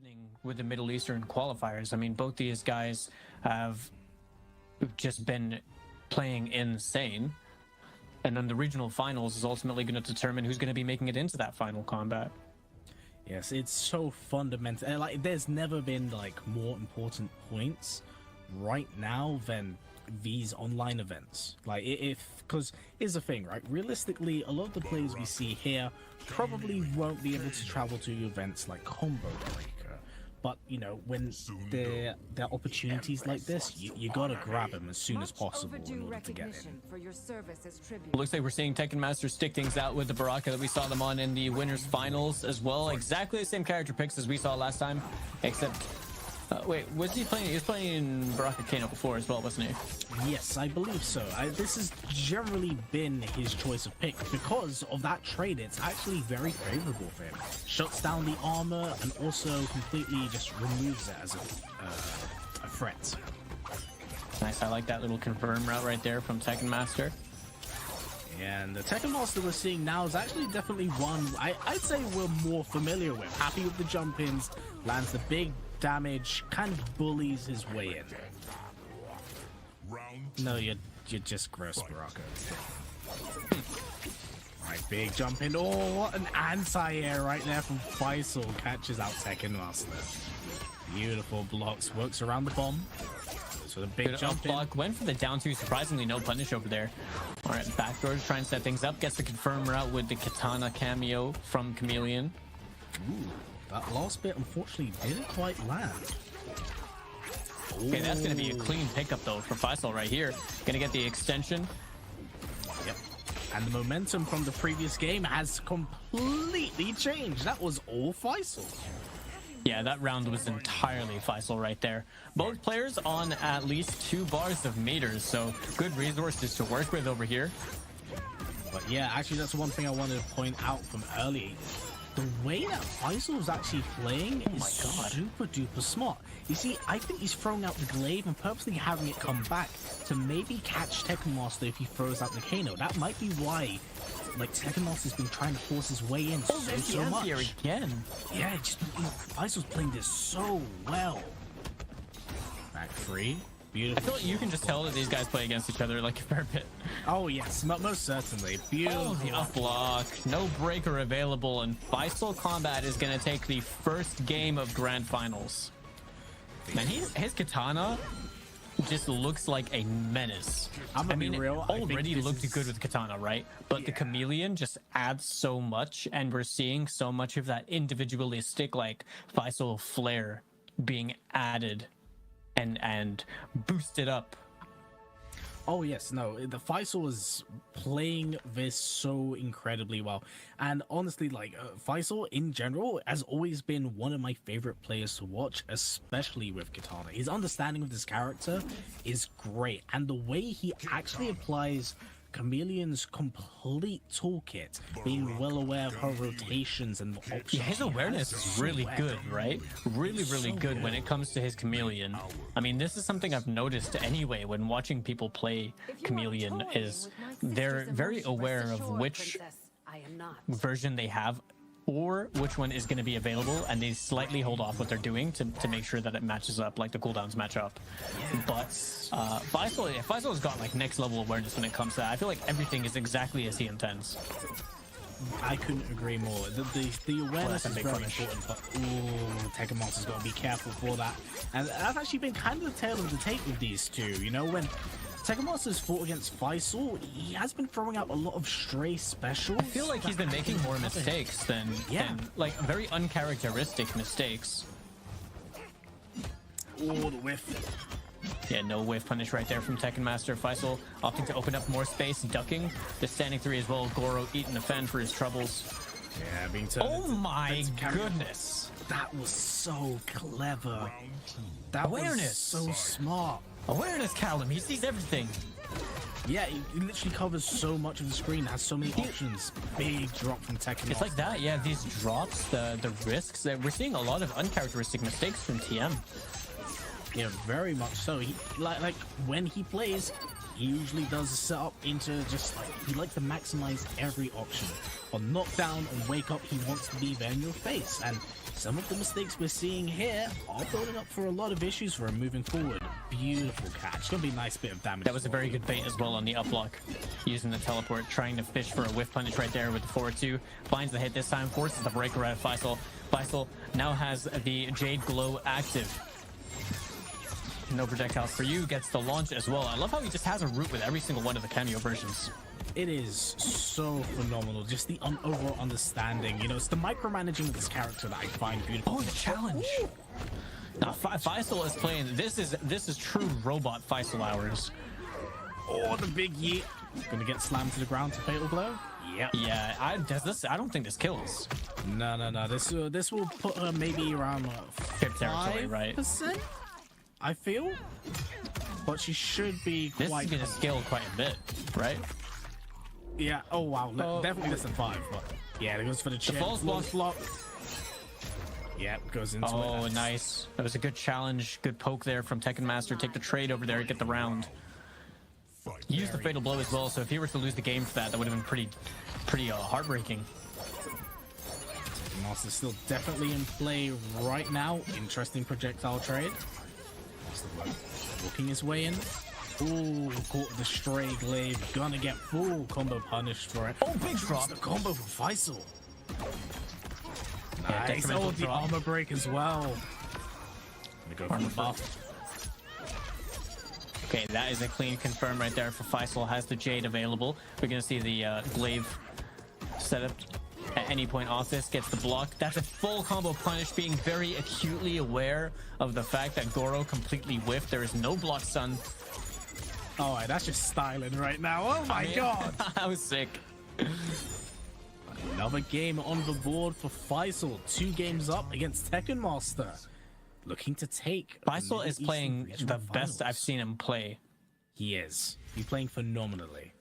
happening with the Middle Eastern qualifiers. I mean, both these guys have just been playing insane. And then the regional finals is ultimately going to determine who's going to be making it into that final combat. Yes, it's so fundamental. Like, there's never been like more important points right now than these online events. Like, because here's the thing, right? Realistically, a lot of the players we see here probably won't be able to travel to events like Combo Breaker. But, you know, when there are opportunities like this, you gotta grab them as soon as possible in order to get in. Looks like we're seeing Tekken Master stick things out with the Baraka that we saw them on in the winners finals as well. Exactly the same character picks as we saw last time, except wait, was he playing? He was playing Baraka Kano before as well, wasn't he? Yes, I believe so. This has generally been his choice of pick because of that trade. It's actually very favorable for him. Shuts down the armor and also completely just removes it as a threat. Nice, I like that little confirm route right there from Tekken Master. And the Tekken Master we're seeing now is actually definitely one I'd say we're more familiar with. Happy with the jump-ins, lands the big damage, kind of bullies his way in. No, you're just gross, Baraka. Right, big jump in. Oh, what an anti-air right there from Faysal. Catches out Tekken Master. Beautiful blocks, works around the bomb. So the big jump block went for the down two. Surprisingly, no punish over there. All right, backdoor to try and set things up. Gets the confirm route with the katana cameo from Chameleon. Ooh, that last bit unfortunately didn't quite land. Okay, that's going to be a clean pickup though for Faysal right here. Going to get the extension. Yep. And the momentum from the previous game has completely changed. That was all Faysal. Yeah, that round was entirely Faysal right there. Both players on at least 2 bars of meters, so good resources to work with over here. But yeah, actually that's one thing I wanted to point out from earlier. The way that Faysal is actually playing is super duper smart. You see, I think he's throwing out the glaive and purposely having it come back to maybe catch Tekken Master if he throws out the Kano. That might be why, like, Tekken Master's been trying to force his way in so much. Here again. Yeah, just, you know, Faysal's playing this so well. Back free. Beautiful. I feel like you can just tell that these guys play against each other like a fair bit. Oh yes, most certainly. Beautiful. Oh, the up block. No breaker available, and Faysal Kombat is going to take the first game of Grand Finals. Man, his katana just looks like a menace. I mean, real. Already looked good with katana, right? But the Chameleon just adds so much, and we're seeing so much of that individualistic, like, Faysal flair being added and boosted up. Oh yes, no, the Faysal was playing this so incredibly well, and honestly, like, Faysal in general has always been one of my favorite players to watch, especially with katana. His understanding of this character is great, and the way he actually applies Chameleon's complete toolkit, being well aware of her rotations and the options. Yeah, his awareness is really good, right? Really good when it comes to his Chameleon. I mean, this is something I've noticed anyway when watching people play Chameleon, is they're very aware of which version they have or which one is going to be available, and they slightly hold off what they're doing to make sure that it matches up, like the cooldowns match up. But Faysal's got like next level awareness when it comes to that. I feel like everything is exactly as he intends. I couldn't agree more. The awareness is very important, but Tekken Master's got to be careful for that. And that's actually been kind of the tale of the tape with these two. You know, when Tekken Master's fought against Faysal, he has been throwing out a lot of stray specials. I feel like he's been making more mistakes than like very uncharacteristic mistakes. Oh, the whiff. Yeah, no whiff punish right there from Tekken Master. Faysal opting to open up more space, ducking the standing 3 as well. Goro eating the Fen for his troubles. Yeah, being turned. Oh my goodness. That was so clever. That was so smart. Awareness, Callum. He sees everything. Yeah, it literally covers so much of the screen, has so many options. Big drop from Tekken. It's like that, yeah, these drops, the risks, that we're seeing a lot of uncharacteristic mistakes from TM. Yeah, very much so. He, like when he plays, he usually does a setup into just like, he likes to maximize every option. On knockdown and wake up, he wants to be there in your face. And some of the mistakes we're seeing here are building up for a lot of issues for him moving forward. Beautiful catch. Gonna be a nice bit of damage. That was a very good bait as well on the up block. Using the teleport, trying to fish for a whiff punish right there with the forward 2. Finds the hit this time, forces the breaker out of Faysal. Faysal now has the Jade Glow active. No projectiles for you, gets the launch as well. I love how he just has a root with every single one of the cameo versions. It is so phenomenal. Just the overall understanding. You know, it's the micromanaging of this character that I find beautiful. Oh, the challenge. Now, Faysal is playing. This is true robot Faysal hours. Oh, the big yeet. Gonna get slammed to the ground to fatal blow. Yep. Yeah, I don't think this kills. No. This will put her maybe around Pip territory, right? 5%, I feel. But she should be This quite... is gonna scale quite a bit, right? Yeah. Oh wow. Definitely less than 5. But yeah, it goes for the chip. false block. Yep, goes into it. Oh, nice. That was a good challenge. Good poke there from Tekken Master. Take the trade over there, get the round. Use the fatal blow as well. So if he were to lose the game for that, that would have been pretty heartbreaking. Master's still definitely in play right now. Interesting projectile trade. Looking his way in. Ooh, caught the stray glaive. Gonna get full combo punished for it. Oh, big drop. The combo from Faysal. Yeah, Nice. Oh, the armor break as well. Gonna go for the buff. Okay, that is a clean confirm right there for Faysal. Has the Jade available. We're gonna see the glaive setup at any point off this. Gets the block. That's a full combo punish, being very acutely aware of the fact that Goro completely whiffed. There is no block stun. Alright, that's just styling right now. Oh my god. I was sick. Another game on the board for Faysal. 2 games up against Tekken Master. Looking to take... Faysal is playing the best I've seen him play. He is. He's playing phenomenally.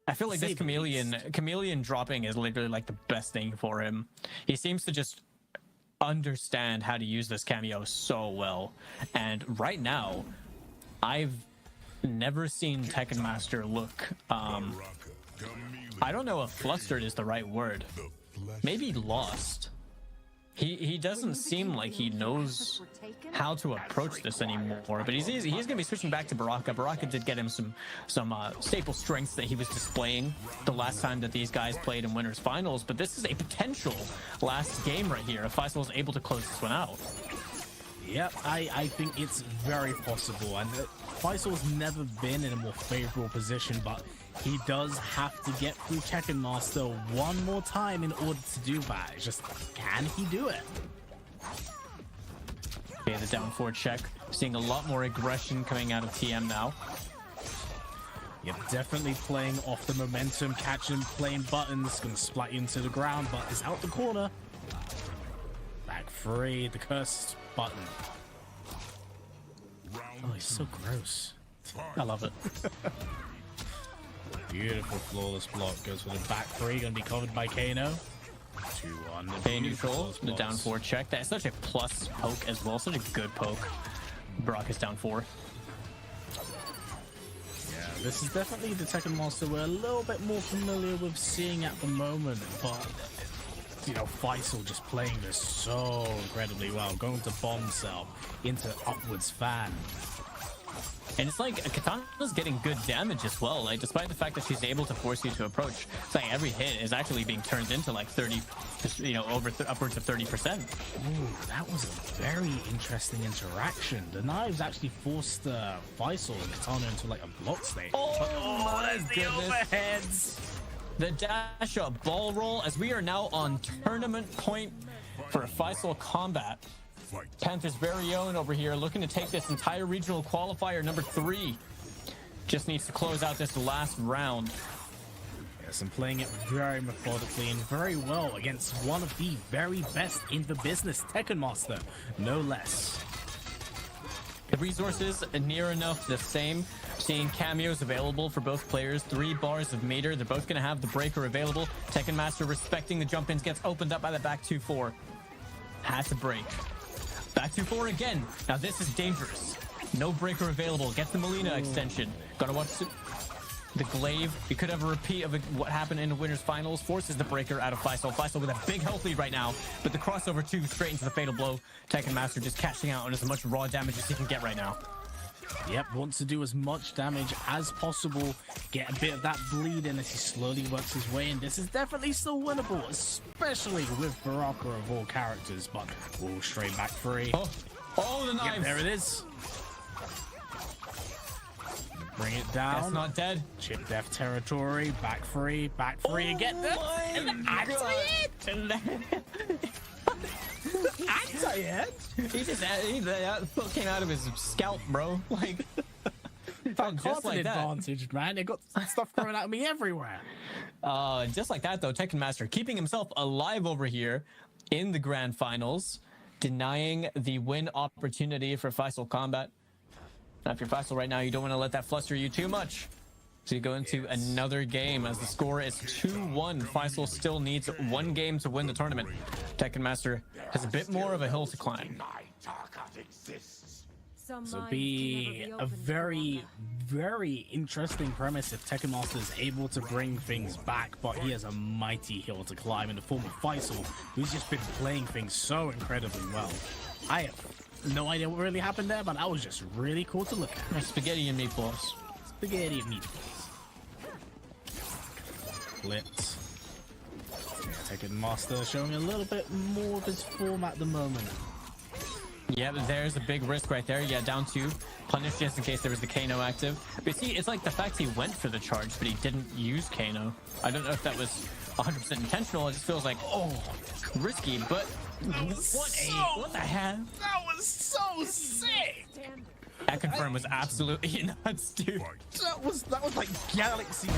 I feel like this chameleon dropping is literally like the best thing for him. He seems to just understand how to use this cameo so well. And right now, I've never seen Tekken Master look... I don't know if flustered is the right word. Maybe lost. He doesn't seem like he knows how to approach this anymore, but he's gonna be switching back to Baraka. Baraka did get him some staple strengths that he was displaying the last time that these guys played in winners finals, but this is a potential last game right here if Faysal is able to close this one out. Yep, I think it's very possible, and Faysal's never been in a more favorable position, but he does have to get through Tekken Master one more time in order to do that. It's just, can he do it? Okay, the down forward check. Seeing a lot more aggression coming out of TM now. Yep, definitely playing off the momentum, catching, playing buttons, gonna splat you into the ground, but it's out the corner. Back free, the cursed button. Oh, he's so gross. I love it. Beautiful flawless block. Goes for the back three. Going to be covered by Kano. 2-1. K neutral. The down 4 check. That's such a plus poke as well. Such a good poke. Brock is down 4. Yeah, this is definitely the Tekken Master we're a little bit more familiar with seeing at the moment. But, you know, Faysal just playing this so incredibly well. Going to bomb cell into upwards fan. And it's like Katana's getting good damage as well, like despite the fact that she's able to force you to approach. It's like every hit is actually being turned into like 30, you know, upwards of 30%. Ooh, that was a very interesting interaction. The knives actually forced Faysal and Katana into like a block state. Oh my the goodness. overheads. The dash up ball roll as we are now on tournament point for Faysal Kombat. Panther's very own over here looking to take this entire regional qualifier number 3. Just needs to close out this last round. Yes, and playing it very methodically and very well against one of the very best in the business, Tekken Master, no less. The resources are near enough the same. Seeing cameos available for both players, 3 bars of meter. They're both going to have the breaker available. Tekken Master respecting the jump-ins, gets opened up by the back 2-4. Has to break. Back 2-4 again. Now this is dangerous. No breaker available. Gets the Molina extension. Gotta watch the glaive. You could have a repeat of what happened in the winners finals. Forces the breaker out of Faysal. Faysal with a big health lead right now, but the crossover too straight into the fatal blow. Tekken Master just cashing out on as much raw damage as he can get right now. Yep, wants to do as much damage as possible, get a bit of that bleed in as he slowly works his way in. This is definitely still winnable, especially with Baraka of all characters, but we'll straight back free. Oh, the knife! Yep, there it is. Bring it down. That's not dead. Chip death territory, back free again. And anti-hit? He just came out of his scalp, bro. Like, just like advantage, man. They got stuff coming at me everywhere. Just like that, though, Tekken Master keeping himself alive over here in the grand finals, denying the win opportunity for Faysal Kombat. Now, if you're Faysal right now, you don't want to let that fluster you too much. So you go into another game as the score is 2-1. Faysal still needs one game to win the tournament. Tekken Master has a bit more of a hill to climb. This will be a very, very interesting premise if Tekken Master is able to bring things back, but he has a mighty hill to climb in the form of Faysal, who's just been playing things so incredibly well. I have no idea what really happened there, but that was just really cool to look at. Spaghetti and meatballs. Spaghetti and meatballs. Flipped. Tekken Master showing a little bit more of his form at the moment. Yeah, but there's a big risk right there. Yeah, down 2. Punish just in case there was the Kano active. But see, it's like the fact he went for the charge, but he didn't use Kano. I don't know if that was 100% intentional. It just feels like, oh, risky, but what the hell? That was so sick! That confirm was absolutely nuts, dude. That was like Galaxy.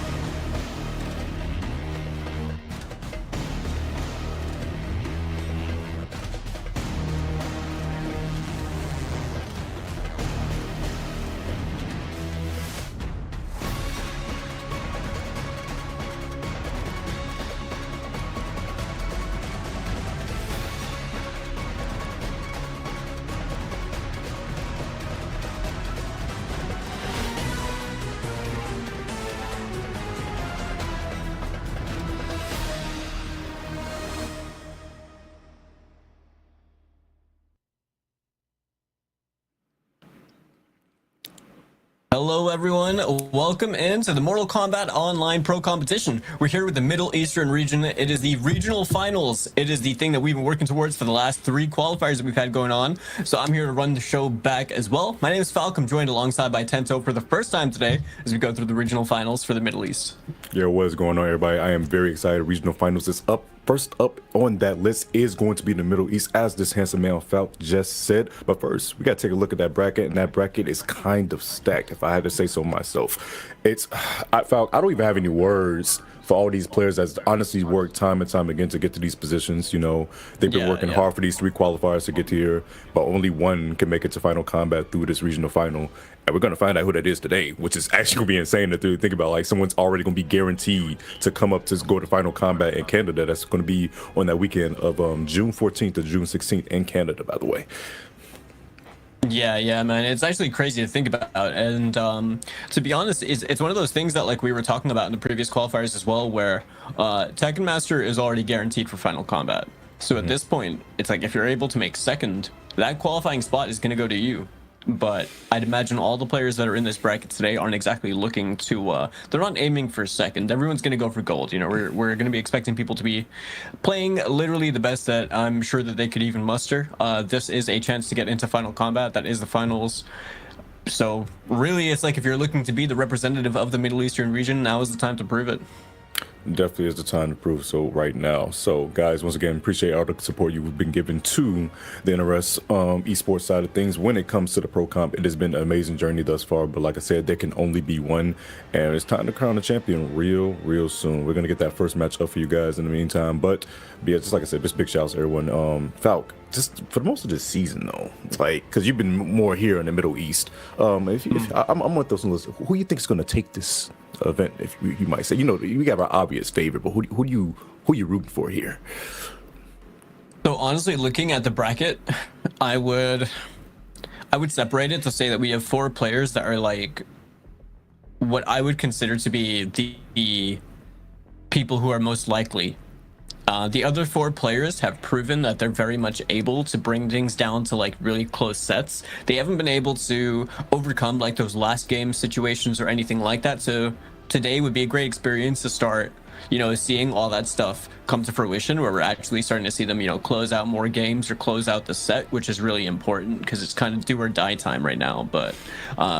Hello everyone, welcome into the Mortal Kombat Online Pro Competition. We're here with the Middle Eastern region. It is the regional finals. It is the thing that we've been working towards for the last 3 qualifiers that we've had going on. So I'm here to run the show back as well. My name is Falcom, I'm joined alongside by Tento for the first time today as we go through the regional finals for the Middle East. Yo, what is going on, everybody? I am very excited. Regional finals is up. First up on that list is going to be the Middle East, as this handsome man Falk just said. But first, we got to take a look at that bracket, and that bracket is kind of stacked, if I had to say so myself. Falk, I don't even have any words for all these players that's honestly worked time and time again to get to these positions. You know, they've been working hard for these 3 qualifiers to get here, but only one can make it to Final Combat through this regional final. And we're going to find out who that is today, which is actually going to be insane to think about. Like, someone's already going to be guaranteed to come up to go to Final Combat in Canada. That's going to be on that weekend of June 14th to June 16th in Canada, by the way. Yeah, man. It's actually crazy to think about. And to be honest, it's one of those things that, like, we were talking about in the previous qualifiers as well, where Tekken Master is already guaranteed for Final Combat. So at this point, it's like, if you're able to make second, that qualifying spot is going to go to you. But I'd imagine all the players that are in this bracket today aren't exactly looking to, they're not aiming for second. Everyone's going to go for gold. You know, we're going to be expecting people to be playing literally the best that I'm sure that they could even muster. This is a chance to get into Final Combat. That is the finals. So really, it's like, if you're looking to be the representative of the Middle Eastern region, now is the time to prove it. Definitely is the time to prove so right now. So guys, once again, appreciate all the support you've been giving to the NRS esports side of things. When it comes to the pro comp, it has been an amazing journey thus far, but like I said, there can only be one, and it's time to crown the champion real soon. We're gonna get that first match up for you guys in the meantime, but yeah, just like I said, just big shouts to everyone. Falk, just for most of this season though, like, because you've been more here in the Middle East, I'm with those lists. Who you think is going to take this event? If you might say, you know, we got our obvious favorite, but who you rooting for here? So honestly, looking at the bracket, I would separate it to say that we have 4 players that are like what I would consider to be the people who are most likely. The other 4 players have proven that they're very much able to bring things down to like really close sets. They haven't been able to overcome like those last game situations or anything like that. So today would be a great experience to start, you know, seeing all that stuff come to fruition, where we're actually starting to see them, you know, close out more games or close out the set, which is really important because it's kind of do or die time right now. But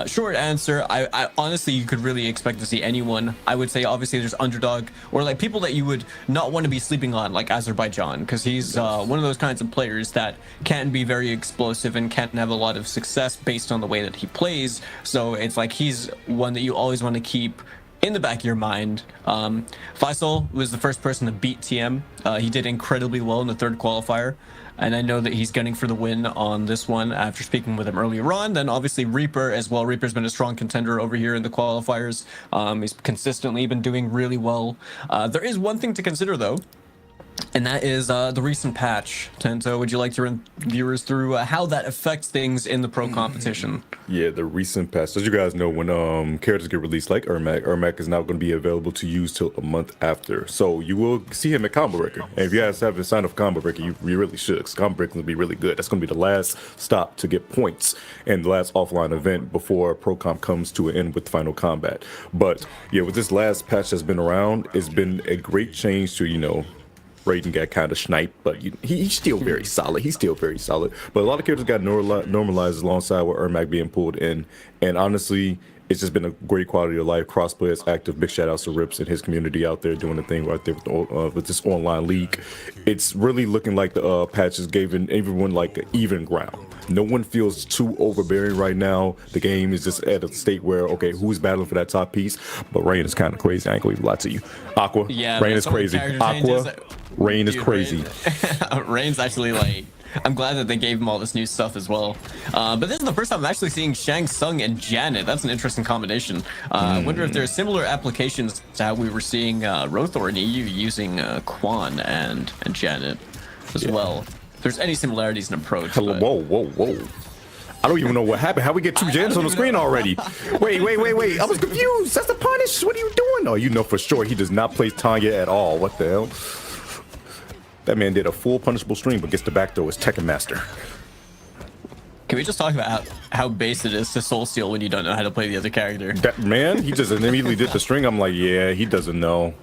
short answer, I honestly, you could really expect to see anyone. I would say obviously there's underdog or like people that you would not want to be sleeping on, like Azerbaijan, because he's one of those kinds of players that can be very explosive and can have a lot of success based on the way that he plays. So it's like he's one that you always want to keep in the back of your mind. Faysal was the first person to beat TM. He did incredibly well in the 3rd qualifier, and I know that he's gunning for the win on this one after speaking with him earlier on. Then obviously Reaper as well. Reaper's been a strong contender over here in the qualifiers. He's consistently been doing really well. There is one thing to consider though, and that is the recent patch. Tento, would you like to run viewers through how that affects things in the pro competition? Yeah, the recent patch. As you guys know, when characters get released like Ermac is now going to be available to use till a month after. So you will see him at Combo Breaker. And if you guys haven't signed up for Combo Breaker, you really should, because Combo Breaker will be really good. That's going to be the last stop to get points and the last offline event before Pro Comp comes to an end with Final Combat. But yeah, with this last patch that's been around, it's been a great change to, you know, Raiden got kind of sniped, but he's still very solid. He's still very solid. But a lot of characters got normalized alongside with Ermac being pulled in. And honestly, it's just been a great quality of life. Crossplay is active. Big shout outs to Rips and his community out there doing the thing right there with this online league. It's really looking like the patch is giving everyone like an even ground. No one feels too overbearing right now. The game is just at a state where, okay, who's battling for that top piece? But Rain is kind of crazy. I ain't gonna even lie to you. Aqua, yeah, Rain is crazy. Aqua, Rain is crazy. Rain's actually like, I'm glad that they gave him all this new stuff as well. But this is the first time I'm actually seeing Shang Tsung and Janet. That's an interesting combination. I wonder if there's similar applications to how we were seeing Rothor and EU using Quan and Janet as well. If there's any similarities in approach. Hello, whoa. I don't even know what happened. How we get 2 Janets on the screen already? Wait. I was confused. That's the punish. What are you doing? Oh, you know for sure he does not play Tanya at all. What the hell? That man did a full punishable stream, but gets the back door as Tekken Master. Can we just talk about how base it is to soul steal when you don't know how to play the other character? That man, he just immediately did the string. I'm like, yeah, he doesn't know.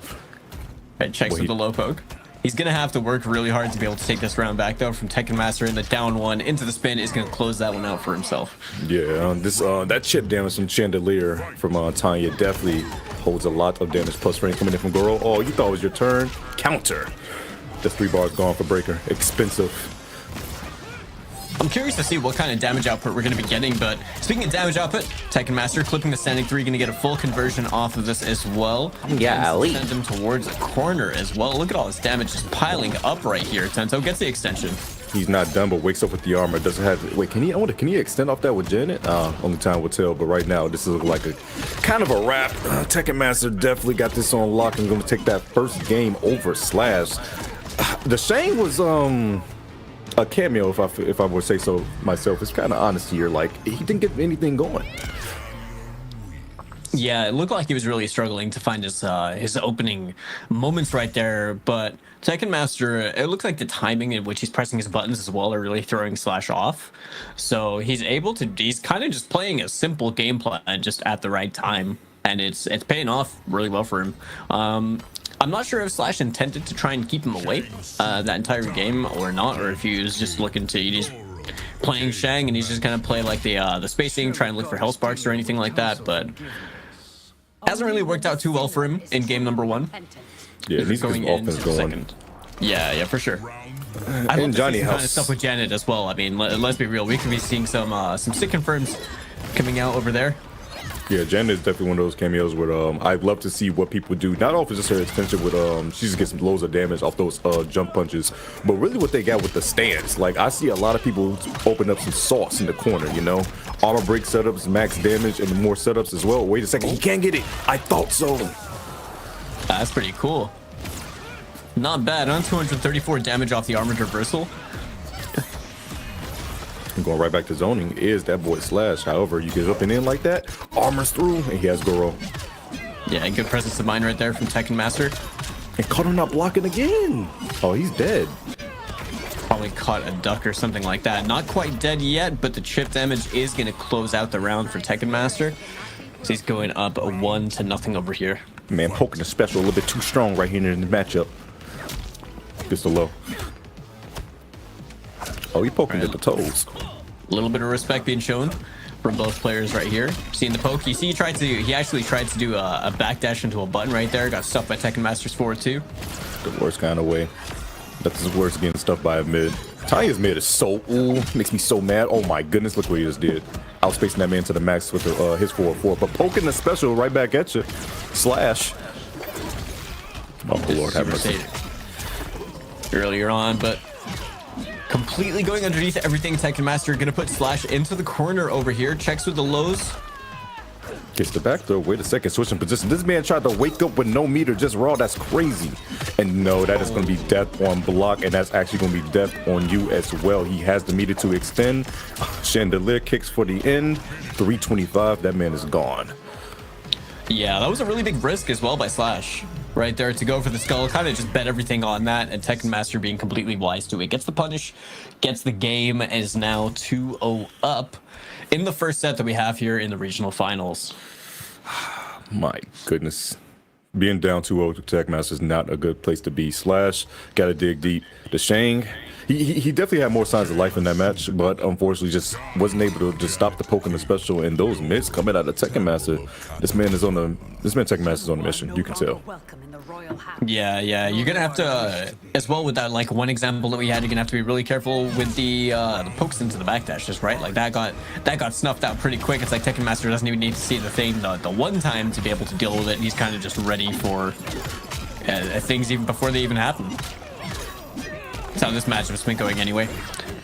Right, checks with the low poke. He's gonna have to work really hard to be able to take this round back though from Tekken Master, and the down one into the spin is gonna close that one out for himself. Yeah, that chip damage from Chandelier from Tanya definitely holds a lot of damage. Plus frame coming in from Goro. Oh, you thought it was your turn? Counter. The 3 bars gone for Breaker. Expensive. I'm curious to see what kind of damage output we're going to be getting, but speaking of damage output, Tekken Master clipping the standing 3, going to get a full conversion off of this as well. Yeah, Ali. Send him towards the corner as well. Look at all this damage just piling up right here. Tento gets the extension. He's not done, but wakes up with the armor. Doesn't have. Wait, can he extend off that with Janet? Only time will tell. But right now, this is like a kind of a wrap. Tekken Master definitely got this on lock and going to take that first game over Slash. The Shane was a cameo, if I would say so myself. It's kind of honest here. Like, he didn't get anything going. Yeah, it looked like he was really struggling to find his opening moments right there. But Tekken Master, it looks like the timing in which he's pressing his buttons as well are really throwing Slash off. So he's kind of just playing a simple game plan just at the right time, and it's paying off really well for him. I'm not sure if Slash intended to try and keep him away that entire game or not, or if he was just looking to he's playing Shang and he's just gonna play like the spacing, try and look for health sparks or anything like that. But hasn't really worked out too well for him in game number 1. Yeah, he's going offense going. Second. Yeah, for sure. I hope Johnny kind of stuff with Janet as well. I mean, let's be real. We could be seeing some sick confirms coming out over there. Yeah, Janet is definitely one of those cameos where I'd love to see what people do. Not off just her extension with she just gets loads of damage off those jump punches, but really what they got with the stance. Like, I see a lot of people open up some sauce in the corner, you know, armor break setups, max damage, and more setups as well. Wait a second, he can't get it. I thought so. That's pretty cool. Not bad, huh? 234 damage off the armored reversal. And going right back to zoning is that boy Slash. However, you get up and in like that, armor's through, and he has Goro. Yeah, good presence of mind right there from Tekken Master. And caught him not blocking again. Oh, he's dead. Probably caught a duck or something like that. Not quite dead yet, but the chip damage is going to close out the round for Tekken Master. So he's going up 1-0 over here. Man, poking the special a little bit too strong right here in the matchup. Gets the low. Oh, he poking at the toes. A little bit of respect being shown from both players right here. Seeing the poke, you see he actually tried to do a backdash into a button right there. Got stuffed by Tekken Master's forward too. The worst kind of way. That's his worst getting stuffed by a mid. Tanya's mid is so, makes me so mad. Oh my goodness, look what he just did. Outspacing that man to the max with his 4-4, but poking the special right back at you. Slash. Oh Lord, have mercy. Earlier on, but completely going underneath everything. Tekken Master gonna put Slash into the corner over here. Checks with the lows. Gets the back throw. Wait a second, switching position. This man tried to wake up with no meter, just raw. That's crazy. And no, that is going to be death on block, and that's actually going to be death on you as well. He has the meter to extend. Chandelier kicks for the end. 325. That man is gone. Yeah, that was a really big risk as well by Slash. Right there to go for the skull, kind of just bet everything on that, and Tekken Master being completely wise to it. Gets the punish, gets the game, is now 2-0 up in the first set that we have here in the regional finals. My goodness. Being down 2-0 to Tekken Master is not a good place to be. Slash, got to dig deep. The Shang, he definitely had more signs of life in that match, but unfortunately just wasn't able to just stop the poke and the special, and those mids coming out of Tekken Master. Tekken Master's on a mission, you can tell. Yeah, you're gonna have to as well with that, like one example that we had, you're gonna have to be really careful with the pokes into the backdashes, right? Like that got snuffed out pretty quick. It's like Tekken Master doesn't even need to see the thing the one time to be able to deal with it. He's kind of just ready for things even before they even happen. That's how this matchup's been going anyway.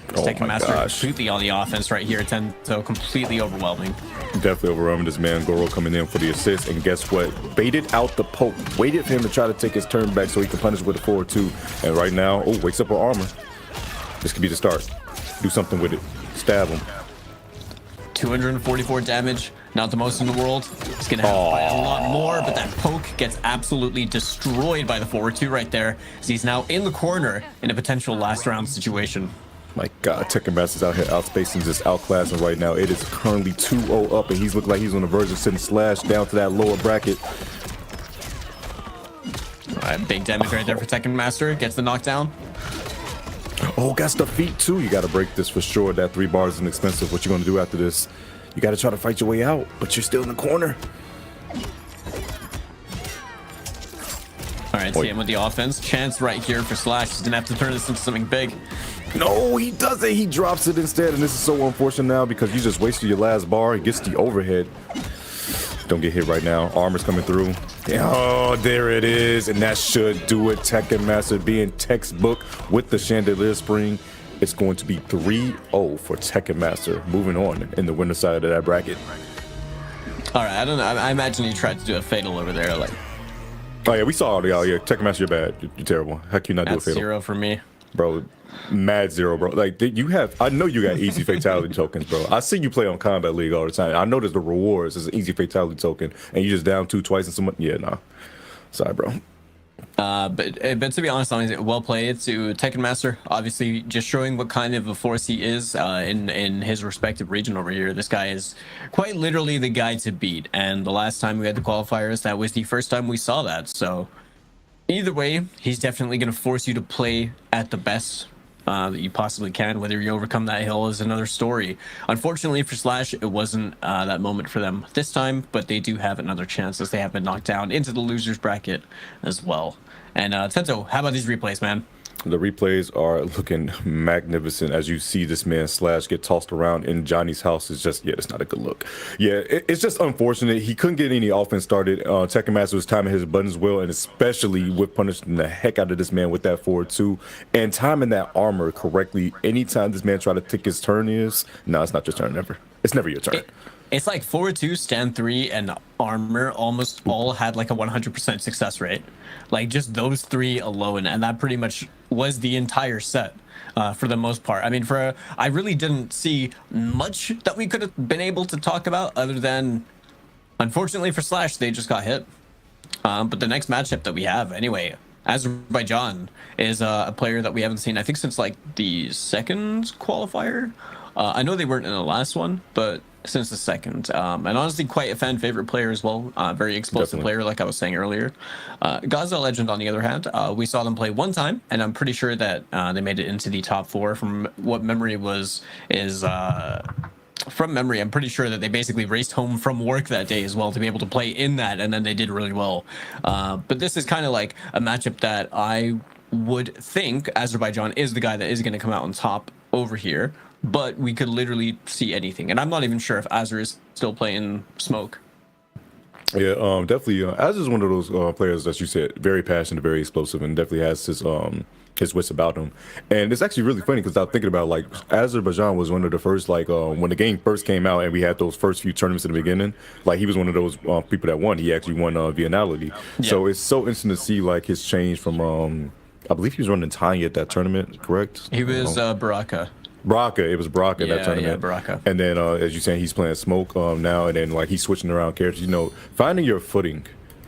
Tekken Master completely on the offense right here. So completely overwhelming. Definitely overwhelming. This man Goro coming in for the assist, and guess what? Baited out the poke. Waited for him to try to take his turn back so he can punish with a 4-2. And right now, wakes up with armor. This could be the start. Do something with it. Stab him. 244 damage. Not the most in the world. He's gonna have to fight a lot more, but that poke gets absolutely destroyed by the 4-2 right there. As he's now in the corner in a potential last round situation. My God, Tekken Master's out here outspacing, just outclassing right now. It is currently 2-0 up, and he's looking like he's on the verge of sending Slash down to that lower bracket. All right, big damage right there for Tekken Master. Gets the knockdown. Oh, got the feet too. You got to break this for sure. That 3 bars is inexpensive. What you gonna do after this? You got to try to fight your way out, but you're still in the corner. All right, see him with the offense. Chance right here for Slash. He's gonna have to turn this into something big. No, he doesn't. He drops it instead, and this is so unfortunate now because you just wasted your last bar. He gets the overhead. Don't get hit right now. Armor's coming through. Oh, there it is, and that should do it. Tekken Master being textbook with the Chandelier Spring. It's going to be 3-0 for Tekken Master. Moving on in the winner side of that bracket. All right, I don't know. I imagine he tried to do a fatal over there, like. Oh yeah, we saw it. Yeah, Tekken Master, you're bad. You're terrible. How can you not do a fatal? 0 for me, bro. Mad 0, bro. Like you have, I know you got easy fatality tokens, bro. I see you play on Kombat League all the time. I know there's the rewards is an easy fatality token, and you just down 2 twice and someone. Yeah, nah. Sorry, bro. But to be honest, well played to Tekken Master. Obviously, just showing what kind of a force he is in his respective region over here. This guy is quite literally the guy to beat. And the last time we had the qualifiers, that was the first time we saw that. So either way, he's definitely going to force you to play at the best that you possibly can. Whether you overcome that hill is another story. Unfortunately for Slash, it wasn't that moment for them this time, but they do have another chance as they have been knocked down into the losers bracket as well. And Tento, how about these replays, man? The replays are looking magnificent as you see this man Slash get tossed around in Johnny's house. It's just, yeah, that's not a good look. Yeah, it's just unfortunate. He couldn't get any offense started. Tekken Master was timing his buttons well, and especially with punishing the heck out of this man with that 4-2 and timing that armor correctly. Anytime this man tried to take his turn no, it's not your turn ever. It's never your turn. It's like 4-2, stand 3, and armor almost all had like a 100% success rate. Like just those 3 alone, and that pretty much was the entire set for the most part. I mean, I really didn't see much that we could have been able to talk about other than, unfortunately for Slash, they just got hit. But the next matchup that we have, anyway, Azerbaijan is a player that we haven't seen, I think, since like the second qualifier. I know they weren't in the last one, but since the second. And honestly, quite a fan favorite player as well. Very explosive player, like I was saying earlier. Gaza Legend, on the other hand, we saw them play one time, and I'm pretty sure that they made it into the top 4 from what memory from memory. I'm pretty sure that they basically raced home from work that day as well to be able to play in that, and then they did really well. But this is kind of like a matchup that I would think Azerbaijan is the guy that is going to come out on top over here, but we could literally see anything. And I'm not even sure if Azer is still playing Smoke. Yeah, definitely. Azer is one of those players that you said, very passionate, very explosive, and definitely has his wits about him. And it's actually really funny because I was thinking about, like, Azerbaijan was one of the first, like, when the game first came out and we had those first few tournaments in the beginning, like, he was one of those people that won. He actually won Viennality. Yeah. So it's so interesting to see, like, his change from, I believe he was running Tanya at that tournament, correct? He was Baraka. It was Baraka in that tournament. Yeah, Baraka. And then, as you're saying, he's playing Smoke now, and then, like, he's switching around characters. You know, finding your footing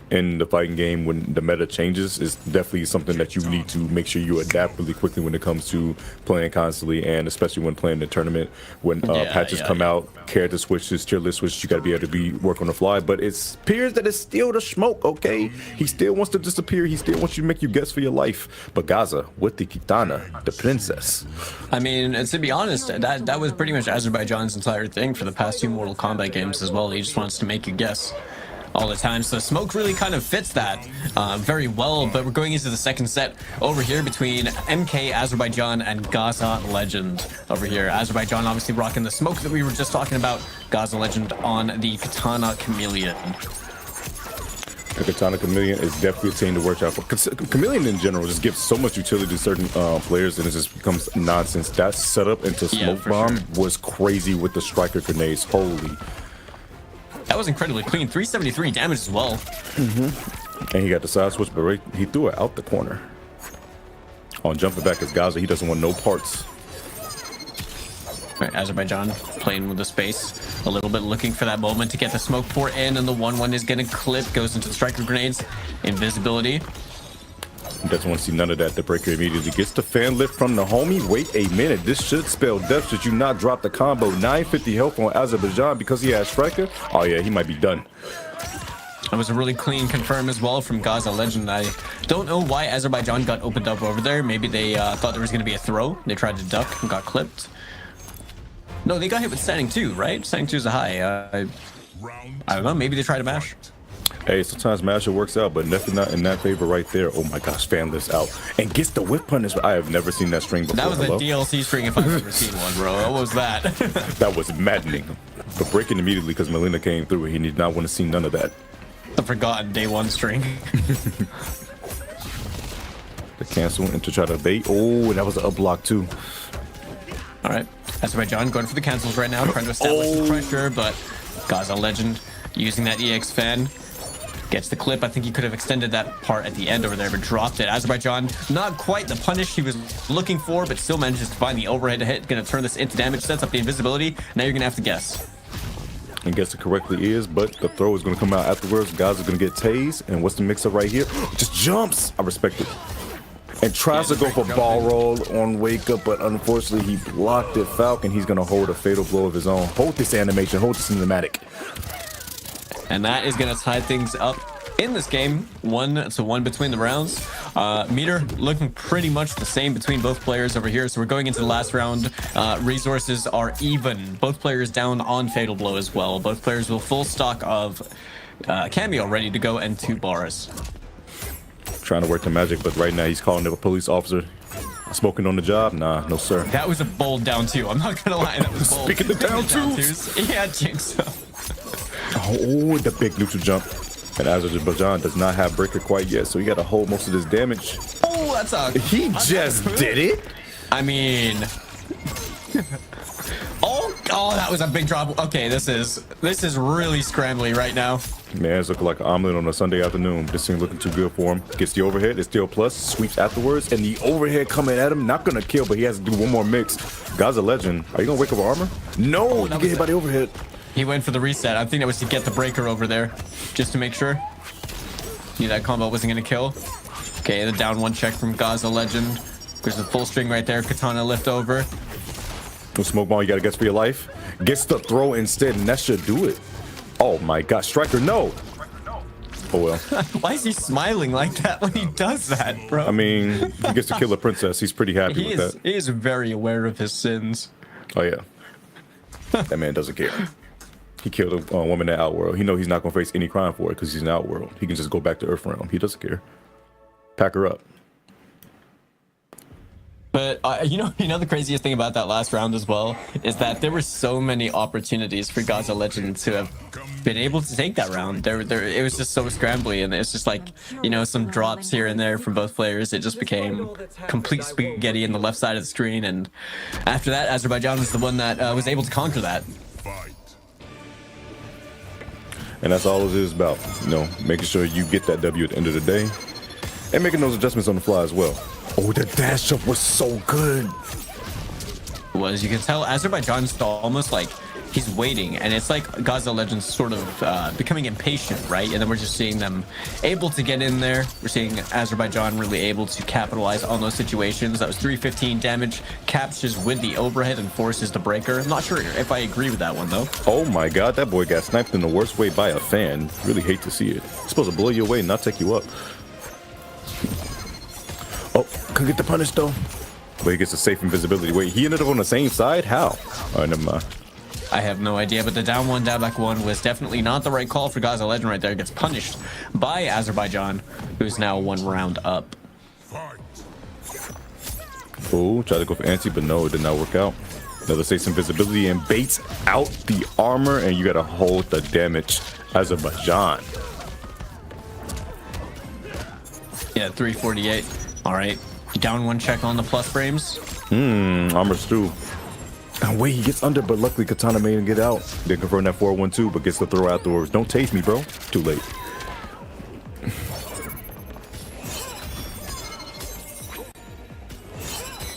in the fighting game when the meta changes is definitely something that you need to make sure you adapt really quickly when it comes to playing constantly, and especially when playing the tournament, when patches come out, character switches, tier list switches, you got to be able to work on the fly. But it appears that it's still the Smoke, okay? He still wants to disappear. He still wants you to make you guess for your life. But Gaza with the Kitana, the princess. I mean, to be honest, that was pretty much Azerbaijan's entire thing for the past 2 Mortal Kombat games as well. He just wants to make you guess all the time. So Smoke really kind of fits that very well. But we're going into the second set over here between MK Azerbaijan and Gaza Legend over here. Azerbaijan obviously rocking the Smoke that we were just talking about. Gaza Legend on the Katana Chameleon. The Katana Chameleon is definitely a team to watch out for. Chameleon in general just gives so much utility to certain players, and it just becomes nonsense. That setup into Smoke Bomb was crazy with the striker grenades. Holy. That was incredibly clean. 373 damage as well. And he got the side switch, but he threw it out the corner. On jumping back as Gaza, he doesn't want no parts. Right, Azerbaijan playing with the space a little bit, looking for that moment to get the Smoke 4 in, and the 1-1 is going to clip, goes into the striker grenades. Invisibility. He doesn't want to see none of that. The breaker immediately gets the fan lift from the homie. Wait a minute. This should spell death should you not drop the combo. 950 health on Azerbaijan because he has striker. Oh, yeah, he might be done. That was a really clean confirm as well from Gaza Legend. I don't know why Azerbaijan got opened up over there. Maybe they thought there was going to be a throw. They tried to duck and got clipped. No, they got hit with standing 2, right? Standing 2 is a high. I don't know. Maybe they tried to mash. Hey, sometimes Masher works out, but definitely not in that favor right there. Oh my gosh, fan lifts out and gets the whip punish. I have never seen that string before. That was a DLC string if I've ever seen one, bro. What was that? That was maddening. But breaking immediately because Melina came through. He did not want to see none of that. The forgotten day 1 string. The cancel and to try to bait. Oh, that was an up block too. All right, Azerbaijan going for the cancels right now, trying to establish the pressure, but Gaza Legend using that EX fan. Gets the clip. I think he could have extended that part at the end over there, but dropped it. Azerbaijan, not quite the punish he was looking for, but still manages to find the overhead hit. Going to turn this into damage, sets up the invisibility. Now you're going to have to guess. And guess it correctly is, but the throw is going to come out afterwards. Guys are going to get tased. And what's the mix-up right here? Just jumps. I respect it. And tries to go for ball roll on wake up, but unfortunately he blocked it. Falcon, he's going to hold a fatal blow of his own. Hold this animation. Hold this cinematic. And that is going to tie things up in this game. 1-1 between the rounds. Meter looking pretty much the same between both players over here. So we're going into the last round. Resources are even. Both players down on Fatal Blow as well. Both players with full stock of Cameo ready to go and 2 bars. Trying to work the magic, but right now he's calling the police officer. Smoking on the job? Nah, no sir. That was a bold down 2. I'm not going to lie. That was bold. Speaking of down 2s. Yeah, Jinx. Oh, the big neutral jump. And Azerbaijan does not have breaker quite yet, so he got to hold most of this damage. Oh, that's a... He just did it? I mean... Oh, Oh, that was a big drop. Okay, this is really scrambly right now. Man, it's looking like an omelet on a Sunday afternoon. This thing looking too good for him. Gets the overhead, it's still plus, sweeps afterwards, and the overhead coming at him. Not gonna kill, but he has to do one more mix. Gaza Legend, are you gonna wake up armor? No, you get hit by the overhead. He went for the reset. I think that was to get the breaker over there, just to make sure. Knew that combo wasn't gonna kill. Okay, the down one check from Gaza Legend. There's a full string right there. Katana lift over. No smoke ball, you gotta guess for your life. Gets the throw instead, and that should do it. Oh my god, Striker, no! Oh well. Why is he smiling like that when he does that, bro? I mean, he gets to kill a princess. He's pretty happy with that. He is very aware of his sins. Oh yeah. That man doesn't care. He killed a woman in Outworld. He know he's not gonna face any crime for it because he's in Outworld. He can just go back to Earth Realm. He doesn't care. Pack her up. But you know the craziest thing about that last round as well is that there were so many opportunities for Gaza Legend to have been able to take that round. It was just so scrambly, and it's just like, you know, some drops here and there from both players. It just became complete spaghetti in the left side of the screen, and after that, Azerbaijan was the one that was able to conquer that. And that's all it is about, you know, making sure you get that W at the end of the day, and making those adjustments on the fly as well. Oh, the dash up was so good. You can tell Azerbaijan's almost like he's waiting, and it's like Gaza Legends sort of becoming impatient, right? And then we're just seeing them able to get in there. We're seeing Azerbaijan really able to capitalize on those situations. That was 315 damage, captures with the overhead and forces the breaker. I'm not sure if I agree with that one though. Oh my god, that boy got sniped in the worst way by a fan. Really hate to see it. It's supposed to blow you away, not take you up. Oh, couldn't get the punish though. But he gets a safe invisibility. Wait, he ended up on the same side? How? Alright, never mind. I have no idea, but the down one, down back one was definitely not the right call for Gaza Legend right there. Gets punished by Azerbaijan, who's now one round up. Oh, tried to go for anti, but no, it did not work out. Another safe invisibility and baits out the armor, and you gotta hold the damage. Azerbaijan. Yeah, 348. All right. Down one check on the plus frames. Armor's through. And wait, he gets under, but luckily Katana made him get out. They confirm that 412, but gets the throw afterwards. Don't taste me, bro. Too late.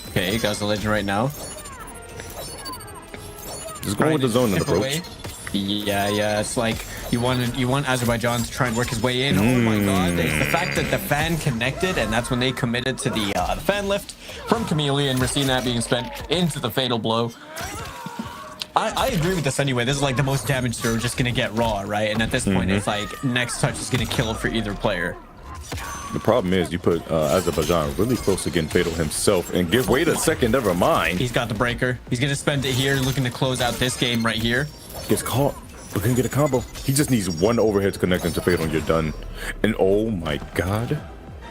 Okay, Gaza Legend right now. Just going with the zone approach. Yeah. It's like you want Azerbaijan to try and work his way in. Oh my god! It's the fact that the fan connected, and that's when they committed to the fan lift from Chameleon. We're seeing that being spent into the fatal blow. I agree with this anyway. This is like the most damage they're just gonna get raw, right? And at this point, it's like next touch is gonna kill for either player. The problem is you put Azerbaijan really close to getting fatal himself, and give wait a second, never mind. He's got the breaker. He's gonna spend it here, looking to close out this game right here. Gets caught, but couldn't get a combo. He just needs one overhead to connect into fatal, and you're done. And oh my god,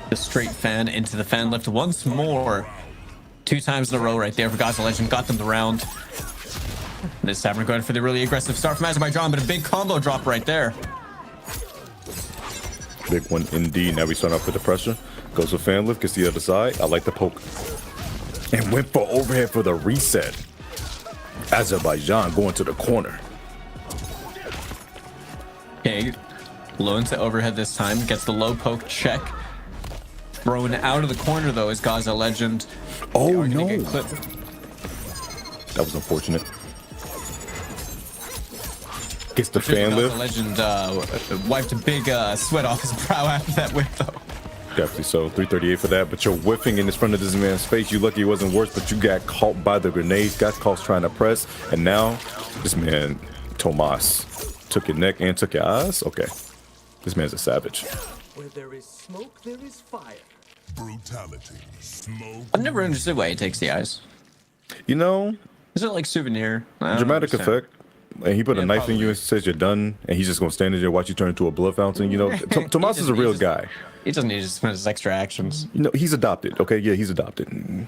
the straight fan into the fan lift once more. 2 times in a row right there for Gaza Legend. Got them the round. This time we're going for the really aggressive start from Azerbaijan, but a big combo drop right there. Big one indeed. Now we start off with the pressure. Goes with fan lift, gets the other side. I like the poke. And went for overhead for the reset. Azerbaijan going to the corner. Okay, low into overhead this time. Gets the low poke check. Thrown out of the corner though is Gaza Legend. Oh no. That was unfortunate. Gets the fan lift. Legend wiped a big sweat off his brow after that whip though. Definitely so. 338 for that, but you're whiffing in front of this man's face. You lucky it wasn't worse, but you got caught by the grenades, got caught trying to press, and now this man, Tomas, took your neck and took your eyes. Okay. This man's a savage. Where there is smoke, there is fire. Brutality. Smoke. I've never understood why he takes the eyes. You know, is it like souvenir? Dramatic effect. And he put a knife in you and says you're done, and he's just gonna stand there, watch you turn into a blood fountain. You know, Tomas is a real guy. He doesn't need to spend his extra actions. You know, he's adopted. Okay, yeah, he's adopted.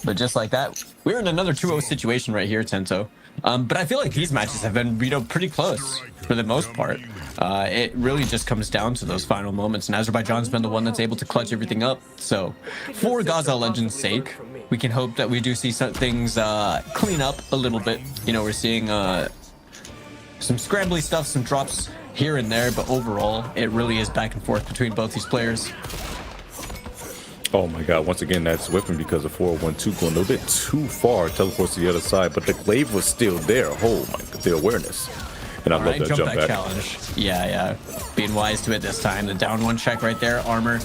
But just like that, we're in another 2-0 situation right here, Tento. But I feel like these matches have been, you know, pretty close for the most part. It really just comes down to those final moments, and Azerbaijan's been the one that's able to clutch everything up. So, for Gaza Legend's sake, we can hope that we do see some things clean up a little bit. You know, we're seeing some scrambly stuff, some drops here and there, but overall, it really is back and forth between both these players. Oh my god, once again, that's whipping because of 412 going a little bit too far, teleports to the other side, but the glaive was still there. Oh my god, the awareness. And I love that jump back challenge. Yeah. Being wise to it this time. The down one check right there, armor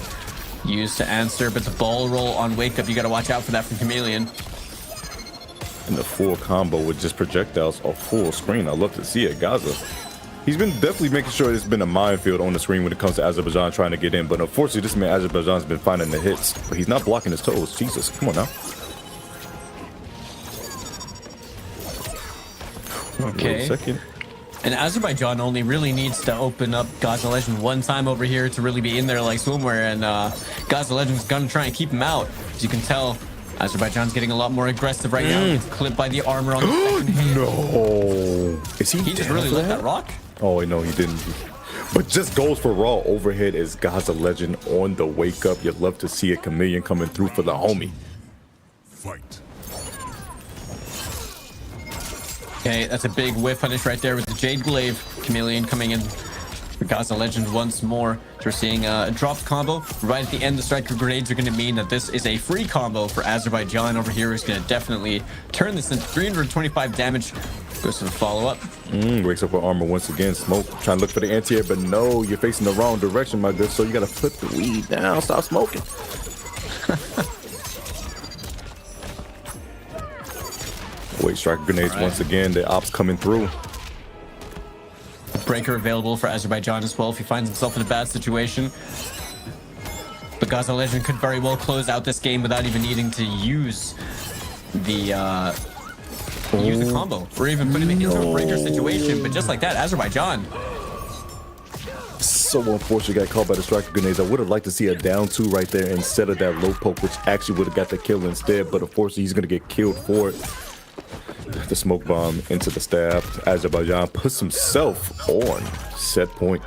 used to answer, but the ball roll on wake up, you gotta watch out for that from Chameleon. And the full combo with just projectiles off full screen. I love to see it. Gaza, he's been definitely making sure it's been a minefield on the screen when it comes to Azerbaijan trying to get in, but unfortunately this man Azerbaijan's been finding the hits, but he's not blocking his toes. Jesus, come on now. Okay. Wait a second. And Azerbaijan only really needs to open up Gaza Legend one time over here to really be in there like swimwear, and Gaza Legend's gonna try and keep him out. As you can tell, Azerbaijan's getting a lot more aggressive right now. Gets clipped by the armor on the second hit. No. Is he just really let that rock? Oh, no, he didn't. But just goes for raw overhead is Gaza Legend on the wake up. You'd love to see a Chameleon coming through for the homie. Fight. Okay, that's a big whiff punish right there with the Jade Glaive. Chameleon coming in for Gaza Legend once more. So we're seeing a dropped combo. Right at the end, the striker grenades are going to mean that this is a free combo for Azerbaijan over here, who's going to definitely turn this into 325 damage. Goes to the follow-up. Wakes up with armor once again. Smoke, trying to look for the anti-air, but no, you're facing the wrong direction, my good. So you got to flip the weed down. Stop smoking. Wait, striker grenades once again. The ops coming through. Breaker available for Azerbaijan as well if he finds himself in a bad situation. But Gaza Legend could very well close out this game without even needing to use the combo or even put him into a breaker situation. But just like that, Azerbaijan. So unfortunate, got caught by the striker grenades. I would have liked to see a down two right there instead of that low poke, which actually would have got the kill instead. But unfortunately, he's going to get killed for it. The smoke bomb into the staff. Azerbaijan puts himself on set point.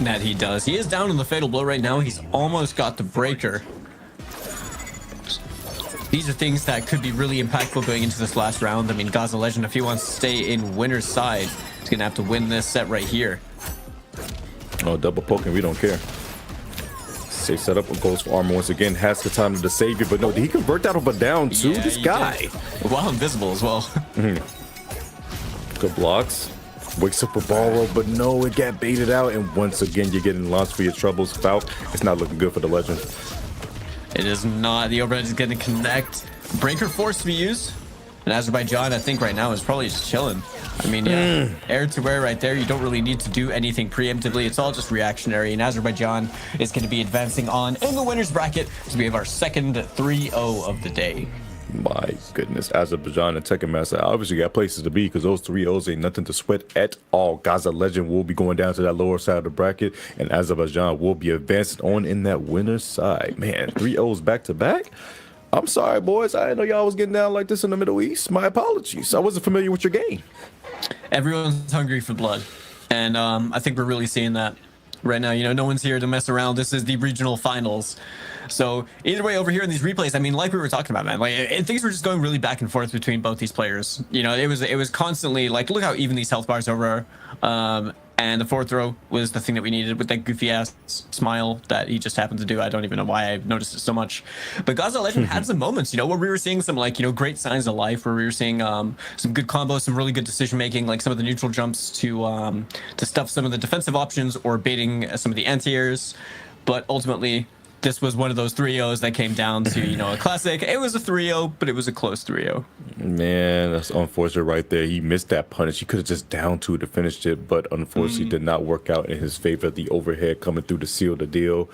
That he does. He is down on the fatal blow right now. He's almost got the breaker. These are things that could be really impactful going into this last round. I mean, Gaza Legend, if he wants to stay in winner's side, he's going to have to win this set right here. Oh, double poking. We don't care. Safe setup with goes for armor once again. Has the time to save you, but no, did he convert that off a down two? This guy. While invisible as well. Good blocks. Wakes up a ball roll, but no, it got baited out. And once again, you're getting launched for your troubles. Falc, it's not looking good for the Legend. It is not. The overhead is going to connect. Breaker forced to be used. And Azerbaijan, I think right now, is probably just chilling. I mean, yeah, air to air right there. You don't really need to do anything preemptively. It's all just reactionary. And Azerbaijan is going to be advancing on in the winner's bracket. So we have our second 3-0 of the day. My goodness, Azerbaijan and Tekken Master obviously got places to be because those 3-0s ain't nothing to sweat at all. Gaza Legend will be going down to that lower side of the bracket, and Azerbaijan will be advancing on in that winner's side. Man, 3-0s back to back. I'm sorry, boys. I didn't know y'all was getting down like this in the Middle East. My apologies. I wasn't familiar with your game. Everyone's hungry for blood. And I think we're really seeing that right now. You know, no one's here to mess around. This is the regional finals. So either way over here in these replays, I mean, like we were talking about, man, like things were just going really back and forth between both these players. You know, it was constantly like, look how even these health bars over are. And the fourth row was the thing that we needed with that goofy ass smile that he just happened to do. I don't even know why I've noticed it so much. But Gaza Legend had some moments, you know, where we were seeing some like, you know, great signs of life, where we were seeing some good combos, some really good decision making, like some of the neutral jumps to stuff some of the defensive options or baiting some of the anti-airs. But ultimately, this was one of those 3-0s that came down to, you know, a classic. It was a 3-0, but it was a close 3-0. Man, that's unfortunate right there. He missed that punish. He could have just down two to finish it, but unfortunately did not work out in his favor. The overhead coming through to seal the deal.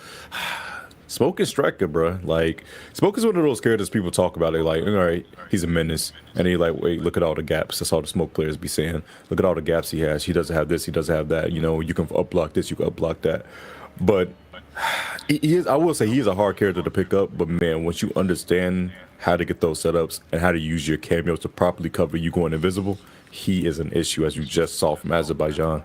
Smoke is striker, bro. Like, Smoke is one of those characters people talk about. They're like, all right, he's a menace. And they like, wait, look at all the gaps. That's all the Smoke players be saying. Look at all the gaps he has. He doesn't have this. He doesn't have that. You know, you can up block this. You can up block that. But he is, I will say he is a hard character to pick up, but man, once you understand how to get those setups and how to use your cameos to properly cover you going invisible, he is an issue, as you just saw from Azerbaijan.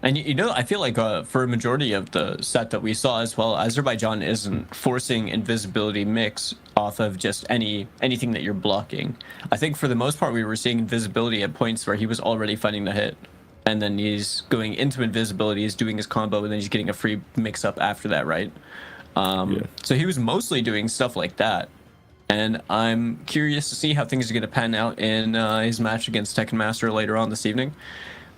And you know, I feel like for a majority of the set that we saw as well, Azerbaijan isn't forcing invisibility mix off of just anything that you're blocking. I think for the most part, we were seeing invisibility at points where he was already finding the hit, and then he's going into invisibility, he's doing his combo, and then he's getting a free mix up after that, right? So he was mostly doing stuff like that. And I'm curious to see how things are going to pan out in his match against Tekken Master later on this evening.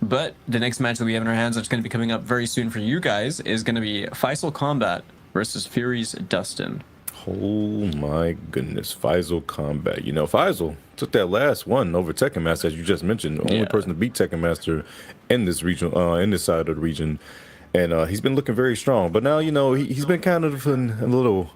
But the next match that we have in our hands that's going to be coming up very soon for you guys is going to be Faysal Kombat versus Fury's Dustin. Oh my goodness, Faysal Kombat. You know, Faysal took that last one over Tekken Master, as you just mentioned. The only person to beat Tekken Master in this region, in this side of the region. And he's been looking very strong. But now, you know, he's been kind of in a little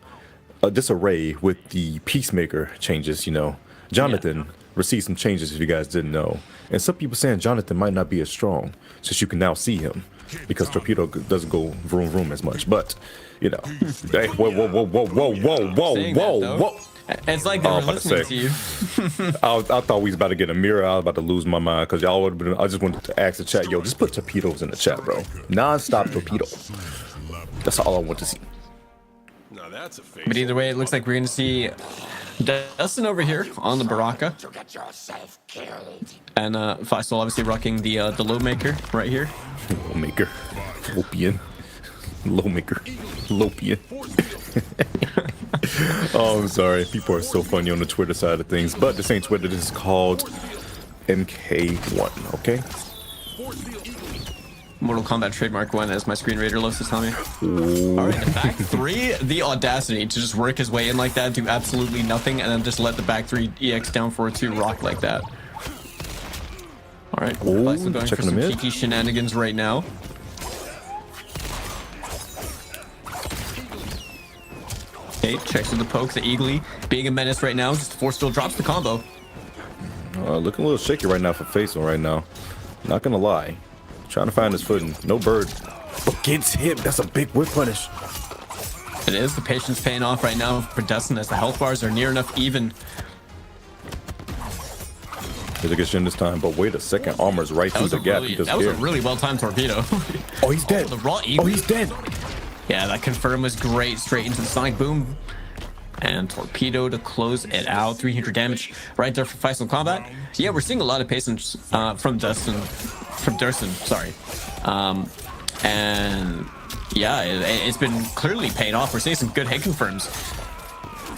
disarray with the Peacemaker changes, you know. Jonathan received some changes, if you guys didn't know. And some people saying Jonathan might not be as strong, since you can now see him, because Torpedo doesn't go vroom vroom as much. But, you know, hey, whoa. It's like they were listening to you. I thought we was about to get a mirror. I was about to lose my mind, because y'all would have been. I just wanted to ask the chat, yo, just put torpedoes in the chat, bro. Non-stop torpedo. That's all I want to see. But either way, it looks like we're going to see Dustin over here on the Baraka. And Faysal obviously rocking the low maker right here. Low maker. Lopian. Low maker. Lopian. Oh, I'm sorry. People are so funny on the Twitter side of things. But this ain't Twitter. This is called MK1, okay? Mortal Kombat trademark 1, as my screen reader loves to tell me. All right, the back three, the audacity to just work his way in like that, do absolutely nothing, and then just let the back three EX down for 2 rock like that. All right, Faysal going for some cheeky shenanigans right now. Okay, checks with the poke, the Eagly, being a menace right now, just force field drops the combo. Looking a little shaky right now for Faysal right now. Not gonna lie. Trying to find his footing. No bird. But gets hit. That's a big whip punish. It is. The patience paying off right now for Dustin as the health bars are near enough even. He's a good shin this time, but wait a second. Armor's right through the gap. That was a really well-timed torpedo. Oh, he's dead. The raw Eagle. Oh, he's dead. Yeah, that confirm was great. Straight into the sonic boom. And torpedo to close it out. 300 damage right there for Faysal Kombat. Yeah, we're seeing a lot of patience from Dustin. Sorry. And yeah, it's been clearly paying off. We're seeing some good hit confirms.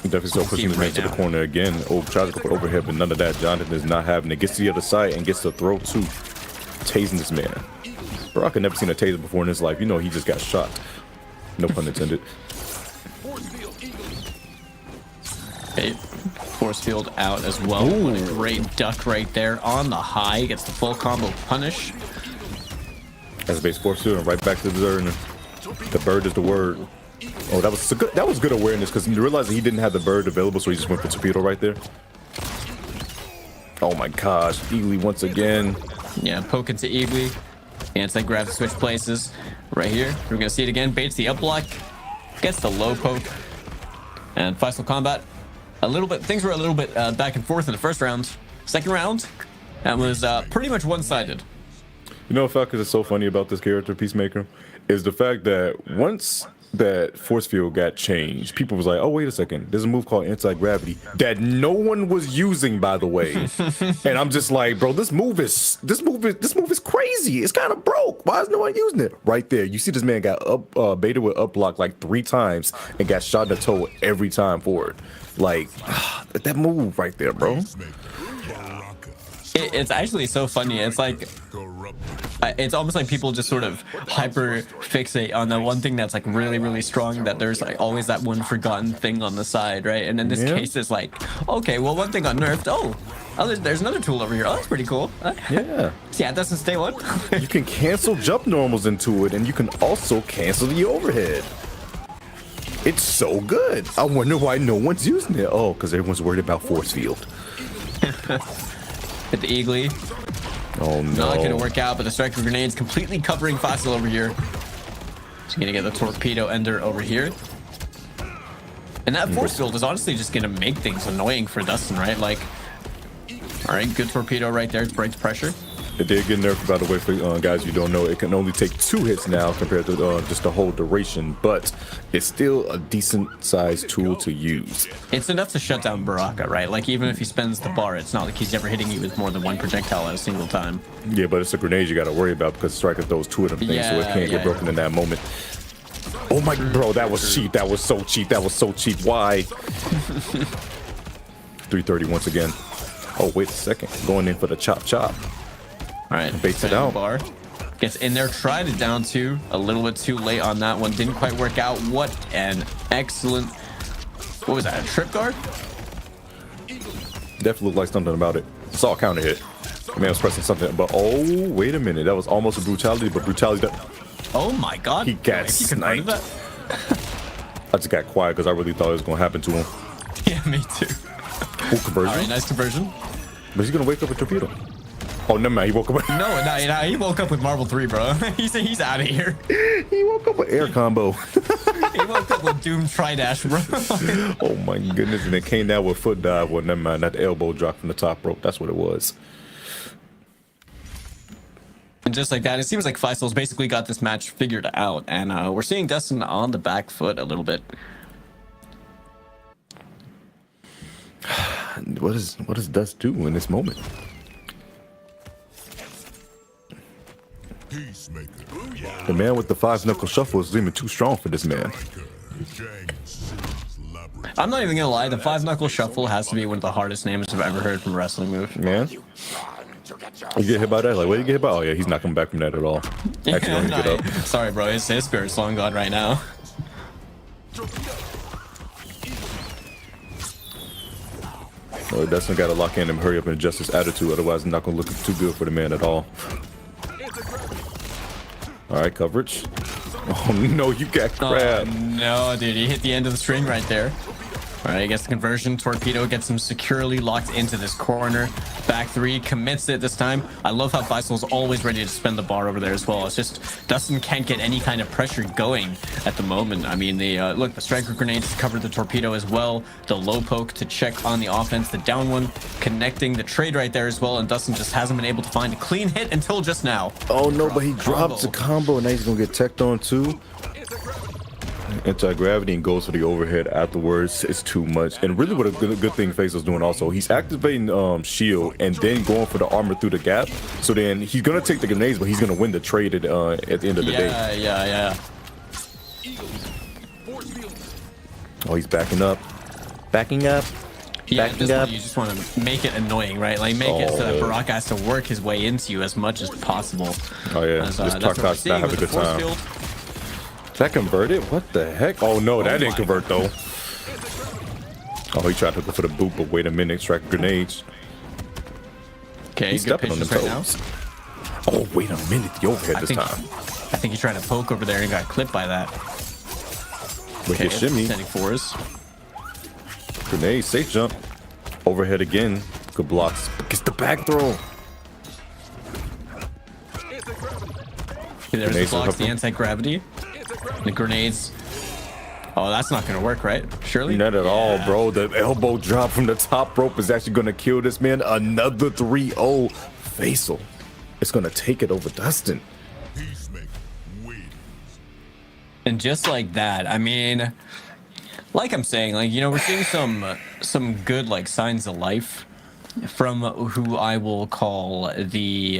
He definitely still pushing his man to the corner again. Oh, tries to go for overhead, but none of that. Jonathan is not having it. Gets to the other side and gets the throw too. Tasing this man. Bro, I could never seen a taser before in his life. You know he just got shot. No pun intended. Okay, force field out as well. What a great duck right there on the high. Gets the full combo punish. As a base force field and right back to the bird. The bird is the word. Oh, that was good awareness, because he realized that he didn't have the bird available, so he just went for torpedo right there. Oh my gosh, Eagly once again. Yeah, poke into Eagly. And it's like grab switch places right here. We're gonna see it again. Baits the up block, gets the low poke, and Faysal Kombat. A little bit, things were a little bit back and forth in the first round. Second round, that was pretty much one-sided. You know what Falcon is so funny about this character, Peacemaker, is the fact that once that force field got changed, people was like, oh, wait a second, there's a move called anti-gravity that no one was using, by the way. And I'm just like, bro, this move is crazy. It's kind of broke. Why is no one using it? Right there, you see this man got baited with up block like 3 times and got shot in the toe every time forward. Like, that move right there, bro. It's actually so funny. It's like, it's almost like people just sort of hyper fixate on the one thing that's like really, really strong, that there's like always that one forgotten thing on the side, right? And in this case, it's like, okay, well, one thing got nerfed. Oh, there's another tool over here. Oh, that's pretty cool. Yeah. Yeah, it doesn't stay one. You can cancel jump normals into it, and you can also cancel the overhead. It's so good. I wonder why no one's using it. Oh, because everyone's worried about force field. Hit the Eagly. Oh no. Not gonna work out, but the striker grenade's completely covering Faysal over here. Just gonna get the torpedo ender over here. And that force field is honestly just gonna make things annoying for Dustin, right? Like, all right, good torpedo right there. It breaks pressure. It did get nerfed, by the way, for guys you don't know. It can only take 2 hits now compared to just the whole duration, but it's still a decent-sized tool to use. It's enough to shut down Baraka, right? Like, even if he spends the bar, it's not like he's ever hitting you with more than 1 projectile at a single time. Yeah, but it's a grenade you got to worry about because Striker throws 2 of them things, so it can't get broken in that moment. Oh my, bro, that was cheap. That was so cheap. That was so cheap. Why? 330 once again. Oh, wait a second. Going in for the chop chop. All right, baits it out. Bar gets in there, tried it down too. A little bit too late on that one. Didn't quite work out. What an excellent. What was that? A trip guard? Definitely looked like something about it. Saw a counter hit. The man was pressing something, but oh, wait a minute. That was almost a brutality, but brutality. Oh my God! He got sniped. I just got quiet because I really thought it was going to happen to him. Yeah, me too. Full conversion. All right, nice conversion. But he's going to wake up with torpedo. Oh, never mind. He woke up. No, he woke up with Marble 3, bro. he's out of here. He woke up with air combo. He woke up with Doom Tri-Dash, bro. Oh my goodness. And it came down with foot dive. Well, never mind. Not the elbow drop from the top rope. That's what it was. And just like that, it seems like Faysal's basically got this match figured out. And we're seeing Dustin on the back foot a little bit. What does Dust do in this moment? The man with the 5-knuckle shuffle is even too strong for this man. I'm not even gonna lie, the 5-knuckle shuffle has to be one of the hardest names I've ever heard from a wrestling move. Man, you get hit by that? Like, what do you get hit by? Oh yeah, he's not coming back from that at all. Actually, get up. Sorry, bro. His spirit's long gone right now. Well, Dustin got to lock in and hurry up and adjust his attitude. Otherwise, it's not going to look too good for the man at all. All right, coverage. Oh, no, you got grabbed. Oh, no, dude. He hit the end of the string right there. All right, he gets the conversion. Torpedo gets him securely locked into this corner. Back 3, commits it this time. I love how Faysal's always ready to spend the bar over there as well. It's just Dustin can't get any kind of pressure going at the moment. I mean, look, the striker grenades covered the torpedo as well. The low poke to check on the offense. The down one connecting the trade right there as well. And Dustin just hasn't been able to find a clean hit until just now. Oh, no, but he drops a combo and now he's going to get teched on too. Anti-gravity and goes for the overhead afterwards. It's too much. And really what a good thing Faysal's doing also, he's activating shield and then going for the armor through the gap. So then he's going to take the grenades, but he's going to win the trade at the end of the day. Yeah. Oh, he's backing up. Yeah, this one you just want to make it annoying, right? Like make it so that Baraka has to work his way into you as much as possible. Oh yeah, this Tarkat's not having a good time. Is that converted? What the heck? Oh no, that didn't convert though. Oh, he tried to go for the boot, but wait a minute, strike grenades. Okay, he's stepping on them toes. Oh, wait a minute, the overhead this time. I think he tried to poke over there and got clipped by that. With his shimmy. Standing fours. Grenade, safe jump. Overhead again. Good blocks. Gets the back throw. Okay, there's the blocks, the anti-gravity. The grenades. Oh, that's not going to work, right? Surely? Not at all, bro. The elbow drop from the top rope is actually going to kill this man. Another 3-0. Faysal. It's going to take it over Dustin. And just like that, I mean, like I'm saying, like, you know, we're seeing some good, like, signs of life from who I will call the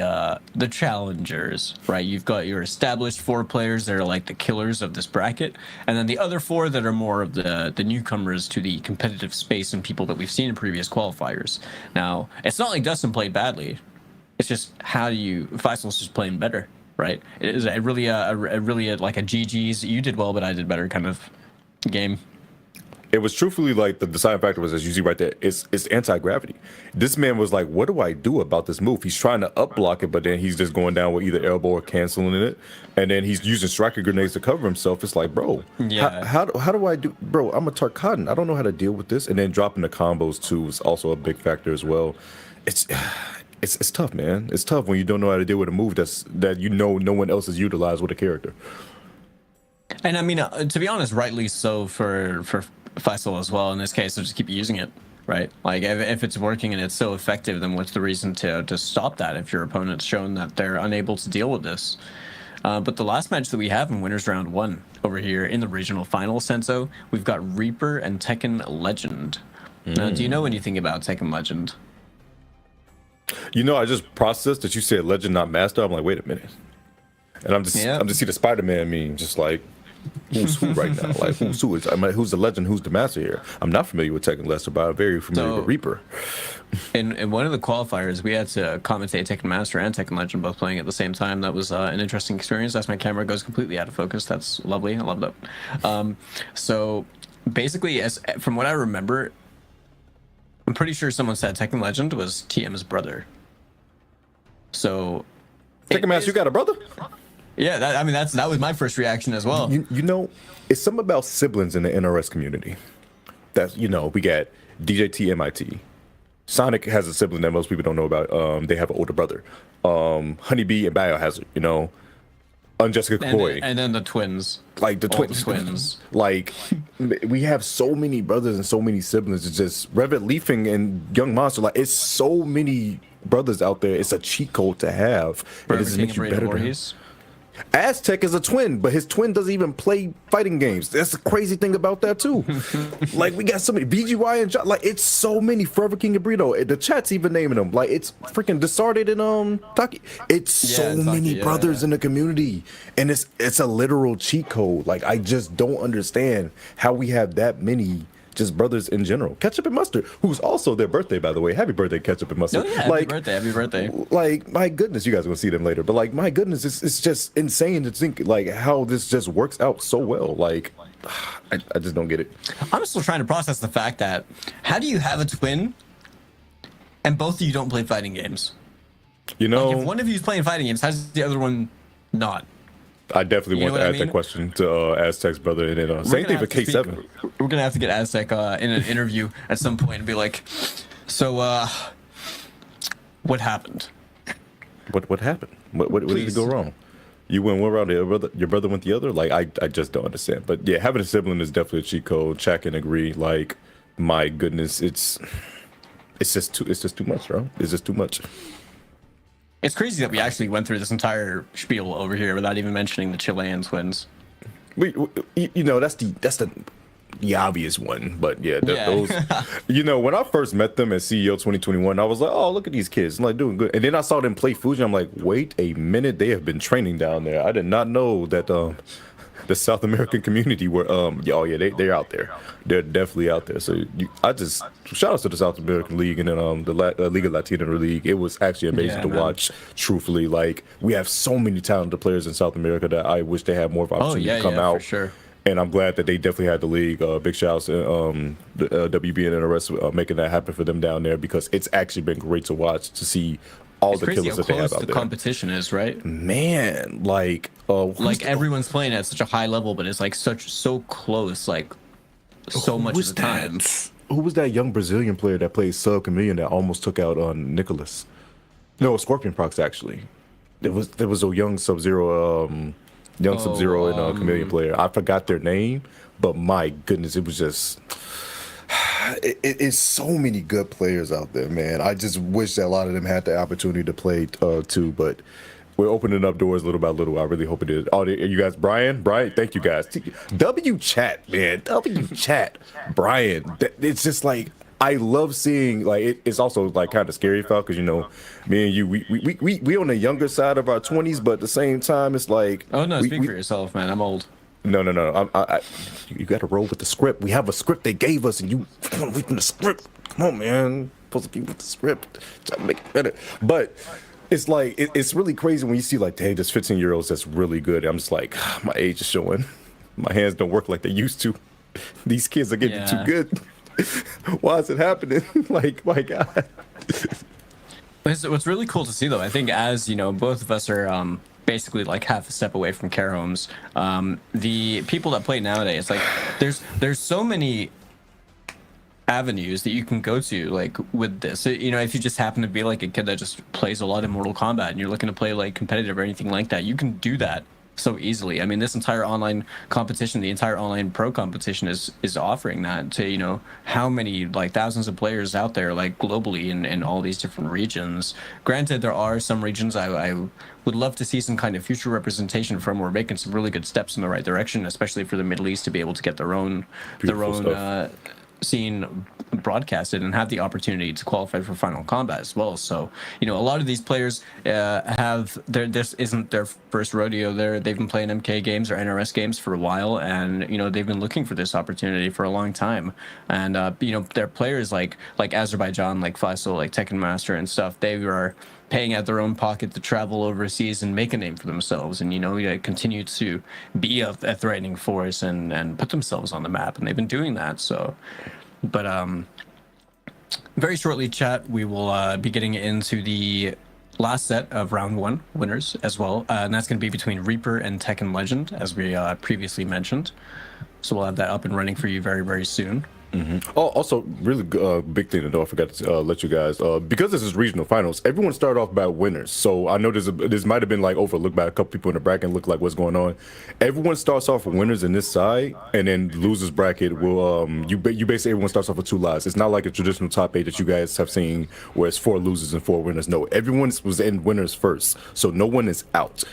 challengers, right? You've got your established 4 players that are like the killers of this bracket, and then the other 4 that are more of the newcomers to the competitive space and people that we've seen in previous qualifiers. Now, it's not like Dustin played badly. It's just Faysal's just playing better, right? It is a really like a GG's, you did well, but I did better kind of game. It was truthfully like the deciding factor was, as you see right there, it's anti-gravity. This man was like, what do I do about this move? He's trying to up block it, but then he's just going down with either elbow or canceling it. And then he's using striker grenades to cover himself. It's like, bro, how do I do? Bro, I'm a Tarkatan. I don't know how to deal with this. And then dropping the combos too is also a big factor as well. It's tough, man. It's tough when you don't know how to deal with a move that you know no one else has utilized with a character. And I mean, to be honest, rightly so for Faysal as well. In this case, so just keep using it. right? Like if it's working and it's so effective, then what's the reason to stop that if your opponent's shown that they're unable to deal with this? But the last match that we have in Winners Round 1 over here in the regional final, Senso, we've got Reaper and Tekken Legend. Now, do you know anything about Tekken Legend? You know, I just processed that you said Legend, not Master. I'm like, wait a minute. And I'm just see the Spider-Man meme, just like, who's who right now? Like, who's who? I mean, who's the Legend? Who's the Master here? I'm not familiar with Tekken Master, but I'm very familiar with Reaper. In one of the qualifiers, we had to commentate Tekken Master and Tekken Legend both playing at the same time. That was an interesting experience. As my camera goes completely out of focus, that's lovely. I love that. So basically, from what I remember, I'm pretty sure someone said Tekken Legend was TM's brother. So Tekken Master, you got a brother? Yeah, that was my first reaction as well. You know, it's something about siblings in the NRS community. That's, you know, we got DJT MIT. Sonic has a sibling that most people don't know about. They have an older brother. Honeybee and Biohazard, you know. Jessica Koi. And then the twins. Like the twins. Like, we have so many brothers and so many siblings. It's just Revit Leafing and Young Monster. Like, it's so many brothers out there. It's a cheat code to have. It just makes you better than Aztec is a twin, but his twin doesn't even play fighting games. That's the crazy thing about that too. Like, we got so many BGY and John, like, it's so many. Forever King and Burrito. The chat's even naming them. Like, it's freaking Disarded and Taki. It's so many brothers in the community, and it's a literal cheat code. Like, I just don't understand how we have that many just brothers in general. Ketchup and Mustard, who's also their birthday, by the way. Happy birthday, Ketchup and Mustard. Oh, yeah, happy birthday. Like, my goodness, you guys are gonna see them later, but like, my goodness, it's just insane to think like how this just works out so well. Like, I just don't get it. I'm still trying to process the fact that how do you have a twin and both of you don't play fighting games? You know, like, if one of you is playing fighting games, how does the other one not? I definitely want to ask that question to Aztec's brother, and then same thing for K7. We're gonna have to get Aztec in an interview at some point and be like, so what happened? What happened? What did go wrong? You went one round, your brother went the other. Like, I just don't understand. But yeah, having a sibling is definitely a cheat code. Chat can agree. Like, my goodness, it's just too much, bro. It's just too much. It's crazy that we actually went through this entire spiel over here without even mentioning the Chilean twins. You know, that's the obvious one, but yeah, those. You know, when I first met them at CEO 2021, I was like, oh, look at these kids, I'm like, doing good. And then I saw them play Fuji. I'm like, wait a minute, they have been training down there. I did not know that the South American community were they're out there. They're definitely out there. So I just shout out to the South American League and then the League of Latino League. It was actually amazing to watch. Truthfully, like, we have so many talented players in South America that I wish they had more of an opportunity to come out. For sure. And I'm glad that they definitely had the league. Big shouts to the WB and NRS making that happen for them down there, because it's actually been great to watch, to see all the killers that they have out there. The competition is, right? Man, like everyone's playing at such a high level, but it's like so close, like so much of the time. Who was that young Brazilian player that played Sub Chameleon that almost took out on Nicholas? No, Scorpion Prox actually. There was a young Sub-Zero Sub-Zero and Chameleon player. I forgot their name, but my goodness, it was just. It's so many good players out there, man. I just wish that a lot of them had the opportunity to play too, but we're opening up doors little by little. I really hope it is. Oh, you guys, Brian, thank you guys. W chat, man. W chat, Brian. It's just like, I love seeing, like, it's also like kind of scary, because, you know, me and you, we on the younger side of our 20s, but at the same time, it's like. Oh no, speak for yourself, man. I'm old. No. You got to roll with the script. We have a script they gave us, and you want to read from the script. Come on, man. Supposed to be with the script. Try to make it better. But it's like, it's really crazy when you see, like, hey, there's 15-year-olds that's really good. I'm just like, my age is showing. My hands don't work like they used to. These kids are getting too good. Why is it happening? Like, my God. What's really cool to see, though, I think, as you know, both of us are basically like half a step away from care homes. The people that play nowadays, like, there's so many avenues that you can go to, like, with this. You know, if you just happen to be like a kid that just plays a lot of Mortal Kombat and you're looking to play like competitive or anything like that, you can do that so easily. I mean, this entire online competition, the entire online pro competition is offering that to, you know, how many, like, thousands of players out there, like, globally in all these different regions. Granted, there are some regions I would love to see some kind of future representation from. We're making some really good steps in the right direction, especially for the Middle East to be able to get their own scene broadcasted and have the opportunity to qualify for Final Kombat as well. So, you know, a lot of these players this isn't their first rodeo. They've been playing MK games or NRS games for a while, and, you know, they've been looking for this opportunity for a long time. And you know, they're players like Azerbaijan, like Faysal, like Tekken Master and stuff. They are paying out their own pocket to travel overseas and make a name for themselves, and, you know, continue to be a threatening force and put themselves on the map, and they've been doing that. So, but very shortly, chat, we will be getting into the last set of round 1 winners as well, and that's going to be between Reaper and Tekken Legend, as we previously mentioned. So we'll have that up and running for you very, very soon. Oh, also, really big thing to know, I forgot to let you guys, because this is regional finals, everyone started off by winners. So I know this might have been like overlooked by a couple people in the bracket and look like what's going on. Everyone starts off with winners in this side, and then losers bracket will you basically everyone starts off with 2 lives. It's not like a traditional top 8 that you guys have seen where it's 4 losers and 4 winners. No, everyone was in winners first, so no one is out.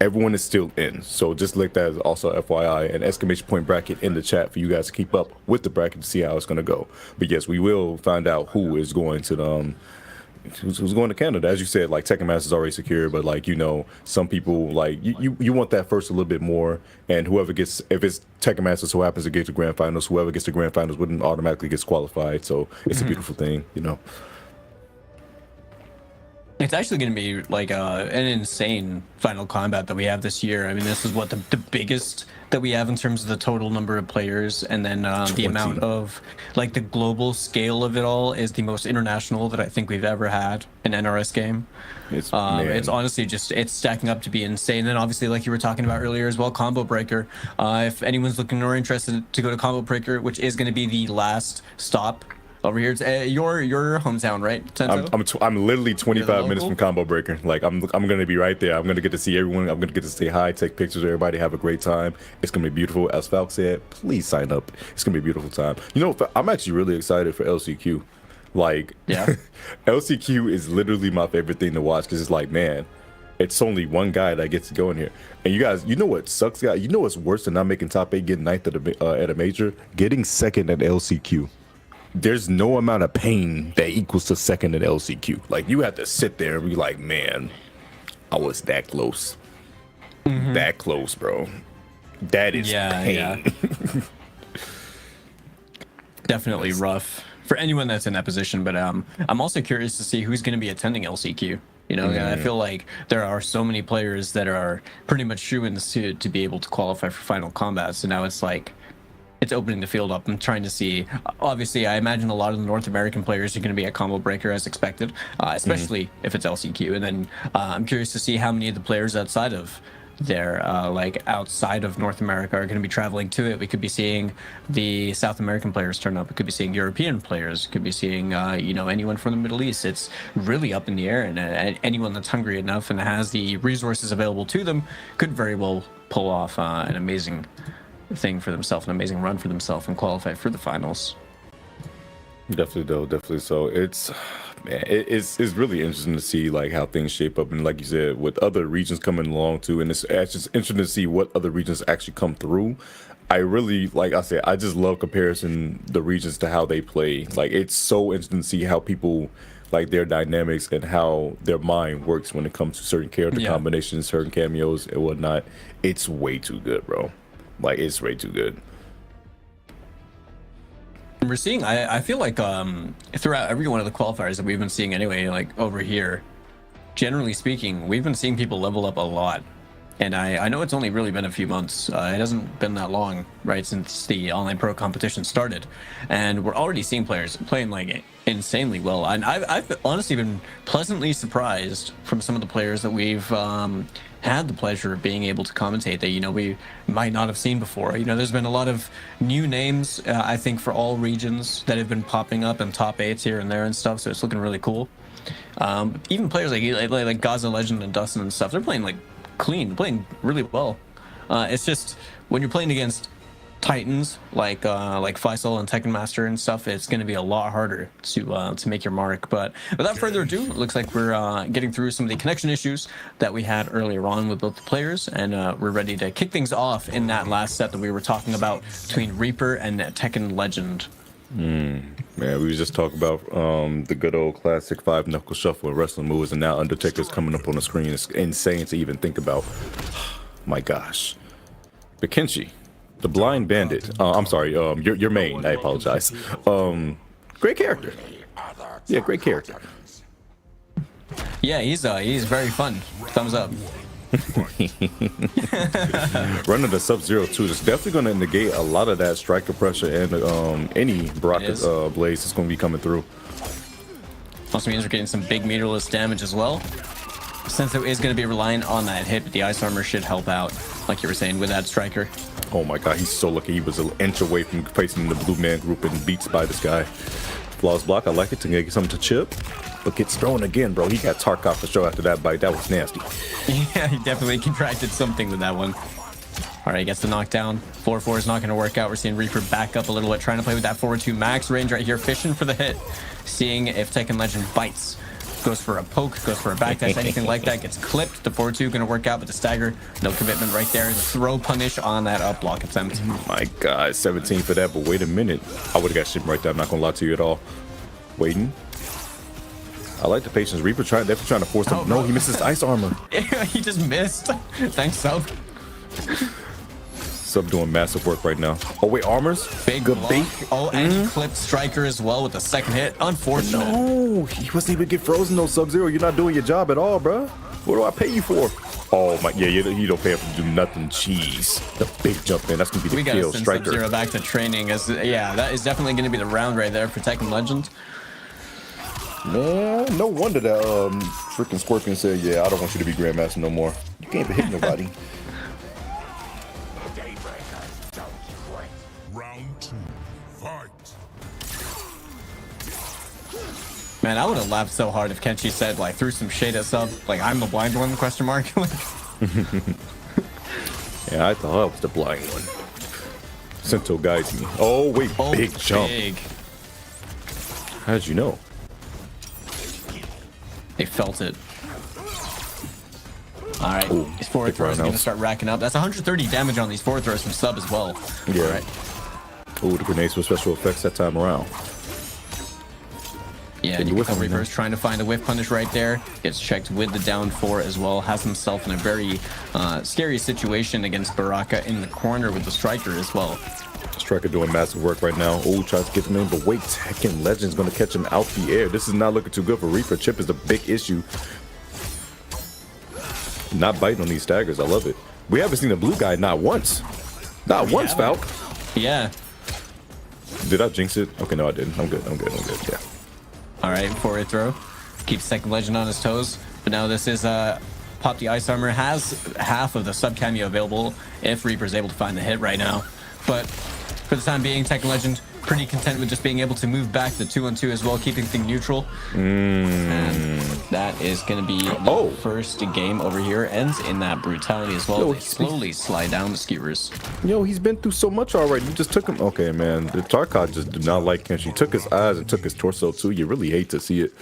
Everyone is still in, so just like that as also FYI, an exclamation point bracket in the chat for you guys to keep up with the bracket to see how it's going to go. But yes, we will find out who is going to who's going to Canada. As you said, like, Tekken Master is already secure, but, like, you know, some people, like, you want that first a little bit more, and whoever gets, if it's Tekken Masters who happens to get to grand finals, whoever gets to grand finals wouldn't automatically gets qualified. So it's a beautiful thing, you know. It's actually going to be like an insane Final Combat that we have this year. I mean, this is what the biggest that we have in terms of the total number of players, and then the amount of, like, the global scale of it all is the most international that I think we've ever had an NRS game. It's honestly just, it's stacking up to be insane. And obviously, like you were talking about earlier as well, Combo Breaker. If anyone's looking or interested to go to Combo Breaker, which is going to be the last stop over here, it's your hometown, right, Tenzo? I'm literally 25 minutes from Combo Breaker. Like, I'm gonna be right there. I'm gonna get to see everyone. I'm gonna get to say hi, take pictures of everybody, have a great time. It's gonna be beautiful. As Falk said, please sign up. It's gonna be a beautiful time. You know, I'm actually really excited for LCQ. Like, yeah, LCQ is literally my favorite thing to watch, because it's like, man, it's only one guy that gets to go in here. And you guys, you know what sucks, guys? You know what's worse than not making top 8, getting 9th at a major? Getting 2nd at LCQ. There's no amount of pain that equals to 2nd at LCQ. Like, you have to sit there and be like, man, I was that close. That close, bro. That is pain. Yeah. Definitely rough for anyone that's in that position. But I'm also curious to see who's going to be attending LCQ. You know, I feel like there are so many players that are pretty much shoo-ins to be able to qualify for Final Combat. So now it's like, it's opening the field up. I'm trying to see. Obviously, I imagine a lot of the North American players are going to be at Combo Breaker as expected, especially if it's LCQ. And then I'm curious to see how many of the players outside of there, like outside of North America, are going to be traveling to it. We could be seeing the South American players turn up. We could be seeing European players. Could be seeing, you know, anyone from the Middle East. It's really up in the air, and anyone that's hungry enough and has the resources available to them could very well pull off an amazing thing for themselves, an amazing run for themselves, and qualify for the finals. Definitely, though, definitely. So it's, man, it's really interesting to see, like, how things shape up, and like you said, with other regions coming along too, and it's just interesting to see what other regions actually come through. I really, like I said, I just love comparison the regions to how they play. Like, it's so interesting to see how people, like, their dynamics and how their mind works when it comes to certain character combinations, certain cameos and whatnot. It's way too good, bro. Like, it's way too good. We're seeing, I feel like throughout every one of the qualifiers that we've been seeing anyway, like over here, generally speaking, we've been seeing people level up a lot. And I know it's only really been a few months. It hasn't been that long, right, since the online pro competition started. And we're already seeing players playing, like, insanely well. And I've honestly been pleasantly surprised from some of the players that we've had the pleasure of being able to commentate that, you know, we might not have seen before. You know, there's been a lot of new names, I think, for all regions that have been popping up in top 8s here and there and stuff. So it's looking really cool. Even players like Gaza Legend and Dustin and stuff, they're playing, like, clean, playing really well. It's just when you're playing against Titans like Faysal and Tekken Master and stuff, it's going to be a lot harder to make your mark. But without further ado, it looks like we're getting through some of the connection issues that we had earlier on with both the players, and we're ready to kick things off in that last set that we were talking about between Reaper and Tekken Legend. Man, we was just talking about the good old classic 5-knuckle shuffle and wrestling moves, and now Undertaker's coming up on the screen. It's insane to even think about. My gosh. But Kenshi, the blind bandit. I'm sorry, your main. I apologize. Great character. Yeah, great character. Yeah, he's very fun. Thumbs up. Running the Sub-Zero too is definitely going to negate a lot of that striker pressure and any Baraka blades that's going to be coming through. Also means we're getting some big meterless damage as well, since it is going to be relying on that hit, but the ice armor should help out, like you were saying, with that striker. Oh my god, he's so lucky he was an inch away from facing the blue man group and beats by this guy. Flawless block, I like it to get something to chip, but gets thrown again, bro. He got Tarkov for sure after that bite. That was nasty. Yeah, he definitely contracted something with that one. All right, gets the knockdown. 4-4 is not going to work out. We're seeing Reaper back up a little bit, trying to play with that forward 2 max range right here, fishing for the hit, seeing if Tekken Legend bites. Goes for a poke, goes for a back dash, anything like that, gets clipped. The 4-2 going to work out, but the stagger, no commitment right there. The throw punish on that up block attempt. My god, 17 for that, but wait a minute. I would have got shit right there, I'm not going to lie to you at all. Waiting. I like the patience. Reaper definitely trying to force him. No, he misses ice armor. He just missed. Thanks, Sub. Sub doing massive work right now. Oh, wait, armors? Big good bait. Oh, and he clipped Striker as well with the second hit. Unfortunate. No, he wasn't even get frozen, no Sub-Zero. You're not doing your job at all, bro. What do I pay you for? Oh, my, yeah, you don't pay him to do nothing. Jeez. The big jump in. That's going to be the kill. Send Striker. Sub-Zero back to training. Yeah, that is definitely going to be the round right there for Tekken Legend. Man, no wonder that freaking Scorpion said, yeah, I don't want you to be Grandmaster no more. You can't even hit nobody. Round 2, fight. Man, I would have laughed so hard if Kenshi said, like, threw some shade at Sub, like, I'm the blind one, question mark. Yeah, I thought I was the blind one. Sento guides me. Oh, wait, big jump. Big. How'd you know? They felt it. All right, ooh, these forward throws are going to roundhouse. start racking up. That's 130 damage on these forward throws from Sub as well. Yeah. All right. Oh, the grenades with special effects that time around. Yeah, and you can tell Reaper's trying to find a whiff punish right there. Gets checked with the down 4 as well. Has himself in a very scary situation against Baraka in the corner with the striker as well. Striker doing massive work right now. Oh, tries to get him in, but wait, Tekken Legend's going to catch him out the air. This is not looking too good for Reaper. Chip is a big issue. Not biting on these staggers. I love it. We haven't seen a blue guy not once. Not once, Falk. Yeah. Did I jinx it? Okay, no, I didn't. I'm good. Yeah. All right, forward throw. Keeps Tekken Legend on his toes. But now this is Pop the Ice Armor has half of the sub cameo available if Reaper's able to find the hit right now. But for the time being, Tekken Legend pretty content with just being able to move back the 2-on-2 as well, keeping things neutral. And that is going to be the first game over here. Ends in that brutality as well. Yo, they slowly slide down the skewers. Yo, he's been through so much already. You just took him. Okay, man. The Tarkov just did not like him. She took his eyes and took his torso too. You really hate to see it.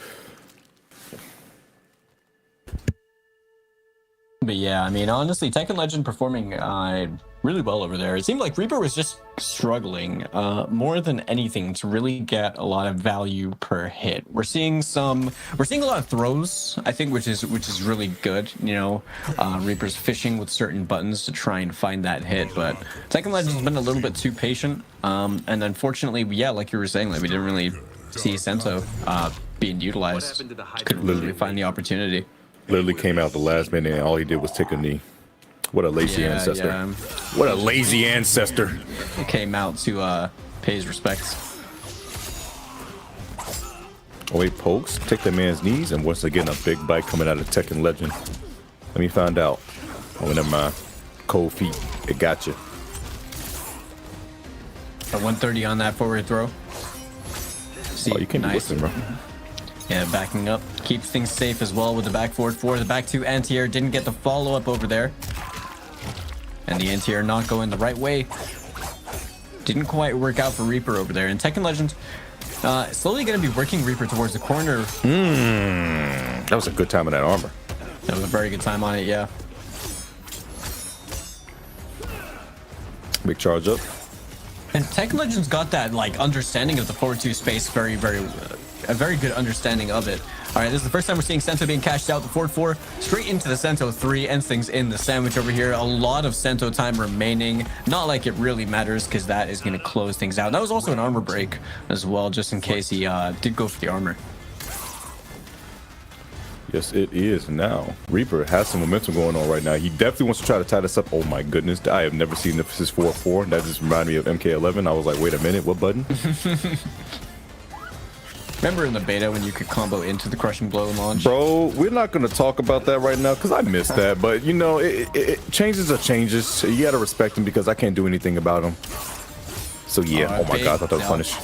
But yeah, I mean, honestly, Tekken Legend performing really well over there. It seemed like Reaper was just struggling more than anything to really get a lot of value per hit. We're seeing a lot of throws, I think, which is really good. You know, Reaper's fishing with certain buttons to try and find that hit, but Tekken Legend's been a little bit too patient. And unfortunately, yeah, like you were saying, like we didn't really see Sento being utilized. Couldn't really find the opportunity. Literally came out the last minute and all he did was take a knee. What a lazy ancestor. Yeah. What a lazy ancestor. Came out to pay his respects. Oh wait, pokes, take the man's knees, and once again a big bite coming out of Tekken Legend. Let me find out. Oh, never mind. Cold feet. It got you. A 130 on that forward throw. See, Oh, you can't be nice. whipping, bro. Yeah, backing up. Keeps things safe as well with the back forward 4. The back 2 anti-air didn't get the follow-up over there. And the anti-air not going the right way. Didn't quite work out for Reaper over there. And Tekken Legend slowly going to be working Reaper towards the corner. That was a good time in that armor. That was a very good time on it, yeah. Big charge up. And Tekken Legends got that like understanding of the forward 2 space a very good understanding of it. All right, this is the first time we're seeing Sento being cashed out. The forward 4 straight into the Sento 3 ends things in the sandwich over here. A lot of Sento time remaining. Not like it really matters because that is going to close things out. That was also an armor break as well, just in case he did go for the armor. Yes, it is now. Reaper has some momentum going on right now. He definitely wants to try to tie this up. Oh my goodness, I have never seen this 4-4. That just reminded me of MK1. I was like, wait a minute, what button? Remember in the beta when you could combo into the crushing blow and launch? Bro, we're not going to talk about that right now because I missed that. But, you know, changes are changes. You got to respect him because I can't do anything about him. So, yeah. Oh, my God. I thought that was punished.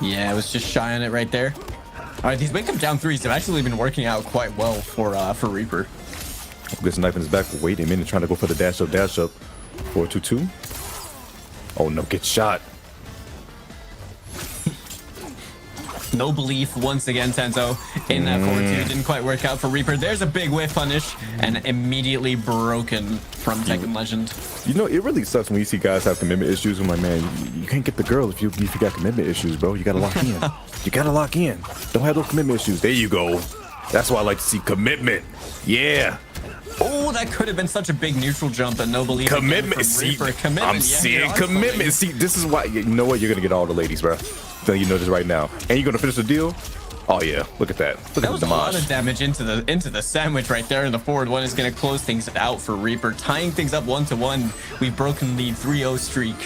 Yeah, it was just shy on it right there. All right, these wake up down threes have actually been working out quite well for Reaper. Gets a knife in his back. Wait a minute. Trying to go for the dash up, dash up. 4-2-2. Oh, no. Get shot. No belief once again, Sento, in that 4-2. Didn't quite work out for Reaper. There's a big whiff punish and immediately broken from Tekken Legend. You know, it really sucks when you see guys have commitment issues. I'm like, man, you can't get the girl if you got commitment issues, bro. You got to lock in. You got to lock in. Don't have those commitment issues. There you go. That's why I like to see commitment. Yeah. Oh, that could have been such a big neutral jump, but no belief. Commitment. See, I'm seeing commitment. See, this is why, you know what? You're going to get all the ladies, bro. So you know this right now. And you're going to finish the deal? Oh, yeah. Look at that. Look that was a lot of damage into the sandwich right there. And the forward 1 is going to close things out for Reaper. Tying things up 1-1. We've broken the 3-0 streak.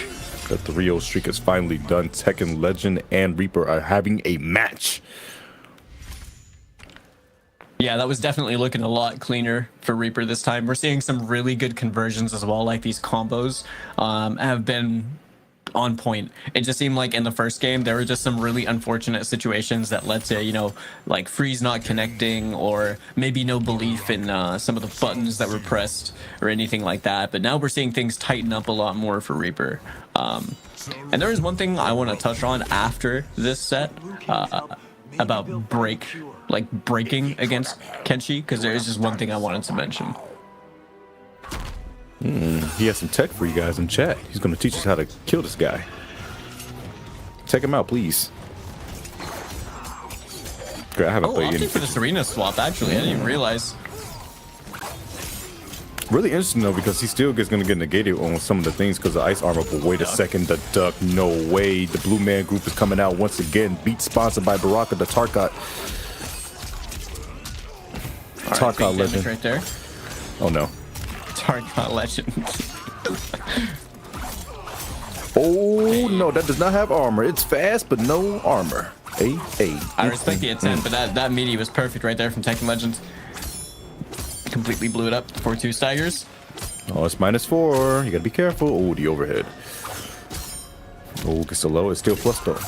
The 3-0 streak is finally done. Tekken Legend and Reaper are having a match. Yeah, that was definitely looking a lot cleaner for Reaper this time. We're seeing some really good conversions as well. Like these combos have been on point. It just seemed like in the first game there were just some really unfortunate situations that led to, you know, like freeze not connecting or maybe no belief in some of the buttons that were pressed or anything like that. But now we're seeing things tighten up a lot more for Reaper. And there is one thing I want to touch on after this set about breaking against Kenshi, because there is just one thing I wanted to mention. He has some tech for you guys in chat. He's going to teach us how to kill this guy. Check him out, please. Great, I haven't played anything for the Serena swap, actually. I didn't even realize. Really interesting, though, because he still is going to get negated on some of the things because the ice armor. But wait a second, the duck, no way. The Blue Man group is coming out once again. Beat sponsored by Baraka, the Tarkat. Tarkat Legend. Right there. Oh, no. Tarkat Legend. Oh, no, that does not have armor. It's fast, but no armor. I respect the attempt, but that meaty was perfect right there from Tekken Legend. Completely blew it up. 4-2 staggers. Oh, it's -4. You gotta be careful. Oh, the overhead. Oh, gets so low. It's still plus though.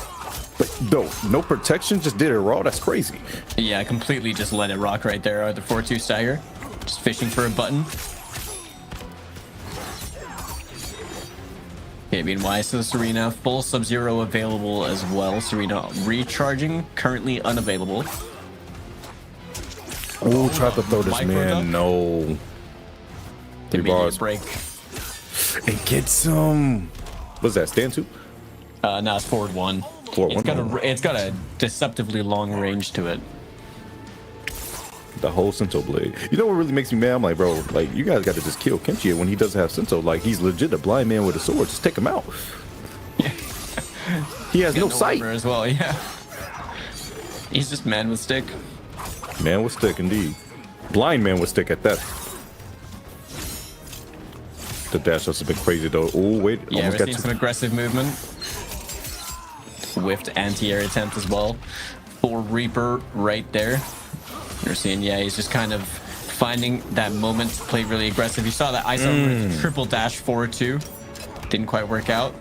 But no, no protection. Just did it raw. That's crazy. Yeah, completely just let it rock right there. The 4-2 stagger. Just fishing for a button. Okay, meanwhile, so Serena full Sub-Zero available as well. Serena recharging, currently unavailable. Oh, try to throw this man. No. 3 bars. Break. And get some. What's that? Stand 2? No, it's forward 1. It's got a deceptively long range to it. The whole Sento blade. You know what really makes me mad? I'm like, bro, like you guys got to just kill Kenshi when he doesn't have Sento. Like he's legit a blind man with a sword. Just take him out. Yeah. He has no sight as well. Yeah. He's just man with stick. Man with stick, indeed. Blind man with stick at that. The dash ups have been crazy though. Oh wait, yeah, we're seeing some aggressive movement. Whiffed anti-air attempt as well for Reaper right there. You're seeing, yeah, he's just kind of finding that moment to play really aggressive. You saw that ice over triple dash forward 2. Didn't quite work out.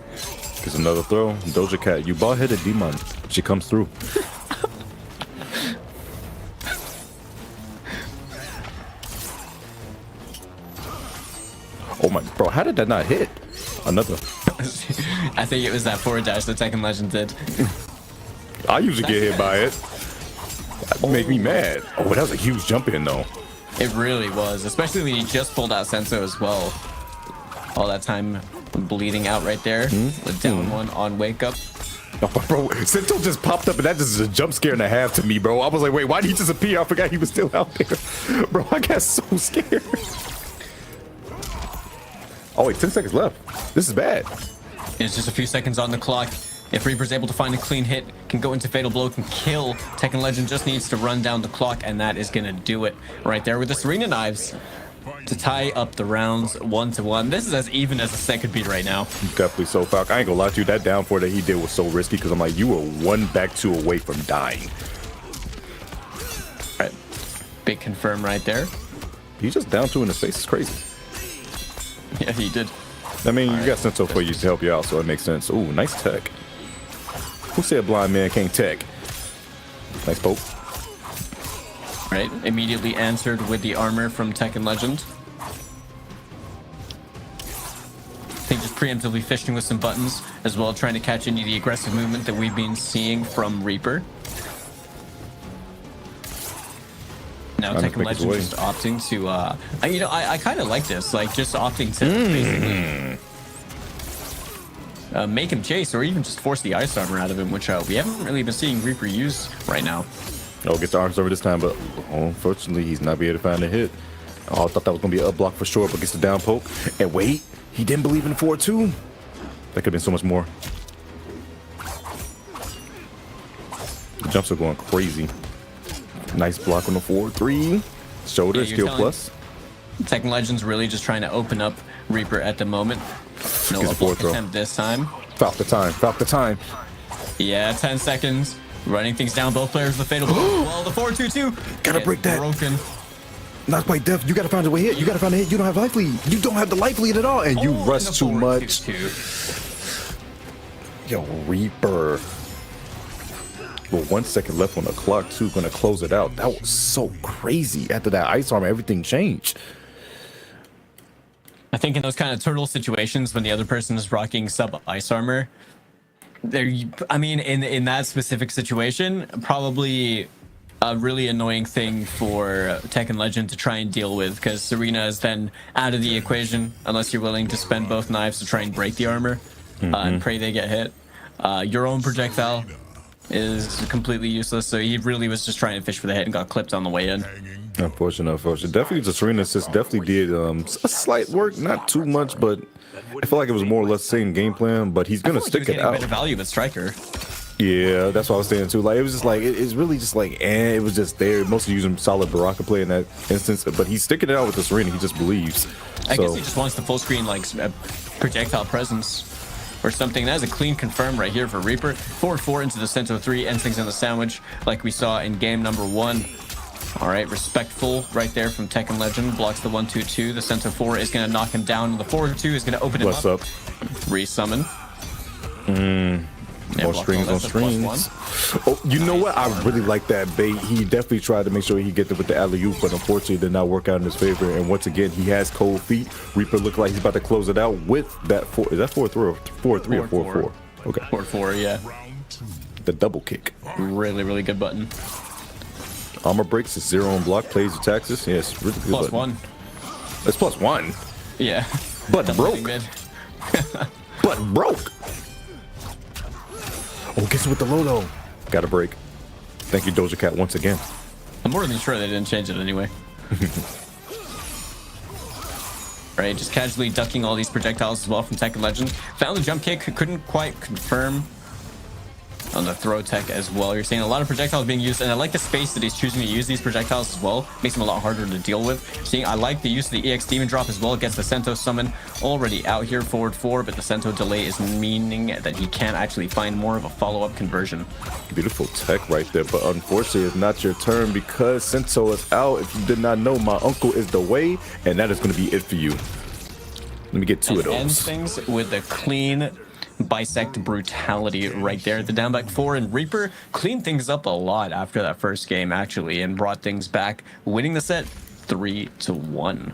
There's another throw. Doja Cat, you bald-headed demon. She comes through. Oh my, bro, how did that not hit? Another. I think it was that forward dash that Tekken Legend did. I usually get hit by it. That make me mad. Oh, that was a huge jump in though. It really was, especially when he just pulled out Senso as well. All that time bleeding out right there. The down one on wake up. Oh, bro, Sento just popped up and that just is a jump scare and a half to me, bro. I was like, wait, why did he disappear? I forgot he was still out there. Bro, I got so scared. Oh wait, 10 seconds left. This is bad. It's just a few seconds on the clock. If Reaper's able to find a clean hit, can go into Fatal Blow, can kill. Tekken Legend just needs to run down the clock, and that is gonna do it right there with the Serena Knives to tie up the rounds 1-1. This is as even as the set could be right now. Definitely so, Falc. I ain't gonna lie to you. That down four that he did was so risky because I'm like, you were one back two away from dying. Right. Big confirm right there. He just down two in the face. It's crazy. Yeah, he did. I mean, you got Sento for you to help you out, so it makes sense. Ooh, nice tech. Who said blind man can't tech? Nice poke. Right, immediately answered with the armor from Tekken Legend. I think just preemptively fishing with some buttons, as well trying to catch any of the aggressive movement that we've been seeing from Reaper. Now Tekken Legend just opting to, you know, I kind of like this, like just opting to basically make him chase or even just force the ice armor out of him, which we haven't really been seeing Reaper use right now. Oh, gets the arms over this time, but unfortunately, he's not be able to find a hit. Oh, I thought that was going to be an up block for sure, but gets the down poke. And wait, he didn't believe in the 4-2. That could have been so much more. The jumps are going crazy. Nice block on the 4-3. Shoulder, Yeah, skill plus. Tekken Legend's really just trying to open up Reaper at the moment. No Gets a up block attempt this time. Falc the time, Falc the time. Yeah, 10 seconds. Running things down, both players with Fatal Blow. Well, the 4-2-2. Gotta break that. Broken. Not quite deaf. You gotta find a way hit. You gotta find a hit. You don't have life lead. You don't have the life lead at all. And you rush too much. Yo, Reaper. Well, 1 second left on the clock, too. Gonna close it out. That was so crazy. After that ice armor, everything changed. I think in those kind of turtle situations when the other person is rocking sub ice armor, there, I mean, in that specific situation, probably a really annoying thing for Tekken Legend to try and deal with, because Serena is then out of the equation unless you're willing to spend both knives to try and break the armor and pray they get hit. Your own projectile is completely useless, so he really was just trying to fish for the hit and got clipped on the way in. Unfortunate. Definitely, the Serena assist definitely did a slight work, not too much, but I feel like it was more or less the same game plan. But he's gonna stick it out. Better value with Striker. Yeah, that's what I was saying too. Like it was just like it's really just like it was just there. Mostly using solid Baraka play in that instance, but he's sticking it out with the Serena. He just believes. I guess he just wants the full screen like projectile presence or something. That's a clean confirm right here for Reaper. 4-4 into the Sento 3, ends things in the sandwich like we saw in game number 1. All right, respectful right there from Tekken Legend. Blocks the 1-2-2. The Sento 4 is going to knock him down. And the 4-2 is going to open him What's up. up? Resummon. More strings on strings. Oh, you know what? I really like that bait. He definitely tried to make sure he get there with the alley-oop, but unfortunately it did not work out in his favor. And once again, he has cold feet. Reaper looked like he's about to close it out with that 4. Is that 4-3 or 4-3 or 4-4? Okay. 4-4, yeah. The double kick. Really, really good button. Armor breaks is 0 on block, plays with taxes. Yes, really good Plus button. 1. It's +1. Yeah. But broke. Mid. But broke. Oh, gets it with the low though. Got a break. Thank you, Doja Cat, once again. I'm more than sure they didn't change it anyway. Right, just casually ducking all these projectiles as well from Tekken Legend. Found the jump kick, couldn't quite confirm on the throw tech as well. You're seeing a lot of projectiles being used, and I like the space that he's choosing to use these projectiles as well. Makes them a lot harder to deal with. I like the use of the EX Demon Drop as well. It gets the Sento summon already out here, forward 4, but the Sento delay is meaning that he can't actually find more of a follow-up conversion. Beautiful tech right there, but unfortunately it's not your turn because Sento is out. If you did not know, my uncle is the way, and that is going to be it for you. Let me get 2 of those. Ends things with a clean bisect brutality right there. The down back 4, and Reaper cleaned things up a lot after that first game actually and brought things back, winning the set 3-1.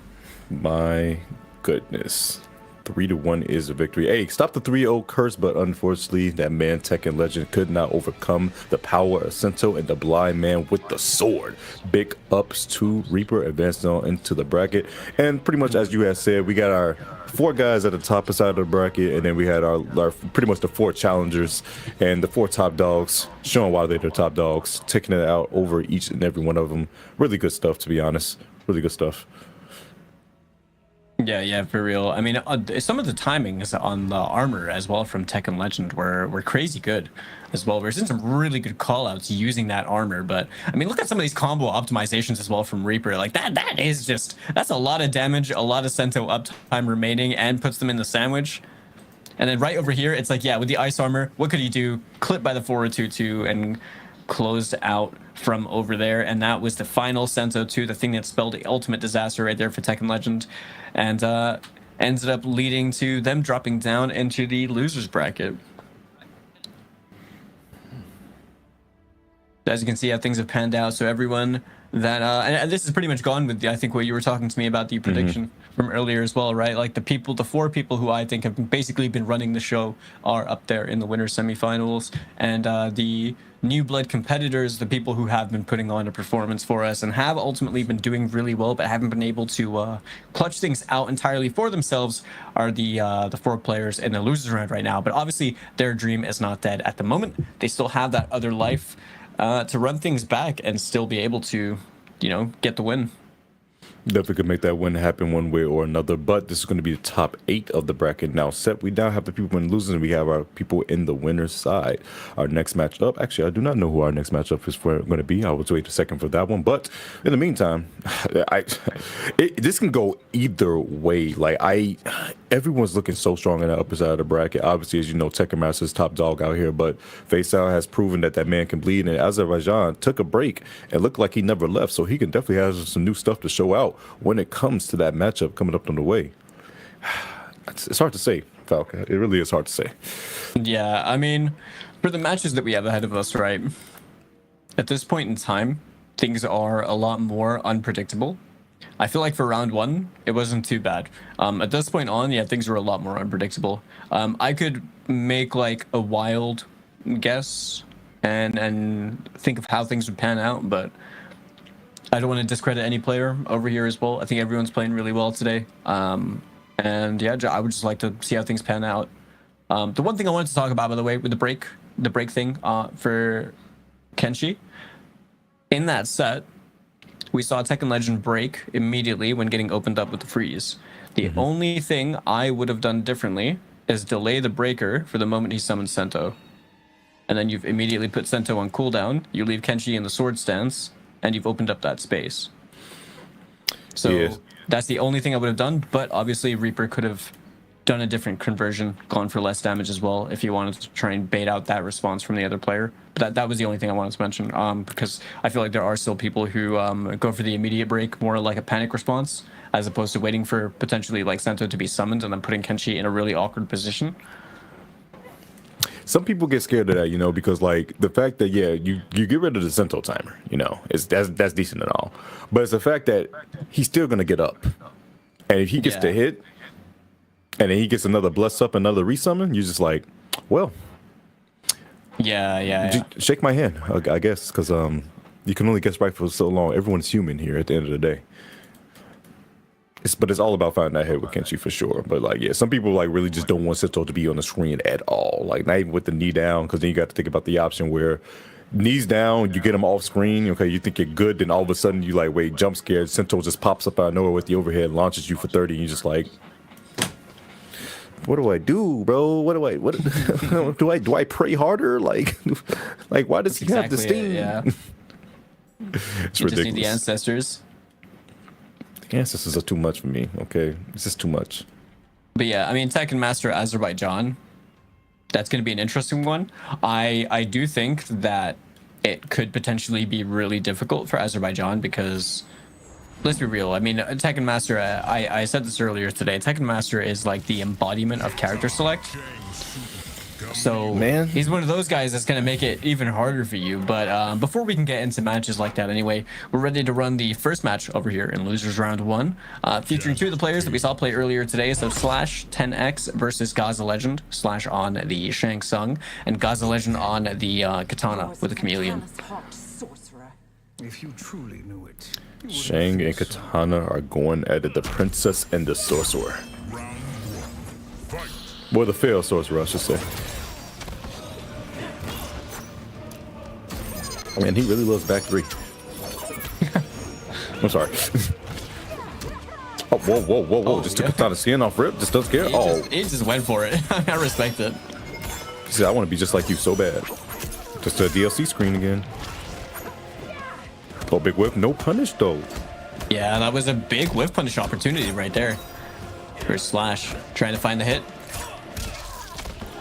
My goodness. 3-1 is a victory. Hey, stop the 3-0 curse, but unfortunately, that man Tekken legend could not overcome the power of Sento and the blind man with the sword. Big ups to Reaper, advancing on into the bracket. And pretty much as you had said, we got our 4 guys at the top side of the bracket, and then we had our pretty much the 4 challengers and the 4 top dogs, showing why they're the top dogs, taking it out over each and every one of them. Really good stuff, to be honest. Really good stuff. Yeah, for real. I mean, some of the timings on the armor as well from Tekken Legend were crazy good as well. We're seeing some really good callouts using that armor, but I mean, look at some of these combo optimizations as well from Reaper. Like that's a lot of damage, a lot of Sento uptime remaining, and puts them in the sandwich. And then right over here, it's like, yeah, with the ice armor, what could he do? Clip by the 4-2-2 and closed out from over there. And that was the final Sento 2, the thing that spelled the ultimate disaster right there for Tekken Legend. And ended up leading to them dropping down into the losers bracket. As you can see how things have panned out. So everyone that and this is pretty much gone with I think what you were talking to me about the prediction from earlier as well, right? Like the 4 people who I think have basically been running the show are up there in the winners semifinals, and the new blood competitors, the people who have been putting on a performance for us and have ultimately been doing really well but haven't been able to clutch things out entirely for themselves, are the 4 players in the losers round right now. But obviously their dream is not dead at the moment. They still have that other life to run things back and still be able to, get the win. Definitely could make that win happen one way or another, but this is going to be the top 8 of the bracket now set. We now have the people in losing, and we have our people in the winner's side. Our next matchup, actually, I do not know who our next matchup is going to be. I will wait a second for that one, but in the meantime, this can go either way. Everyone's looking so strong in the upper side of the bracket. Obviously, as you know, Tekken Master's top dog out here, but Faysal has proven that man can bleed, and Azerbaijan took a break and looked like he never left, so he can definitely have some new stuff to show out when it comes to that matchup coming up on the way. It's hard to say, Falcon. It really is hard to say. Yeah, I mean, for the matches that we have ahead of us, right, at this point in time, things are a lot more unpredictable. I feel like for round 1, it wasn't too bad. At this point on, yeah, things were a lot more unpredictable. I could make like a wild guess and think of how things would pan out, but I don't want to discredit any player over here as well. I think everyone's playing really well today. And yeah, I would just like to see how things pan out. The one thing I wanted to talk about, by the way, with the break thing for Kenshi, in that set, we saw Tekken Legend break immediately when getting opened up with the freeze. The only thing I would have done differently is delay the breaker for the moment he summons Sento. And then you've immediately put Sento on cooldown, you leave Kenshi in the sword stance, and you've opened up that space. So that's the only thing I would have done, but obviously Reaper could have done a different conversion, gone for less damage as well if you wanted to try and bait out that response from the other player. But that was the only thing I wanted to mention, because I feel like there are still people who go for the immediate break, more like a panic response, as opposed to waiting for potentially like Sento to be summoned and then putting Kenshi in a really awkward position. Some people get scared of that, because like the fact that you get rid of the Sento timer, that's decent and all, but it's the fact that he's still gonna get up, and if he gets the hit, and then he gets another bless up, another resummon, you're just like, well, shake my hand, I guess, because you can only guess right for so long. Everyone's human here at the end of the day. But it's all about finding that head with Kenshi for sure. But some people really just don't want Sento to be on the screen at all. Like not even with the knee down, because then you got to think about the option where knees down, you get him off screen. Okay, you think you're good, then all of a sudden you wait, jump scared. Sento just pops up out of nowhere with the overhead, launches you for 30, and you're just like, what do I do, bro? What do I pray harder? Like why does he have this thing? Yeah, it's you ridiculous. Just need the ancestors. Ancestors are too much for me. Okay, it's just too much. But yeah, I mean, Tekken Master Azerbaijan, that's going to be an interesting one. I do think that it could potentially be really difficult for Azerbaijan because, let's be real, I mean, Tekken Master, I said this earlier today, Tekken Master is like the embodiment of character select. So Man. he's one of those guys that's going to make it even harder for you. But before we can get into matches like that anyway, we're ready to run the first match over here in Losers Round 1, featuring 2 of the players that we saw play earlier today. So Slash 10X versus Gaza Legend. Slash on the Shang Tsung and Gaza Legend on the Katana with the Chameleon. If you truly knew it. Shang and Katana are going at it, the Princess and the Sorcerer. Well, the failed Sorcerer, I should say. Man, he really loves back 3. I'm sorry. Oh, whoa. Just took Katana's skin off rip. Just doesn't care. He just went for it. I respect it. He said, I want to be just like you so bad. Just a DLC screen again. Oh, big whip. No punish, though. Yeah, that was a big whiff punish opportunity right there. Here's Slash trying to find the hit.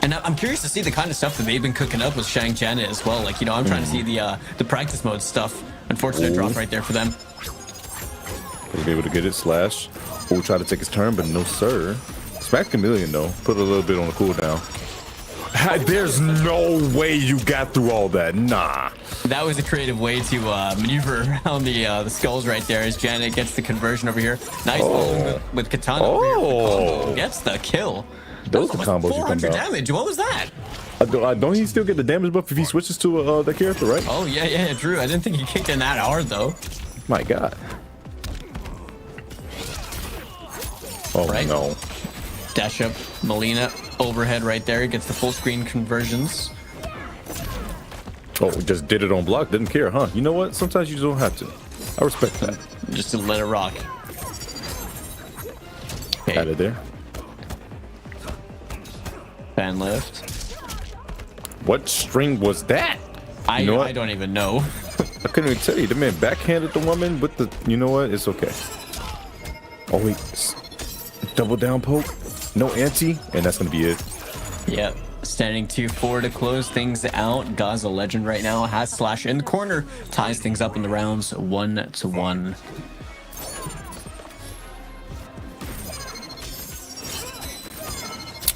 And I'm curious to see the kind of stuff that they've been cooking up with Shang Janet as well. Like, you know, I'm trying to see the practice mode stuff. Unfortunate drop right there for them. He'll be able to get it. Slash. Oh, try to take his turn, but no, sir. Smack Chameleon, though. Put a little bit on the cooldown. There's no way you got through all that. Nah. That was a creative way to maneuver around the skulls right there as Janet gets the conversion over here. Nice with Katana over here. The combo gets the kill. Those are the combos you come 400 out. damage. What was that? Don't he still get the damage buff if he switches to that character, right? Oh, yeah, true. I didn't think he kicked in that hard, though. My God. Oh, Right. no. Dash up Melina overhead right there. Gets the full screen conversions. Oh, just did it on block. Didn't care, huh? You know what? Sometimes you don't have to. I respect that. Just to let it rock. Okay. Out of there. Fan lift. What string was that? I know what? I don't even know. I couldn't even tell you. The man backhanded the woman with the. You know what? It's okay. Oh wait, double down poke. No anti, and that's gonna be it. Yep. Standing 2-4 to close things out. Gaza Legend right now has Slash in the corner. Ties things up in the rounds 1-1.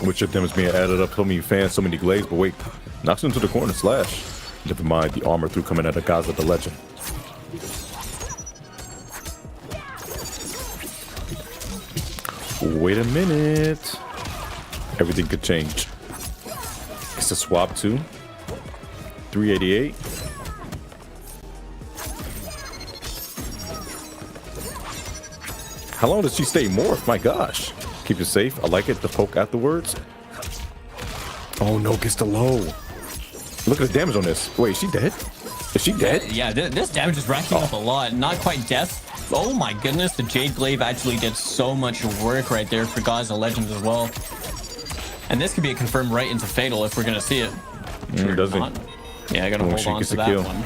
Which of them is being added up? So many fans, so many glades, but wait, knocks into the corner. Slash. Never mind the armor through coming out of Gaza the Legend. Wait a minute. Everything could change. It's a swap too. 388. How long does she stay morph? My gosh. Keep it safe. I like it. The poke afterwards. Oh no, gets the low. Look at the damage on this. Wait, is she dead? Is she dead? Yeah, this damage is racking up a lot. Not quite death. Oh my goodness, the Jade Glaive actually did so much work right there for Gaza Legends as well. And this could be a confirmed right into Fatal if we're going to see it. Doesn't. Yeah, I got to hold on to that one.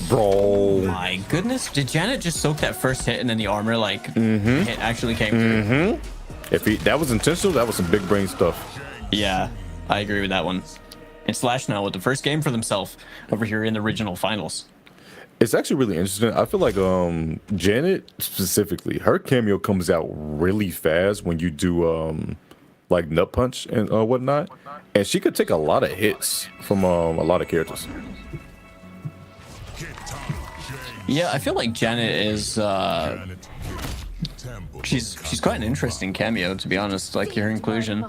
Bro. My goodness, did Janet just soak that first hit and then the armor like hit actually came through? If that was intentional, that was some big brain stuff. Yeah, I agree with that one. And Slash now with the first game for themselves over here in the regional finals. It's actually really interesting. I feel like Janet specifically, her cameo comes out really fast when you do like nut punch and whatnot, and she could take a lot of hits from a lot of characters. Yeah, I feel like Janet is she's quite an interesting cameo, to be honest, like her inclusion.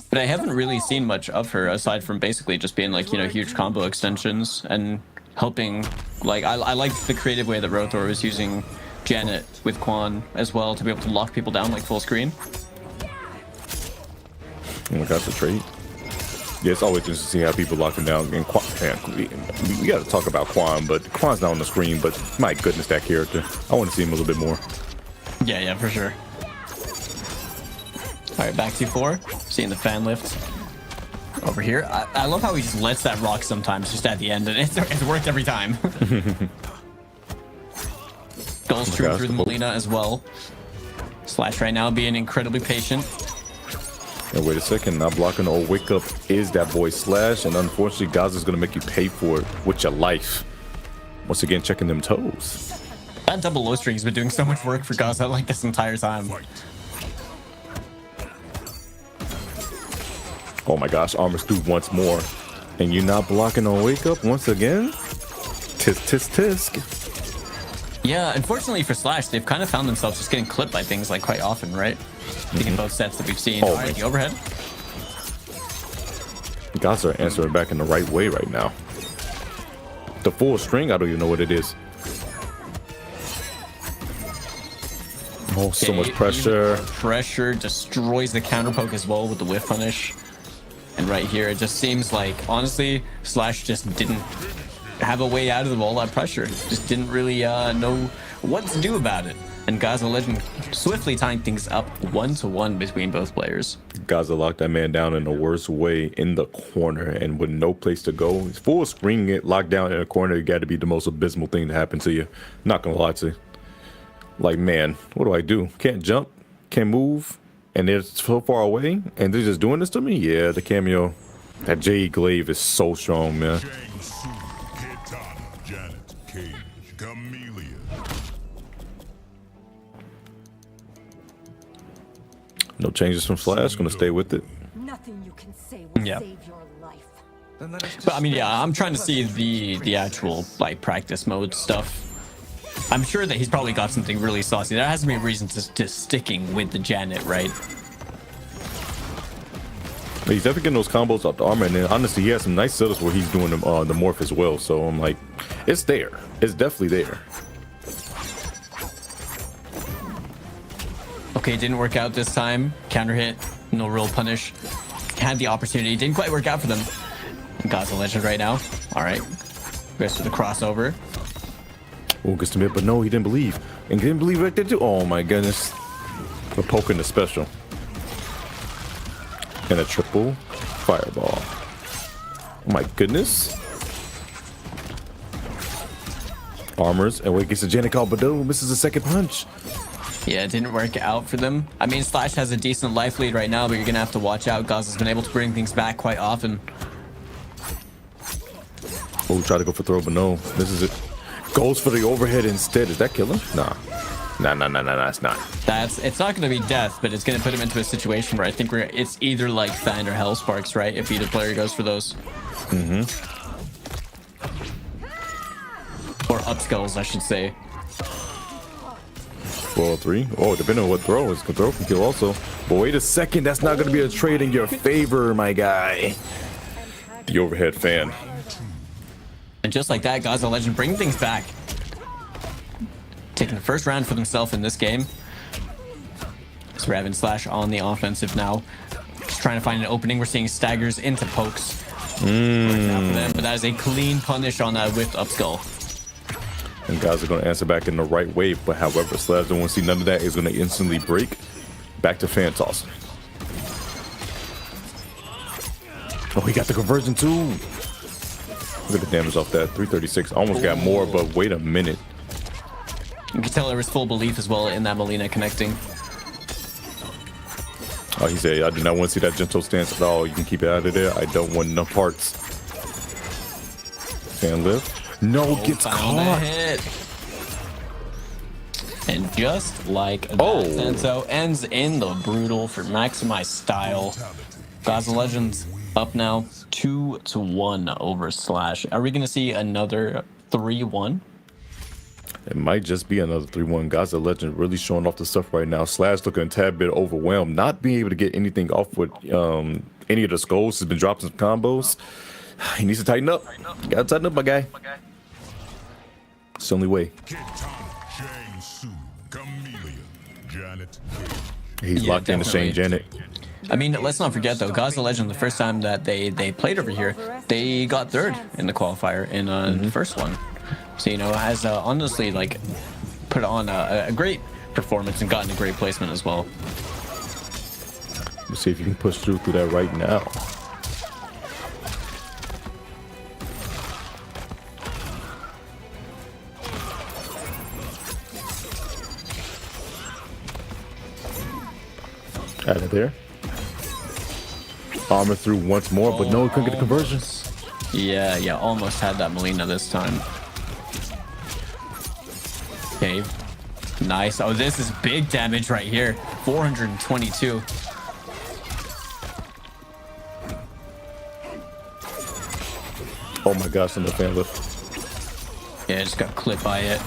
But I haven't really seen much of her aside from basically just being like, you know, huge combo extensions and helping. Like I liked the creative way that Rothor was using Janet with Quan as well to be able to lock people down like full screen. Oh my gosh, the trait. Yeah, it's always interesting to see how people lock him down. And Quan, man, we got to talk about Quan, but Quan's not on the screen. But my goodness, that character. I want to see him a little bit more. Yeah, for sure. All right, back to 4. Seeing the fan lift over here. I love how he just lets that rock sometimes just at the end, and it's worked every time. Goes true through the Melina as well. Slash right now being incredibly patient. And wait a second, not blocking or wake up is that boy Slash, and unfortunately Gaza's gonna make you pay for it with your life. Once again, checking them toes. That double low string has been doing so much work for Gaza like this entire time. Oh my gosh, armor's through once more. And you're not blocking on wake up once again? Tisk, tisk, tisk. Yeah, unfortunately for Slash, they've kind of found themselves just getting clipped by things like quite often, right? I think in both sets that we've seen. Oh, All right, the overhead. Gaza are answering back in the right way right now. The full string, I don't even know what it is. Oh, so much pressure. Pressure destroys the counter poke as well with the whiff punish. And right here, it just seems like, honestly, Slash just didn't have a way out of all that pressure. Just didn't really know what to do about it. And Gaza Legend swiftly tying things up 1-1 between both players. Gaza locked that man down in the worst way in the corner and with no place to go. He's full screen it locked down in a corner. It got to be the most abysmal thing to happen to you. Not gonna lie to you. Like, man, what do I do? Can't jump, can't move, and they're so far away, and they're just doing this to me? Yeah, the cameo. That Jade Glaive is so strong, man. No changes from Slash. Gonna stay with it. Nothing you can say will save your life. But I mean, yeah, I'm trying to see the actual like practice mode stuff. I'm sure that he's probably got something really saucy. There has to be a reason to sticking with the Janet, right? He's definitely getting those combos off the armor, and then honestly, he has some nice setups where he's doing the morph as well. So I'm like, it's there. It's definitely there. Okay, didn't work out this time. Counter hit, no real punish. Had the opportunity, didn't quite work out for them. Gaza Legend right now. All right, goes to the crossover. Oh, gets to mid, but no, he didn't believe. And didn't believe right there too. Oh my goodness. We're poking the special. And a triple fireball. Oh my goodness. Armors, and wait, gets a Janet call, but no, misses a second punch. Yeah, it didn't work out for them. I mean, Slash has a decent life lead right now, but you're gonna have to watch out. Gaza's been able to bring things back quite often. Oh, try to go for throw, but no, this is it. Goes for the overhead instead. Is that killing? Nah, it's not. It's not going to be death, but it's going to put him into a situation where I think it's either like Fan or Hell Sparks, right? If either player goes for those. Or upskulls, I should say. 4-3. Oh, depending on what throw is, throw can kill also. But wait a second, that's not going to be a trade in your favor, my guy. The overhead fan. And just like that, Gaza Legend bringing things back. Taking the first round for themselves in this game. So we're having Slash on the offensive now. Just trying to find an opening. We're seeing staggers into pokes. But that is a clean punish on that whipped upskull. And guys are going to answer back in the right way. But however, Slash don't want to see none of that. Is going to instantly break. Back to fan toss. Oh, he got the conversion too. Look at the damage off that. 336. Almost got more, but wait a minute. You can tell there was full belief as well in that Molina connecting. Oh, he said, I do not want to see that gentle stance at all. You can keep it out of there. I don't want enough parts. Fan lift. No, gets caught. Hit. And just like that, Senso ends in the brutal for maximized style. Gaza Legends up now 2-1 over Slash. Are we going to see another 3-1? It might just be another 3-1. Gaza Legend really showing off the stuff right now. Slash looking a tad bit overwhelmed, not being able to get anything off with any of the skulls. Has been dropping some combos. He needs to tighten up. You gotta tighten up, my guy. It's the only way. He's locked in to Shane Janet. I mean, let's not forget though, Gaza Legend, the first time that they played over here, they got third in the qualifier in the first one. So, you know, has honestly like put on a great performance and gotten a great placement as well. Let's see if you can push through that right now. Out of there. Armor through once more, but no, couldn't get the conversion. Yeah, almost had that Molina this time. Okay, nice. Oh, this is big damage right here. 422. Oh my gosh, and the fan lift. Yeah, just got clipped by it.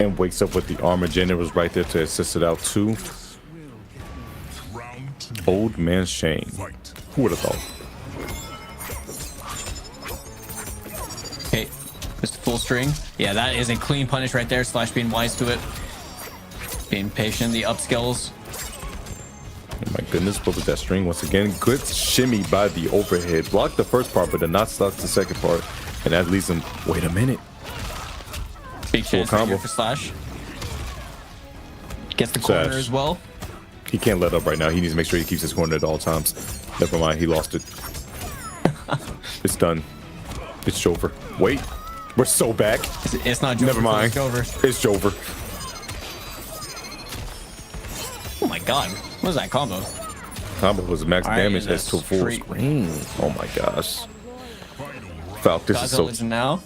And wakes up with the armor. Jenner was right there to assist it out too. Old man Shane. Who would have thought? Okay, just full string. Yeah, that is a clean punish right there. Slash being wise to it. Being patient, the upskills. Oh my goodness, what was that string once again? Good shimmy by the overhead. Blocked the first part, but did not stop the second part. And that leaves him, wait a minute. Big chance right here for Slash. Gets the corner as well. He can't let up right now. He needs to make sure he keeps his corner at all times. Never mind, he lost it. It's done. It's over. Wait, we're so back. It's not Jover. Never mind. It's Jover. Oh my god, what was that combo? Combo was max damage as to full screen. Oh my gosh. Falk, this is so... now.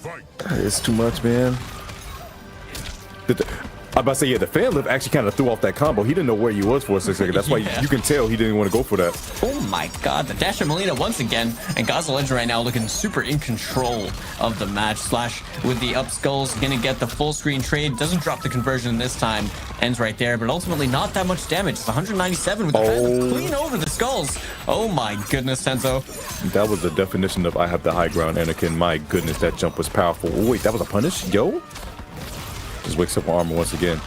It's too much, man. I'm about to say, yeah, the fan lift actually kind of threw off that combo. He didn't know where he was for a second. That's why you can tell he didn't want to go for that. Oh my god, the dash of Molina once again. And Gaza Legend right now looking super in control of the match. Slash with the up skulls, gonna get the full screen trade. Doesn't drop the conversion this time. Ends right there, but ultimately not that much damage. It's 197 with the fan clean over the skulls. Oh my goodness, Tenzo. That was the definition of I have the high ground, Anakin. My goodness, that jump was powerful. Oh, wait, that was a punish? Yo? Just wakes up armor once again.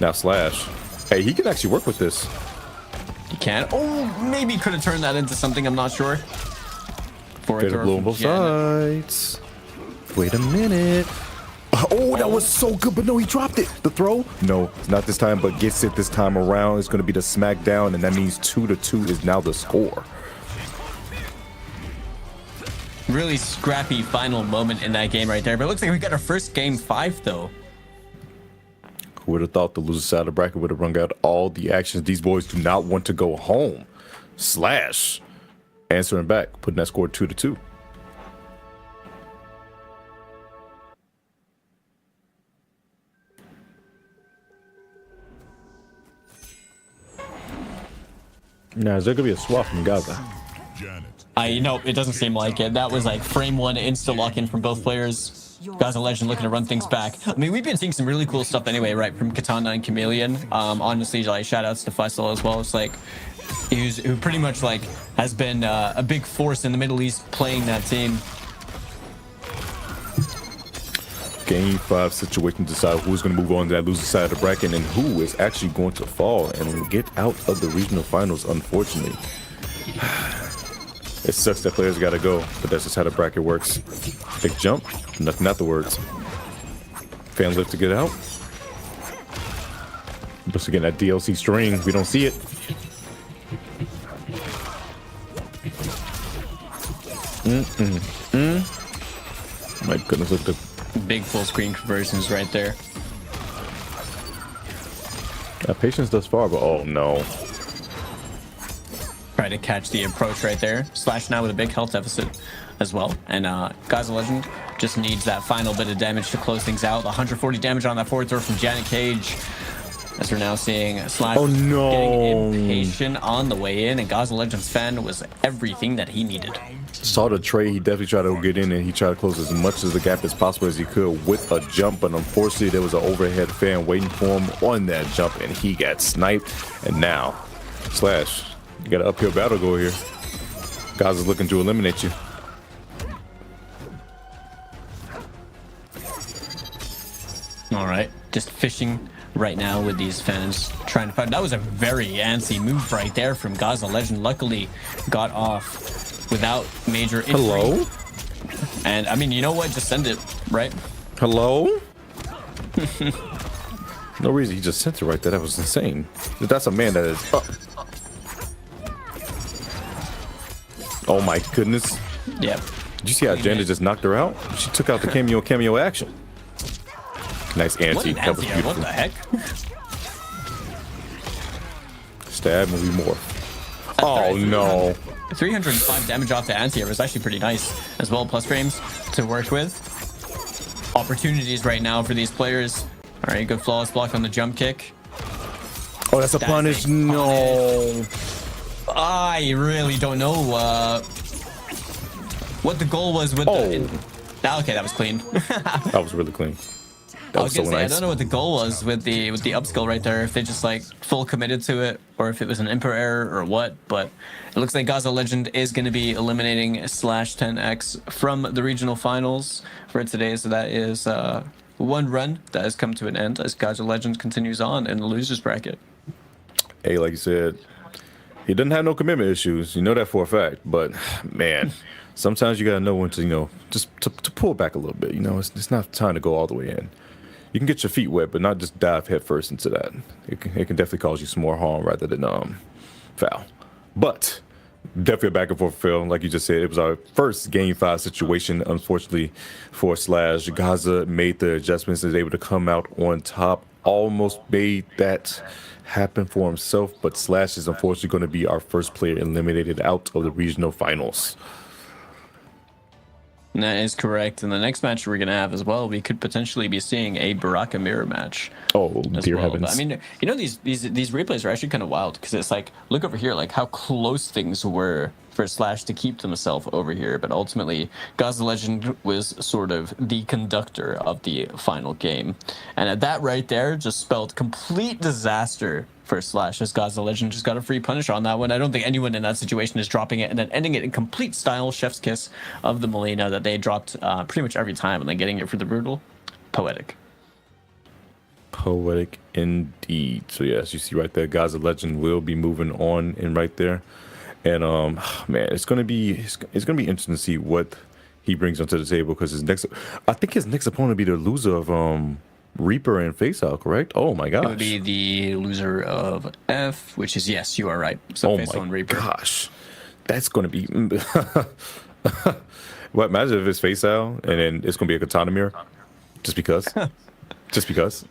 Now Slash. Hey, he can actually work with this. He can. Oh, maybe could have turned that into something. I'm not sure. Fair to blow on both sides. Wait a minute. Oh, that was so good, but no, he dropped it. The throw? No, not this time, but gets it this time around. It's going to be the smackdown, and that means 2-2 is now the score. Really scrappy final moment in that game right there. But it looks like we got our first game 5, though. Who would have thought the loser side of the bracket would have rung out all the actions? These boys do not want to go home. Slash answering back, putting that score 2-2. Now, is there gonna be a swap from Gaza? No, it doesn't seem like it. That was like frame 1 insta lock in from both players. Gaza Legend looking to run things back. I mean, we've been seeing some really cool stuff anyway, right? From Katana and Chameleon. Honestly, like shout outs to Faysal as well. It's like who pretty much like has been a big force in the Middle East playing that team. Game 5 situation decide who's going to move on to that loser side of the bracket and who is actually going to fall and get out of the regional finals, unfortunately. It sucks that players got to go, but that's just how the bracket works. Big jump, nothing afterwards. Fan lift to get out. Once again, that DLC string, we don't see it. My goodness, look at the big full screen conversions right there. Patience thus far, but oh no. Try to catch the approach right there. Slash now with a big health deficit as well. And Gaza Legend just needs that final bit of damage to close things out. 140 damage on that forward throw from Janet Cage. As we're now seeing Slash getting impatient on the way in. And Gaza Legend's fan was everything that he needed. Saw the trade, he definitely tried to get in and he tried to close as much of the gap as possible as he could with a jump, but unfortunately there was an overhead fan waiting for him on that jump and he got sniped. And now Slash, you got an uphill battle go here. Gaza's looking to eliminate you. All right, just fishing right now with these fans trying to find. That was a very antsy move right there from Gaza Legend. Luckily got off without major injury. Hello? And I mean, you know what? Just send it, right? Hello? No reason he just sent it right there. That was insane. That's a man that is up. Oh my goodness. Yep. Did you see how Janet just knocked her out? She took out the cameo action. Nice anti. That was beautiful. What the heck? Stab, movie more. Oh no. 305 damage off the anti-air was actually pretty nice as well, plus frames to work with. Opportunities right now for these players. All right, good flawless block on the jump kick. Oh, that's a punish. No. I really don't know what the goal was with Okay, that was clean. That was really clean. That I was was so gonna say, I nice. don't know what the goal was with the upskill right there. If they just like full committed to it, or if it was an input error or what. But it looks like Gaza Legend is going to be eliminating /10X from the regional finals for today. So that is one run that has come to an end as Gaza Legend continues on in the losers bracket. Hey, like you said, he doesn't have no commitment issues. You know that for a fact. But man, sometimes you gotta know when to, just to pull back a little bit. It's not time to go all the way in. You can get your feet wet, but not just dive headfirst into that. It can definitely cause you some more harm rather than foul. But definitely a back and forth film. Like you just said, it was our first Game 5 situation, unfortunately, for Slash. Gaza made the adjustments and was able to come out on top. Almost made that happen for himself, but Slash is unfortunately going to be our first player eliminated out of the regional finals. That is correct. And the next match we're going to have as well, we could potentially be seeing a Baraka mirror match. Oh, dear heavens. But, I mean, these replays are actually kind of wild because it's like, look over here, like how close things were for Slash to keep himself over here. But ultimately, Gaza Legend was sort of the conductor of the final game. And that right there just spelled complete disaster for Slash, as Gaza Legend just got a free punish on that one. I don't think anyone in that situation is dropping it and then ending it in complete style, chef's kiss of the Molina that they dropped pretty much every time and then getting it for the brutal. Poetic. Poetic indeed. So yeah, as you see right there, Gaza Legend will be moving on in right there. And man, it's gonna be interesting to see what he brings onto the table, because I think his next opponent will be the loser of Reaper and Faysal, correct? Oh my gosh. It would be the loser of F, which is, yes, you are right. So Faysal and Reaper. Gosh, that's gonna be. What, imagine if it's Faysal and then it's gonna be a katana mirror, just because. Just because.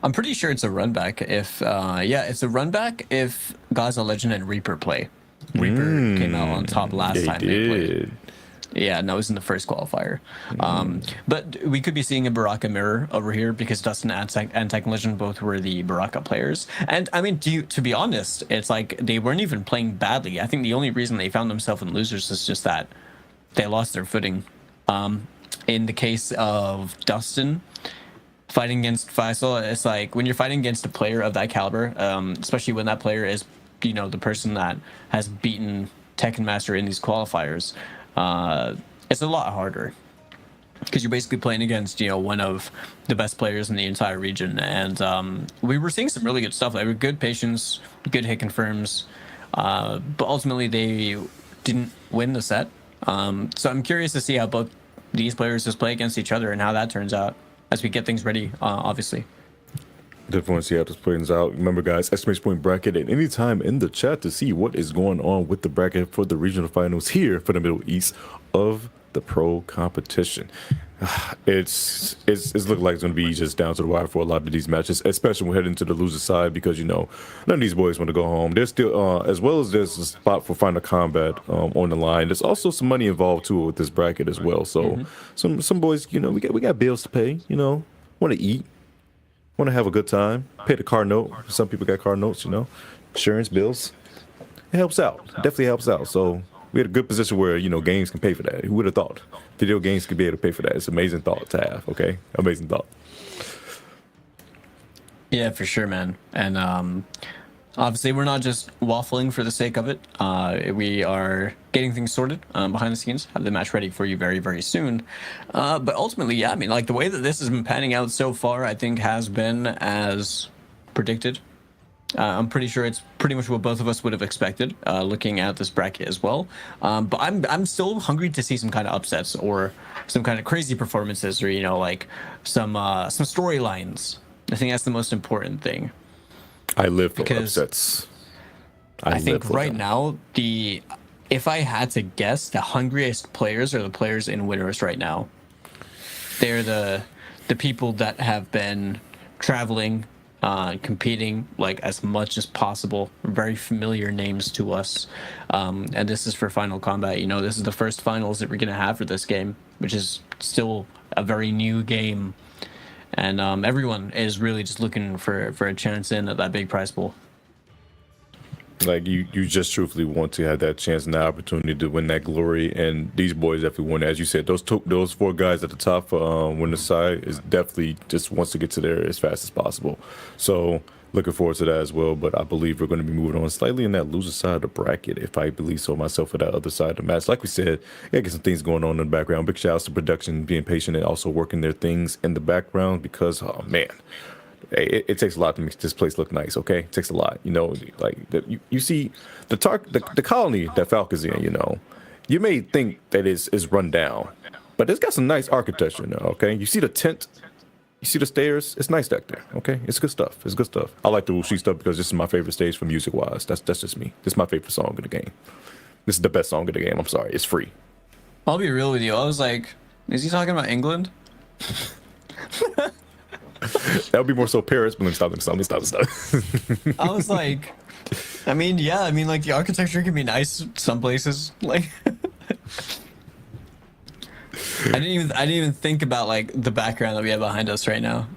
I'm pretty sure it's a run back if it's a run back if Gaza Legend and Reaper play. Reaper came out on top last time they played. Yeah, no, it was in the first qualifier. But we could be seeing a Baraka mirror over here because Dustin and Tekken Legend both were the Baraka players. And I mean, to be honest, it's like they weren't even playing badly. I think the only reason they found themselves in losers is just that they lost their footing. In the case of Dustin fighting against Faysal, it's like when you're fighting against a player of that caliber, especially when that player is, the person that has beaten Tekken Master in these qualifiers, it's a lot harder because you're basically playing against one of the best players in the entire region. And we were seeing some really good stuff. They were good patience, good hit confirms, but ultimately they didn't win the set. So I'm curious to see how both these players just play against each other and how that turns out as we get things ready, obviously. Definitely want to see how this plays out. Remember, guys, exclamation point bracket at any time in the chat to see what is going on with the bracket for the regional finals here for the Middle East of the pro competition. It's looking like it's going to be just down to the wire for a lot of these matches, especially when we head into the loser side, because none of these boys want to go home. There's still, as well as there's a spot for Final Combat on the line. There's also some money involved too with this bracket as well. So some boys, we got bills to pay. Want to eat. Want to have a good time, pay the car note. Some people got car notes, insurance bills. It helps out. Definitely helps out. So we had a good position where games can pay for that. Who would have thought video games could be able to pay for that? It's an amazing thought to have. Okay, amazing thought. Yeah, for sure, man. And obviously we're not just waffling for the sake of it. We are getting things sorted behind the scenes, have the match ready for you very, very soon. But ultimately, yeah, I mean, like the way that this has been panning out so far, I think has been as predicted. I'm pretty sure it's pretty much what both of us would have expected, looking at this bracket as well. But I'm still hungry to see some kind of upsets or some kind of crazy performances, or like some storylines. I think that's the most important thing. I live for upsets. I think right now, if I had to guess, the hungriest players are the players in winners right now. They're the people that have been traveling, competing like as much as possible. Very familiar names to us. And this is for Final Combat. This is the first finals that we're gonna have for this game, which is still a very new game. And everyone is really just looking for a chance in at that big prize pool. Like you just truthfully want to have that chance and that opportunity to win that glory, and these boys definitely want it. As you said, those 4 guys at the top for winner's side is definitely just wants to get to there as fast as possible. So looking forward to that as well. But I believe we're going to be moving on slightly in that loser side of the bracket, if I believe so myself, for that other side of the match. Like we said, yeah, get some things going on in the background. Big shout outs to production being patient and also working their things in the background, because oh man. Hey, it takes a lot to make this place look nice. Okay, it takes a lot. You know, like you see the colony that Falcon's in. You know, you may think that is run down, but it's got some nice architecture now. Okay, you see the tent, you see the stairs. It's nice back there. Okay, it's good stuff. It's good stuff. I like the Wuxi stuff because this is my favorite stage for music wise. That's just me. This is my favorite song of the game. This is the best song of the game. I'm sorry, it's free. I'll be real with you. I was like, is he talking about England? That would be more so Paris, but let me stop. I was like, I mean, yeah, I mean, like the architecture can be nice some places. Like, I didn't even think about like the background that we have behind us right now.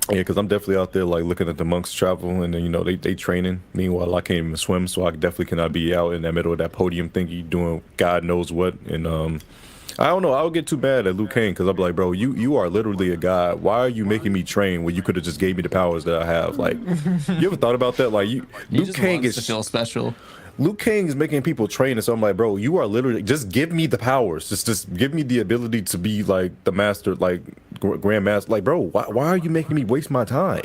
Yeah, because I'm definitely out there like looking at the monks travel, and then you know they training. Meanwhile, I can't even swim, so I definitely cannot be out in the middle of that podium thingy doing God knows what. And I don't know. I would get too mad at Liu Kang because I'd be like, bro, you are literally a god. Why are you making me train when you could have just gave me the powers that I have? Like, you ever thought about that? Like, Liu Kang is to feel special. Liu Kang is making people train, and so I'm like, bro, you are literally just give me the powers. Just give me the ability to be like the master, like grandmaster. Like, bro, why are you making me waste my time?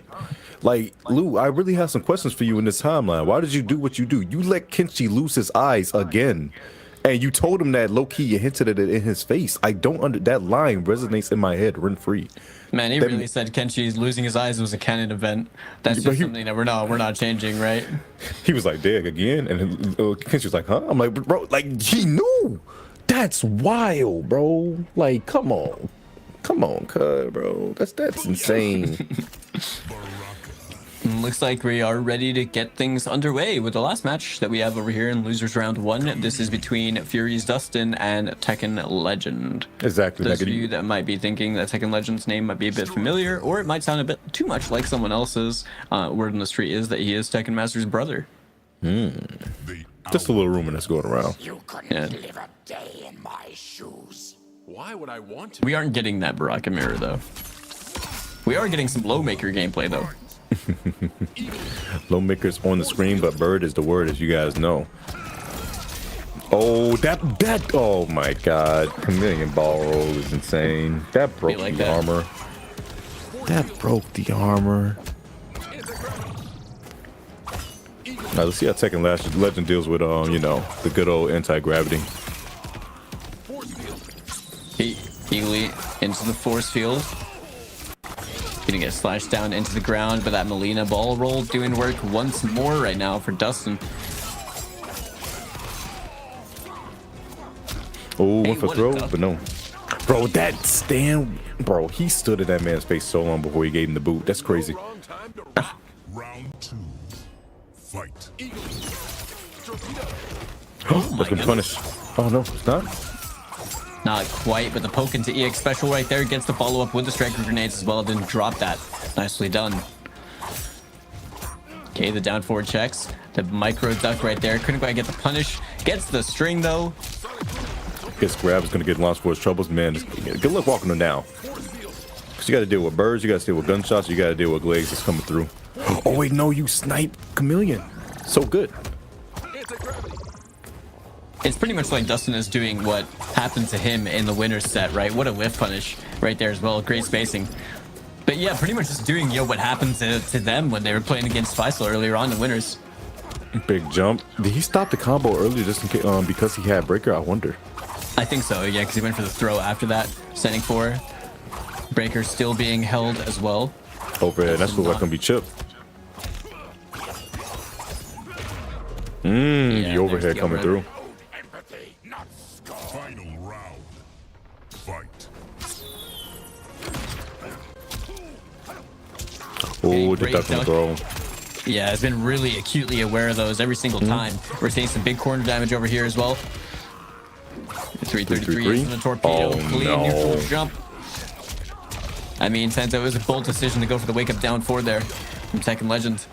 Like, Liu, I really have some questions for you in this timeline. Why did you do what you do? You let Kenshi lose his eyes again. And you told him that low-key, you hinted at it in his face. I don't that line resonates in my head rent-free. Man, he really said Kenshi's losing his eyes was a canon event. That's just something that we're not changing, right? He was like, "Dig again," and Kenshi was like, "Huh?" I'm like, "Bro, like he knew. That's wild, bro. Like, come on, cuz, bro. That's insane." Looks like we are ready to get things underway with the last match that we have over here in Losers Round 1. This is between Fury's Dustin and Tekken Legend. Exactly. Those of you that might be thinking that Tekken Legend's name might be a bit familiar, or it might sound a bit too much like someone else's, word on the street is that he is Tekken Master's brother. Just a little rumor that's going around. You couldn't live a day in my shoes. Why would I want to? We aren't getting that Baraka mirror, though. We are getting some Lowmaker gameplay, though. Lowmaker's on the screen, but Bird is the word, as you guys know. Oh, that oh my god, Chameleon ball roll is insane. That broke the armor. That broke the armor. Now let's see how Tekken Legend deals with you know, the good old anti-gravity. Eagerly into the force field. Gonna get slashed down into the ground, but that Melina ball roll doing work once more right now for Dustin. Oh, went for throw, but no. Bro, that stand, bro, he stood in that man's face so long before he gave him the boot. That's crazy. Round 2. Fight. Oh, that's been punished. Oh no, it's not. Not quite, but the poke into EX special right there gets the follow-up with the striker grenades as well. Didn't drop that. Nicely done. Okay, the down forward checks. The micro duck right there. Couldn't quite get the punish. Gets the string, though. Gets grab. Is going to get launched for his troubles. Man, good luck walking him down. Because you got to deal with birds. You got to deal with gunshots. You got to deal with glaives that's coming through. Oh, wait, no, you snipe Chameleon. So good. It's pretty much like Dustin is doing what happened to him in the winner's set, right? What a whiff punish right there as well. Great spacing. But yeah, pretty much just doing what happened to them when they were playing against Faysal earlier on in winners. Big jump. Did he stop the combo earlier just in case, because he had breaker? I wonder. I think so, yeah, because he went for the throw after that. Sending for breaker still being held as well. Overhead. That's what like gonna be chipped. Yeah, the overhead coming through. Final round. Fight. Oh, great the duck and throw. Yeah, has been really acutely aware of those every single time. We're seeing some big corner damage over here as well. 333 is the torpedo. Clean neutral jump. I mean, Senzo, it was a bold decision to go for the wake up down 4 there from Tekken Legend.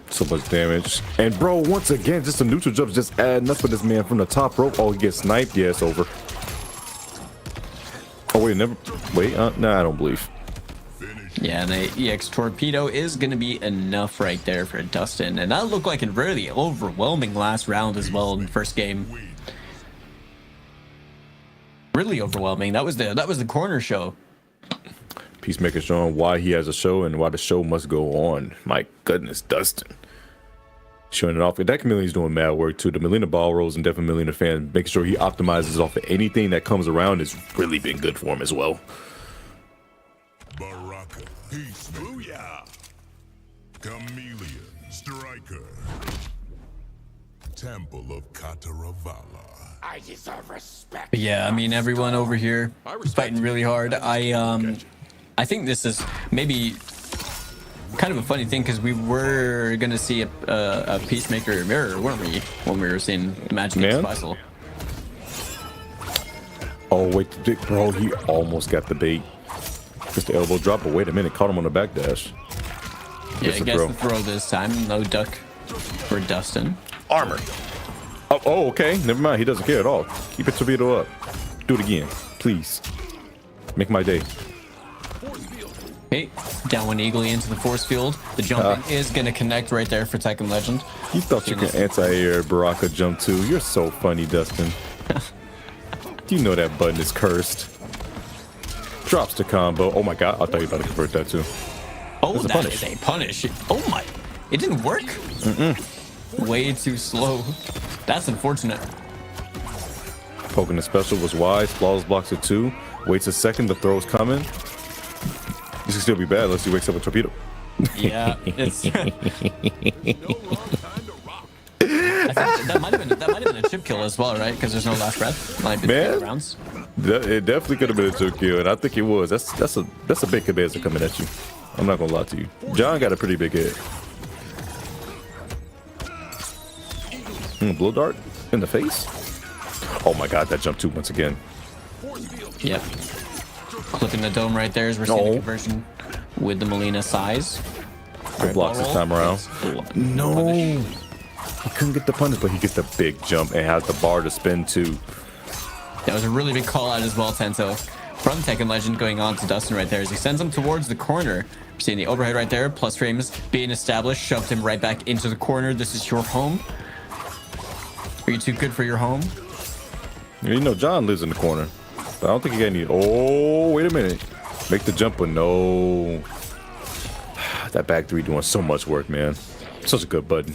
So much damage. And bro, once again, just a neutral jump, just adding up for this man from the top rope. Oh, he gets sniped. Yeah, it's over. Oh wait, never. Wait, nah, I don't believe. Yeah, and the EX torpedo is going to be enough right there for Dustin, and that looked like a really overwhelming last round as well in the first game. Really overwhelming. That was the corner show. Peacemaker showing why he has a show and why the show must go on. My goodness, Dustin. Showing it off. That Chameleon's doing mad work too. The Melina ball rolls and definitely Melina fan, making sure he optimizes off of anything that comes around has really been good for him as well. Baraka, peace, booyah. Chameleon, striker. Temple of Kataravala. I deserve respect. Yeah, I mean everyone over here fighting really hard. I think this is maybe kind of a funny thing because we were gonna see a Peacemaker mirror, weren't we, when we were seeing the match against Faysal? Oh wait, bro, he almost got the bait. Just the elbow drop, but wait a minute, caught him on the backdash. Yeah, I guess the throw this time. No duck for Dustin. Armor. Oh, okay. Never mind. He doesn't care at all. Keep it torpedo up. Do it again, please. Make my day. Okay, down one eagly into the force field. The jumping is gonna connect right there for Tekken Legend. You thought you could anti-air Baraka jump too. You're so funny, Dustin. You know that button is cursed. Drops the combo. Oh my god, I thought you were about to convert that too. Oh, that is a punish. Oh my, it didn't work. Way too slow. That's unfortunate. Poking the special was wise. Flawless blocks it too. Waits a second, the throw's coming. This can still be bad unless he wakes up with torpedo. Yeah, it's. I think that might have been a chip kill as well, right? Because there's no last breath. Might be the rounds. It definitely could have been a chip kill, and I think it was. That's a big cabeza coming at you. I'm not gonna lie to you. John got a pretty big head. Blow dart in the face. Oh my god, that jump too once again. Yep. Clipping the dome right there as we're seeing the conversion with the Melina size. Good blocks this time around. No, he couldn't get the punish, but he gets the big jump and has the bar to spin too. That was a really big call out as well, Tento. From Tekken Legend going on to Dustin right there as he sends him towards the corner. We're seeing the overhead right there, plus frames being established, shoved him right back into the corner. This is your home. Are you too good for your home? You know, John lives in the corner. But I don't think he got any. Oh, wait a minute. Make the jump, but no. That back three doing so much work, man. Such a good button.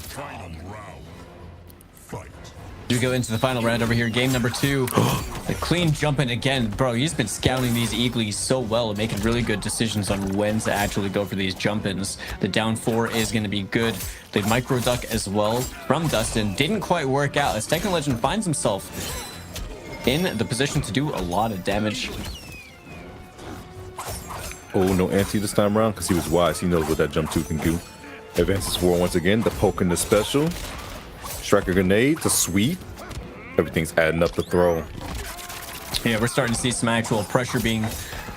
You go into the final round over here, game number 2. The clean jumping again. Bro, he's been scouting these eaglies so well and making really good decisions on when to actually go for these jump-ins. The down 4 is going to be good. The micro duck as well from Dustin didn't quite work out as Tekken Legend finds himself in the position to do a lot of damage. Oh, no anti this time around because he was wise. He knows what that jump 2 can do. Advances forward once again. The poke and the special. Striker grenade to sweep. Everything's adding up the throw. Yeah, we're starting to see some actual pressure being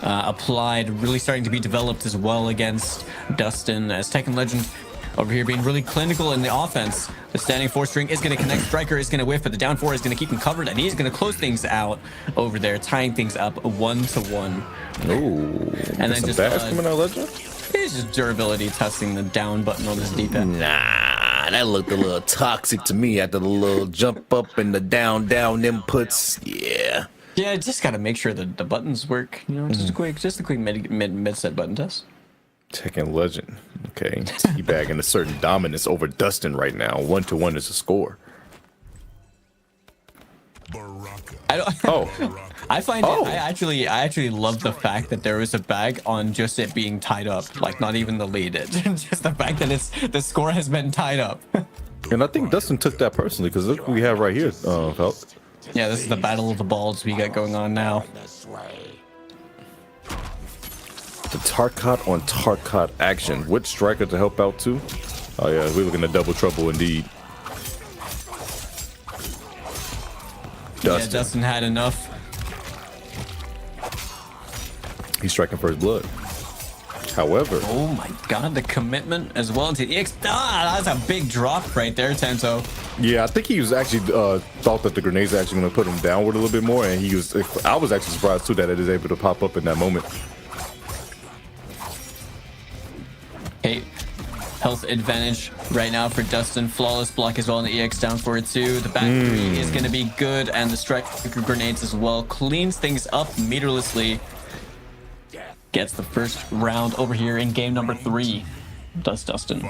applied, really starting to be developed as well against Dustin as Tekken Legend over here being really clinical in the offense. The standing 4 string is going to connect. Striker is going to whiff, but the down 4 is going to keep him covered, and he's going to close things out over there, tying things up 1-1. Oh, and then just coming out, Legend. It's just durability testing the down button on this D-pad. Nah, that looked a little toxic to me after the little jump up and the down inputs. Yeah. Yeah, just got to make sure that the buttons work. You know, just a quick mid set button test. Tekken Legend. Okay. Teabagging a certain dominance over Dustin right now. 1-1 is the score. I don't. I find it. I actually love the fact that there was a bag on just it being tied up, like not even the lead. Just the fact that the score has been tied up. And I think Dustin took that personally because look what we have right here, Felt. Yeah, this is the battle of the balls we got going on now. The Tarkat on Tarkat action. Which striker to help out too? Oh yeah, we're looking at double trouble indeed. Yeah, Dustin had enough. He's striking first blood. However, Oh my god, the commitment as well to the X. Ah, that's a big drop right there, Tento. yeah, I think he was actually thought that the grenades are actually going to put him downward a little bit more, and he was. I was actually surprised too that it is able to pop up in that moment. Okay, health advantage right now for Dustin. Flawless block as well, and the EX down for it too. The back three is going to be good, and the strike grenades as well. Cleans things up meterlessly. Gets the first round over here in game number 3. Does Dustin.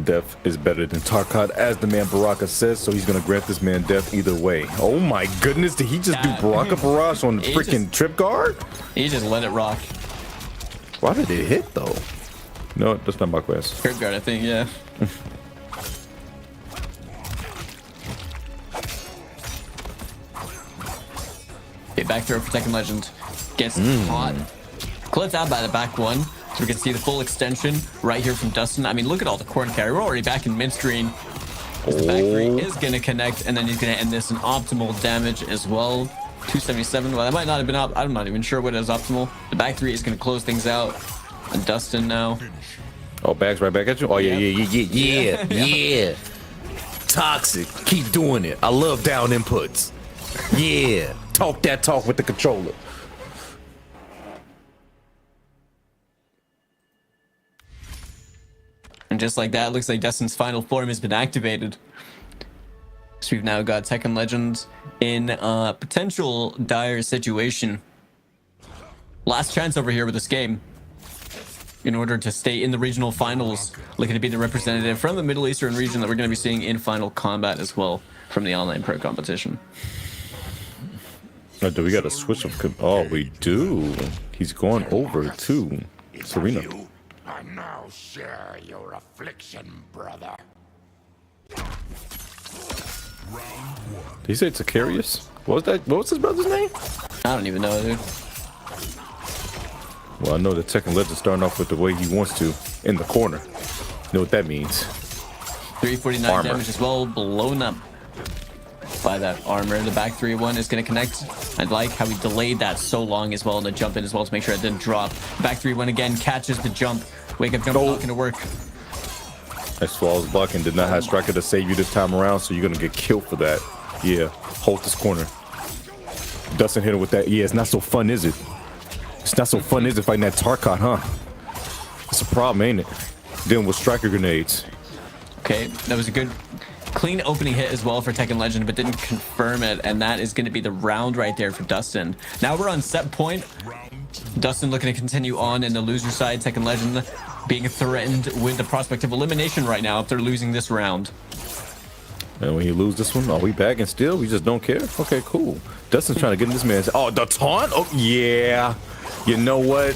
Death is better than Tarkat, as the man Baraka says, so he's going to grant this man death either way. Oh my goodness, did he just do Baraka Barrage on the freaking trip guard? He just let it rock. Why did it hit though? No, that's not my quest. Trip guard, I think, yeah. Okay, back throw for Tekken Legend. Gets caught. Clipped out by the back one. So we can see the full extension right here from Dustin. I mean, look at all the corn carry. We're already back in mid-screen. The back three is going to connect, and then he's going to end this in optimal damage as well. 277. Well, that might not have been up. I'm not even sure what is optimal. The back three is going to close things out. And Dustin now. Oh, bags right back at you? Oh, yeah. Toxic. Keep doing it. I love down inputs. Yeah. Talk that talk with the controller. And just like that, it looks like Dustin's final form has been activated. So we've now got Tekken Legends in a potential dire situation. Last chance over here with this game. In order to stay in the regional finals, looking to be the representative from the Middle Eastern region that we're going to be seeing in Final Combat as well from the online pro competition. Oh, do we got a switch of? Oh, we do. He's going over to Serena. I now share your affliction, brother. Did he say Zacarias? What was that? What was his brother's name? I don't even know, dude. Well, I know the Tekken Legend starting off with the way he wants to in the corner. You know what that means? 349 Armor. damage as well, blown up by that armor. The back 3-1 is going to connect. I like how he delayed that so long as well, and the jump in as well to make sure it didn't drop. Back 3-1 again catches the jump. Wake up jump not going to work. Nice flawless block, and did not have Striker to save you this time around, so you're gonna get killed for that. Yeah, hold this corner. Dustin hit him with that. Yeah, it's not so fun, is it? It's not so fun, is it, fighting that Tarkat, huh? It's a problem, ain't it? Dealing with Striker grenades. Okay, that was a good clean opening hit as well for Tekken Legend, but didn't confirm it, and that is going to be the round right there for Dustin. Now we're on set point. Dustin looking to continue on in the loser side. Tekken Legend being threatened with the prospect of elimination right now if they're losing this round. And when you lose this one, are we back and still? We just don't care? Okay, cool. Dustin's trying to get in this man's... Oh, the taunt? Oh, yeah. You know what?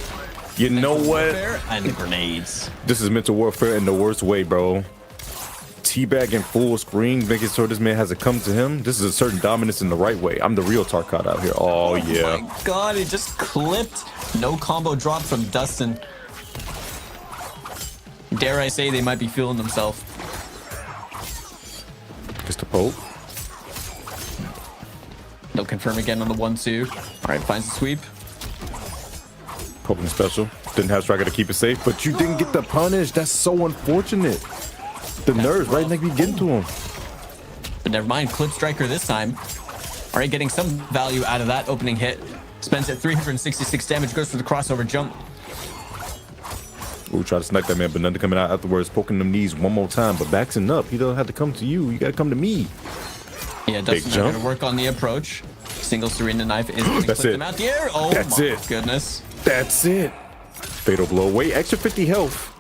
You know what? And the grenades. This is mental warfare in the worst way, bro. Teabagging full screen, making sure this man has it come to him. This is a certain dominance in the right way. I'm the real Tarkat out here. Oh, yeah. Oh my god, it just clipped. No combo drop from Dustin. Dare I say they might be feeling themselves. Just a poke. They'll confirm again on the 1-2. All right, finds the sweep. Poking special. Didn't have Striker to keep it safe, but you didn't get the punish. That's so unfortunate. The nerves right next to getting to him. But never mind, clip Striker this time. All right, getting some value out of that opening hit. Spends at 366 damage, goes for the crossover jump. Ooh, try to snipe that man, but nothing coming out afterwards. Poking them knees one more time, but backing up. He don't have to come to you. You got to come to me. Yeah, Dustin's going to work on the approach. Single Serena knife is going to clip them out the air. Oh, that's my goodness. That's it. Fatal blow. Wait, extra 50 health.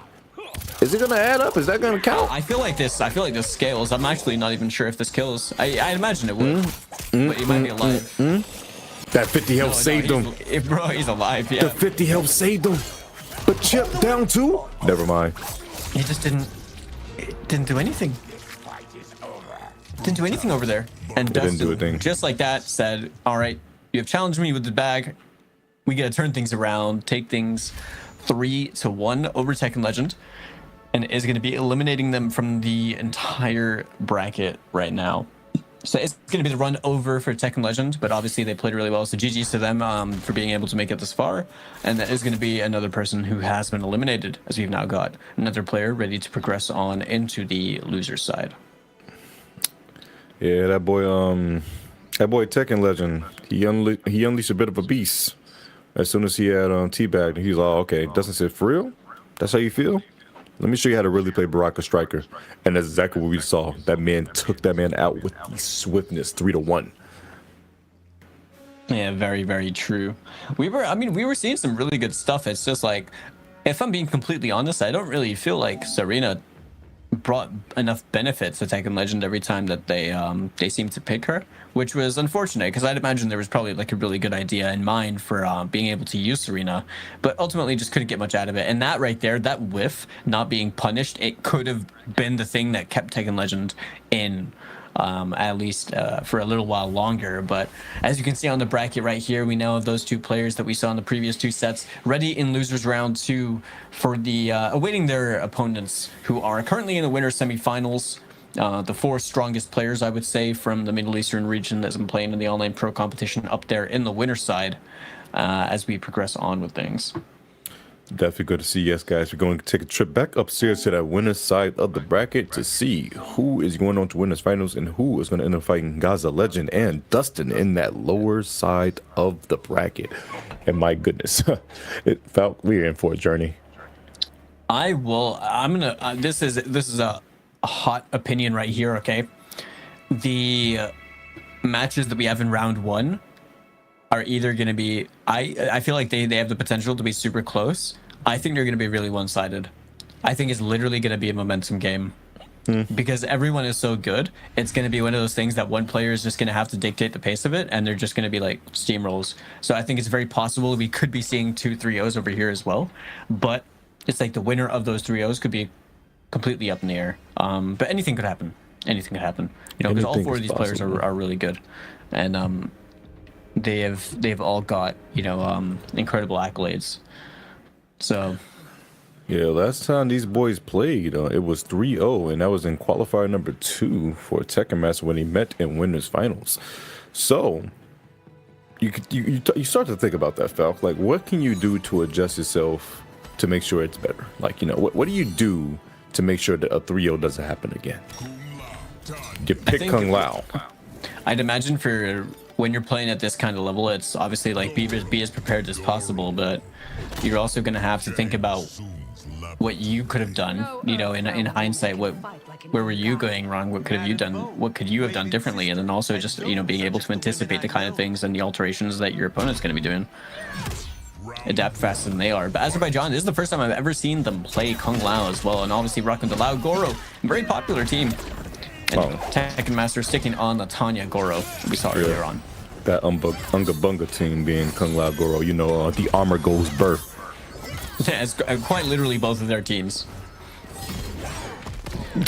Is it gonna add up? Is that gonna count? I feel like this scales. I'm actually not even sure if this kills. I imagine it would. But he might be alive. That 50 health saved him. Bro, he's alive, yeah. The 50 health saved him. But Chip down too? Never mind. He just didn't do anything. Didn't do anything over there. And Dustin, didn't do a thing. Just like that, said, all right, you have challenged me with the bag. We gotta turn things around, take things 3-1 over Tekken Legend. And is going to be eliminating them from the entire bracket right now. So it's going to be the run over for Tekken Legend, but obviously they played really well. So GG's to them for being able to make it this far. And that is going to be another person who has been eliminated, as we've now got another player ready to progress on into the loser side. Yeah, that boy Tekken Legend, he unleashed a bit of a beast. As soon as he had teabagged, he's like, oh, okay, Dustin said, for real? That's how you feel? Let me show you how to really play Baraka Striker. And that's exactly what we saw. That man took that man out with the swiftness, 3-1. Yeah, very, very true. We were seeing some really good stuff. It's just like, if I'm being completely honest, I don't really feel like Serena brought enough benefits to Tekken Legend every time that they seemed to pick her, which was unfortunate because I'd imagine there was probably like a really good idea in mind for being able to use Serena, but ultimately just couldn't get much out of it. And that right there, that whiff not being punished, it could have been the thing that kept Tekken Legend in at least for a little while longer. But as you can see on the bracket right here, we now have those two players that we saw in the previous two sets ready in losers round 2 for the awaiting their opponents who are currently in the winners semifinals. The 4 strongest players, I would say, from the Middle Eastern region that's been playing in the online pro competition up there in the winner side as we progress on with things. Definitely good to see. Yes, guys, we're going to take a trip back upstairs to that winner's side of the bracket to see who is going on to winners finals and who is going to end up fighting Gaza Legend and Dustin in that lower side of the bracket. And my goodness, we're in for a journey. This is a hot opinion right here. Okay, the matches that we have in round 1 are either going to be, I feel like they have the potential to be super close. I think they're going to be really one-sided. I think it's literally going to be a momentum game because everyone is so good. It's going to be one of those things that one player is just going to have to dictate the pace of it, and they're just going to be like steamrolls. So I think it's very possible we could be seeing 2 3-0s over here as well, but it's like the winner of those 3-0s could be completely up in the air. But anything could happen. Anything could happen. You know, because all 4 of these players are really good, and they've all got, you know, incredible accolades. So yeah, last time these boys played, it was 3-0, and that was in qualifier number 2 for Tekken Master when he met in winners finals. So you start to think about that, Falk. Like, what can you do to adjust yourself to make sure it's better? Like, you know, what do you do to make sure that a 3-0 doesn't happen again? You pick Kung Lao. I'd imagine for when you're playing at this kind of level, it's obviously like be as prepared as possible, but you're also going to have to think about what you could have done, you know, in hindsight. Where were you going wrong? What could you have done differently? And then also just, you know, being able to anticipate the kind of things and the alterations that your opponent's going to be doing. Adapt faster than they are. But Azerbaijan, this is the first time I've ever seen them play Kung Lao as well, and obviously rocking the Lao Goro, very popular team. And Tekken Master sticking on the Tanya Goro we saw earlier on. That Unga Bunga team being Kung Lao Goro, you know, the armor goes birth. Yeah, it's quite literally both of their teams. Bro,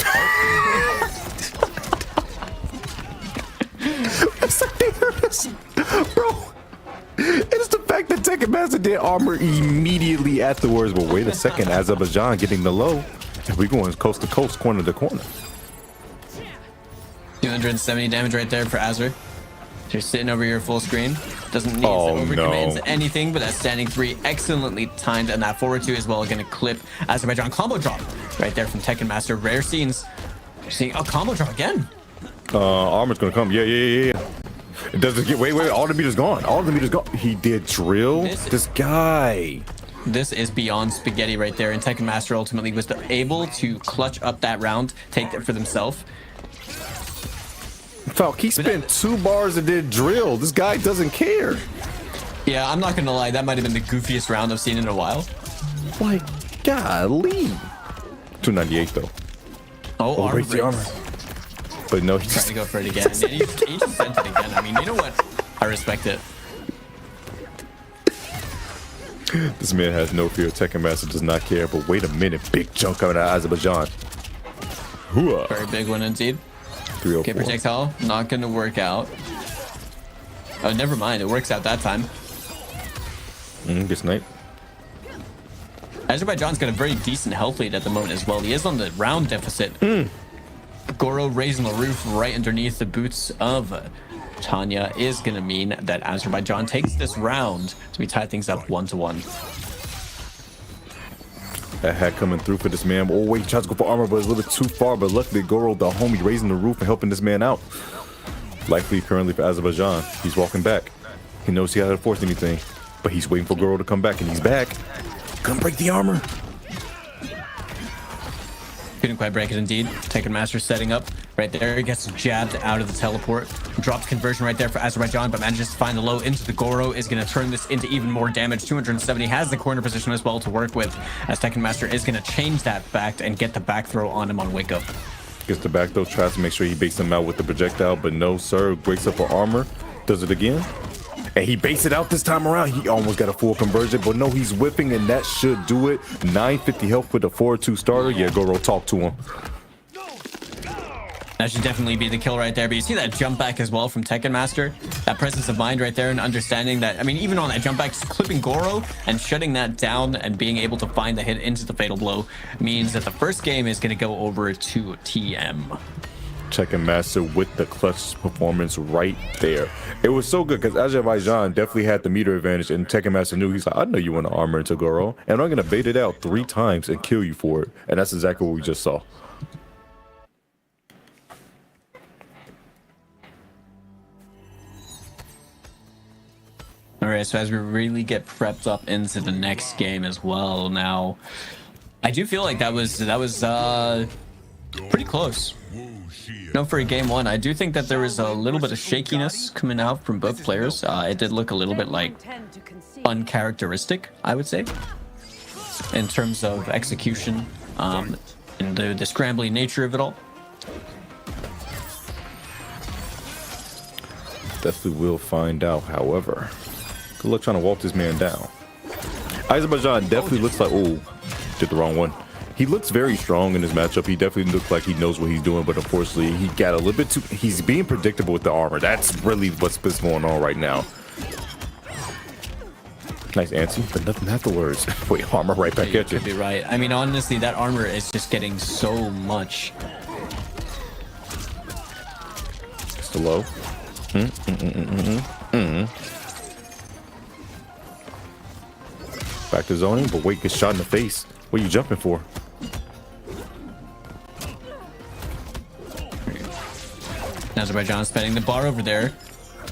it's the fact that Tekken Master did armor immediately afterwards. But wait a second, Azerbaijan getting the low. And we going coast to coast, corner to corner. 270 damage right there for Azer. You're sitting over here full screen. Doesn't need to overcommand anything, but that standing 3 excellently timed, and that forward 2 as well going to clip Azerbaijan. Combo drop right there from Tekken Master. Rare scenes. Seeing a combo drop again. Armor's gonna come. Yeah. It doesn't get. Wait. All the meter's gone. He did drill. This guy. This is beyond spaghetti right there, and Tekken Master ultimately was able to clutch up that round, take that for themselves. Falk, he spent 2 bars and did drill. This guy doesn't care. Yeah, I'm not gonna lie, that might have been the goofiest round I've seen in a while. Like, golly. 298 though. Oh, armor breaks. But no, he's trying to go for it again. And he just sent it again. I mean, you know what? I respect it. This man has no fear. Tekken Master does not care. But wait a minute, big chunk coming out of Azerbaijan. Hooah. Very big one indeed. 304. Okay, projectile, not gonna work out. Oh, never mind, it works out that time. Good snipe. Azerbaijan's got a very decent health lead at the moment as well. He is on the round deficit. Goro raising the roof right underneath the boots of Tanya is going to mean that Azerbaijan takes this round. So we tie things up 1-1. That hat coming through for this man. Oh, wait, he tries to go for armor, but it's a little bit too far. But luckily, Goro, the homie, raising the roof and helping this man out. Likely currently for Azerbaijan. He's walking back. He knows he hasn't forced anything, but he's waiting for Goro to come back, and he's back. Come break the armor. Couldn't quite break it indeed. Tekken Master setting up right there. He gets jabbed out of the teleport. Drops conversion right there for Azerbaijan, but manages to find the low into the Goro. Is going to turn this into even more damage. 270 has the corner position as well to work with, as Tekken Master is going to change that back and get the back throw on him on wake up. Gets the back throw, tries to make sure he baits him out with the projectile, but no, sir. Breaks up for armor. Does it again. And he baits it out this time around. He almost got a full conversion, but no, he's whipping, and that should do it. 950 health with the 4-2 starter. Yeah, Goro, talk to him. That should definitely be the kill right there. But you see that jump back as well from Tekken Master. That presence of mind right there and understanding that, I mean, even on that jump back, just clipping Goro and shutting that down and being able to find the hit into the fatal blow means that the first game is going to go over to TM. Tekken Master with the clutch performance right there. It was so good because Azerbaijan definitely had the meter advantage, and Tekken Master knew, he's like, I know you want to armor into Goro, and I'm going to bait it out 3 times and kill you for it. And that's exactly what we just saw. All right, so as we really get prepped up into the next game as well now, I do feel like that was pretty close. No, for a game one, I do think that there was a little bit of shakiness coming out from both players. It did look a little bit like uncharacteristic, I would say, in terms of execution and the scrambly nature of it all. Definitely will find out, however. Good luck trying to walk this man down. Azerbaijan definitely looks like, oh, did the wrong one. He looks very strong in this matchup. He definitely looks like he knows what he's doing, but unfortunately, he got a little bit too... He's being predictable with the armor. That's really what's going on right now. Nice anti, but nothing afterwards. Wait, armor right back You at you. could be right. I mean, honestly, that armor is just getting so much. Still low. Back to zoning, but wait, gets shot in the face. What are you jumping for? Azerbaijan spending the bar over there.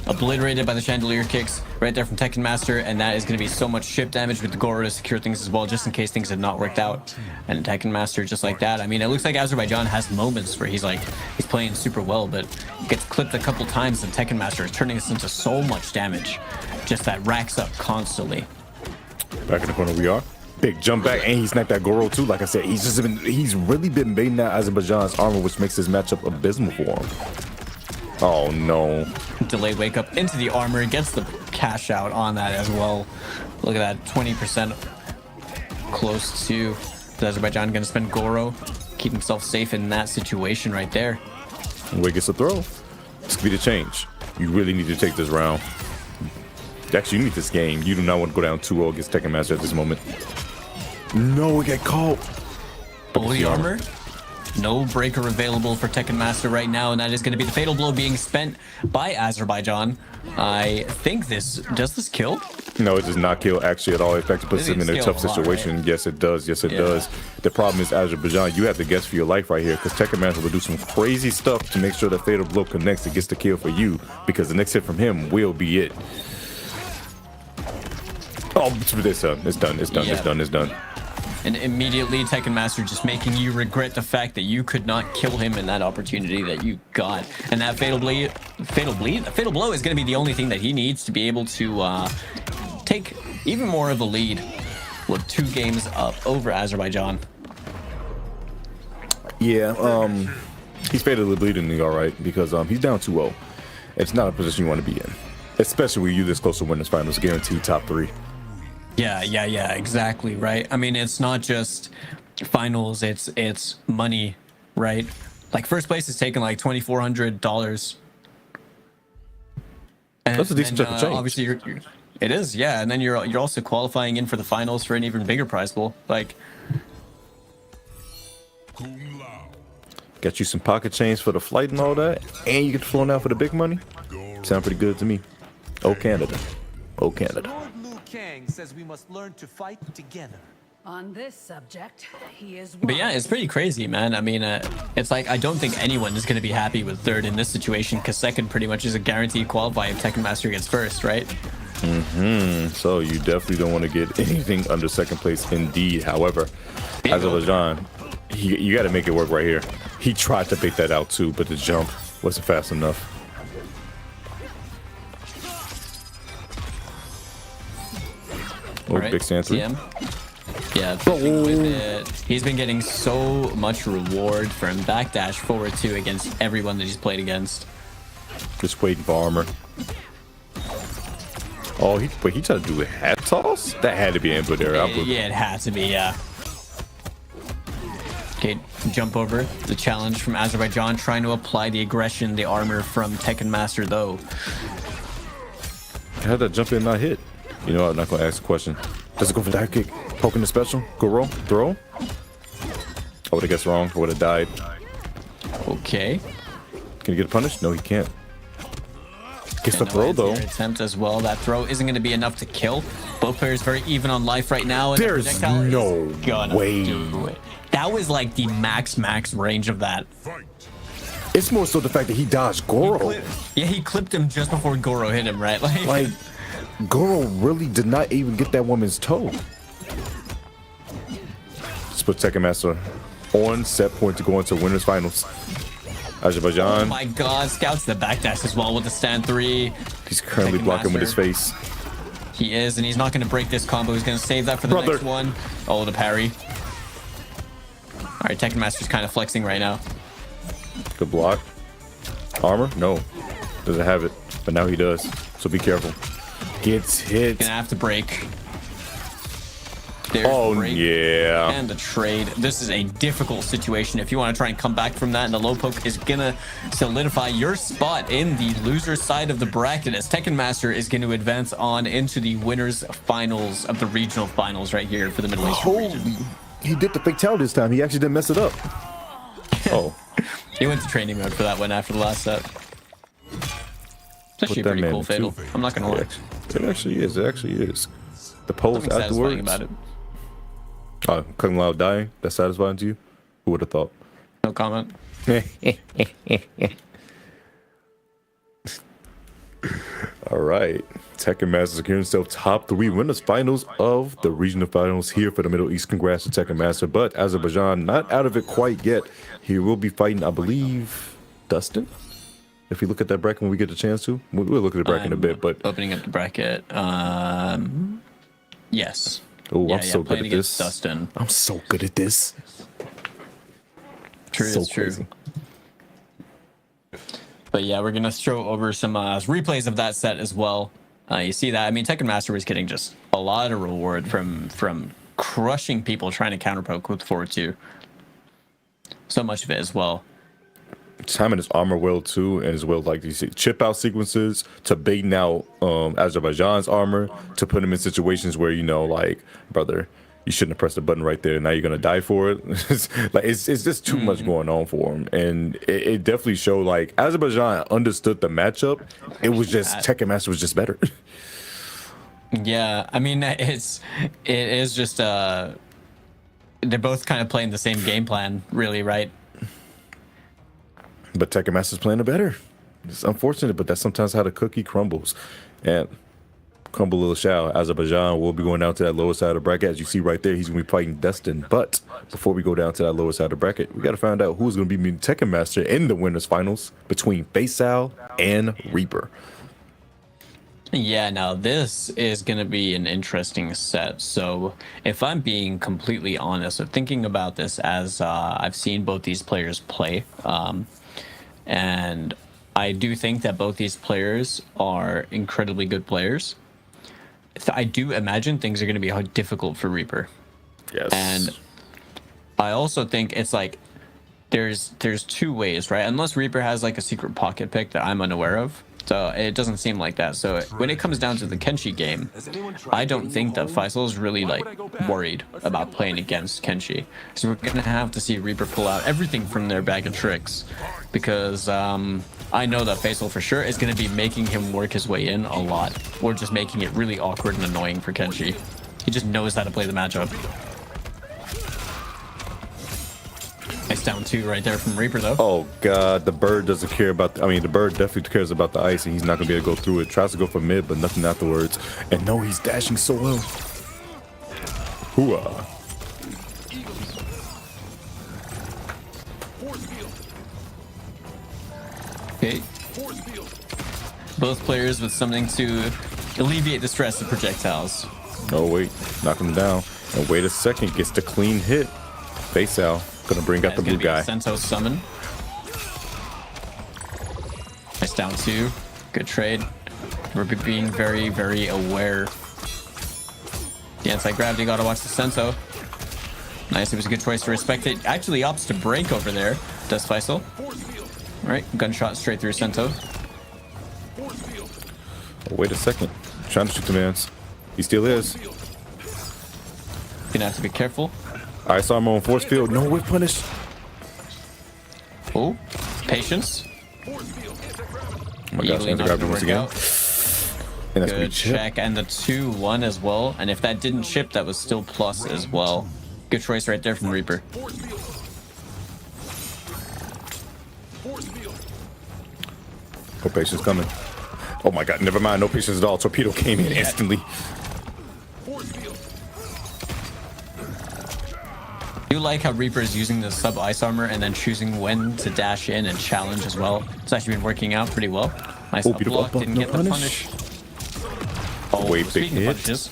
Obliterated by the chandelier kicks right there from Tekken Master, and that is going to be so much ship damage with the Goro to secure things as well, just in case things have not worked out. And Tekken Master just like that. I mean, it looks like Azerbaijan has moments where he's playing super well, but gets clipped a couple times, and Tekken Master is turning this into so much damage. Just that racks up constantly. Back in the corner we are. Big jump back, and he sniped that Goro too. Like I said, he's really been baiting out Azerbaijan's armor, which makes this matchup abysmal for him. Oh no. Delayed wake up into the armor, gets the cash out on that as well. Look at that, 20% close to Azerbaijan. Gonna spend Goro, keep himself safe in that situation right there. Wait, gets a throw. This could be the change. You really need to take this round. Actually, you need this game. You do not want to go down 2-0 against Tekken Master at this moment. No, we get caught. Holy armor. No breaker available for Tekken Master right now, and that is going to be the fatal blow being spent by Azerbaijan. I think does this kill? No, it does not kill actually at all. In fact, it puts him in a tough situation. Right? Yes, it does. Yes, it does. The problem is Azerbaijan, you have to guess for your life right here, because Tekken Master will do some crazy stuff to make sure the fatal blow connects and gets the kill for you, because the next hit from him will be it. Oh, it's done. It's done. It's done. It's done. It's done. And immediately Tekken Master just making you regret the fact that you could not kill him in that opportunity that you got. And that fatal blow is going to be the only thing that he needs to be able to take even more of a lead with 2 games up over Azerbaijan. Yeah, he's fatally bleeding all right, because he's down 2-0. It's not a position you want to be in, especially when you're this close to winning this finals, guaranteed top 3. Yeah, exactly, right? I mean, it's not just finals, it's money, right? Like, first place is taking like $2,400. And that's a decent chunk of change. Obviously, it is, yeah. And then you're also qualifying in for the finals for an even bigger prize pool. Like, Got you some pocket chains for the flight and all that, and you get flown out for the big money. Sound pretty good to me. Oh Canada, oh Canada. Lord Liu Kang says we must learn to fight together. On this subject, he is. But yeah, it's pretty crazy, man. I mean, it's like I don't think anyone is going to be happy with third in this situation because second pretty much is a guaranteed qualify if Tekken Master gets first, right? So you definitely don't want to get anything under second place indeed. However, Azerbaijan, you got to make it work right here. He tried to bait that out too, but the jump wasn't fast enough. Oh, All right, big stand three. TM. Yeah, finishing with it. He's been getting so much reward from backdash forward two against everyone that he's played against. Just waiting for armor. Oh, he tried to do a hat toss? That had to be input there. Yeah, it had to be, yeah. Okay, jump over. The challenge from Azerbaijan, trying to apply the aggression, the armor from Tekken Master, though. How'd that jump in not hit? You know what? I'm not going to ask the question. Does it go for dive kick? Poking the special? Go roll? Throw? I would have guessed wrong. I would have died. Okay. Can he get punished? No, he can't. Gets the No throw, though. Attempt as well. That throw isn't going to be enough to kill. Both players very even on life right now. And There's the projectile no is gonna way. do it. That was like the max range of that. It's more so the fact that he dodged Goro. He clipped him just before Goro hit him, right? Like, Goro really did not even get that woman's toe. Let's put Tekken Master on set point to go into winners finals. Azerbaijan. Oh my god, scouts the backdash as well with the stand 3. He's currently Tekken blocking with his Master. face. He is, and he's not going to break this combo. He's going to save that for the Brother. next one. Oh, the parry. All right, Tekken Master's kind of flexing right now. Good block. Armor? No. Doesn't have it. But now he does. So be careful. Gets hit. Gonna have to break. There's Oh, the break yeah. and the trade. This is a difficult situation. If you want to try and come back from that, and the low poke is gonna solidify your spot in the loser side of the bracket, as Tekken Master is going to advance on into the winners finals of the regional finals right here for the Middle Eastern region. He did the fatality this time. He actually didn't mess it up. Oh. He went to training mode for that one after the last set. It's actually a that pretty man cool in fatal. two. I'm not gonna lie. It actually is. It actually is. The pose Something satisfying afterwards. about it. Cutting loud dying. That's satisfying to you? Who would have thought? No comment. All right. Tekken Master securing himself top 3 winners finals of the regional finals here for the Middle East. Congrats to Tekken Master. But Azerbaijan not out of it quite yet. He will be fighting, I believe, Dustin. If you look at that bracket when we get the chance to, we'll look at the bracket in a bit. But Opening up the bracket. Yes. oh, I'm so good playing at against this. Dustin. I'm so good at this. True, So it's true. crazy. But yeah, we're gonna throw over some replays of that set as well. You see that? I mean, Tekken Master was getting just a lot of reward from crushing people trying to counter poke with forward 2. So much of it as well. Timing his armor well too, and as well like these chip out sequences to baiting out Azerbaijan's armor to put him in situations where, you know, like, brother, you shouldn't have pressed the button right there. Now you're gonna die for it. it's just too much going on for him, and it definitely showed like Azerbaijan understood the matchup. It was just Tekken Master was just better. Yeah, I mean, it is just they're both kind of playing the same game plan, really, right? But Tekken Master's playing it better. It's unfortunate, but that's sometimes how the cookie crumbles. And crumble little shall. Azerbaijan will be going down to that lower side of the bracket. As you see right there, he's going to be fighting Dustin. But before we go down to that lower side of the bracket, we got to find out who's going to be meeting Tekken Master in the winners finals between Faysal and Reaper. Yeah, now this is going to be an interesting set. So if I'm being completely honest, of thinking about this as I've seen both these players play, and I do think that both these players are incredibly good players. I do imagine things are going to be difficult for Reaper. Yes. And I also think it's like there's 2 ways, right? Unless Reaper has like a secret pocket pick that I'm unaware of, it doesn't seem like that. So when it comes down to the Kenshi game, I don't think that Faysal is really like worried about playing against Kenshi. So we're gonna have to see Reaper pull out everything from their bag of tricks, because I know that Faysal for sure is gonna be making him work his way in a lot, or just making it really awkward and annoying for Kenshi. He just knows how to play the matchup. Nice down 2 right there from Reaper though. Oh god, the bird doesn't care about I mean, the bird definitely cares about the ice, and he's not gonna be able to go through it. Tries to go for mid, but nothing afterwards. And no, he's dashing so well. Hooah. Okay. Both players with something to alleviate the stress of projectiles. Oh wait, knock him down. And wait a second, gets the clean hit. Faysal gonna bring out the blue guy. Sento summon. Nice down 2. Good trade. We're being very, very aware. The anti-gravity, gotta watch the Sento. Nice, it was a good choice to respect it. Actually opts to break over there, does Faysal. Alright, gunshot straight through Sento. Oh, wait a second. Trying to shoot the man's. He still is. Gonna have to be careful. Ice armor on force field. No whip punish. Oh, patience. Oh my gosh, I grabbed him once again. And that's Good check, and the 2-1 as well. And if that didn't chip, that was still plus as well. Good choice right there from Reaper. No patience coming. Oh my god, never mind. No patience at all. Torpedo came in instantly. I do like how Reaper is using the sub ice armor and then choosing when to dash in and challenge as well. It's actually been working out pretty well. Nice up block, didn't get the punish. Oh, wait, big speaking of hit. punishes,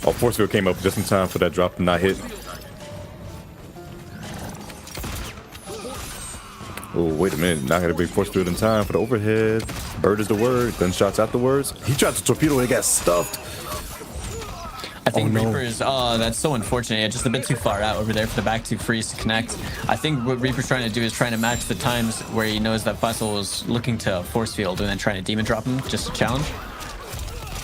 Oh, force field came up just in time for that drop to not hit. Oh, wait a minute. Not gonna be force field in time for the overhead. Bird is the word. Gunshots afterwards. He tried to torpedo and got stuffed. I think no. Reaper is, that's so unfortunate. Yeah, just a bit too far out over there for the back two freeze to connect. I think what Reaper's trying to do is trying to match the times where he knows that Faysal was looking to force field and then trying to demon drop him just to challenge.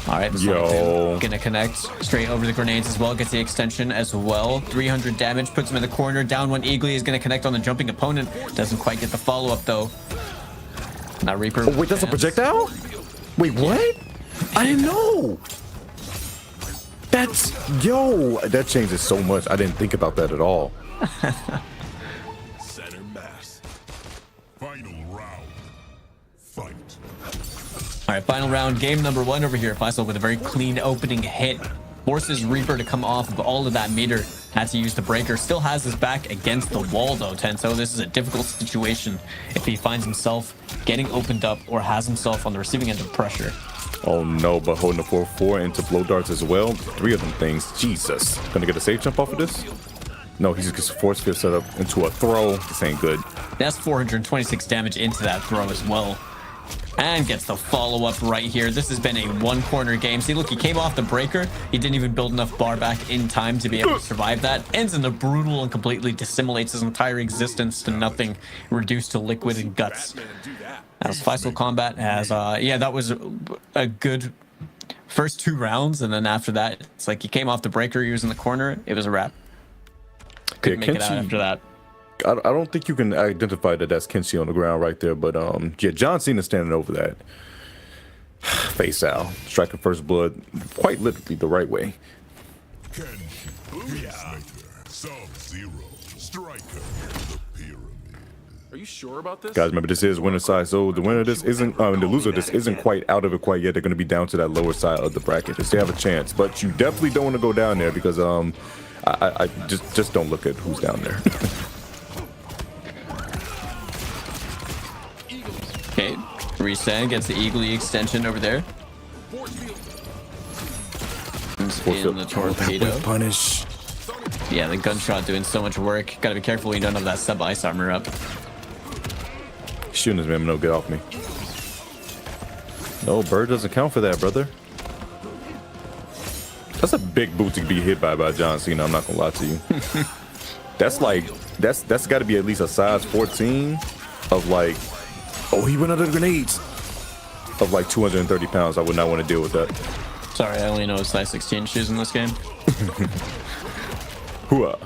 All right, Yo. gonna connect straight over the grenades as well. Gets the extension as well. 300 damage, puts him in the corner. Down one Eagly is gonna connect on the jumping opponent. Doesn't quite get the follow-up though. Now Reaper. Oh, wait, that's a projectile? Wait, what? I didn't know. That's, yo, that changes so much. I didn't think about that at all. Center mass. Final round. Fight. All right, final round, game number 1 over here. Faysal with a very clean opening hit. Forces Reaper to come off of all of that meter. Had to use the breaker. Still has his back against the wall though, Tenso. This is a difficult situation if he finds himself getting opened up or has himself on the receiving end of pressure. Oh no, but holding the 4-4 into blow darts as well. 3 of them things. Jesus. Gonna get a safe jump off of this? No, he just gets a force field set up into a throw. This ain't good. That's 426 damage into that throw as well. And gets the follow-up right here. This has been a one-corner game. See, look, he came off the breaker. He didn't even build enough bar back in time to be able to survive that. Ends in the brutal and completely dissimulates his entire existence to nothing, reduced to liquid and guts. As Faysal Kombat has, yeah, that was a good first 2 rounds. And then after that, it's like he came off the breaker. He was in the corner. It was a wrap. Couldn't make it out after that. I don't think you can identify that that's Kenshi on the ground right there, but yeah, John Cena standing over that. Faysal striking first blood quite literally the right way. Sub-Zero. Striker. The pyramid. Are you sure about this? Guys, remember this is winner side, so the winner of this isn't, the loser of this isn't quite out of it quite yet. They're going to be down to that lower side of the bracket. They still have a chance, but you definitely don't want to go down there because I just don't look at who's down there. Okay, Reset gets the Eagly extension over there. In the torpedo. Punish. Yeah, the gunshot doing so much work. Gotta be careful when you don't have that sub ice armor up. Shooting this man, no, get off me. No, bird doesn't count for that, brother. That's a big boot to be hit by John Cena. I'm not gonna lie to you. That's like that's got to be at least a size 14 of like Oh, he went under the grenades. Of like 230 pounds, I would not want to deal with that. Sorry, I only know size 16 shoes in this game. Hooah.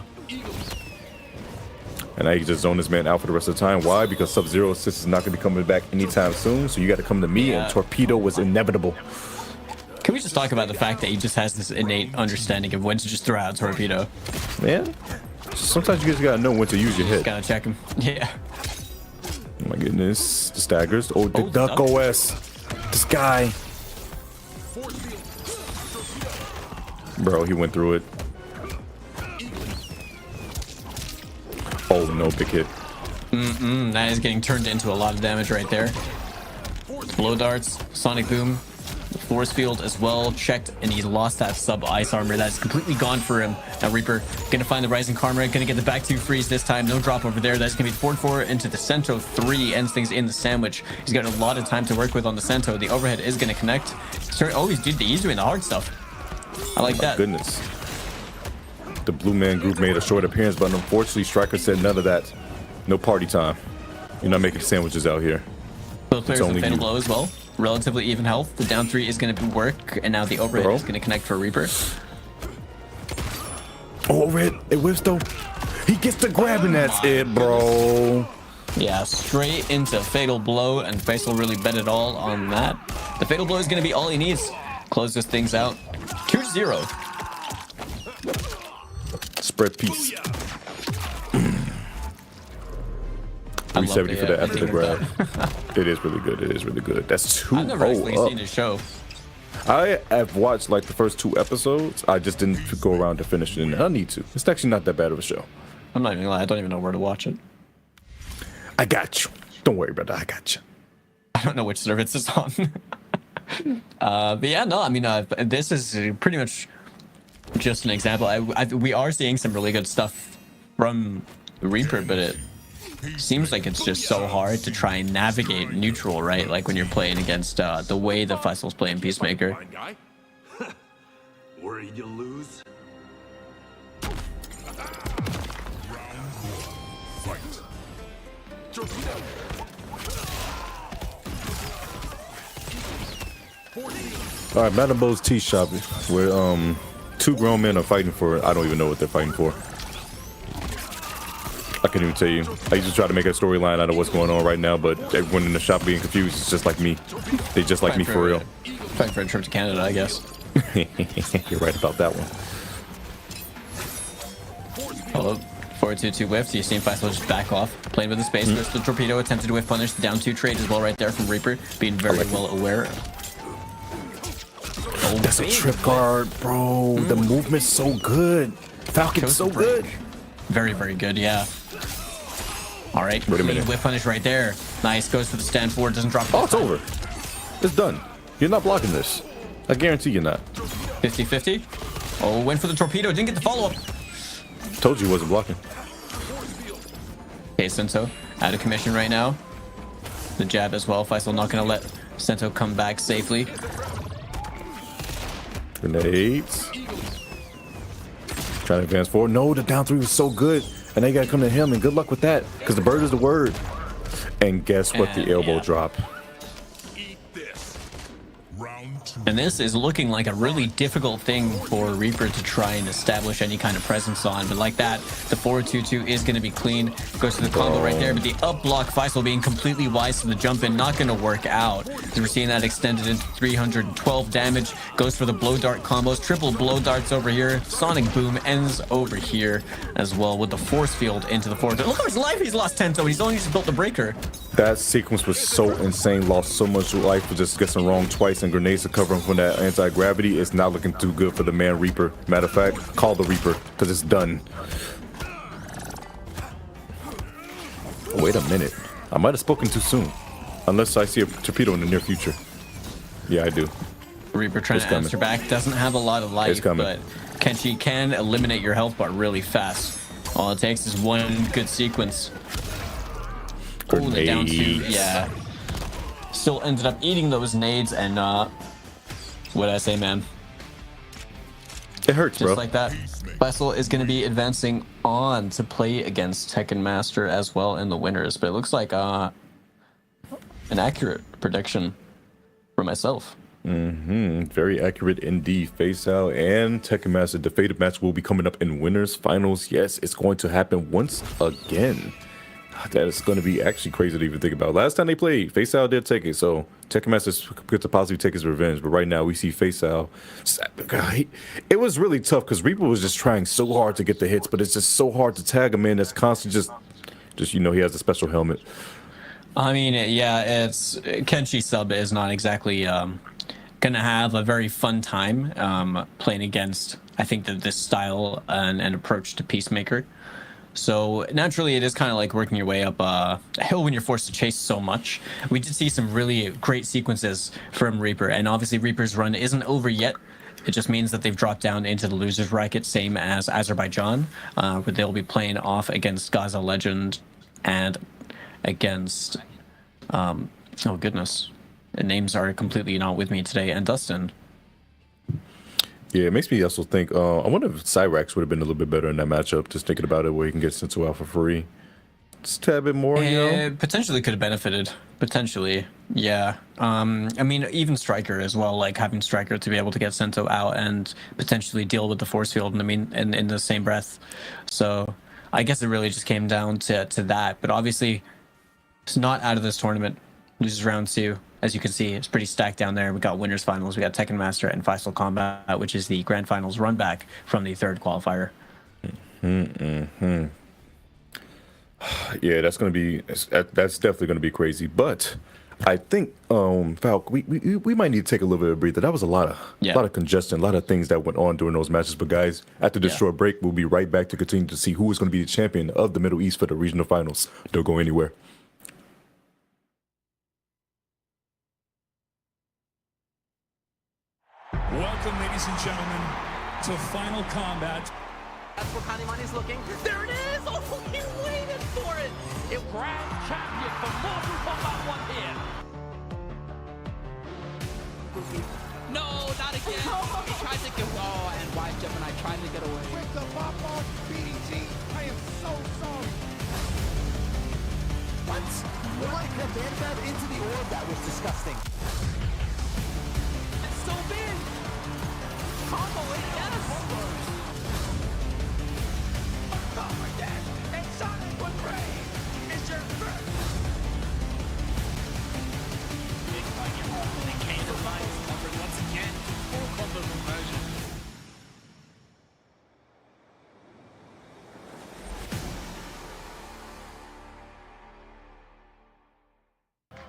And now you can just zone this man out for the rest of the time. Why? Because Sub-Zero Assist is not going to be coming back anytime soon. So you got to come to me, and Torpedo was inevitable. Can we just talk about the fact that he just has this innate understanding of when to just throw out a torpedo? Man, sometimes you just got to know when to use your head. Just gotta check him. Yeah. Oh my goodness. The staggers. Oh, the Duck OS. This guy. Bro, he went through it. Oh no, big hit. That is getting turned into a lot of damage right there. Blow darts, sonic boom, force field as well checked, and he lost that sub ice armor. That's completely gone for him. Now Reaper gonna find the rising karma, gonna get the back 2 freeze this time. No drop over there. That's gonna be 4-4 into the Cento 3, ends things in the sandwich. He's got a lot of time to work with on the Cento. The overhead is gonna connect. Oh, he's doing the hard stuff. I like that. Goodness. The Blue Man Group made a short appearance, but unfortunately Striker said none of that. No party time. You're not making sandwiches out here. Both players with Fatal Blow as well. Relatively even health. The down 3 is going to work, and now the overhead is going to connect for Reaper. Oh, overhead. It whiffs though. He gets the grab, and that's it, bro. Yeah, straight into Fatal Blow, and Faysal really bet it all on that. The Fatal Blow is going to be all he needs. Closes things out. 2-0. Spread peace. 370 for that after the grab. It is really good. It is really good. That's 2-0 I've never actually seen his show. I have watched like the first 2 episodes. I just didn't go around to finish it, and I need to. It's actually not that bad of a show. I'm not even gonna lie, I don't even know where to watch it. I got you. Don't worry, brother. I got you. I don't know which service it's on. But yeah, no, I mean, this is pretty much just an example. We are seeing some really good stuff from Reaper, but it seems like it's just so hard to try and navigate neutral, right? Like when you're playing against the way the Faysal's playing Peacemaker. Worried you'll lose? All right, Madam Bo's tea shop, where 2 grown men are fighting for. I don't even know what they're fighting for. I can't even tell you. I used to try to make a storyline out of what's going on right now, but everyone in the shop being confused is just like me. They just like me for real. Fighting for a trip to Canada, I guess. You're right about that one. Oh, 4-2-2 whiffs. You seen Faysal just back off, playing with the space. There's the torpedo, attempted to whiff punish. The down 2 trade as well right there from Reaper, being very well aware. Oh, that's a trip guard, bro. The movement's so good. Falcon's so good. Very, very good, yeah. All right, wait a minute. Whip punish right there. Nice, goes for the stand forward, doesn't drop. Oh, it's over. It's done. You're not blocking this. I guarantee you're not. 50-50. Oh, went for the torpedo, didn't get the follow-up. Told you he wasn't blocking. Okay, Cento out of commission right now. The jab as well. Faysal not going to let Cento come back safely. Grenades. Trying to advance forward. No, the down 3 was so good. And they got to come to him, and good luck with that, because the bird is the word. And guess what? The elbow drop. And this is looking like a really difficult thing for Reaper to try and establish any kind of presence on. But like that, the 4-2-2 is going to be clean. Goes to the combo right there, but the up block, Faysal being completely wise to the jump in, not going to work out. So we're seeing that extended into 312 damage. Goes for the blow dart combos, triple blow darts over here. Sonic boom ends over here as well with the force field into the forward. Look how much life he's lost, Tento. He's only just built the breaker. That sequence was so insane. Lost so much life for just guessing wrong twice, and grenades to cover him from that anti-gravity. It's not looking too good for the man Reaper. Matter of fact, call the Reaper, because it's done. Wait a minute. I might have spoken too soon. Unless I see a torpedo in the near future. Yeah, I do. Reaper trying to answer back. Doesn't have a lot of life, but Kenshi can eliminate your health bar really fast. All it takes is one good sequence. Oh, the down 2, yeah. Still ended up eating those nades, and what'd I say, man? It hurts, bro. Just like that. Faysal is going to be advancing on to play against Tekken Master as well in the winners, but it looks like an accurate prediction for myself. Very accurate indeed. Faysal and Tekken Master, the fated match will be coming up in winners finals. Yes, it's going to happen once again. That is going to be actually crazy to even think about. Last time they played, Faysal did take it, so Tekken Master could to possibly take his revenge. But right now, we see Faysal. It was really tough because Reaper was just trying so hard to get the hits, but it's just so hard to tag him in. That's constant, just you know, he has a special helmet. I mean, yeah, it's Kenshi sub is not exactly gonna have a very fun time playing against, I think, that this style and approach to Peacemaker. So naturally, it is kind of like working your way up a hill when you're forced to chase so much. We did see some really great sequences from Reaper, and obviously Reaper's run isn't over yet. It just means that they've dropped down into the losers bracket, same as Azerbaijan, where they'll be playing off against Gaza Legend and against, oh goodness, the names are completely not with me today, and Dustin. Yeah, it makes me also think, I wonder if Cyrax would have been a little bit better in that matchup, just thinking about it, where he can get Sentinel out for free. Just a tad bit more, you know? Potentially could have benefited. Potentially, yeah. I mean, even Striker as well, like having Striker to be able to get Sento out and potentially deal with the force field in the same breath. So I guess it really just came down to that. But obviously, it's not out of this tournament. Loses round 2. As you can see, it's pretty stacked down there. We got winners finals. We got Tekken Master and Faysal Kombat, which is the grand finals run back from the third qualifier. Yeah, that's definitely gonna be crazy. But I think, Falk, we might need to take a little bit of a breather. That was a lot of congestion, a lot of things that went on during those matches. But guys, after this short break, we'll be right back to continue to see who is going to be the champion of the Middle East for the regional finals. Don't go anywhere. Welcome, ladies and gentlemen, to Final Combat. That's what Kanimani's looking. There it is! Oh, he waited for it! It grand champion for Mortal Kombat 1 here. No, not again. He tried to get. Oh, and Wise Gemini tried to get away. With the pop off BDG, I am so sorry. What? Like a that into the orb, that was disgusting. It's so big! Combo it, yes! Power dash and Sonic with Brave is your first! Big fight, you're opening Kano lines covered once again. Full combo conversion.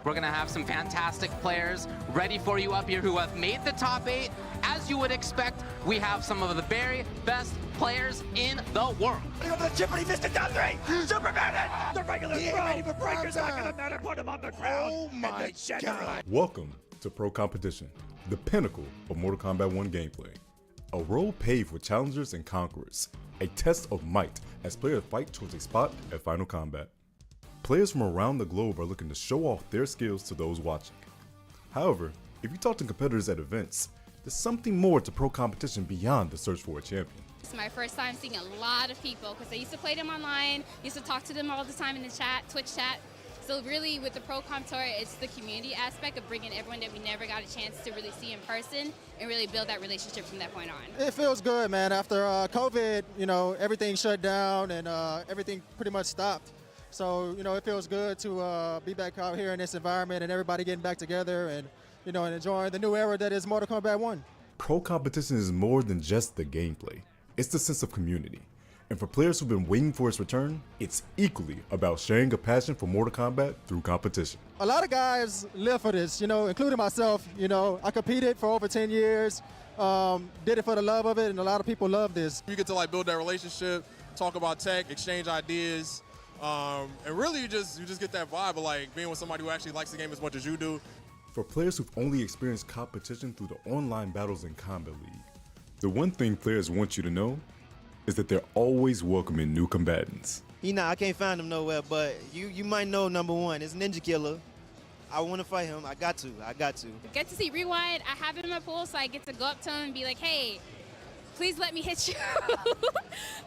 We're gonna have some fantastic players ready for you up here who have made the top 8. As you would expect, we have some of the very best players in the world. Over the chip and he missed it down 3. Superman it! The regular ready for Breaker's not gonna matter. Put him on the ground. Oh my God. Welcome to Pro Competition, the pinnacle of Mortal Kombat 1 gameplay. A road paved with challengers and conquerors. A test of might as players fight towards a spot at Final Combat. Players from around the globe are looking to show off their skills to those watching. However, if you talk to competitors at events, there's something more to Pro Competition beyond the search for a champion. It's my first time seeing a lot of people because I used to play them online, used to talk to them all the time in the chat, Twitch chat. So really with the Pro Comp Tour, it's the community aspect of bringing everyone that we never got a chance to really see in person and really build that relationship from that point on. It feels good, man. After COVID, you know, everything shut down and everything pretty much stopped. So, you know, it feels good to be back out here in this environment and everybody getting back together and, you know, and enjoying the new era that is Mortal Kombat 1. Pro Competition is more than just the gameplay. It's the sense of community. And for players who've been waiting for its return, it's equally about sharing a passion for Mortal Kombat through competition. A lot of guys live for this, you know, including myself. You know, I competed for over 10 years, did it for the love of it, and a lot of people love this. You get to like build that relationship, talk about tech, exchange ideas, and really you just get that vibe of like being with somebody who actually likes the game as much as you do. For players who've only experienced competition through the online battles in Kombat League, the one thing players want you to know is that they're always welcoming new combatants. I can't find him nowhere, but you might know number 1. It's Ninja Killer. I want to fight him. I got to. Get to see Rewind. I have him in my pool, so I get to go up to him and be like, hey, please let me hit you.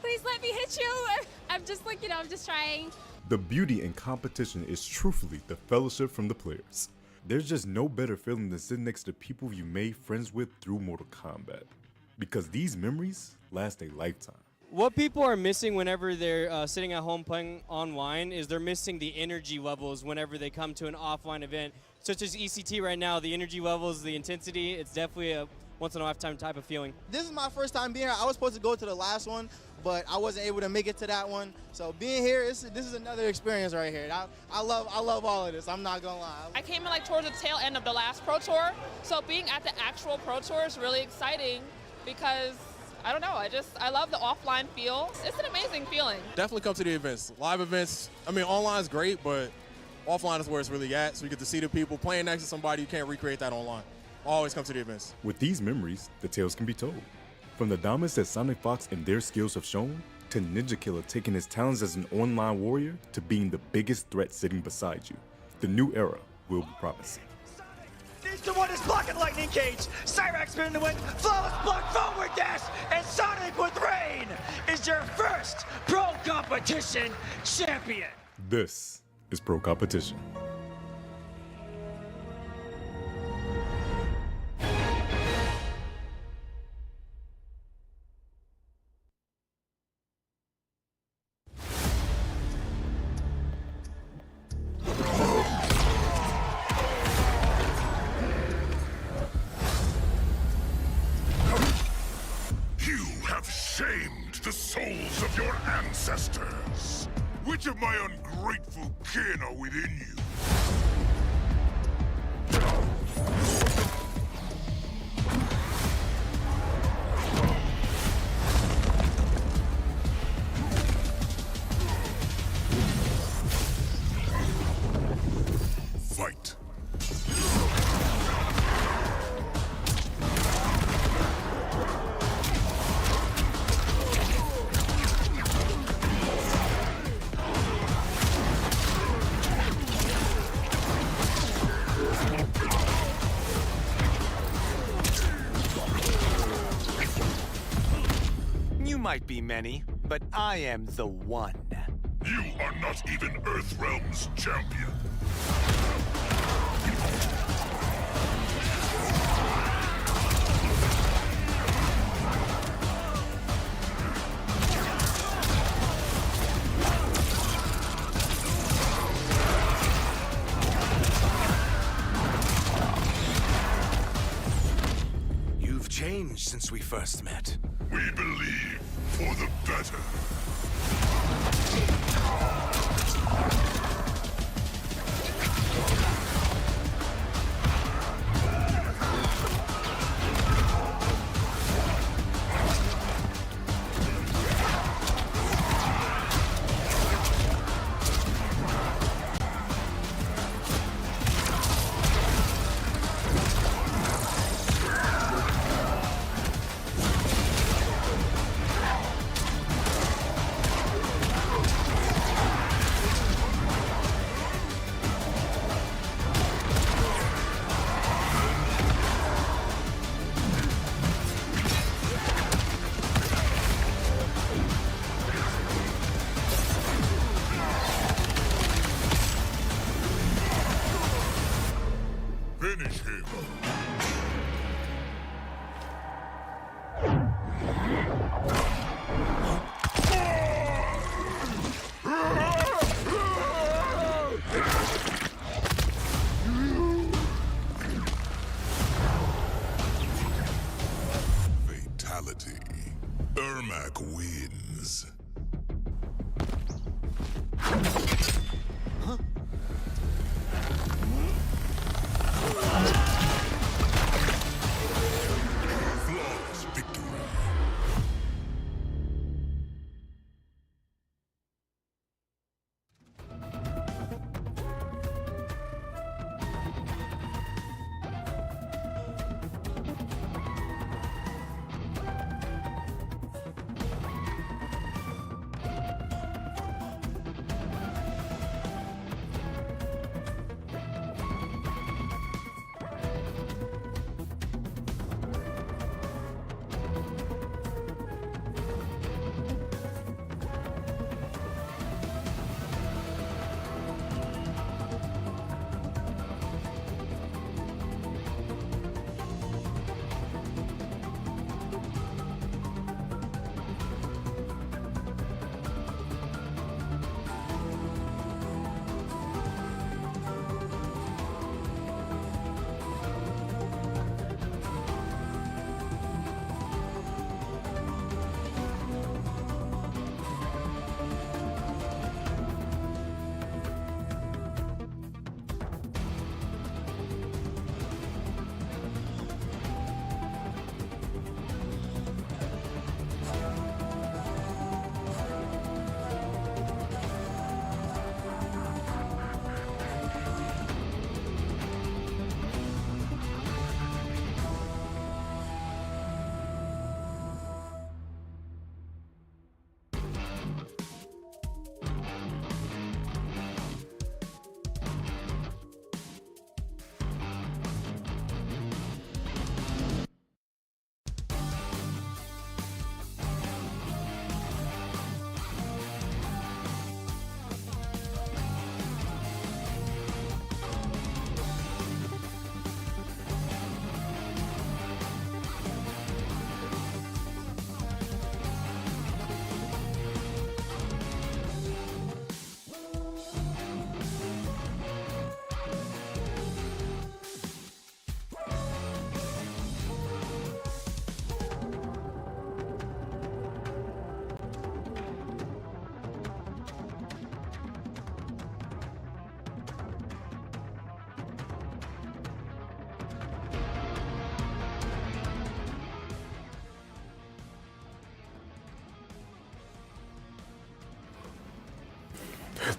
Please let me hit you. I'm just like, you know, I'm just trying. The beauty in competition is truthfully the fellowship from the players. There's just no better feeling than sitting next to people you made friends with through Mortal Kombat. Because these memories last a lifetime. What people are missing whenever they're sitting at home playing online is they're missing the energy levels whenever they come to an offline event, such as ECT right now. The energy levels, the intensity, it's definitely a once-in-a-lifetime type of feeling. This is my first time being here. I was supposed to go to the last one, but I wasn't able to make it to that one. So being here, this is another experience right here. I love all of this. I'm not gonna lie. I came in like towards the tail end of the last Pro Tour, so being at the actual Pro Tour is really exciting because I don't know, I love the offline feel. It's an amazing feeling. Definitely come to the events. Live events, I mean, online is great, but offline is where it's really at. So you get to see the people playing next to somebody. You can't recreate that online. Always come to the events. With these memories, the tales can be told. From the dominance that Sonic Fox and their skills have shown, to Ninja Killer taking his talents as an online warrior, to being the biggest threat sitting beside you. The new era will be promising. Ninja 1 is blocking Lightning Cage. Cyrax spinning the wind, flawless block, forward dash, and Sonic with Rain is your first Pro Competition champion. This is Pro Competition. The souls of your ancestors. Which of my ungrateful kin are within you? Fight. Might be many, but I am the one. You are not even Earthrealm's champion. You've changed since we first met. We believe for the better. Finish him. Fatality. Ermac wins. Huh? Flawless victory.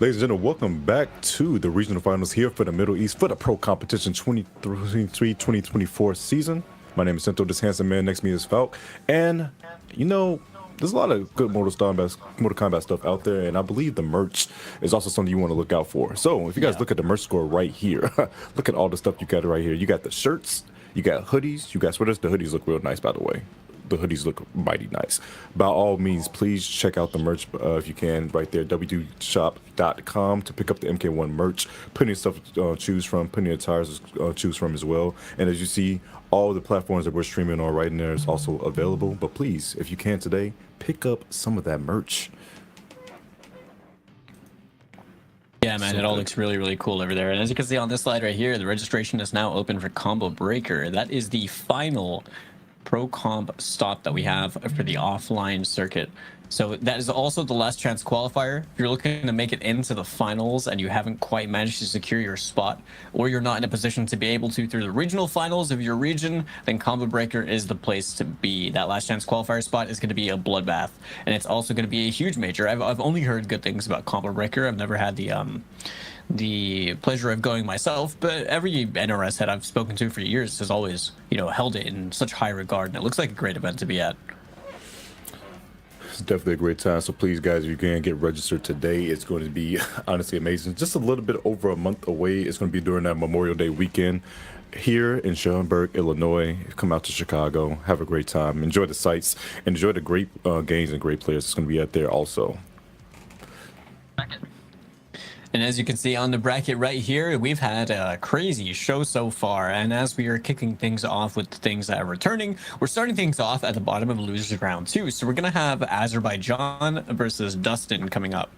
Ladies and gentlemen, welcome back to the regional finals here for the Middle East for the Pro Competition 2023-2024 season. My name is Cento, this handsome man next to me is Falk. And, you know, there's a lot of good Mortal Kombat stuff out there, and I believe the merch is also something you want to look out for. So if you guys look at the merch score right here, look at all the stuff you got right here. You got the shirts, you got hoodies, you got sweaters. The hoodies look real nice, by the way. The hoodies look mighty nice. By all means, please check out the merch if you can right there, www.shop.com, to pick up the MK1 merch. Plenty of stuff to choose from, plenty of tires to choose from as well. And as you see, all the platforms that we're streaming on right there is also available. But please, if you can today, pick up some of that merch. Yeah, man, it all looks really, really cool over there. And as you can see on this slide right here, the registration is now open for Combo Breaker. That is the final Pro Comp stop that we have for the offline circuit. So that is also the last chance qualifier. If you're looking to make it into the finals and you haven't quite managed to secure your spot, or you're not in a position to be able to through the regional finals of your region, then Combo Breaker is the place to be. That last chance qualifier spot is going to be a bloodbath, and it's also going to be a huge major. I've only heard good things about Combo Breaker. I've never had the pleasure of going myself, but every NRS head I've spoken to for years has always, you know, held it in such high regard, and it looks like a great event to be at. It's definitely a great time. So please, guys, if you can get registered today, it's going to be honestly amazing. Just a little bit over a month away. It's going to be during that Memorial Day weekend here in Schaumburg, Illinois. Come out to Chicago, have a great time, enjoy the sights, and enjoy the great games and great players that's going to be out there also. And as you can see on the bracket right here, we've had a crazy show so far. And as we are kicking things off with the things that are returning, we're starting things off at the bottom of losers round 2. So we're going to have Azerbaijan versus Dustin coming up.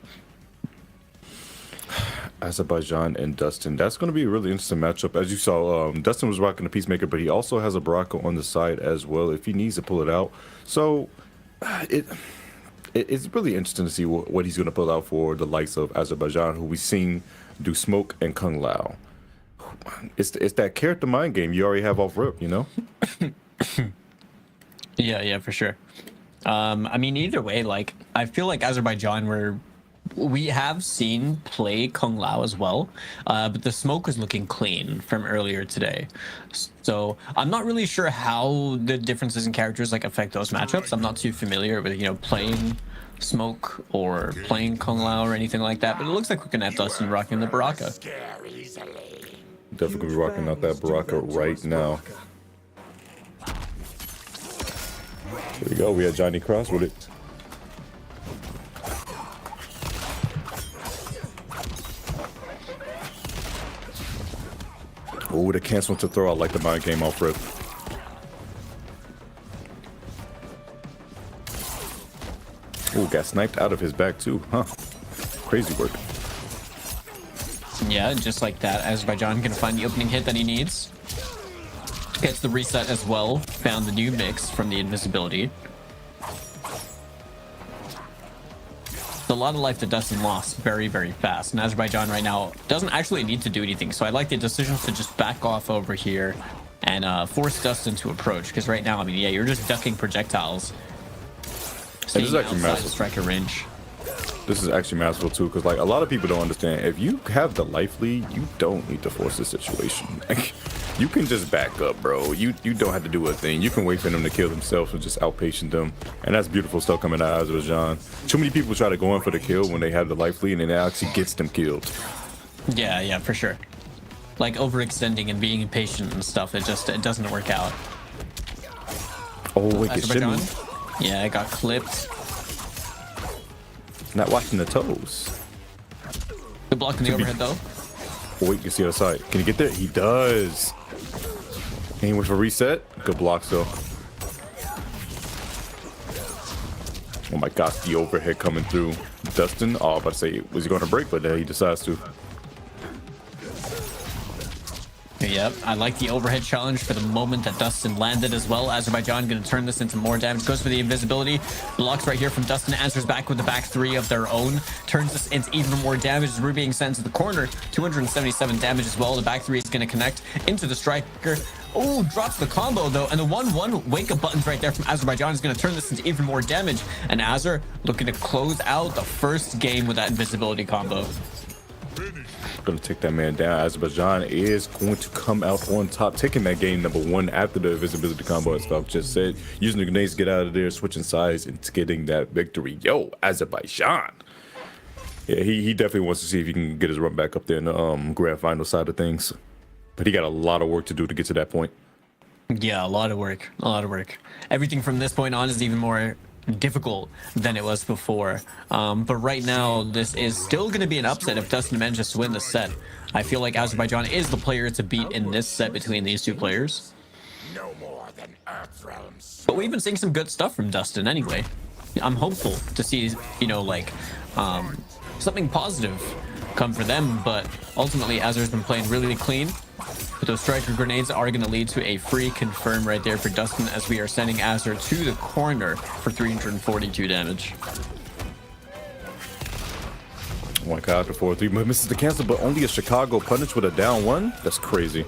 Azerbaijan and Dustin. That's going to be a really interesting matchup. As you saw, Dustin was rocking the Peacemaker, but he also has a Baraka on the side as well if he needs to pull it out. So it's really interesting to see what he's going to pull out for the likes of Azerbaijan, who we've seen do Smoke and Kung Lao. It's that character mind game you already have off rip, you know? Yeah, for sure. I mean, either way, like, I feel like Azerbaijan, we have seen play Kung Lao as well, but the Smoke was looking clean from earlier today. So I'm not really sure how the differences in characters like affect those matchups. I'm not too familiar with, you know, playing Smoke or playing Kung Lao or anything like that, but it looks like we're gonna have Dustin rocking the Baraka. Definitely gonna be rocking out that Baraka right now. There we go, we had Johnny Cross with it. Oh, the cancel to throw out like the mind game off rip. Oh, got sniped out of his back too, huh? Crazy work. Yeah, just like that, Azerbaijan gonna find the opening hit that he needs. Gets the reset as well, found the new mix from the invisibility. A lot of life that Dustin lost very, very fast, and Azerbaijan right now doesn't actually need to do anything, so I like the decision to just back off over here and force Dustin to approach, because right now, I mean, yeah, you're just ducking projectiles. This is actually massive. Striker range. This is actually masterful too, because like a lot of people don't understand, if you have the life lead, you don't need to force the situation. Like, you can just back up, bro. You don't have to do a thing. You can wait for them to kill themselves and just outpatient them, and that's beautiful stuff coming out of Azerbaijan. Too many people try to go in for the kill when they have the life lead, and it actually gets them killed. Yeah, for sure. Like overextending and being impatient and stuff, it doesn't work out. Oh, wicked shimmy. Yeah, it got clipped. Not watching the toes. Good block in the overhead though. Oh, wait, you see the other side. Can he get there? He does. And he went for reset. Good blocks though. Oh my gosh, the overhead coming through. Dustin, oh, I was about to say, was he going to break? But he decides to. Yep, I like the overhead challenge for the moment that Dustin landed as well. Azerbaijan going to turn this into more damage. Goes for the invisibility. Blocks right here from Dustin. Answers back with the back three of their own. Turns this into even more damage. Ruby being sent to the corner. 277 damage as well. The back three is going to connect into the striker. Oh, drops the combo though. And the 1-1 wake up buttons right there from Azerbaijan is going to turn this into even more damage. And Azer looking to close out the first game with that invisibility combo. Gonna take that man down. Azerbaijan is going to come out on top, taking that game #1 after the invisibility combo, as Falk just said. Using the grenades to get out of there, switching sides, and getting that victory. Yo, Azerbaijan. Yeah, he definitely wants to see if he can get his run back up there in the grand final side of things. But he got a lot of work to do to get to that point. Yeah, a lot of work. A lot of work. Everything from this point on is even more difficult than it was before. But right now, this is still going to be an upset if Dustin manages to win the set. I feel like Azerbaijan is the player to beat in this set between these two players. No more than Earth realms. But we've been seeing some good stuff from Dustin anyway. I'm hopeful to see, you know, like, something positive come for them, but ultimately Azer's been playing really clean. But those striker grenades are going to lead to a free confirm right there for Dustin, as we are sending Azer to the corner for 342 damage. One out to 4-3, but misses the cancel, but only a Chicago punish with a down 1. That's crazy.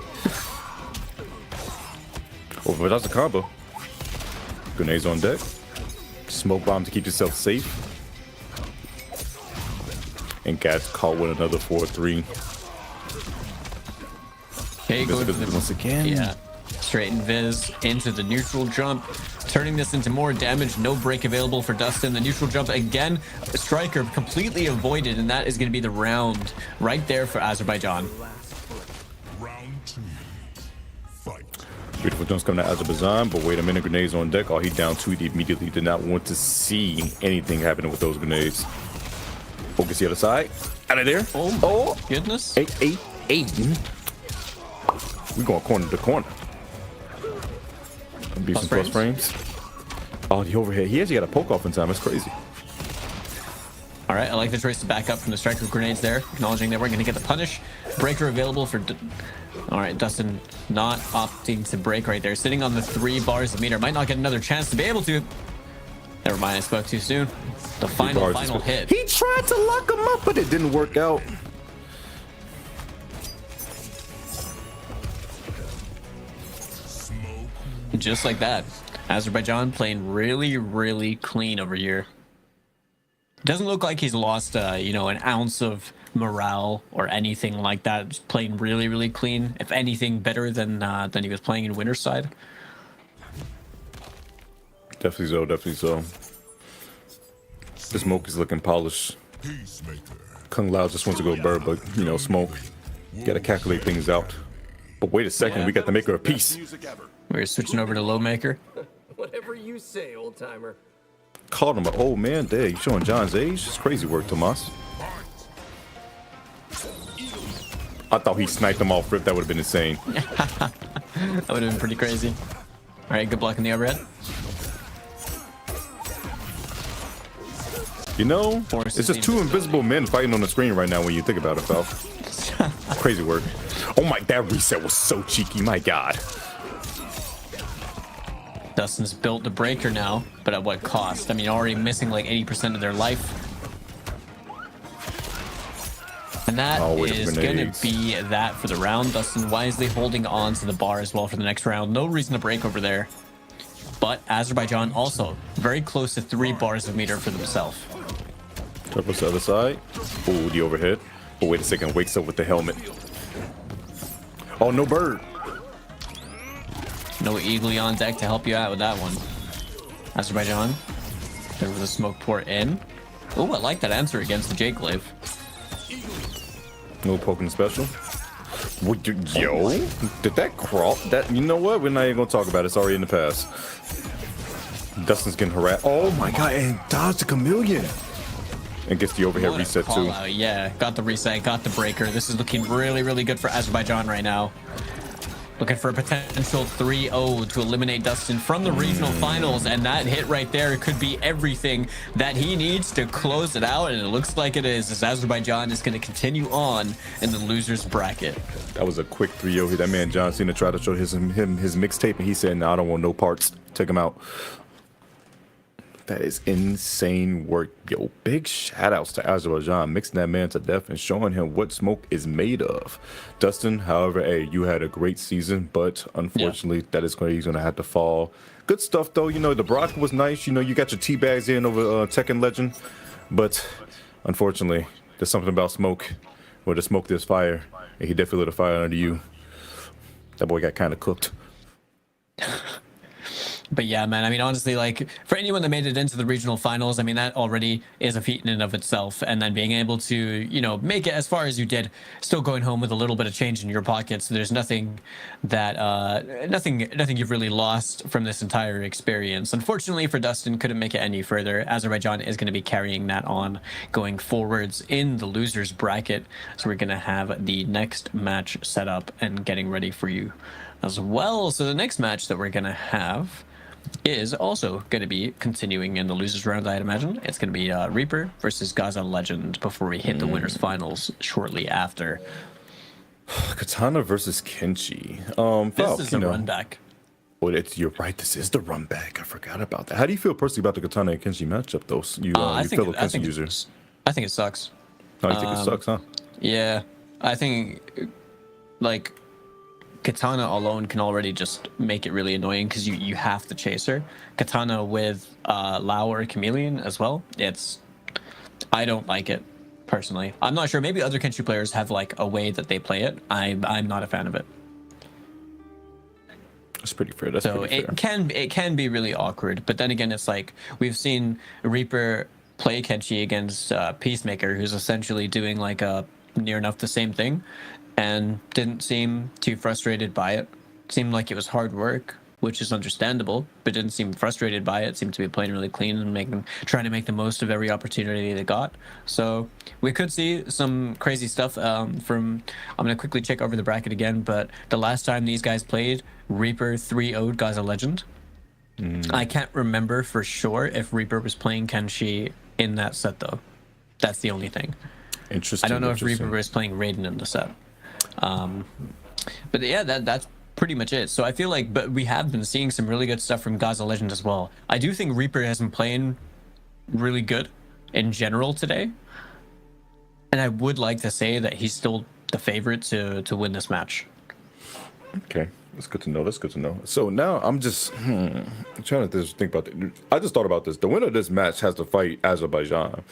Oh, but that's a combo. Grenades on deck. Smoke bomb to keep yourself safe. And gets caught with another 4-3. Okay, going for the, once again. Yeah, straight invis into the neutral jump, turning this into more damage. No break available for Dustin. The neutral jump again, striker completely avoided, and that is going to be the round right there for Azerbaijan. Beautiful jumps coming to Azerbaijan, but wait a minute, grenades on deck. Oh, he down 2. He immediately did not want to see anything happening with those grenades. Focus the other side. Out of there. Oh, goodness. 8. We going corner to corner. Be some plus frames. Oh, the overhead. He actually got a poke off in time. That's crazy. All right, I like the choice to back up from the striker grenades there, acknowledging that we're going to get the punish. Breaker available for... All right, Dustin not opting to break right there. Sitting on the 3 bars of meter. Might not get another chance to be able to. Never mind, I spoke too soon. The final hit. He tried to lock him up, but it didn't work out. Just like that. Azerbaijan playing really clean over here. Doesn't look like he's lost, you know, an ounce of morale or anything like that. Just playing really clean. If anything, better than he was playing in Winter's side. Definitely so, definitely so. The Smoke is looking polished. Kung Lao just wants to go bird, but, you know, Smoke, gotta calculate things out. But wait a second, we got the maker of peace. We're switching over to low maker. Whatever you say, old timer. Called him an old man. There, you showing John's age? It's crazy work, Tomas. I thought he sniped him off rip. That would have been insane. That would have been pretty crazy. All right, good block in the overhead. You know, it's just 2 invisible men fighting on the screen right now when you think about it, Val. Crazy work. Oh my, that reset was so cheeky. My God. Dustin's built the breaker now, but at what cost? I mean, already missing like 80% of their life. And that is going to be that for the round. Dustin wisely holding on to the bar as well for the next round. No reason to break over there. But Azerbaijan also very close to 3 bars of meter for themselves. Turbo to the other side. Oh, the overhead. Oh, wait a second. Wakes up with the helmet. Oh, no bird. No Eagly on deck to help you out with that one. Azerbaijan. There was a smoke port in. Oh, I like that answer against the J-Glaive. No poking special. What, yo, did that crawl? That, you know what? We're not even gonna talk about it. It's already in the past. Dustin's getting harassed. Oh my God! And dodge the chameleon. And gets the overhead reset too. Yeah, got the reset, got the breaker. This is looking really good for Azerbaijan right now. Looking for a potential 3-0 to eliminate Dustin from the regional finals, and that hit right there could be everything that he needs to close it out, and it looks like it is, as Azerbaijan is going to continue on in the losers bracket. That was a quick 3-0 hit. That man John Cena tried to show his mixtape, and he said, "No, I don't want no parts. Take him out." That is insane work. Yo, big shout outs to Azerbaijan, mixing that man to death and showing him what smoke is made of. Dustin, however, hey, you had a great season, but unfortunately, that is where he's going to have to fall. Good stuff, though. You know, the Brock was nice. You know, you got your tea bags in over Tekken Legend, but unfortunately, there's something about smoke Where the smoke, there's fire. And he definitely lit a fire under you. That boy got kind of cooked. But yeah, man, I mean, honestly, like, for anyone that made it into the regional finals, I mean, that already is a feat in and of itself. And then being able to, you know, make it as far as you did, still going home with a little bit of change in your pocket. So there's nothing that, nothing you've really lost from this entire experience. Unfortunately for Dustin, couldn't make it any further. Azerbaijan is going to be carrying that on going forwards in the losers bracket. So we're going to have the next match set up and getting ready for you as well. So the next match that we're going to have is also going to be continuing in the losers round, I'd imagine. It's going to be Reaper versus Gaza Legend before we hit the winners finals shortly after. Katana versus Kenshi. This is a run back. Well, you're right. This is the run back. I forgot about that. How do you feel personally about the Katana and Kenshi matchup, though? You fellow Kenshi users. I think it sucks. Oh, you think it sucks, huh? Yeah, I think like Katana alone can already just make it really annoying because you have to chase her. Katana with Lao or Chameleon as well. I don't like it personally. I'm not sure. Maybe other Kenshi players have like a way that they play it. I'm not a fan of it. That's pretty fair. It can be really awkward. But then again, it's like we've seen Reaper play Kenshi against Peacemaker, who's essentially doing like a near enough the same thing, and didn't seem too frustrated by it. Seemed like it was hard work, which is understandable, but didn't seem frustrated by it. Seemed to be playing really clean and trying to make the most of every opportunity they got. So we could see some crazy stuff from. I'm gonna quickly check over the bracket again, but the last time these guys played, Reaper 3-0'd Gaza Legend. I can't remember for sure if Reaper was playing Kenshi in that set though. That's the only thing. Interesting. I don't know if Reaper was playing Raiden in the set. But yeah, that's pretty much it. So I feel like, but we have been seeing some really good stuff from Gaza Legend as well. I do think Reaper has been playing really good in general today, and I would like to say that he's still the favorite to win this match. Okay, that's good to know. That's good to know. So now I'm just I'm trying to think about it. I just thought about this. The winner of this match has to fight Azerbaijan,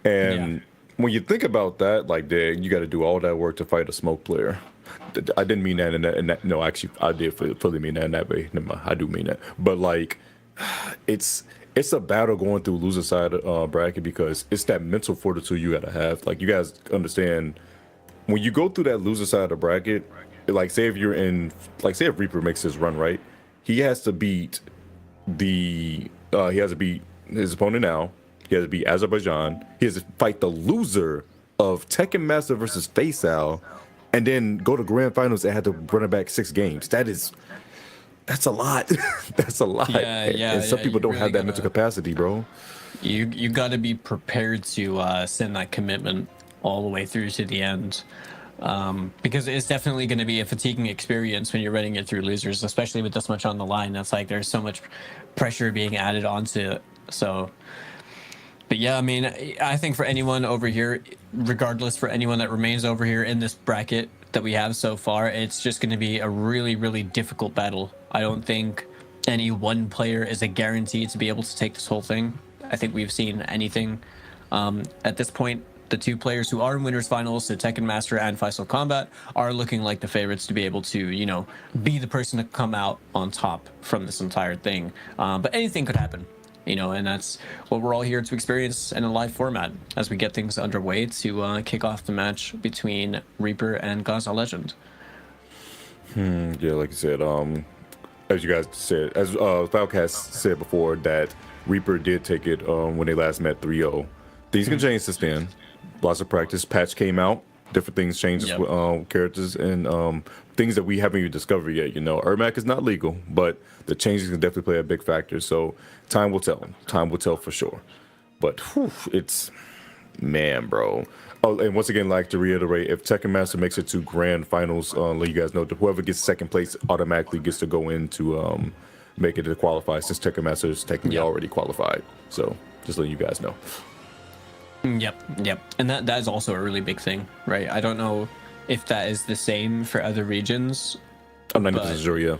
and when you think about that, like, you got to do all that work to fight a smoke player. I didn't mean that in that. No, actually, I did fully mean that in that way. Never mind, I do mean that. But like, it's a battle going through loser side bracket because it's that mental fortitude you got to have. Like, you guys understand when you go through that loser side of the bracket. Like, say if you're in, like, say if Reaper makes his run right, he has to beat his opponent now. He has to beat Azerbaijan. He has to fight the loser of Tekken Master versus Faysal, and then go to grand finals and have to run it back 6 games. That's a lot. That's a lot. And some people don't have that mental capacity, bro. You got to be prepared to send that commitment all the way through to the end. Because it's definitely going to be a fatiguing experience when you're running it through losers, especially with this much on the line. That's like there's so much pressure being added onto it. So, but yeah, I mean, I think for anyone over here, regardless, for anyone that remains over here in this bracket that we have so far, it's just going to be a really, really difficult battle. I don't think any one player is a guarantee to be able to take this whole thing. I think we've seen anything at this point. The 2 players who are in winners finals, the Tekken Master and Faysal Kombat, are looking like the favorites to be able to, you know, be the person to come out on top from this entire thing. But anything could happen, you know, and that's what we're all here to experience in a live format as we get things underway to kick off the match between Reaper and Gaza Legend. Yeah, like you said, as you guys said, as Falcast said before, that Reaper did take it when they last met 3-0. Things can change since then. Lots of practice. Patch came out. Different things changed with characters and things that we haven't even discovered yet. You know, Ermac is not legal, but the changes can definitely play a big factor. So time will tell. Time will tell for sure. But it's, man, bro. Oh, and once again, like to reiterate, if Tekken Master makes it to grand finals, let you guys know that whoever gets second place automatically gets to go into make it to qualify, since Tekken Master is technically already qualified. So just letting you guys know. Yep. And that is also a really big thing, right? I don't know if that is the same for other regions. I'm not even sure, yeah.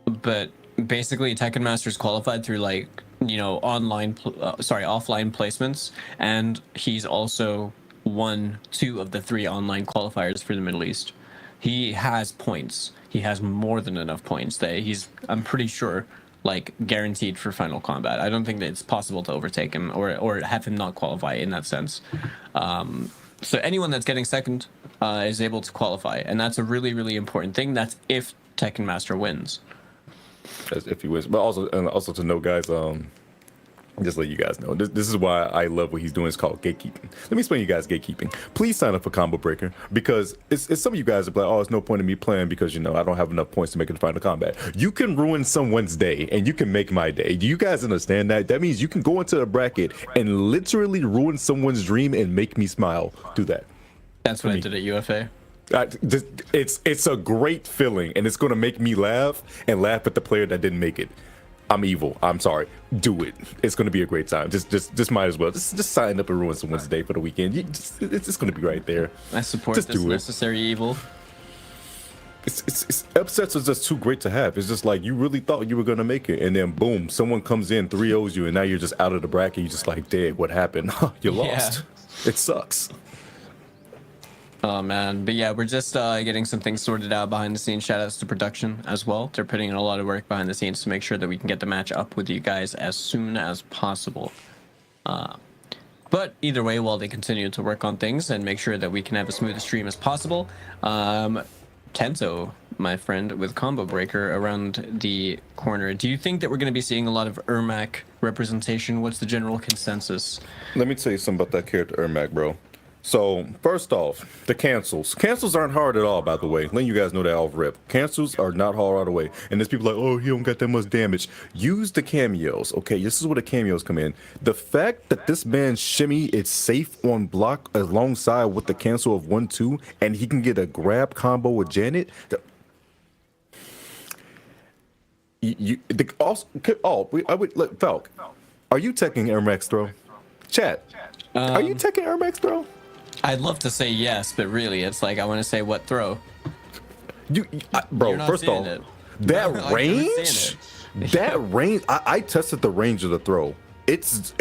But basically, Tekken Master's qualified through, like, you know, offline placements, and he's also won 2 of the 3 online qualifiers for the Middle East. He has points. He has more than enough points that I'm pretty sure, like, guaranteed for Final Combat. I don't think that it's possible to overtake him or have him not qualify in that sense. So anyone that's getting second is able to qualify, and that's a really, really important thing. That's if Tekken Master wins. That's if he wins. But also to know, guys, just let you guys know, this is why I love what he's doing. It's called gatekeeping. Let me explain to you guys gatekeeping. Please sign up for Combo Breaker, because it's some of you guys are like, oh, it's no point in me playing because, you know, I don't have enough points to make it to Final Combat. You can ruin someone's day and you can make my day. Do you guys understand that? That means you can go into a bracket and literally ruin someone's dream and make me smile. Do that. That's what I did at UFA. It's a great feeling, and it's going to make me laugh and laugh at the player that didn't make it. I'm evil. I'm sorry. Do it. It's going to be a great time. Just might as well. Just sign up and ruin someone's day for the weekend. It's going to be right there. I support just this do necessary evil. It's upsets are just too great to have. It's just like you really thought you were going to make it, and then boom, someone comes in, 3-0s you, and now you're just out of the bracket. You're just like, dang, what happened? You lost. It sucks. Oh man, but yeah, we're just getting some things sorted out behind the scenes. Shout outs to production as well. They're putting in a lot of work behind the scenes to make sure that we can get the match up with you guys as soon as possible. But either way, while they continue to work on things and make sure that we can have as smooth a stream as possible, Tenzo, my friend, with Combo Breaker around the corner. Do you think that we're going to be seeing a lot of Ermac representation? What's the general consensus? Let me tell you something about that character Ermac, bro. So, first off, the cancels. Cancels aren't hard at all, by the way. Letting you guys know that off rip. Cancels are not hard all the way. And there's people like, oh, he don't got that much damage. Use the cameos, okay? This is where the cameos come in. The fact that this man's shimmy is safe on block alongside with the cancel of 1-2, and he can get a grab combo with Janet. Falk, are you taking Ermac's throw? Chat, are you taking Ermac's throw? I'd love to say yes, but really, it's like I want to say what throw. Bro, first off, that range, I tested the range of the throw.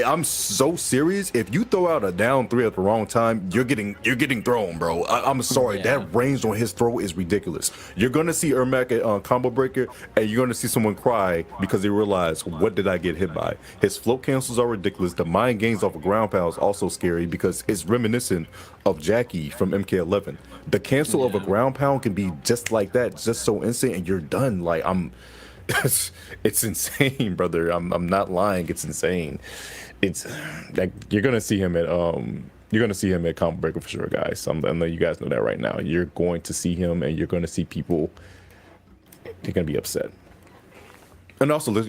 I'm so serious. If you throw out a down 3 at the wrong time, you're getting thrown, bro. I'm sorry. Yeah. That range on his throw is ridiculous. You're gonna see Ermac at Combo Breaker, and you're gonna see someone cry because they realize, what did I get hit by? His float cancels are ridiculous. The mind gains off of ground pound is also scary because it's reminiscent of Jackie from MK11. The cancel of a ground pound can be just like that, just so instant, and you're done. Like it's insane, brother. I'm not lying. It's insane. It's like you're gonna see him at Combo Breaker for sure, guys. I know you guys know that right now. You're going to see him, and you're going to see people. They're gonna be upset. And also, let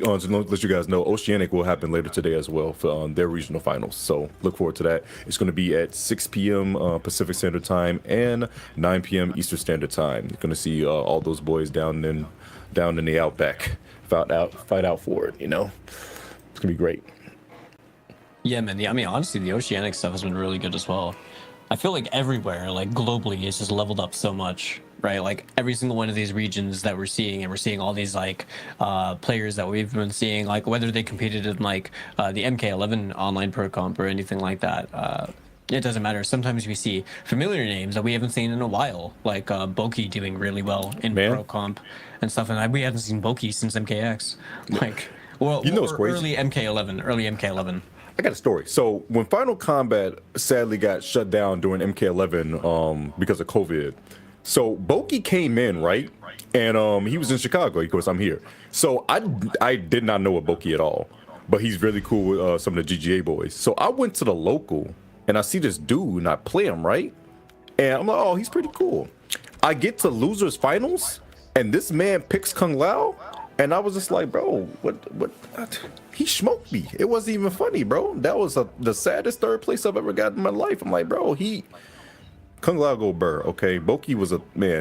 you guys know, Oceanic will happen later today as well for their regional finals. So look forward to that. It's going to be at 6 p.m. Pacific Standard Time and 9 p.m. Eastern Standard Time. You're going to see all those boys down in the Outback fight out for it. You know, it's gonna be great. Yeah, man. I mean, honestly, the Oceanic stuff has been really good as well. I feel like everywhere, like globally, it's just leveled up so much, right? Like every single one of these regions that we're seeing, and we're seeing all these like players that we've been seeing, like whether they competed in like the MK11 online pro comp or anything like that. It doesn't matter. Sometimes we see familiar names that we haven't seen in a while, like Boki doing really well in pro comp and stuff, and we haven't seen Boki since MKX. Like, well, you know, it's crazy. Early MK11. I got a story. So when Final Combat sadly got shut down during MK11 because of COVID, so Boki came in, right? And he was in Chicago. Of course, I'm here. So I did not know a Boki at all, but he's really cool with some of the GGA boys. So I went to the local, and I see this dude, and I play him, right? And I'm like, oh, he's pretty cool. I get to losers finals, and this man picks Kung Lao, and I was just like, bro, what? He smoked me. It wasn't even funny, bro. That was the saddest third place I've ever gotten in my life. I'm like, bro, Kung Lao go burr, okay? Boki was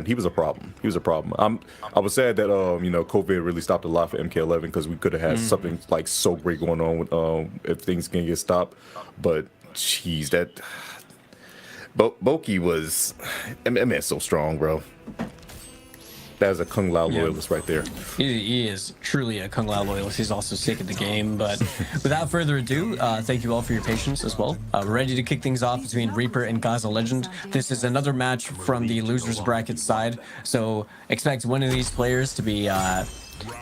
he was a problem. He was a problem. I was sad that COVID really stopped a lot for MK11 because we could have had something like so great going on with if things can get stopped. But jeez, that Boki was, that man's so strong, bro. That's a Kung Lao loyalist right there. He is truly a Kung Lao loyalist. He's also sick of the game. But without further ado, thank you all for your patience as well. We're ready to kick things off between Reaper and Gaza Legend. This is another match from the losers bracket side. So expect one of these players to be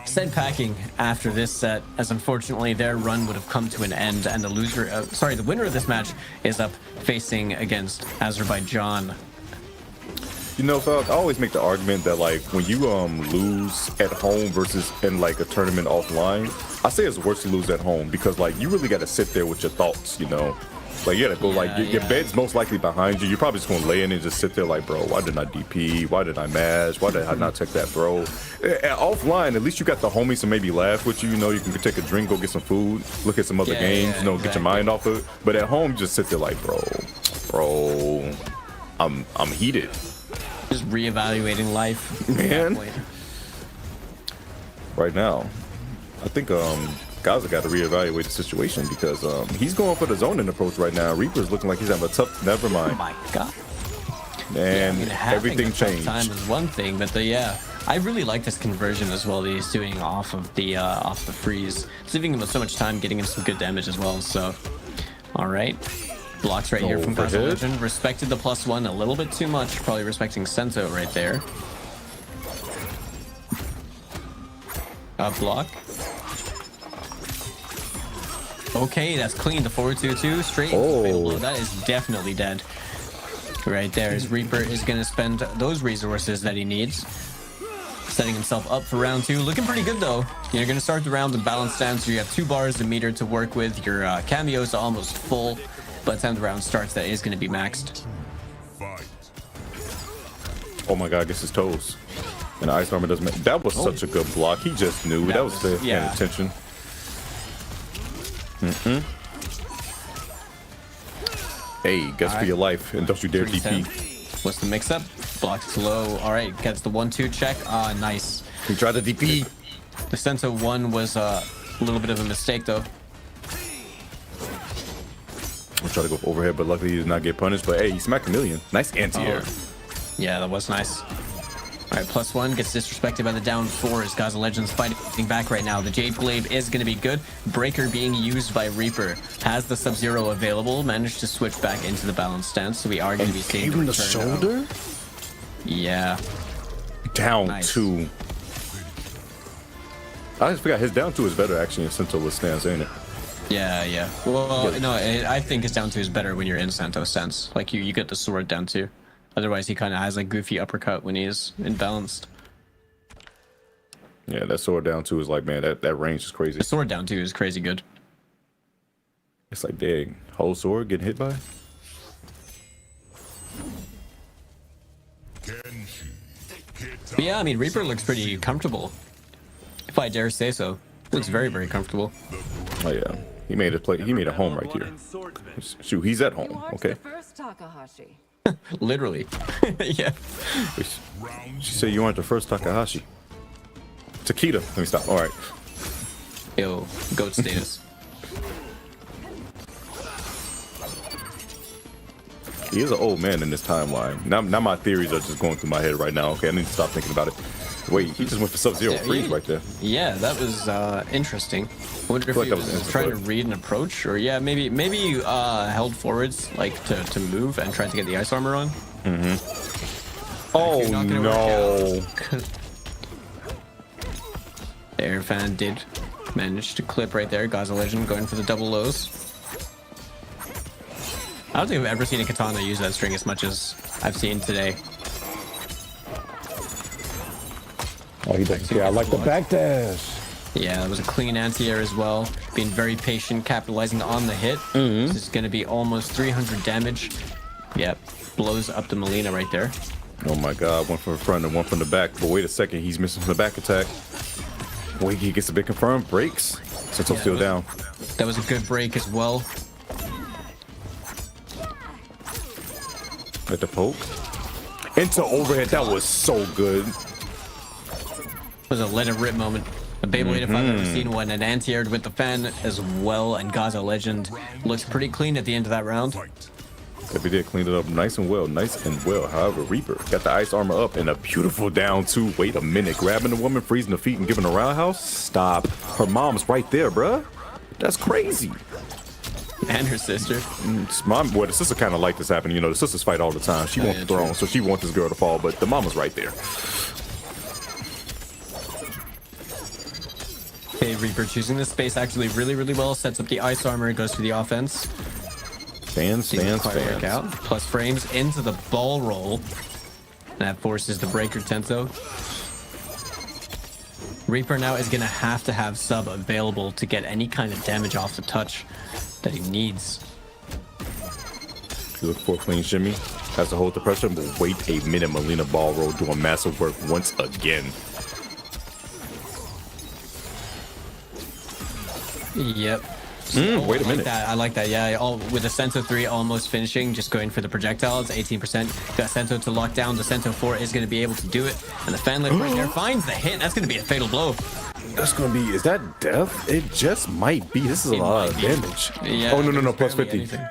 sent packing after this set, as unfortunately their run would have come to an end, and the the winner of this match is up facing against Azerbaijan. You know, Falk, I always make the argument that, like, when you lose at home versus in, like, a tournament offline, I say it's worse to lose at home because, like, you really got to sit there with your thoughts, you know? Like, you got to go, your bed's most likely behind you. You're probably just going to lay in and just sit there like, bro, why didn't I DP? Why did I mash? Why did I not take that, bro? Offline, at least you got the homies to maybe laugh with you. You know, you can take a drink, go get some food, look at some other games, you know, get your mind off of it. But at home, you just sit there like, bro, I'm heated. Just reevaluating life, man. Right now, I think Gaza got to reevaluate the situation because he's going for the zoning approach right now. Reaper's looking like he's having a tough. Never mind. Oh my god. And everything changed. Time is one thing, but I really like this conversion as well that he's doing off of the freeze. It's leaving him with so much time, getting him some good damage as well. So, all right. Blocks right here from Gaza Legend. Respected the +1 a little bit too much. Probably respecting Sento right there. Block. Okay, that's clean. The forward 2-2 straight. Oh, that is definitely dead. Right there is Reaper is going to spend those resources that he needs. Setting himself up for round 2. Looking pretty good though. You're going to start the round with balanced down, so you have 2 bars a meter to work with. Your cameos are almost full. By the time the round starts, that is going to be maxed. Oh my god, I guess his toes. And the ice armor doesn't make. That was such a good block. He just knew. That was paying attention. Hey, guess for your life, and don't you dare DP. What's the mix-up? Blocks low. All right, gets the 1-2 check. Ah, nice. He tried to DP. The Sento 1 was a little bit of a mistake, though. I'll try to go overhead, but luckily he did not get punished. But hey, he smacked a million. Nice anti-air. Yeah, that was nice. All right, +1 gets disrespected by the down 4 as Gaza Legends fighting back right now. The Jade Glaive is going to be good. Breaker being used by Reaper. Has the Sub-Zero available. Managed to switch back into the balance stance, so we are going to be seeing even the shoulder. Yeah. Down 2. I just forgot his down 2 is better actually in Sento stance, ain't it? Yeah. Well, no, I think his down 2 is better when you're in Sento stance. Like you get the sword down 2. Otherwise, he kind of has like goofy uppercut when he's imbalanced. Yeah, that sword down 2 is like, man, that range is crazy. The sword down 2 is crazy good. It's like, dang, whole sword getting hit by? But yeah, I mean, Reaper looks pretty comfortable, if I dare say so. Looks very, very comfortable. Oh yeah, he made a play. He made a home right here. Shoot, he's at home. Okay. Literally. Yeah. She said you aren't the first Takahashi. Takeda. Let me stop. All right. Yo, goat status. He is an old man in this timeline. Now my theories are just going through my head right now. Okay, I need to stop thinking about it. Wait, he just went for Sub-Zero freeze right there. Yeah, that was interesting. I wonder if he was trying to read an approach, or maybe you held forwards like to move and tried to get the ice armor on. Oh no! The air fan did manage to clip right there. Gaza Legend going for the double lows. I don't think I've ever seen a katana use that string as much as I've seen today. Oh, he doesn't care. I like the backdash. Yeah, that was a clean anti-air as well. Being very patient, capitalizing on the hit. This is going to be almost 300 damage. Yep, blows up the Melina right there. Oh my god, one from the front and one from the back. But wait a second, he's missing the back attack. Wait, he gets a bit confirmed. Breaks. Sento's still down. That was a good break as well. At the poke. Into overhead. That was so good. It was a let it rip moment. A Beyblade if I've ever seen one. And anti-aired with the fan as well. And Gaza Legend looks pretty clean at the end of that round. If he did clean it up nice and well, However, Reaper got the ice armor up and a beautiful down two. Wait a minute, grabbing the woman, freezing the feet, and giving a roundhouse. Stop. Her mom's right there, bruh. That's crazy. And her sister. Mom, well, the sister kind of like this happening. You know, the sisters fight all the time. She wants the throne, so she wants this girl to fall, but the mama's right there. Okay, Reaper choosing this space actually really well. Sets up the ice armor, goes for the offense. Fans. Work out. Plus frames into the ball roll. That forces the breaker Tento. Reaper now is going to have sub available to get any kind of damage off the touch that he needs. You look for a clean shimmy. Has to hold the pressure, but wait a minute. Melina ball roll doing massive work once again. Yep. Wait a minute. I like that. Yeah, all with the Sento 3 almost finishing, just going for the projectiles. 18%. Got Sento to lock down. The Sento 4 is going to be able to do it. And the fan lift right there finds the hit. That's going to be a fatal blow. That's going to be, is that death? It just might be. This is a lot of damage. Yeah, oh, no. Plus 50. Anything.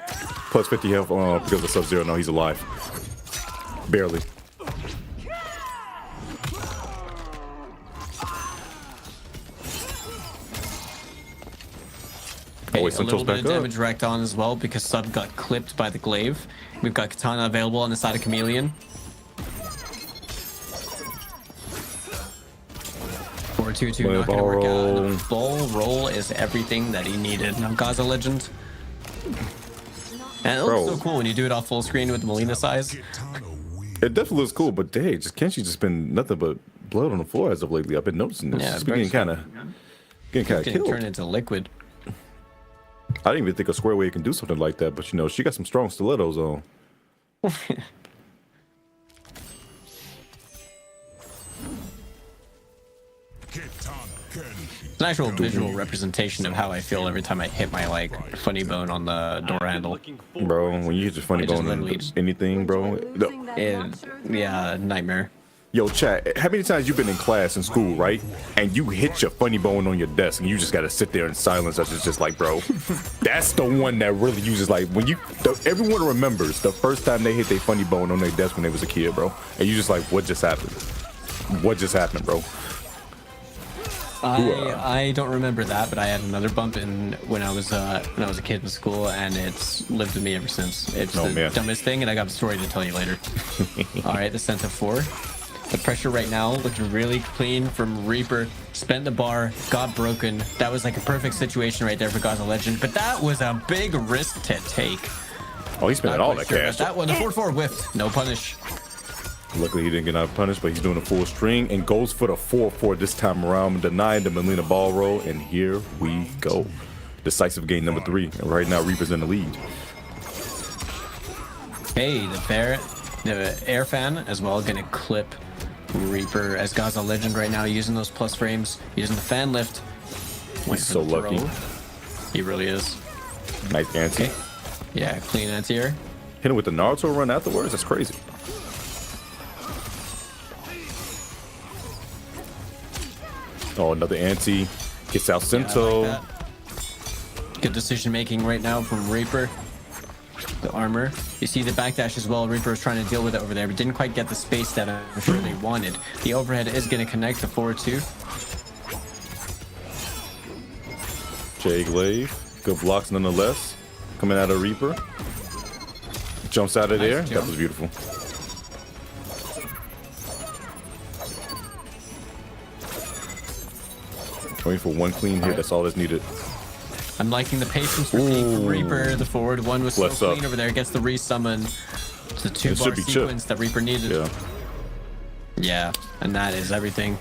Plus 50 health because of Sub-Zero. No, he's alive. Barely. Okay, a little bit of damage racked on as well because Sub got clipped by the glaive. We've got Katana available on the side of Chameleon. 4-2-2 not going to work out. The ball roll is everything that he needed. Now Gaza Legend. And it looks so cool when you do it off full screen with the Melina size. It definitely looks cool, but hey, Kenshi just been nothing but blood on the floor as of lately. I've been noticing this. Yeah, it's been getting kind of killed. Turn into liquid. I didn't even think a square way can do something like that, but you know, she got some strong stilettos on. It's an actual visual representation of how I feel every time I hit my like funny bone on the door handle. Bro, when you hit your funny bone on anything, bro. Yeah, nightmare. Yo, chat, how many times you been in class in school, right? And you hit your funny bone on your desk and you just gotta sit there in silence. That's just like, bro, that's the one that really uses like when you, everyone remembers the first time they hit their funny bone on their desk when they was a kid, bro. And you just like, what just happened? What just happened, bro? I don't remember that, but I had another bump in when I was a kid in school, and it's lived with me ever since. It's the dumbest thing, and I got a story to tell you later. All right, the Sento 4. The pressure right now looks really clean from Reaper. Spent the bar, got broken. That was like a perfect situation right there for Gaza Legend, but that was a big risk to take. Oh, he spent all that cash. That one, the 4-4 whiffed. No punish. Luckily, he didn't get out punished, but he's doing a full string and goes for the 4-4 this time around, denying the Melina ball roll, and here we go. Decisive game number 3, and right now Reaper's in the lead. Hey, the air fan as well, gonna clip Reaper as Gaza Legend right now, using those plus frames, using the fan lift. He's so lucky. He really is. Nice anti. Okay. Yeah, clean anti-air. Hit him with the Naruto run afterwards. That's crazy. Oh, another anti. Gets out Sento. Yeah, like good decision making right now from Reaper. The armor. You see the backdash as well. Reaper was trying to deal with it over there, but didn't quite get the space that I'm sure they wanted. The overhead is going to connect the 4-2. J Glaive. Good blocks nonetheless. Coming out of Reaper. Jumps out of there. Jump. That was beautiful. Waiting for one clean hit. That's all that's needed. I'm liking the patience we're seeing from Reaper. The forward one was so clean over there. Gets the resummon. It's a 2-bar sequence that Reaper needed. Yeah, and that is everything.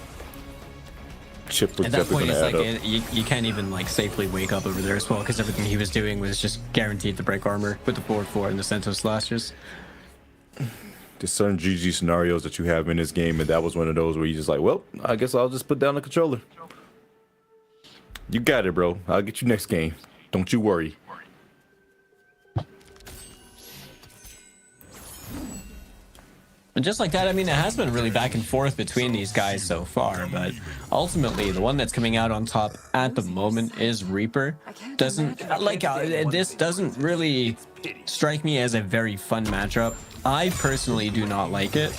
Chip at that point, it's like you can't even like safely wake up over there as well, because everything he was doing was just guaranteed to break armor with the 4-4 and the Sento slashes. There's certain GG scenarios that you have in this game, and that was one of those where you just like, well, I guess I'll just put down the controller. You got it, bro. I'll get you next game. Don't you worry. And just like that, I mean, it has been really back and forth between these guys so far, but ultimately, the one that's coming out on top at the moment is Reaper. This doesn't really strike me as a very fun matchup. I personally do not like it,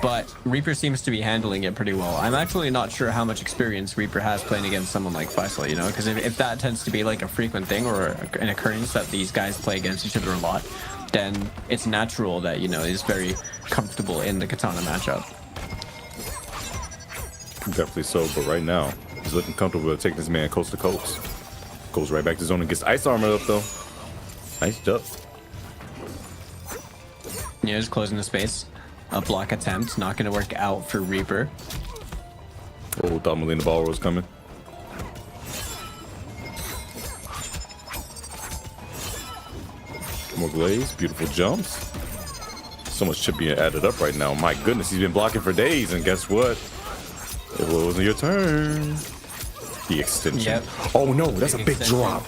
but Reaper seems to be handling it pretty well. I'm actually not sure how much experience Reaper has playing against someone like Faysal, you know, because if that tends to be like a frequent thing or an occurrence that these guys play against each other a lot, then it's natural that, you know, he's very comfortable in the katana matchup. Definitely so, but right now, he's looking comfortable taking this man coast to coast. Goes right back to zone and gets ice armor up, though. Nice job. Yeah, just closing the space. A block attempt, not going to work out for Reaper. Oh, thought Melina Ball was coming. More glaze, beautiful jumps. So much chip being added up right now. My goodness, he's been blocking for days, and guess what? It wasn't your turn. The extension. Yep. Oh no, that's a big drop.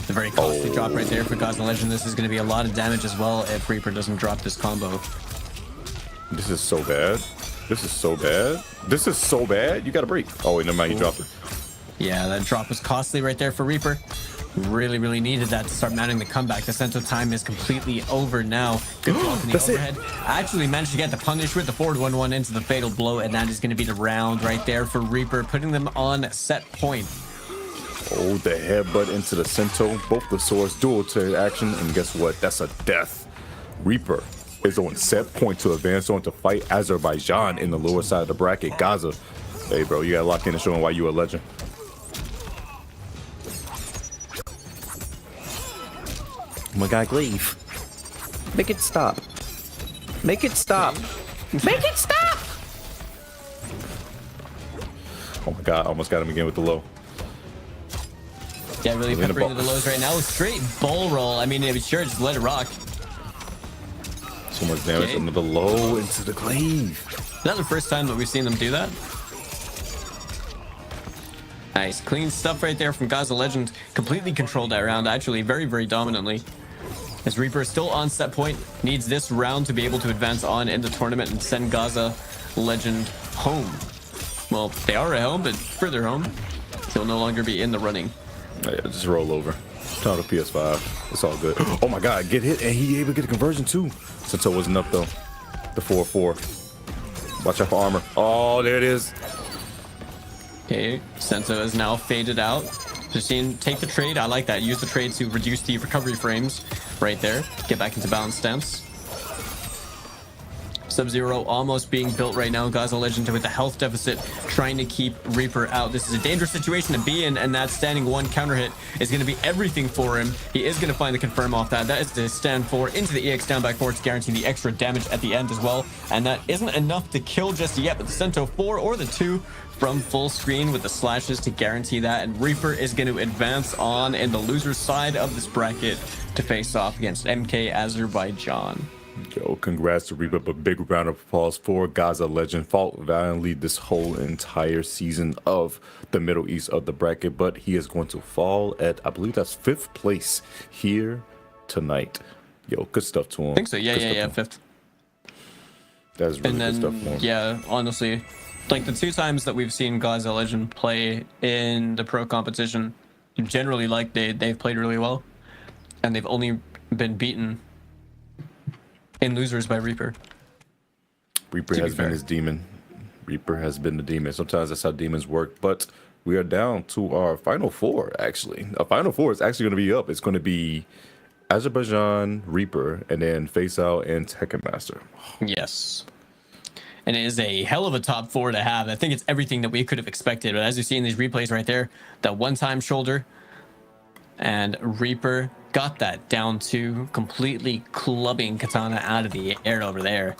The very costly drop right there for Gaza Legend. This is going to be a lot of damage as well if Reaper doesn't drop this combo. This is so bad. This is so bad. This is so bad. You got to break. Oh wait, never mind. He dropped it. Yeah, that drop was costly right there for Reaper. Really needed that to start mounting the comeback. The Sento time is completely over now. Good block in the overhead. Actually managed to get the punish with the forward 1-1 into the fatal blow, and that is going to be the round right there for Reaper, putting them on set point. Oh, the headbutt into the Sento. Both the swords dual to action, and guess what? That's a death. Reaper is on set point to advance on to fight Azerbaijan in the lower side of the bracket. Gaza. Hey, bro, you got to lock in and show him why you a legend. Oh my god, leave. Make it stop. Make it stop. Make it stop! Oh my god, almost got him again with the low. Yeah, really peppering the lows right now. Straight bull roll. I mean, if it's sure, just let it rock. So much damage into the low, into the glaive. Is that the first time that we've seen them do that? Nice, clean stuff right there from Gaza Legend. Completely controlled that round, actually, very dominantly. As Reaper is still on set point, needs this round to be able to advance on in the tournament and send Gaza Legend home. Well, they are at home, but further home. They'll no longer be in the running. Oh, yeah, just roll over. Turn on the PS5. It's all good. Oh my god, get hit, and he able to get a conversion too. Sento wasn't up though. The 4-4. Watch out for armor. Oh, there it is. Okay, Sento is now faded out. Dustin, take the trade. I like that. Use the trade to reduce the recovery frames right there. Get back into balance stance. Sub-Zero almost being built right now. Gaza Legend with the health deficit, trying to keep Reaper out. This is a dangerous situation to be in, and that standing one counter hit is going to be everything for him. He is going to find the confirm off that. That is the stand 4 into the EX down back forward to guarantee the extra damage at the end as well. And that isn't enough to kill just yet, but the Sento 4 or the 2 from full screen with the slashes to guarantee that. And Reaper is going to advance on in the loser's side of this bracket to face off against MK Azerbaijan. Yo, congrats to Reaper, but big round of applause for Gaza Legend. Fought valiantly this whole entire season of the Middle East of the bracket, but he is going to fall at, I believe that's 5th place here tonight. Yo, good stuff to him. I think so. Yeah, 5th. That's really good stuff for him. Yeah, honestly, like the 2 times that we've seen Gaza Legend play in the pro competition, generally like they've played really well, and they've only been beaten in losers by Reaper. Reaper has been his demon. Reaper has been the demon. Sometimes that's how demons work, but we are down to our final 4, actually. Our final 4 is actually going to be up. It's going to be Azerbaijan, Reaper, and then Faysal and Tekken Master. Yes. And it is a hell of a top 4 to have. I think it's everything that we could have expected. But as you see in these replays right there, that one-time shoulder, and Reaper got that down to completely clubbing Katana out of the air over there.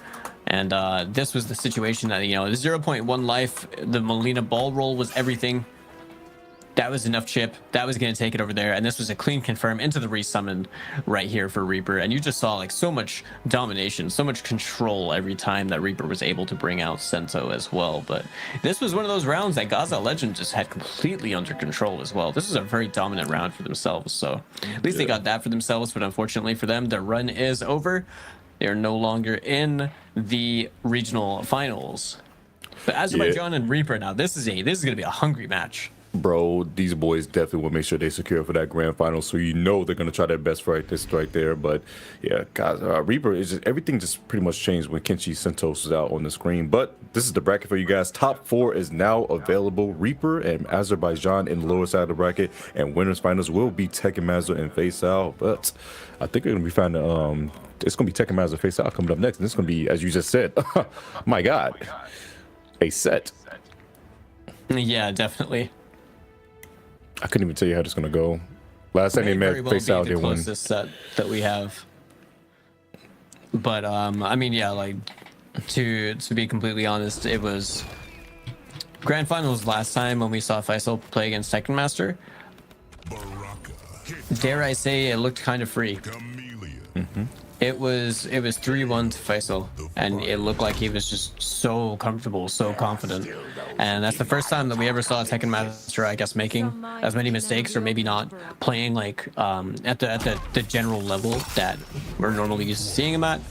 And this was the situation that, you know, the 0.1 life, the Melina ball roll was everything. That was enough chip. That was going to take it over there. And this was a clean confirm into the resummon right here for Reaper. And you just saw like so much domination, so much control every time that Reaper was able to bring out Sento as well. But this was one of those rounds that Gaza Legend just had completely under control as well. This was a very dominant round for themselves. So at least they got that for themselves. But unfortunately for them, their run is over. They are no longer in the regional finals. But Azerbaijan and Reaper now, this is gonna be a hungry match. Bro, these boys definitely will make sure they secure for that grand final, so you know they're gonna try their best for this right there. But yeah, guys, Reaper is just everything just pretty much changed when Kenshi Sentos is out on the screen. But this is the bracket for you guys. Top 4 is now available. Reaper and Azerbaijan in the lower side of the bracket, and winners finals will be Tekken Mazda and Faysal. But I think we're gonna be finding it's gonna be Tekken Mazda and Faysal coming up next, and it's gonna be, as you just said, my God, a set. Yeah, definitely. I couldn't even tell you how this is gonna go. Last time they met, Faysal did win. Closest set that we have. But I mean, yeah, like to be completely honest, it was grand finals last time when we saw Faysal play against Tekken Master. Dare I say, it looked kind of free. It was 3-1 to Faysal, and it looked like he was just so comfortable, so confident. And that's the first time that we ever saw Tekken Master, I guess, making as many mistakes, or maybe not playing like at the general level that we're normally used to seeing him at.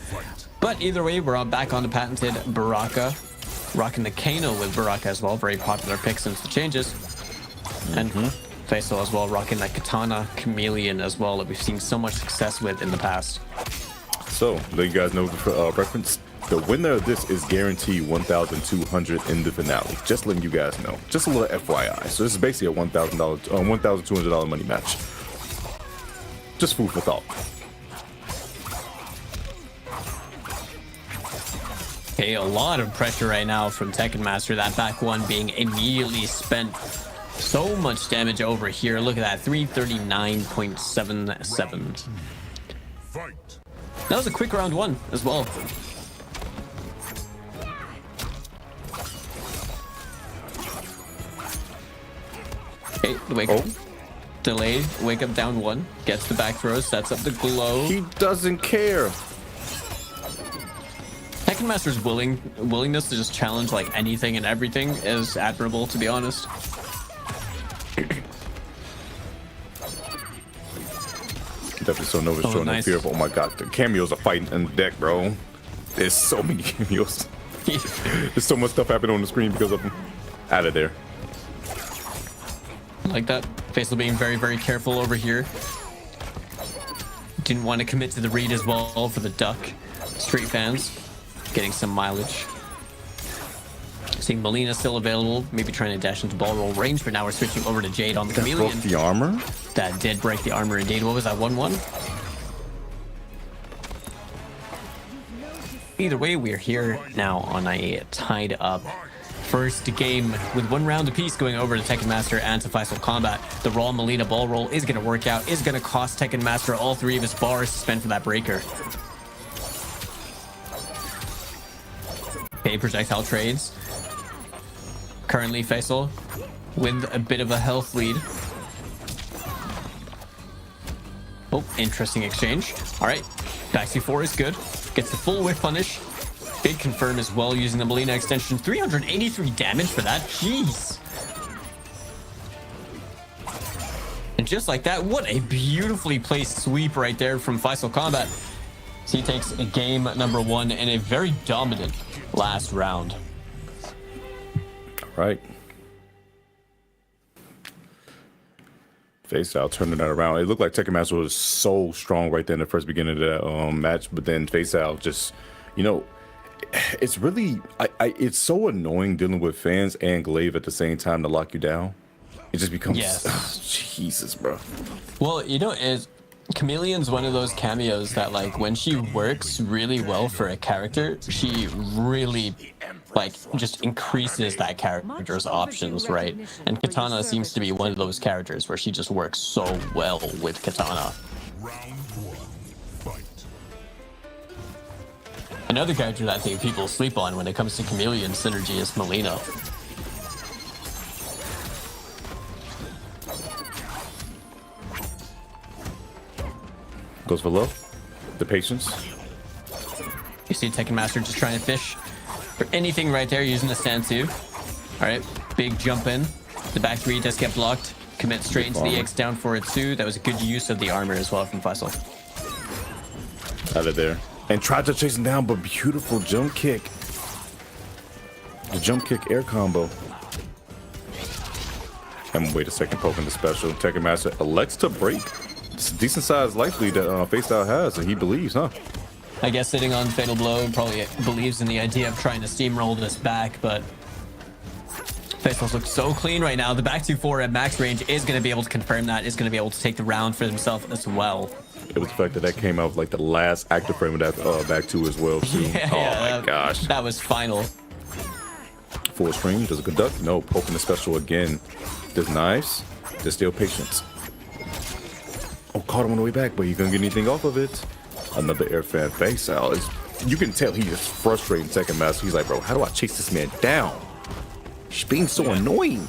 But either way, we're back on the patented Baraka, rocking the Kano with Baraka as well. Very popular pick since the changes. And Faysal as well, rocking that Katana Chameleon as well, that we've seen so much success with in the past. So, let you guys know the reference. The winner of this is guaranteed 1,200 in the finale. Just letting you guys know. Just a little FYI. So this is basically a $1,200 money match. Just food for thought. Okay, a lot of pressure right now from Tekken Master. That back one being immediately spent. So much damage over here. Look at that, 339.77. That was a quick round 1 as well. Okay, the wake up. Delayed, wake up down 1. Gets the back throw, sets up the glow. He doesn't care. Tekken Master's willingness to just challenge like anything and everything is admirable, to be honest. Definitely so nervous, showing no fear of, oh my God, the cameos are fighting in the deck, bro. There's so many cameos. There's so much stuff happening on the screen because of them. Out of there. Like that. Faysal being very, very careful over here. Didn't want to commit to the read as well for the duck. Street fans getting some mileage. Seeing Melina still available, maybe trying to dash into ball roll range, but now we're switching over to Jade on the Chameleon. That broke the armor? That did break the armor indeed. What was that, 1-1? Either way, we're here now on a tied up first game with 1 round apiece going over to Tekken Master and to Faysal Kombat. The raw Melina ball roll is going to work out, is going to cost Tekken Master all 3 of his bars to spend for that breaker. Okay, projectile trades. Currently, Faysal with a bit of a health lead. Oh, interesting exchange. All right, back C4 is good. Gets the full whiff punish. Big confirm as well using the Melina extension. 383 damage for that. Jeez. And just like that, what a beautifully placed sweep right there from Faysal Kombat. So he takes a game number 1 in a very dominant last round. Right. Faysal turning that around. It looked like Tekken Master was so strong right there in the first beginning of that match, but then Faysal just, you know, it's really, it's so annoying dealing with fans and Glaive at the same time to lock you down. It just becomes, Jesus, bro. Well, you know, Chameleon's one of those cameos that, like, when she works really well for a character, she really, like, just increases that character's options, right? And Katana seems to be one of those characters where she just works so well with Katana. Another character that I think people sleep on when it comes to Chameleon synergy is Melina. Goes for low. The patience. You see Tekken Master just trying to fish for anything right there using the stand 2. All right, big jump in. The back 3 does get blocked. Commit straight into the X down for it too. That was a good use of the armor as well from Faysal. Out of there. And tried to chase him down, but beautiful jump kick. The jump kick air combo. And wait a second, poking the special. Tekken Master elects to break. It's a decent sized life lead that Faysal has, and he believes, huh? I guess sitting on Fatal Blow probably believes in the idea of trying to steamroll this back, but Faysal's look so clean right now. The back 2-4 at max range is going to be able to confirm that, is going to be able to take the round for himself as well. It was the fact that came out like the last active frame of that back 2 as well, too. Yeah, my gosh. That was final. Full screen, does it conduct? No, poking the special again. There's knives, there's still patience. Oh, caught him on the way back, but he couldn't get anything off of it. Another air fan. Faysal is, you can tell he is frustrating Tekken Master. He's like, bro, how do I chase this man down? He's being so annoying.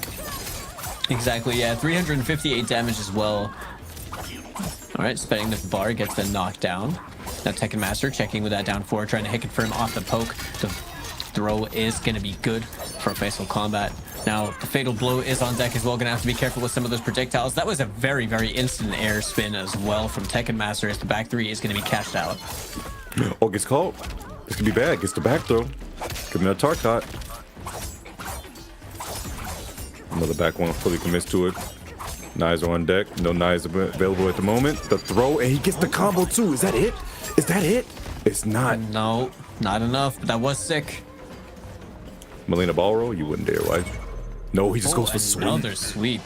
Exactly, yeah. 358 damage as well. All right, spending the bar, gets the knockdown. Now Tekken Master checking with that down 4, trying to hit confirm off the poke. The throw is going to be good for Faysal Kombat. Now, the Fatal Blow is on deck as well. Gonna have to be careful with some of those projectiles. That was a very, very instant air spin as well from Tekken Master, as the back 3 is gonna be cashed out. Oh, gets caught. This could be bad. Gets the back throw. Give him a Tarkot. Another back one, fully commits to it. Knives are on deck. No knives available at the moment. The throw, and he gets the combo too. Is that it? Is that it? It's not. No, not enough, but that was sick. Melina ball roll? You wouldn't dare, right? No, he just goes for sweep. Another sweep.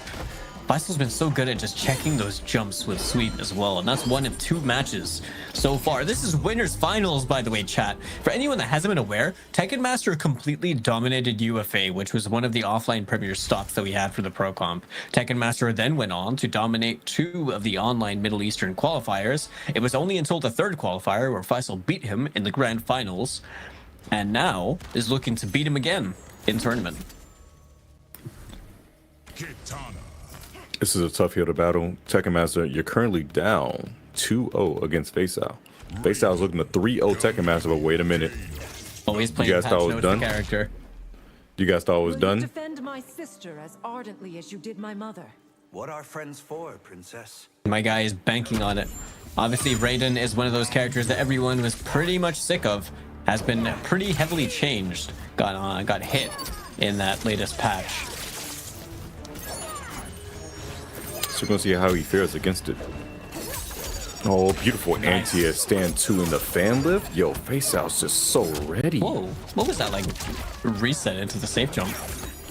Faysal's been so good at just checking those jumps with sweep as well, and that's 1 of 2 matches so far. This is winners finals, by the way, chat. For anyone that hasn't been aware, Tekken Master completely dominated UFA, which was one of the offline premier stops that we had for the Pro Comp. Tekken Master then went on to dominate 2 of the online Middle Eastern qualifiers. It was only until the 3rd qualifier where Faysal beat him in the grand finals, and now is looking to beat him again in tournament. This is a tough hill to battle. Tekken Master, you're currently down 2-0 against Faysal. Faysal's looking to 3-0 Tekken Master, but wait a minute. Always playing you guys thought it was done? Character. You guys thought it was done? Defend my sister as ardently as you did my mother. What are friends for, princess? My guy is banking on it. Obviously, Raiden is one of those characters that everyone was pretty much sick of. Has been pretty heavily changed. Got hit in that latest patch. So we're gonna see how he fares against it. Oh, beautiful anti-air stand 2 in the fan lift. Yo, Faysal's just so ready. Whoa, what was that, like reset into the safe jump?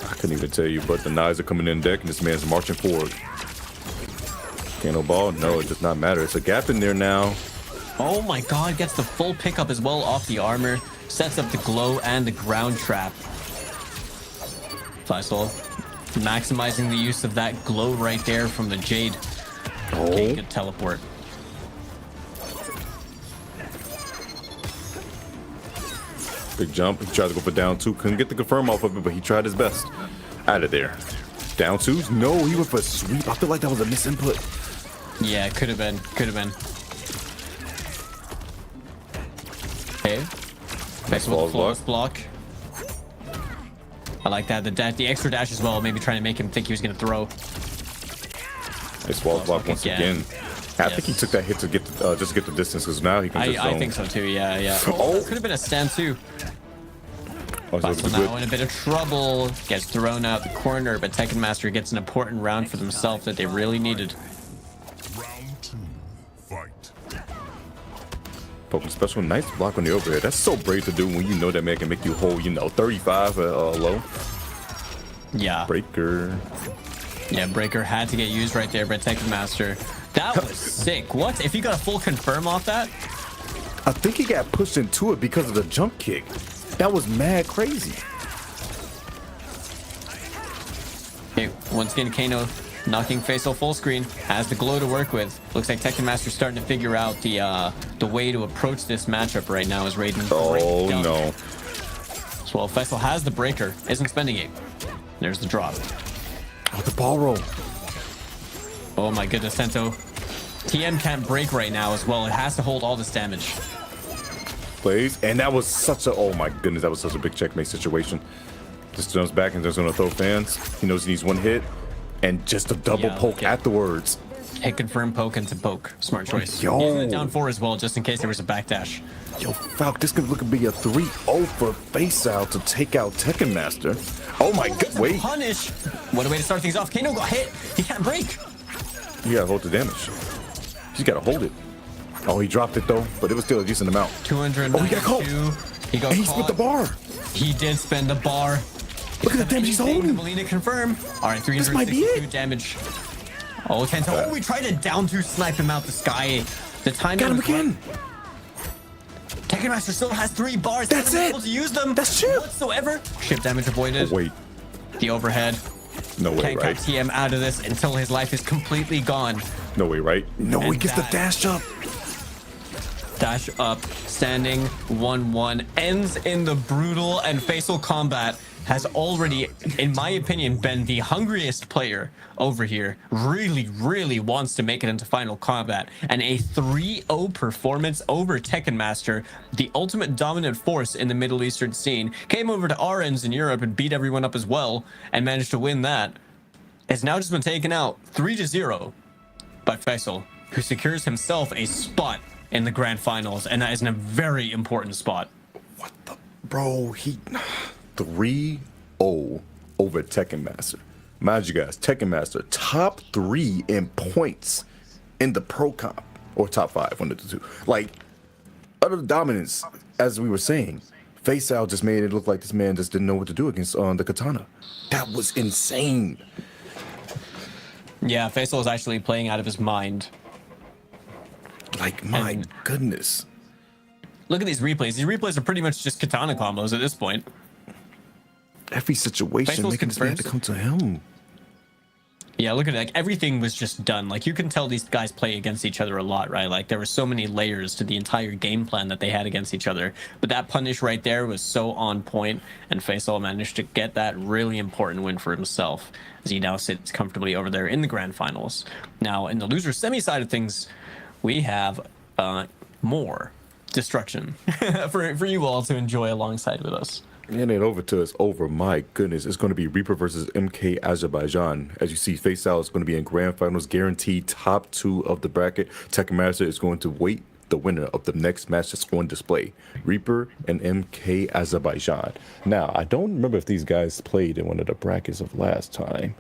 I couldn't even tell you, but the knives are coming in deck and this man's marching forward. Candle ball? No, it does not matter. It's a gap in there now. Oh my god, gets the full pickup as well off the armor. Sets up the glow and the ground trap. Faysal maximizing the use of that glow right there from the Jade. Okay, good teleport. Big jump. He tried to go for down 2. Couldn't get the confirm off of it, but he tried his best. Out of there. Down 2s? No, he went for a sweep. I feel like that was a misinput. Yeah, could have been. Could have been. Okay. Next with the flawless block. I like that. The extra dash as well, maybe trying to make him think he was going to throw. Nice wall block once again. I think he took that hit to get just to get the distance, because now he can just I think so too, yeah. Oh, could have been a stand too. Faysal now in a bit of trouble. Gets thrown out the corner, but Tekken Master gets an important round for themselves that they really needed. Round 2, fight. Poking special, nice block on the overhead. That's so brave to do when you know that man can make you hold, 35 low. Yeah. Breaker. Yeah, breaker had to get used right there by Tekken Master. That was sick. What? If he got a full confirm off that? I think he got pushed into it because of the jump kick. That was mad crazy. Okay, once again, Kano knocking Faysal full screen. Has the glow to work with. Looks like Tekken Master's starting to figure out the way to approach this matchup right now as Raiden. Oh no. So while Faysal has the breaker, isn't spending it. There's the drop. Oh, the ball roll. Oh my goodness, Sento. TM can't break right now as well. It has to hold all this damage. Plays, and that was such a, oh my goodness, that was such a big checkmate situation. Just jumps back and just gonna throw fans. He knows he needs one hit and just a double poke afterwards. Hit confirm, poke into poke. Smart choice. Yo. Using it down 4 as well, just in case there was a backdash. Yo, Falk, this could look to be a 3-0 for Faysal to take out Tekken Master. Oh my god, wait. Punish. What a way to start things off. Kano got hit. He can't break. You gotta hold the damage. You gotta hold it. Oh, he dropped it though, but it was still a decent amount. 200. Oh, he got caught. He got and he caught. split the bar. He did spend the bar. Look at the damage he's holding. Molina confirm. All right, This might be 362 it. damage. Oh, Kento. Oh, we tried to down to snipe him out the sky. The time Got him again. Tekken Master still has 3 bars. That's Hasn't been it. able to use them. That's chip. Whatsoever. Ship damage avoided. Oh, wait. The overhead. No way, Can't right? cut TM out of this until his life is completely gone. No way, right? No, he And gets the that- dash up. Dash up, standing 1-1, ends in the brutal and Faysal combat. Has already, in my opinion, been the hungriest player over here. Really wants to make it into final combat. And a 3-0 performance over Tekken Master, the ultimate dominant force in the Middle Eastern scene, came over to our ends in Europe and beat everyone up as well, and managed to win that. Has now just been taken out 3-0 by Faysal, who secures himself a spot in the grand finals, and that is in a very important spot. Bro, he 3-0 over Tekken Master. Mind you guys, Tekken Master top 3 in points in the pro comp, or top 5, one of the two. Like, utter dominance, as we were saying. Faysal just made it look like this man just didn't know what to do against the katana. That was insane. Yeah, Faysal is actually playing out of his mind. Like, my goodness. Look at these replays. These replays are pretty much just katana combos at this point. Every situation Faysal's making this man to come to him. Yeah, look at it. Like, everything was just done. Like, you can tell these guys play against each other a lot, right? Like, there were so many layers to the entire game plan that they had against each other. But that punish right there was so on point, and Faysal managed to get that really important win for himself, as he now sits comfortably over there in the grand finals. Now, in the loser semi side of things, we have more destruction for you all to enjoy alongside with us. And it over to us. Over, my goodness. It's going to be Reaper versus MK Azerbaijan. As you see, Faysal is going to be in grand finals, guaranteed top 2 of the bracket. Tekken Master is going to wait the winner of the next match that's on display. Reaper and MK Azerbaijan. Now, I don't remember if these guys played in one of the brackets of last time.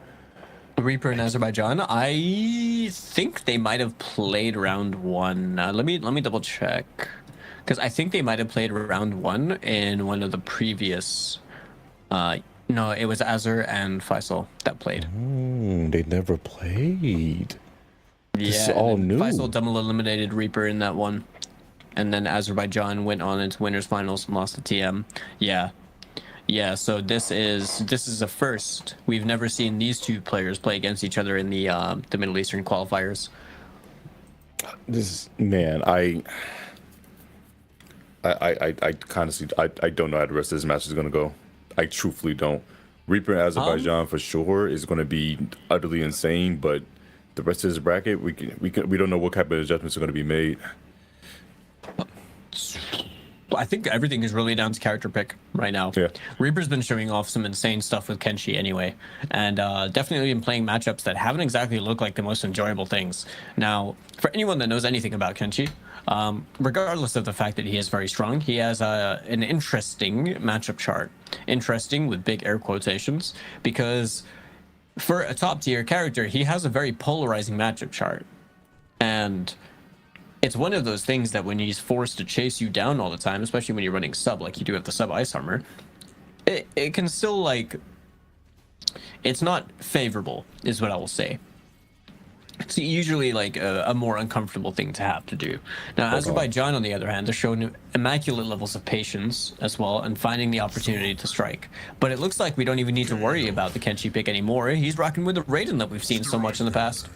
Reaper and Azerbaijan, I think they might have played round 1. Let me double check, because I think they might have played round 1 in one of the previous. No, it was Azer and Faysal that played. They never played. This is Yeah, all and new. Faysal double eliminated Reaper in that one, and then Azerbaijan went on into winners finals and lost to TM. Yeah, so this is a first. We've never seen these two players play against each other in the Middle Eastern qualifiers. This man, I honestly, I don't know how the rest of this match is gonna go. I truthfully don't. Reaper and Azerbaijan for sure is gonna be utterly insane, but the rest of this bracket, we don't know what type of adjustments are gonna be made. I think everything is really down to character pick right now. Yeah. Reaper's been showing off some insane stuff with Kenshi anyway, and definitely been playing matchups that haven't exactly looked like the most enjoyable things. Now, for anyone that knows anything about Kenshi, regardless of the fact that he is very strong, he has an interesting matchup chart. Interesting with big air quotations, because for a top tier character, he has a very polarizing matchup chart. And it's one of those things that when he's forced to chase you down all the time, especially when you're running sub, like you do have the sub ice armor, it can still, like, it's not favorable, is what I will say. It's usually like a more uncomfortable thing to have to do. Now, Azerbaijan, on the other hand, has shown immaculate levels of patience as well and finding the opportunity to strike. But it looks like we don't even need to worry about the Kenshi pick anymore. He's rocking with the Raiden that we've seen so much in the past.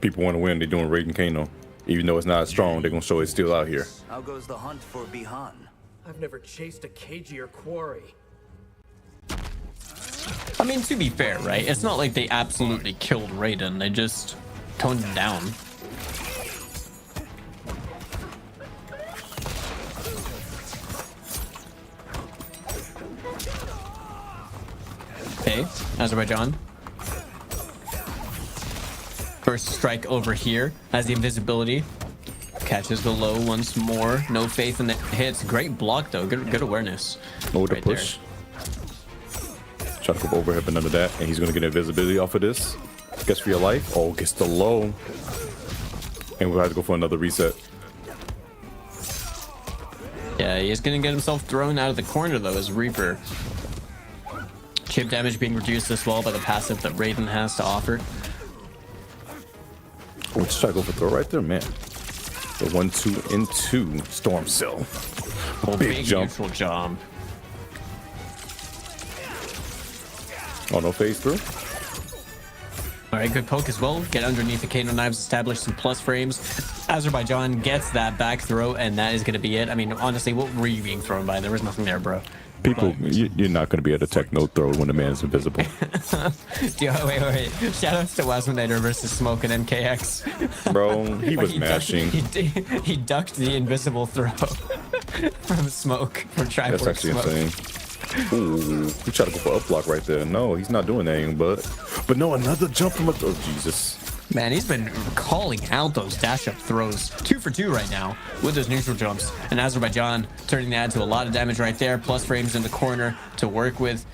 People want to win, they're doing Raiden Kano. Even though it's not as strong, they're gonna show it's still out here. How goes the hunt for Bihan? I've never chased a cagier quarry. I mean, to be fair, right? It's not like they absolutely killed Raiden. They just toned him down. Okay, Azerbaijan. First strike over here as the invisibility catches the low once more. No faith in the hits. Great block though. Good awareness. No to push. Try to go overhead, but none of that. And he's gonna get invisibility off of this. Guess for your life. Oh, gets the low. And we'll have to go for another reset. Yeah, he's gonna get himself thrown out of the corner though as Reaper. Chip damage being reduced as well by the passive that Raiden has to offer. Oh, let's try to go for throw right there, man. The 1-2 into Storm Cell. Oh, big jump. Neutral jump. Oh, no phase through. All right, good poke as well. Get underneath the Kano knives, establish some plus frames. Azerbaijan gets that back throw, and that is going to be it. I mean, honestly, what were you being thrown by? There was nothing there, bro. People, you're not going to be able to techno throw when the man is invisible. Dude, wait. Shoutouts to Wasminator versus Smoke and MKX. Bro, he was mashing. He ducked the invisible throw from Smoke, from Triforce. That's actually Smoke. insane. Ooh, he tried to go for up block right there. No, he's not doing anything, but no, another jump from a oh Jesus. Man, he's been calling out those dash up throws. 2 for 2 right now with those neutral jumps. And Azerbaijan turning that into a lot of damage right there. Plus frames in the corner to work with.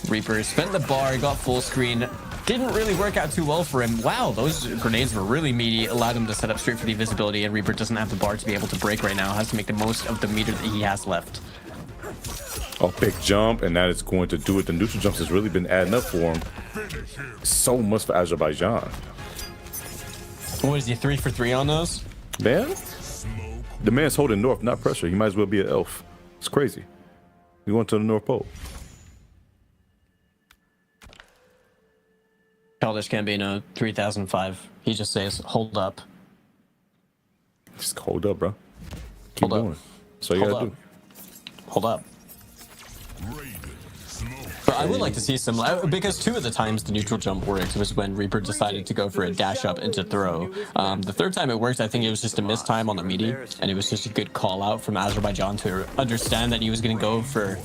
Reaper spent the bar, got full screen. Didn't really work out too well for him. Wow, those grenades were really meaty. Allowed him to set up straight for the invisibility. And Reaper doesn't have the bar to be able to break right now. Has to make the most of the meter that he has left. Oh, big jump, and that is going to do it. The neutral jumps has really been adding up for him. So much for Azerbaijan. What is he, 3 for 3 on those? Man, the man's holding north, not pressure. He might as well be an elf. It's crazy. We went to the North Pole. Childish Gambino, 3005. He just says, hold up. Just hold up, bro. Keep going. So you gotta do. Hold up. But I would like to see some, because 2 of the times the neutral jump worked was when Reaper decided to go for a dash up into throw. The 3rd time it worked, I think it was just a missed time on the meaty, and it was just a good call out from Azerbaijan to understand that he was going to go for,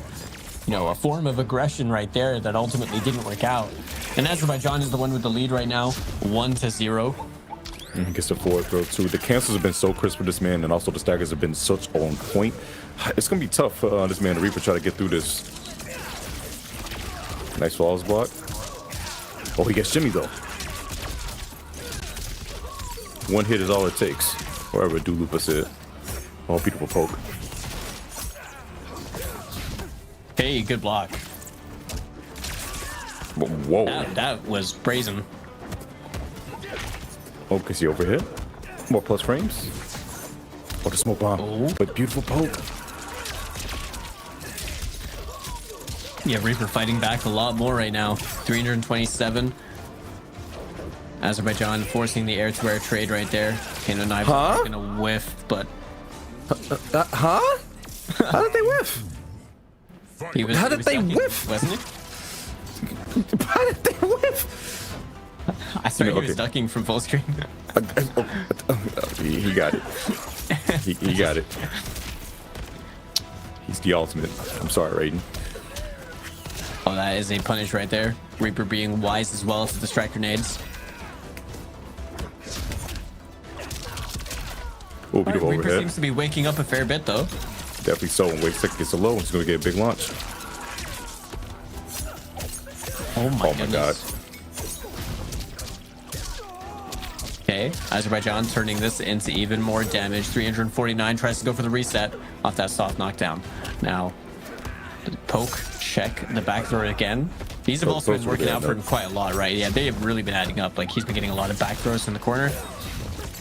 you know, a form of aggression right there that ultimately didn't work out. And Azerbaijan is the one with the lead right now, 1-0. Gets the forward throw too. The cancels have been so crisp for this man, and also the staggers have been such on point. It's gonna be tough for this man, the Reaper, try to get through this. Nice flawless block. Oh, he gets shimmy though. 1 hit is all it takes. Wherever Dulupa said. Oh, beautiful poke. Hey, good block. Whoa. That was brazen. Oh, because he overhit. More plus frames. Oh, the smoke bomb. Oh. But beautiful poke. Yeah, Reaper fighting back a lot more right now. 327. Azerbaijan forcing the air-to-air trade right there. Kano knives gonna whiff, but How did they whiff? How did they whiff? Wasn't it? How did they whiff? I swear he was ducking from full screen. He got it. He got it. He's the ultimate. I'm sorry, Raiden. Oh, that is a punish right there. Reaper being wise as well to the strike grenades. Oh, beautiful Reaper overhead. seems to be waking up a fair bit though. Definitely so. And wait a second, gets a low. He's going to get a big launch. Oh my God. Okay, Azerbaijan turning this into even more damage. 349 tries to go for the reset off that soft knockdown. Now, poke, check, the back throw again. These have also been working out for him quite a lot, right? Yeah, they have really been adding up. Like, he's been getting a lot of back throws from the corner.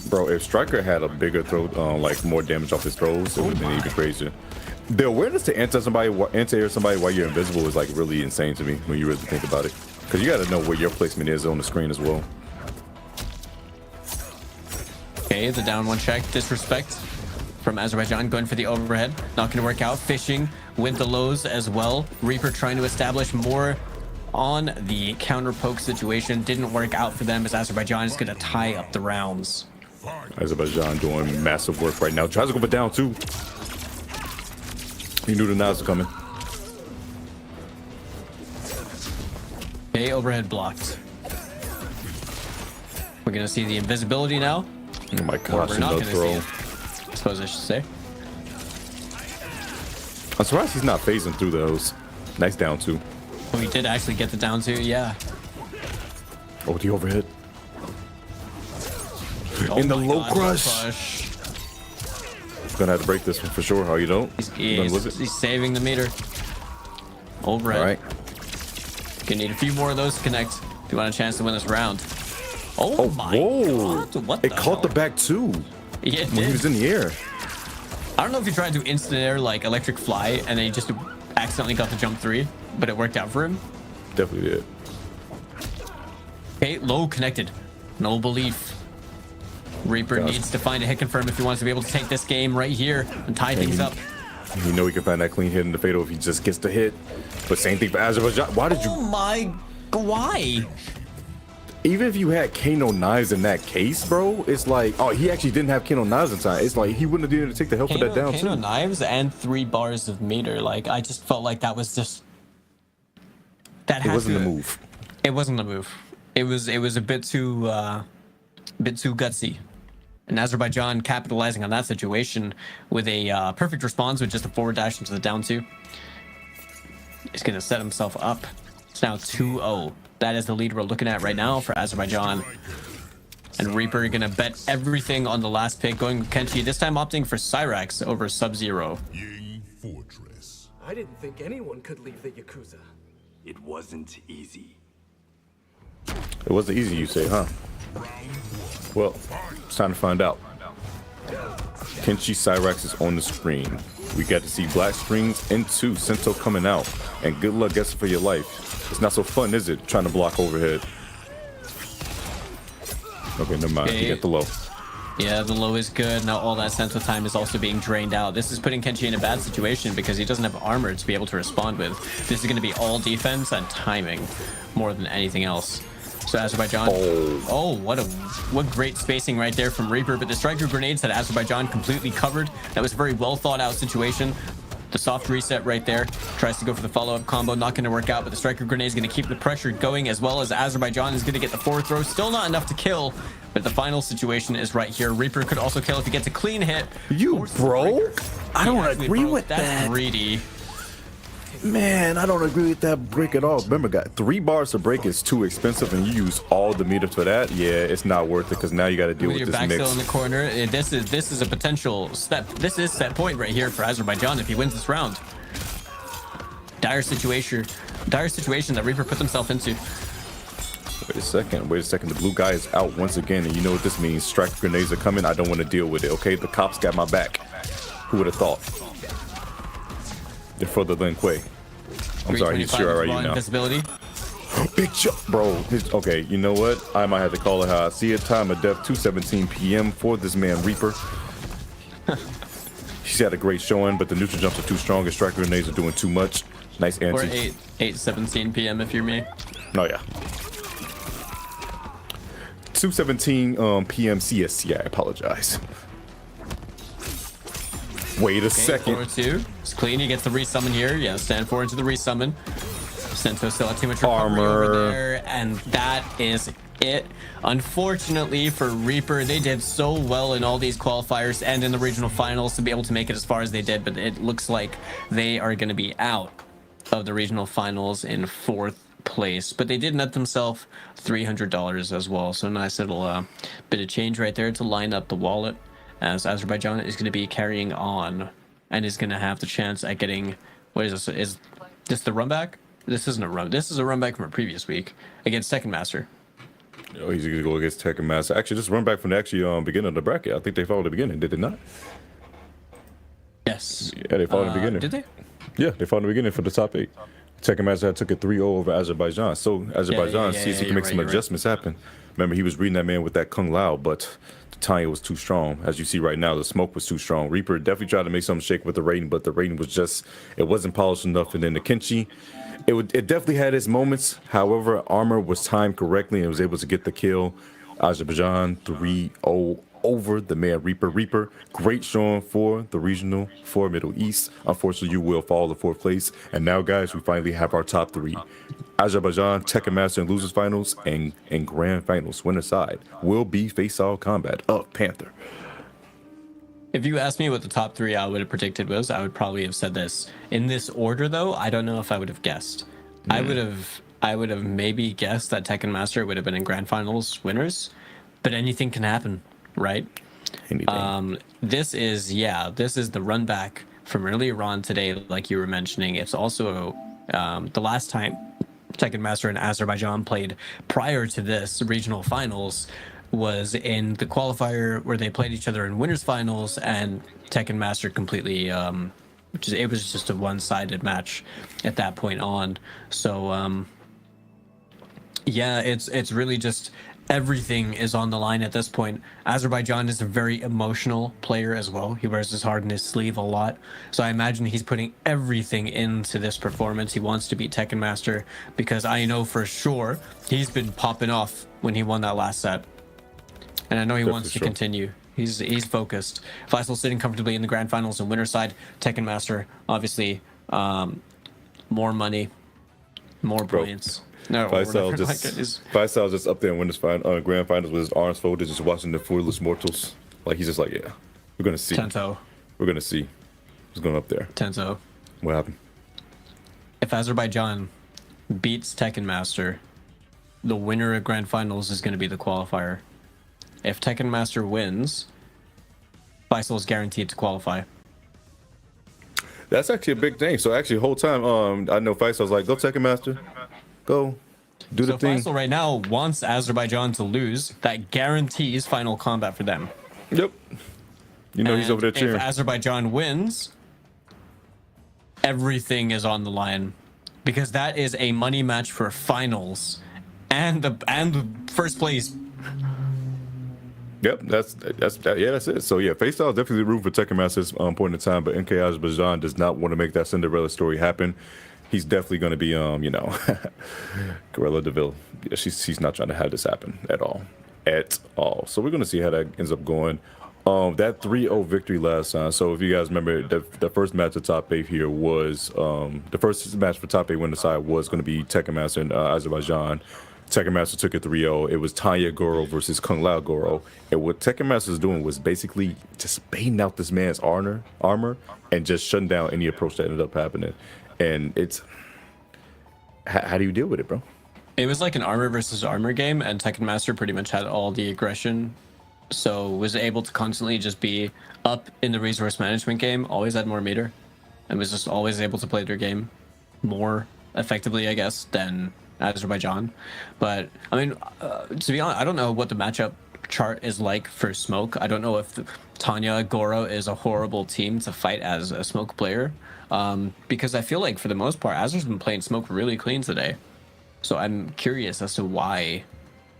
Bro, if Striker had a bigger throw, like more damage off his throws, it would have been even crazier. The awareness to anti-air somebody while you're invisible is like really insane to me when you really think about it. Because you got to know where your placement is on the screen as well. Okay, the down one check, disrespect from Azerbaijan, going for the overhead. Not going to work out. Fishing with the lows as well. Reaper trying to establish more on the counter poke situation. Didn't work out for them as Azerbaijan is going to tie up the rounds. Azerbaijan doing massive work right now. Tries to go for down two. He knew the knives were coming. Okay, overhead blocked. We're gonna see the invisibility now. Oh my Or gosh, we're not no gonna throw. see it. I suppose I should say. I'm surprised he's not phasing through those. Nice down two. We did actually get the down two, yeah. Oh, the overhead. Oh In the my low God, crush. Gonna have to break this one for sure. How you don't? He's saving the meter. Overhead. All right. Gonna need a few more of those to connect if you want a chance to win this round. Oh, my God. What It the caught hell? the back too. Yeah, it when he did. was in the air. I don't know if he tried to instant air like electric fly and then he just accidentally got the jump 3, but it worked out for him. Definitely did. Okay, low connected. No belief. Reaper needs to find a hit confirm if he wants to be able to take this game right here and tie things up. You know he can find that clean hit in the fatal if he just gets the hit. But same thing for Azerbaijan. Why did you? Oh my, why? Even if you had Kano knives in that case, bro, it's like, oh, he actually didn't have Kano knives in time. It's like he wouldn't have been able to take the help of that down Kano too. knives and 3 bars of meter. Like I just felt like that was just that. It wasn't the move. It wasn't the move. It was a bit too gutsy. And Azerbaijan capitalizing on that situation with a perfect response with just a forward dash into the down 2. He's gonna set himself up. It's now 2-0. That is the lead we're looking at right now for Azerbaijan. And Reaper gonna bet everything on the last pick, going with Kenshi, this time opting for Cyrax over Sub-Zero. I didn't think anyone could leave the Yakuza. It wasn't easy. It wasn't easy, you say, huh? Well, it's time to find out. Kenshi Cyrax is on the screen. We got to see black strings into Sento coming out. And good luck guessing for your life. It's not so fun, is it? Trying to block overhead. Okay, never mind. You get the low. Yeah, the low is good. Now all that Sento time is also being drained out. This is putting Kenshi in a bad situation because he doesn't have armor to be able to respond with. This is going to be all defense and timing more than anything else. So Azerbaijan, what great spacing right there from Reaper, but the striker grenades had Azerbaijan completely covered. That was a very well thought out situation. The soft reset right there, tries to go for the follow-up combo, not going to work out, but the striker grenade is going to keep the pressure going, as well as Azerbaijan is going to get the forward throw. Still not enough to kill, but the final situation is right here. Reaper could also kill if he gets a clean hit. You broke? I don't agree with That's that. greedy. Man, I don't agree with that break at all. Remember, guys, 3 bars to break is too expensive, and you use all the meter for that. Yeah, it's not worth it because now you got to deal with Your this back still mix. in the corner. This is a potential step. This is set point right here for Azerbaijan if he wins this round. Dire situation that Reaper put himself into. Wait a second. The blue guy is out once again, and you know what this means. Strike grenades are coming. I don't want to deal with it. Okay, the cops got my back. Who would have thought? They're further than Quay. I'm sorry, he's sure already now. Invisibility. Big jump, bro. Okay, you know what? I might have to call it how I see it. Time of death, 2:17 p.m. for this man, Reaper. He's had a great showing, but the neutral jumps are too strong. His strike grenades are doing too much. Nice Or anti. 8:17 p.m. if you're me. Oh, yeah. 2:17 p.m. CST. I apologize. Wait a second. 4-2. It's clean. He gets the resummon here. Yeah, stand forward into the resummon. Sento still has too much recovery over there, and that is it. Unfortunately for Reaper, they did so well in all these qualifiers and in the regional finals to be able to make it as far as they did, but it looks like they are going to be out of the regional finals in 4th place. But they did net themselves $300 as well, so nice little bit of change right there to line up the wallet, as Azerbaijan is going to be carrying on and is going to have the chance at getting, what is this? Is this the run back? This isn't a run. This is a run back from a previous week against Tekken Master. Oh, he's going to go against Tekken Master. Actually, this run back from the beginning of the bracket. I think they followed the beginning, did they not? Yes. Yeah, they followed the beginning. Did they? Yeah, they followed the beginning for the top 8. Tekken Master took a 3-0 over Azerbaijan. So Azerbaijan sees he can make some adjustments happen. Remember, he was reading that man with that Kung Lao, but the timing was too strong. As you see right now, the smoke was too strong. Reaper definitely tried to make something shake with the rating, but the rating was just, it wasn't polished enough. And then the Kenshi, it definitely had its moments. However, armor was timed correctly and was able to get the kill. Azerbaijan 3-0 over the man Reaper. Great showing for the regional for Middle East. Unfortunately, you will fall to 4th place. And now, guys, we finally have our top 3. Azerbaijan, Tekken Master and Losers Finals, and Grand Finals. Winner side will be Faysal Kombat of Panther. If you asked me what the top 3 I would have predicted was, I would probably have said this. In this order, though, I don't know if I would have guessed. I would have maybe guessed that Tekken Master would have been in Grand Finals winners, but anything can happen, right? Anything. This is the run back from earlier on today, like you were mentioning. It's also the last time Tekken Master and Azerbaijan played prior to this regional finals was in the qualifier where they played each other in winners finals, and Tekken Master completely it was just a one-sided match at that point on. So it's really just everything is on the line at this point. Azerbaijan is a very emotional player as well. He wears his heart in his sleeve a lot. So I imagine he's putting everything into this performance. He wants to beat Tekken Master because I know for sure he's been popping off when he won that last set. And I know he wants to continue. He's focused. Faysal sitting comfortably in the Grand Finals and winner side. Tekken Master, obviously, more money, more brilliance. No, Faysal just up there in winners Grand Finals with his arms folded, just watching the foolish mortals. Like he's just like, yeah, we're gonna see. Tento. We're gonna see. Who's going up there? Tento. What happened? If Azerbaijan beats Tekken Master, the winner of Grand Finals is going to be the qualifier. If Tekken Master wins, Faysal is guaranteed to qualify. That's actually a big thing. So actually, the whole time, I know Faysal's like, go Tekken Master, go do the thing. Faysal right now wants Azerbaijan to lose. That guarantees final combat for them. Yep. You know, he's over there cheering. If Azerbaijan wins, everything is on the line, because that is a money match for finals and the first place. Yep, that's it. So yeah, Faysal is definitely rooting for Tekken Master at this point in time, but MK Azerbaijan does not want to make that Cinderella story happen. He's definitely going to be, Gorilla DeVille. Yeah, she's not trying to have this happen at all. So we're going to see how that ends up going. That 3-0 victory last time. So if you guys remember, the first match of top 8 here was the first match for top 8 winner side was going to be Tekken Master and Azerbaijan. Tekken Master took it 3-0. It was Tanya Goro versus Kung Lao Goro. And what Tekken Master was doing was basically just baiting out this man's armor and just shutting down any approach that ended up happening. And it's how do you deal with it, bro? It was like an armor versus armor game, and Tekken Master pretty much had all the aggression, so was able to constantly just be up in the resource management game, always had more meter, and was just always able to play their game more effectively, I guess, than Azerbaijan. But I mean, to be honest, I don't know what the matchup chart is like for Smoke. I don't know if Tanya Goro is a horrible team to fight as a Smoke player, because I feel like for the most part, Azer's been playing Smoke really clean today. So I'm curious as to why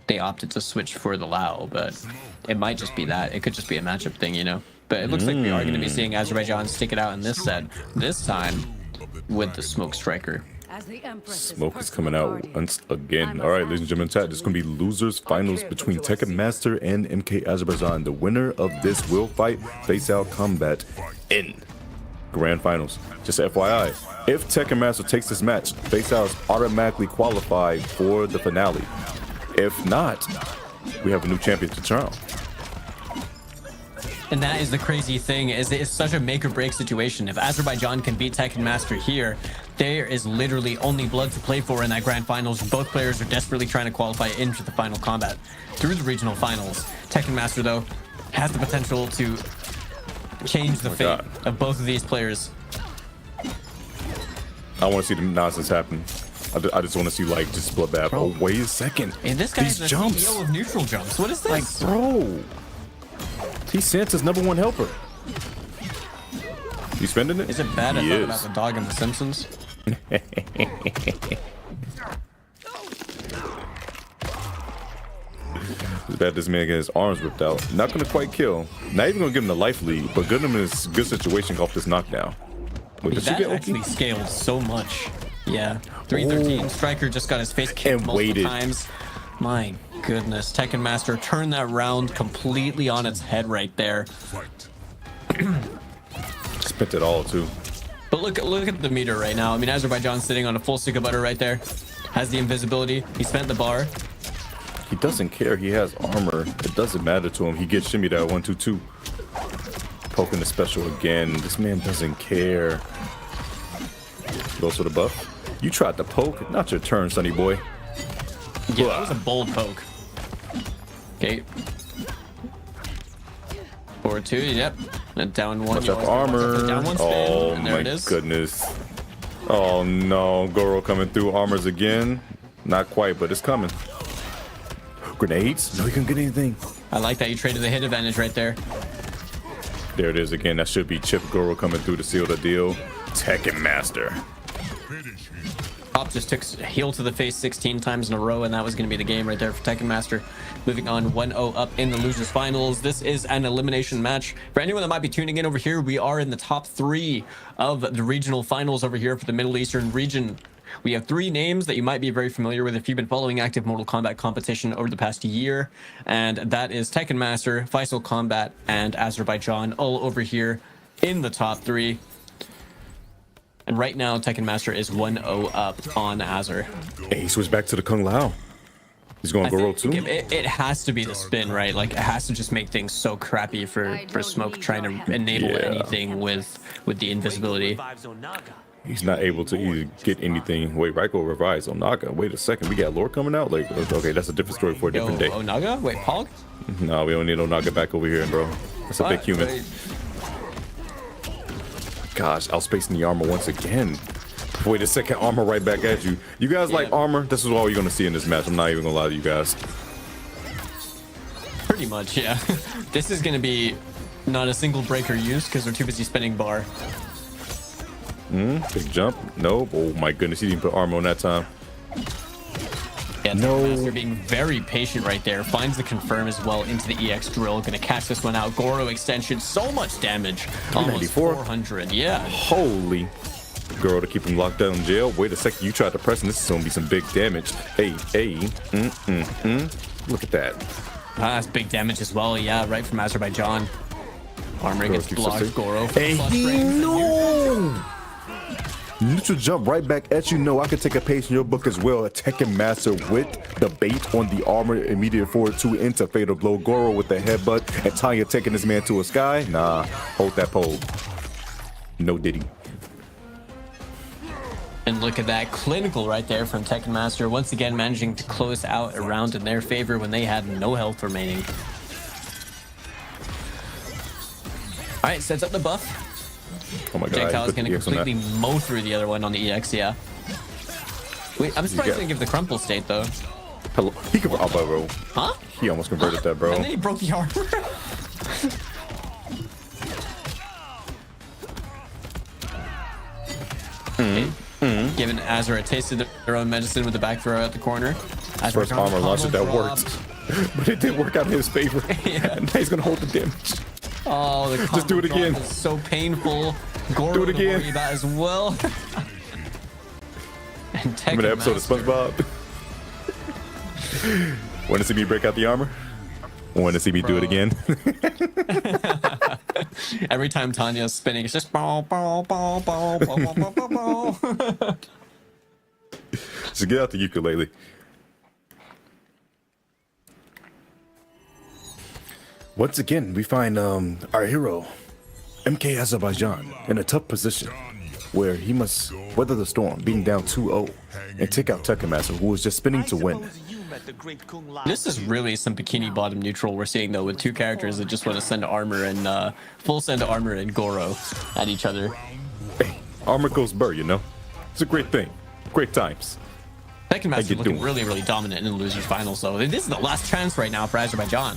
they opted to switch for the Lao, but it might just be that. It could just be a matchup thing, you know? But it looks like we are going to be seeing Azerbaijan stick it out in this set, this time with the Smoke Striker. Smoke is coming out once again. All right, ladies and gentlemen, chat. This is going to be losers finals between Tekken Master and MK Azerbaijan. The winner of this will fight Faysal Kombat in Grand Finals. Just FYI, if Tekken Master takes this match, Faysal is automatically qualified for the finale. If not, we have a new champion to crown. And that is the crazy thing, is it's such a make or break situation. If Azerbaijan can beat Tekken Master here, there is literally only blood to play for in that Grand Finals. Both players are desperately trying to qualify into the final combat through the regional finals. Tekken Master, though, has the potential to change the fate of both of these players. I want to see the nonsense happen. I just want to see, like, just bloodbath. Oh, wait a second. And this guy's the CEO of neutral jumps. What is this? Like, bro. He's Santa's #1 helper. You spending it? Is it bad I thought about the dog in The Simpsons? It's bad this man got his arms ripped out. Not going to quite kill. Not even going to give him the life lead, but get him in a good situation off this knockdown. Wait, did that she get actually scaled so much. Yeah. 313. Striker just got his face kicked multiple times. My goodness, Tekken Master turned that round completely on its head right there. Spent it all too. But look at the meter right now. I mean, Azerbaijan's sitting on a full stick of butter right there. Has the invisibility. He spent the bar. He doesn't care. He has armor. It doesn't matter to him. He gets shimmied at 1-2-2. Poking the special again. This man doesn't care. Goes for the buff. You tried to poke. Not your turn, sonny boy. Yeah, that was a bold poke. Okay. Forward 2, yep. And down 1. Watch out for armor. Down 1 spin, oh and there my it is. goodness. Oh no. Goro coming through. Armors again. Not quite, but it's coming. Grenades? No, you can get anything. I like that you traded the hit advantage right there. There it is again. That should be Chip Goro coming through to seal the deal. Tekken Master. Top just took heel to the face 16 times in a row, and that was going to be the game right there for Tekken Master. Moving on 1-0 up in the losers finals. This is an elimination match. For anyone that might be tuning in over here, we are in the top 3 of the regional finals over here for the Middle Eastern region. We have 3 names that you might be very familiar with if you've been following active Mortal Kombat competition over the past year, and that is Tekken Master, Faysal Kombat, and Azerbaijan, all over here in the top 3. And right now, Tekken Master is 1-0 up on Azer. Hey, he switched back to the Kung Lao. He's going Goro too. It has to be the spin, right? Like, it has to just make things so crappy for Smoke trying to enable anything with the invisibility. He's not able to either get anything. Wait, Raiko revives Onaga. Wait a second, we got lore coming out? Like, okay, that's a different story for a different day. Onaga? Wait, Pog? No, we don't need Onaga back over here, bro. That's a big human. Wait. Gosh, outspacing the armor once again. Wait a second, armor right back at you. You guys like armor? This is all you're gonna see in this match. I'm not even gonna lie to you guys. Pretty much, yeah. This is gonna be not a single breaker used because they're too busy spinning bar. Big jump. Nope. Oh my goodness, he didn't put armor on that time. Yeah, no. Master being very patient right there. Finds the confirm as well into the EX drill. Gonna catch this one out. Goro extension. So much damage. Almost 400. Yeah. Holy. Goro to keep him locked down in jail. Wait a second. You tried to press, and this is gonna be some big damage. Hey. Look at that. That's big damage as well. Yeah, right from Azerbaijan. Armor gets blocked. Goro. Hey, no. Neutral jump right back at you. No, I could take a page in your book as well. A Tekken Master with the bait on the armor, immediate forward 2 into fatal blow. Goro with the headbutt, and Tanya taking this man to a sky. Nah, hold that pole. No diddy. And look at that clinical right there from Tekken Master. Once again, managing to close out a round in their favor when they had no health remaining. All right, sets up the buff. Oh my god. Jake Kyle is going to completely mow through the other one on the EX, yeah. Wait, I'm surprised he didn't give the crumple state, though. Hello. He could, oh, bro. Huh? He almost converted that, bro. And then he broke the armor. Giving Azer a taste of their own medicine with the back throw at the corner. First armor launch that worked. But it didn't work out in his favor. Yeah. Now he's going to hold the damage. Oh, the just do it again. Is so painful. Goro do it again. To that as well. And remember the episode of SpongeBob? Want to see me break out the armor? Want to see me do it again? Every time Tanya's spinning, it's just bow, bow, bow, bow, bow, bow, bow, bow. So get out the ukulele. Once again, we find our hero, MK Azerbaijan, in a tough position where he must weather the storm, being down 2-0, and take out Tekken Master, who was just spinning to win. This is really some bikini bottom neutral we're seeing, though, with 2 characters that just want to send armor and full send armor and Goro at each other. Hey, armor goes burr, you know? It's a great thing. Great times. Tekken Master looking really, really dominant in the losers finals, though. This is the last chance right now for Azerbaijan.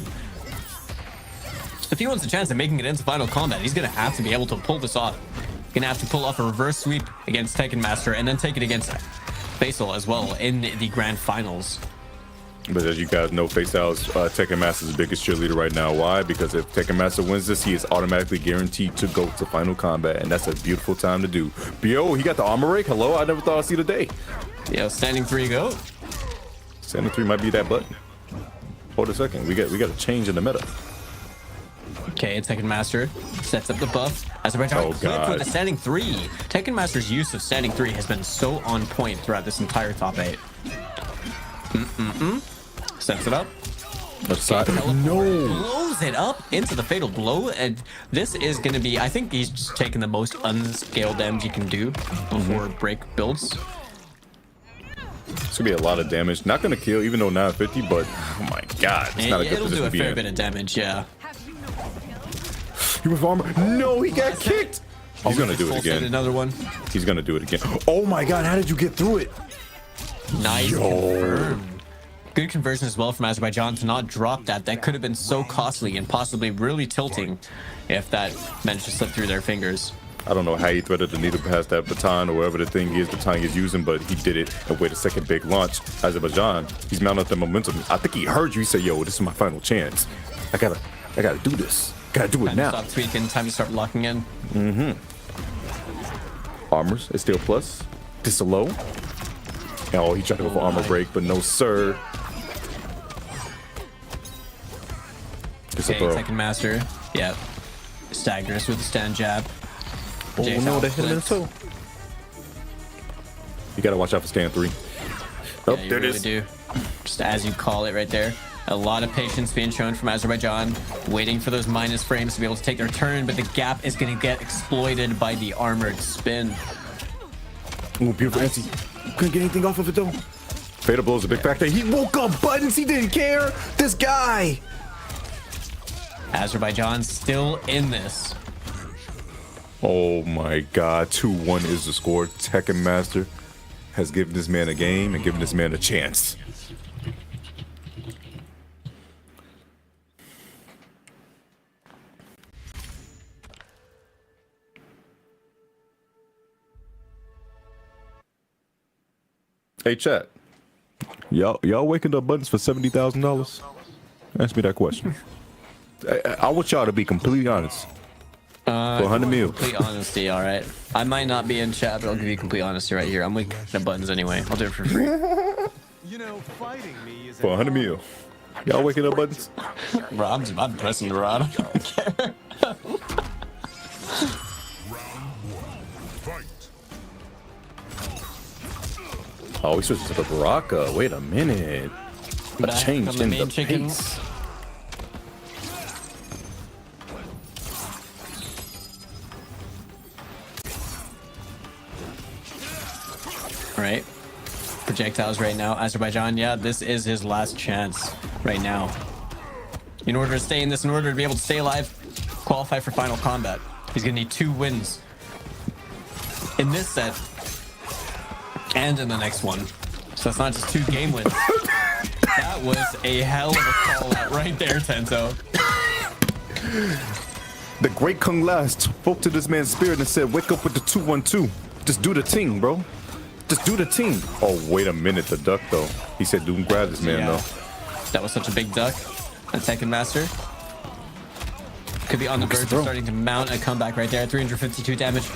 If he wants a chance of making it into Final Combat, he's going to have to be able to pull this off. He's going to have to pull off a reverse sweep against Tekken Master and then take it against Faysal as well in the grand finals. But as you guys know, Faysal's Tekken Master's biggest cheerleader right now. Why? Because if Tekken Master wins this, he is automatically guaranteed to go to Final Combat, and that's a beautiful time to do. Yo, he got the armor rake. Hello, I never thought I'd see the day. Yeah, standing 3 go. Standing 3 might be that button. Hold a second. We got a change in the meta. Okay, Tekken Master sets up the buff. Azerbaijan clipped with a standing 3. Tekken Master's use of standing 3 has been so on point throughout this entire top 8. Sets it up. Left side. No. Blows it up into the fatal blow. And this is going to be, I think he's just taking the most unscaled damage he can do before break builds. It's going to be a lot of damage. Not going to kill, even though 950, but oh my god. It's not a good position to be in. It'll do a fair bit of damage, yeah. He was armor. No, he got kicked. He's going to do it again. Another one. He's going to do it again. Oh my god, how did you get through it? Nice. Confirmed. Good conversion as well from Azerbaijan to not drop that. That could have been so costly and possibly really tilting if that managed to slip through their fingers. I don't know how he threaded the needle past that baton or whatever the thing is baton he's using, but he did it. And wait a second, big launch. Azerbaijan, he's mounting up the momentum. I think he heard you. He said, yo, this is my final chance. I gotta do this. Gotta do it now. Time to stop tweaking, time to start locking in. Armors is still plus. This is a low. Oh, he tried to go for armor break, but no sir. Okay, Tekken Master. Yep. Staggers with the stand jab. Oh no, they hit him in the toe. You gotta watch out for stand 3. Oh, yeah, there it really is. Do. Just as you call it right there. A lot of patience being shown from Azerbaijan, waiting for those minus frames to be able to take their turn, but the gap is going to get exploited by the armored spin. Oh, beautiful anti. Couldn't get anything off of it though. Fatal blow is a big factor. He woke up buttons. He didn't care. This guy. Azerbaijan still in this. Oh my god. 2-1 is the score. Tekken Master has given this man a game and given this man a chance. Hey chat, y'all waking up buttons for $70,000? Ask me that question. I want y'all to be completely honest. For 100 mil. Complete honesty, all right. I might not be in chat, but I'll give you complete honesty right here. I'm waking up buttons anyway. I'll do it for free. You know, fighting me is For 100 mil. Y'all waking up buttons? Bro, I'm pressing the rod. I don't care. Oh, we switched to the Baraka. Wait a minute. But Changed in the pace. All right. Projectiles right now. Azerbaijan, yeah, this is his last chance right now. In order to stay in this, in order to be able to stay alive, qualify for Final Combat, he's going to need 2 wins in this set and in the next one. So that's not just 2 game wins. That was a hell of a call out right there, Tento. The great Kung La spoke to this man's spirit and said, wake up with the 2-1-2. Just do the ting, bro. Just do the ting. Oh, wait a minute. The duck, though. He said, do grab this man, though. That was such a big duck. A Tekken Master. Could be on the verge of starting to mount a comeback right there. 352 damage.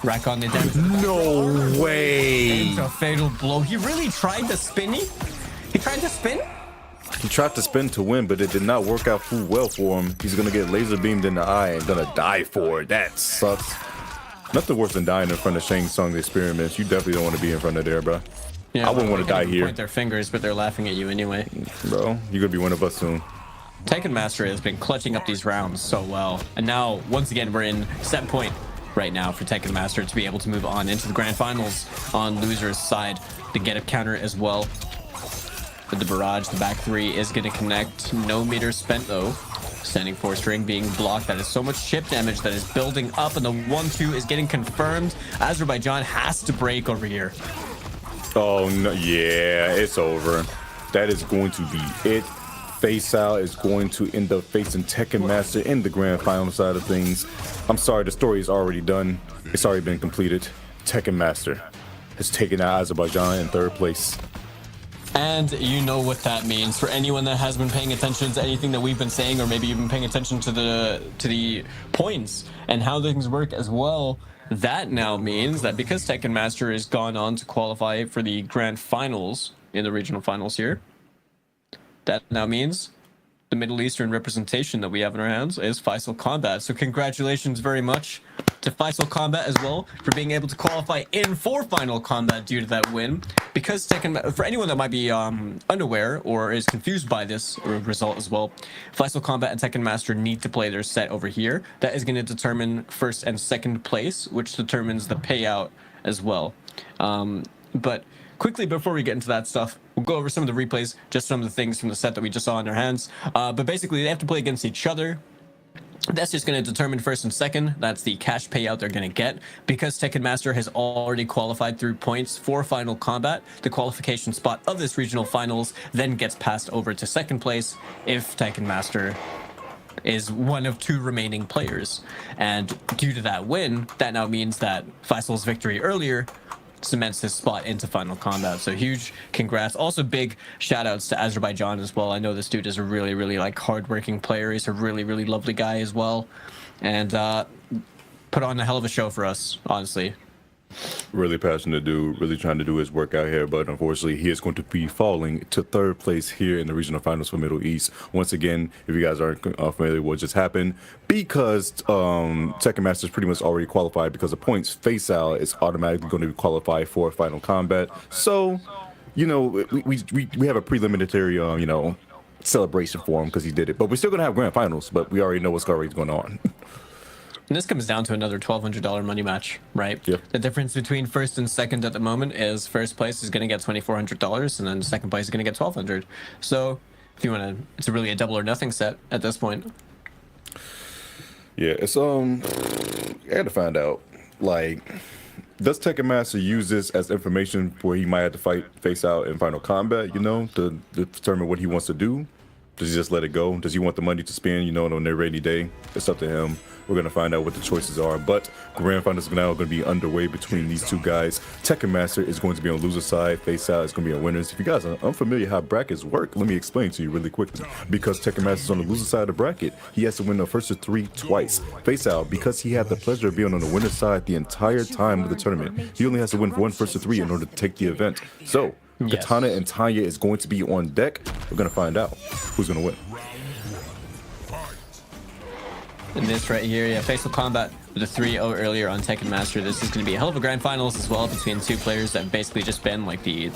Rack on the damage. No way. It's a fatal blow. He really tried to spin. He tried to spin? He tried to spin to win, but it did not work out too well for him. He's going to get laser beamed in the eye and going to die for it. That sucks. Nothing worse than dying in front of Shang Tsung's experiments. You definitely don't want to be in front of there, bro. Yeah, I wouldn't want to die here. Point their fingers, but they're laughing at you anyway. Bro, you're going to be one of us soon. Tekken Master has been clutching up these rounds so well. And now, once again, we're in set point right now for Tekken Master to be able to move on into the grand finals on loser's side. The get up counter as well. With the barrage, the back 3 is going to connect. No meter spent though. Standing 4 string being blocked. That is so much chip damage that is building up, and the 1-2 is getting confirmed. Azerbaijan has to break over here. Oh no, yeah, it's over. That is going to be it. Faysal is going to end up facing Tekken Master in the grand final side of things. I'm sorry, the story is already done. It's already been completed. Tekken Master has taken out Azerbaijan in 3rd place. And you know what that means for anyone that has been paying attention to anything that we've been saying, or maybe even paying attention to the points and how things work as well. That now means that because Tekken Master has gone on to qualify for the grand finals in the regional finals here, that now means the Middle Eastern representation that we have in our hands is Faysal Kombat. So congratulations very much to Faysal Kombat as well for being able to qualify in for Final Kombat due to that win. Because Tekken, for anyone that might be unaware or is confused by this result as well, Faysal Kombat and Tekken Master need to play their set over here. That is going to determine first and second place, which determines the payout as well. But quickly, before we get into that stuff, we'll go over some of the replays, just some of the things from the set that we just saw in our hands. But basically, they have to play against each other. That's just going to determine first and second. That's the cash payout they're going to get. Because Tekken Master has already qualified through points for Final Kombat, the qualification spot of this regional finals then gets passed over to second place if Tekken Master is one of 2 remaining players. And due to that win, that now means that Faysal's victory earlier cements his spot into Final Kombat. So huge congrats. Also big shout outs to Azerbaijan as well. I know this dude is a really, really like hardworking player. He's a really, really lovely guy as well. And put on a hell of a show for us, honestly. Really passionate dude, really trying to do his work out here, but unfortunately he is going to be falling to 3rd place here in the regional finals for Middle East. Once again, if you guys aren't familiar with what just happened, because Tekken Masters pretty much already qualified because of points, Faysal is automatically going to qualify for Final Kombat. So, you know, we have a preliminary, you know, celebration for him because he did it. But we're still going to have grand finals, but we already know what's already going on. And this comes down to another $1,200 money match, right? Yep. The difference between first and second at the moment is first place is going to get $2,400, and then second place is going to get $1,200. So if you want to, it's really a double or nothing set at this point. Yeah, it's I had to find out, like, does Tekken Master use this as information where he might have to face out in Final Kombat, you know, to determine what he wants to do? Does he just let it go? Does he want the money to spend, you know, on their rainy day? It's up to him. We're going to find out what the choices are. But grand finals are now going to be underway between these 2 guys. Tekken Master is going to be on loser side. Faysal is going to be on winners. If you guys are unfamiliar how brackets work, let me explain to you really quickly. Because Tekken Master is on the loser side of the bracket, he has to win the first of 3 twice. Faysal, because he had the pleasure of being on the winner's side the entire time of the tournament, he only has to win 1 first of 3 in order to take the event. So Katana and Tanya is going to be on deck. We're going to find out who's going to win. And this right here, yeah, Faysal Kombat with a 3-0 earlier on Tekken Master. This is going to be a hell of a grand finals as well between 2 players that have basically just been like the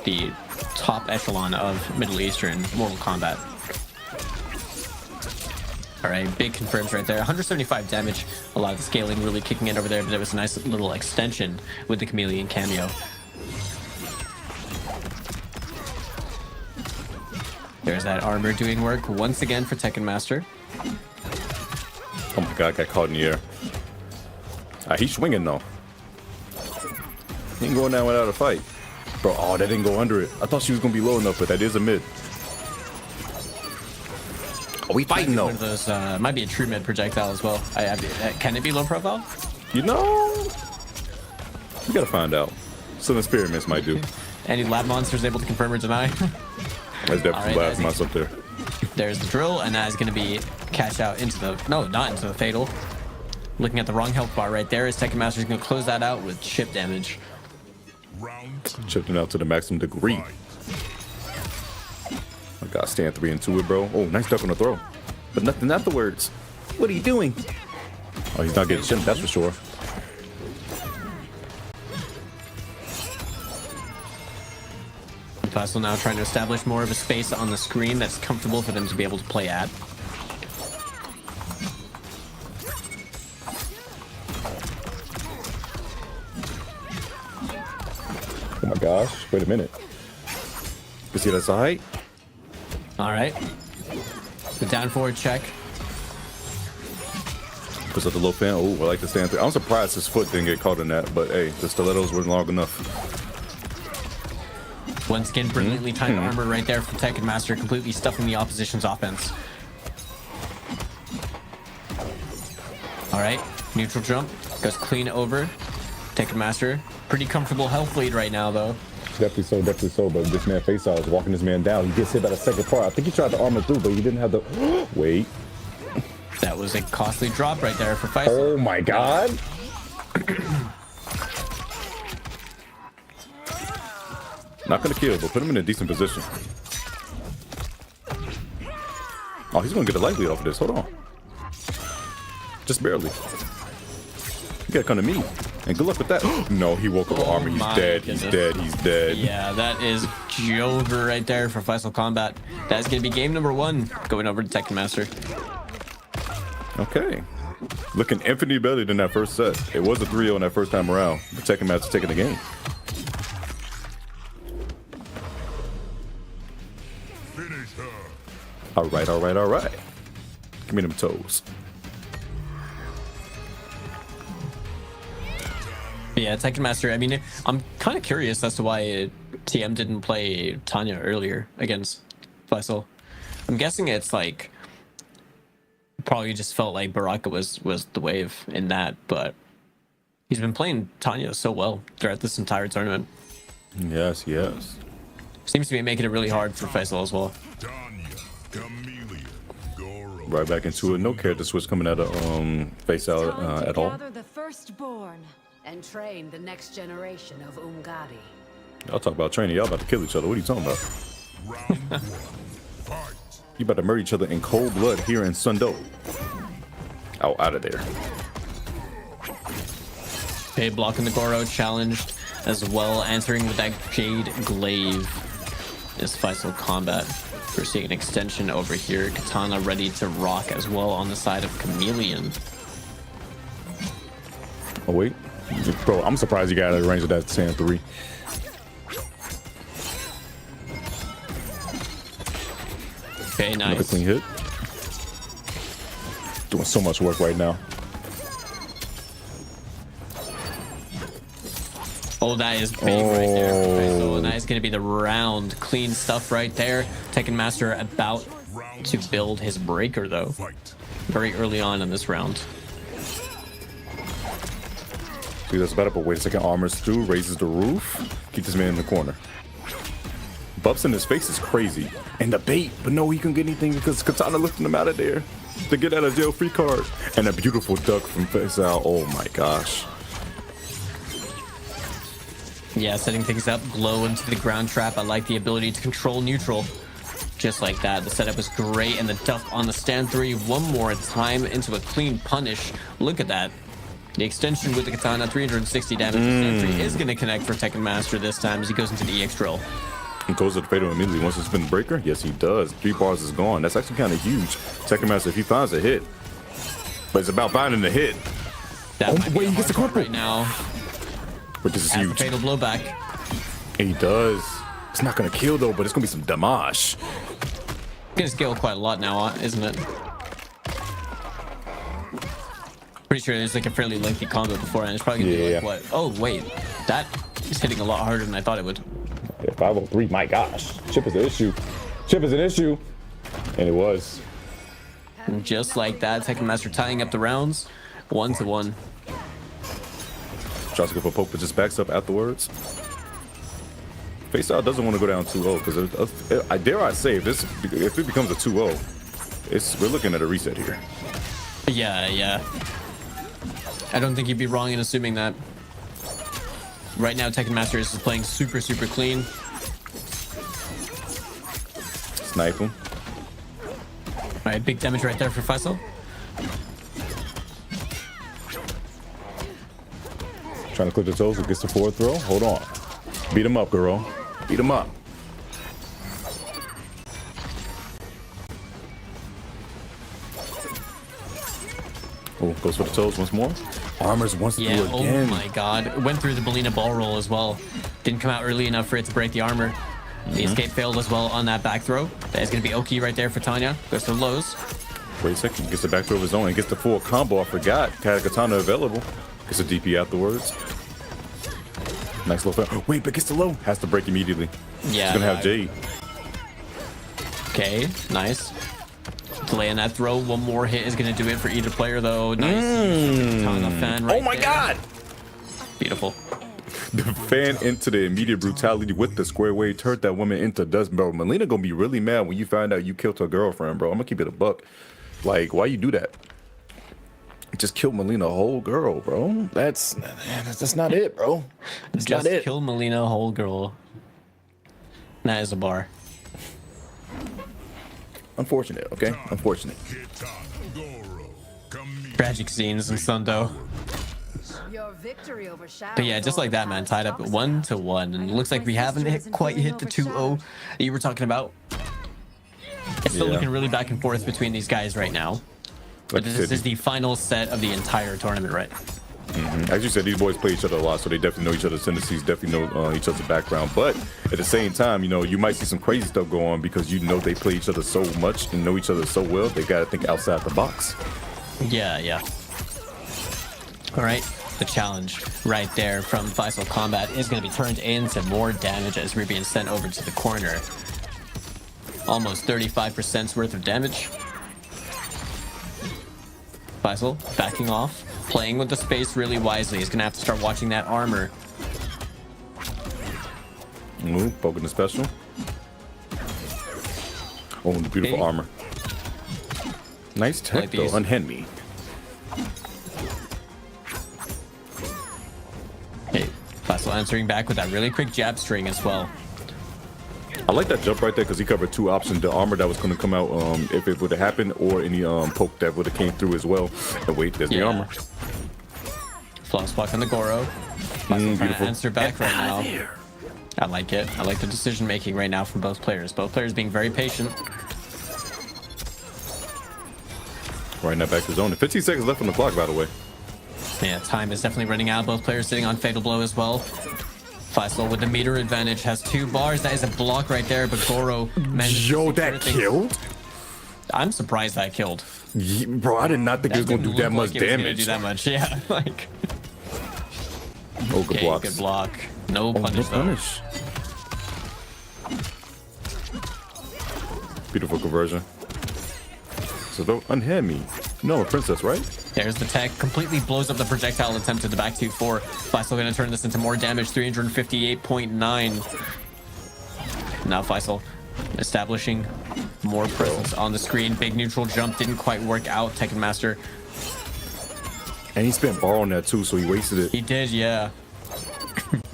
top echelon of Middle Eastern Mortal Kombat. All right, big confirms right there. 175 damage. A lot of the scaling really kicking in over there, but it was a nice little extension with the Chameleon cameo. There's that armor doing work once again for Tekken Master. Oh my god, got caught in the air. He's swinging though. He ain't going down without a fight. Bro, oh, that didn't go under it. I thought she was going to be low enough, but that is a mid. Oh, we fighting though. One of those might be a true mid projectile as well. Can it be low profile? You know, we gotta find out. Some experiments might do. Any lab monsters able to confirm or deny? There's definitely lab monsters up there. There's the drill, and that is going to be cash out into the... No, not into the fatal. Looking at the wrong health bar right there, is Tekken Master is going to close that out with chip damage. Chipped it out to the maximum degree. I got stand 3 and 2 it, bro. Oh, nice duck on the throw. But nothing afterwards. What are you doing? Oh, he's not getting chipped, that's for sure. Faysal now trying to establish more of a space on the screen that's comfortable for them to be able to play at. Oh my gosh, wait a minute. You see that side? All right. The down forward check. Puts up the low fan. Oh, I like the stand 3. I'm surprised his foot didn't get caught in that, but hey, the stilettos weren't long enough. Once again, brilliantly timed armor right there from Tekken Master, completely stuffing the opposition's offense. All right, neutral jump, goes clean over. Tekken Master, pretty comfortable health lead right now, though. Definitely so, but this man Faysal is walking this man down. He gets hit by the second part. I think he tried to armor through, but he didn't have the... Wait. That was a costly drop right there for Faysal. Oh my god. Not gonna kill, but put him in a decent position. Oh, he's gonna get a light lead off of this. Hold on. Just barely. You gotta come to me. And good luck with that. No, he woke up with armor. He's dead. He's dead. He's dead. Yeah, that is over right there for Faysal Kombat. That's going to be game number 1 going over to Tekken Master. Okay. Looking infinitely better than that first set. It was a 3-0 in that first time around. The Tekken Master taking the game. Finish her. All right, all right, all right. Give me them toes. Yeah, Tekken Master. I mean, I'm kind of curious as to why TM didn't play Tanya earlier against Faysal. I'm guessing it's like probably just felt like Baraka was the wave in that, but he's been playing Tanya so well throughout this entire tournament. Yes, yes. Seems to be making it really hard for Faysal as well. Right back into it. No character switch coming out of Faysal at all. Gather the firstborn and train the next generation of Umgadi. Y'all talk about training. Y'all about to kill each other. What are you talking about? You about to murder each other in cold blood here in Sundo. Oh, out of there. Okay, blocking the Goro, challenged as well, answering with that Jade Glaive is Faysal Kombat. We're seeing an extension over here. Katana ready to rock as well on the side of Chameleon. Oh, wait. Bro, I'm surprised you got out of the range of that Sand 3. Okay, nice. Another clean hit. Doing so much work right now. Oh, that is big right there. Okay, so that is going to be the round. Clean stuff right there. Tekken Master about to build his breaker, though. Very early on in this round. See, that's better, but wait a second. Armors through, raises the roof. Keep this man in the corner. Buffs in his face is crazy. And the bait, but no, he couldn't get anything because Katana lifting him out of there to get out of jail free card. And a beautiful duck from Faysal. Oh my gosh. Yeah, setting things up. Glow into the ground trap. I like the ability to control neutral. Just like that. The setup is great. And the duck on the stand 3 one more time into a clean punish. Look at that. The extension with the Katana, 360 damage. The stand 3 is going to connect for Tekken Master this time as he goes into the EX drill. He goes to the fatal immediately once it's been the breaker. Yes, he does. 3 bars is gone. That's actually kind of huge. Tekken Master, if he finds a hit, but it's about finding the hit. That wait, he gets the corporate right now. But this is huge. The fatal blowback. He does. It's not gonna kill though, but it's gonna be some damage. Gonna scale quite a lot now, isn't it? Pretty sure there's like a fairly lengthy combo beforehand. It's probably gonna be like what? Oh wait, that is hitting a lot harder than I thought it would. Yeah, 503, my gosh. Chip is an issue. Chip is an issue. And it was. And just like that, Tekken Master tying up the rounds 1-1. Tries to go for a poke, but just backs up afterwards. Faysal doesn't want to go down 2-0 because I dare I say if it becomes a 2-0, we're looking at a reset here. Yeah. I don't think you'd be wrong in assuming that. Right now, Tekken Master is playing super clean. Snipe him. All right, big damage right there for Faysal. Trying to clip the toes, gets the forward throw. Hold on. Beat him up, girl. Beat him up. Oh, goes for the toes once more. Armors once through again. Oh my god. Went through the Belina ball roll as well. Didn't come out early enough for it to break the armor. The escape failed as well on that back throw. That is going to be Oki right there for Tanya. Goes to lows. Wait a second. Gets the back throw of his own and gets the full combo. I forgot. Had a Katana available. Gets a DP afterwards. Nice low fail. Wait, but gets the low. Has to break immediately. Yeah. He's going to have Jade. Okay, nice. Delaying that throw. One more hit is going to do it for either player, though. Nice. Katana fan right oh my there. god! Beautiful. The fan into the immediate brutality with the square wave turned that woman into dust, bro. Melina gonna be really mad when you find out you killed her girlfriend, bro. I'm gonna keep it a buck. Like, why you do that? Just kill Melina, a whole girl, bro. That's not it, bro. That's Just not it. kill Melina, whole girl. That is a bar. Unfortunate, okay? Unfortunate. Tragic scenes in Sundo. Your victory overshadows But yeah, just like that, man, tied up 1-1, and it looks like we haven't quite hit the 2-0 that you were talking about. It's still looking really back and forth between these guys right now. But this is the final set of the entire tournament, right? As you said, these boys play each other a lot, so they definitely know each other's tendencies, definitely know each other's background. But at the same time, you know, you might see some crazy stuff go on because you know they play each other so much and know each other so well. They got to think outside the box. Yeah, yeah. All right, the challenge right there from Faysal Kombat is going to be turned into more damage as we're being sent over to the corner. Almost 35% worth of damage. Faysal backing off, playing with the space really wisely. He's going to have to start watching that armor. Ooh, poking the special. Oh, the beautiful armor. Nice tech, though. Unhand me. Hey, Faysal answering back with that really quick jab string as well. I like that jump right there because he covered two options: the armor that was going to come out if it would have happened, or any poke that would have came through as well. And wait, there's the armor. Floss block on the Goro. Trying to answer back right now. I like it. I like the decision making right now from both players. Both players being very patient. Right now back to zone. 15 seconds left on the clock, by the way. Yeah, time is definitely running out. Both players sitting on Fatal Blow as well. Faysal with the meter advantage has 2 bars. That is a block right there, but Goro managed. Yo, that killed? I'm surprised that killed. Yeah, bro, I did not think it was going to do that much damage. Do that much, yeah. Like. Oh, good block. Good block. No punish, though. Beautiful conversion. So don't unhand me. No, a princess, right? There's the tech. Completely blows up the projectile attempt at the back 2-4. Faysal going to turn this into more damage. 358.9. Now Faysal establishing more presence on the screen. Big neutral jump didn't quite work out. Tekken Master. And he spent bar on that too, so he wasted it. He did, yeah.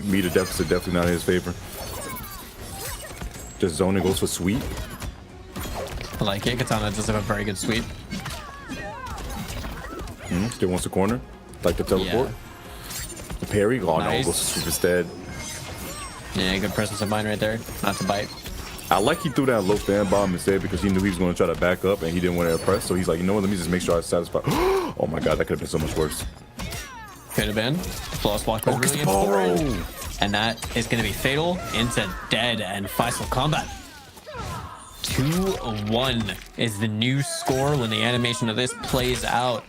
Meter deficit definitely not in his favor. Just zoning goes for sweep. I like it. Katana does have a very good sweep. Still wants the corner. Like the teleport. Yeah. The parry. Oh nice. No, goes to sweep instead. Yeah, good presence of mind right there. Not to bite. I like he threw that low fan bomb instead because he knew he was going to try to back up and he didn't want to press. So he's like, you know what? Let me just make sure I satisfy. Oh my god, that could have been so much worse. Could have been. Floss block was really important. And that is going to be fatal into dead and Faysal Kombat. 2-1 is the new score when the animation of this plays out.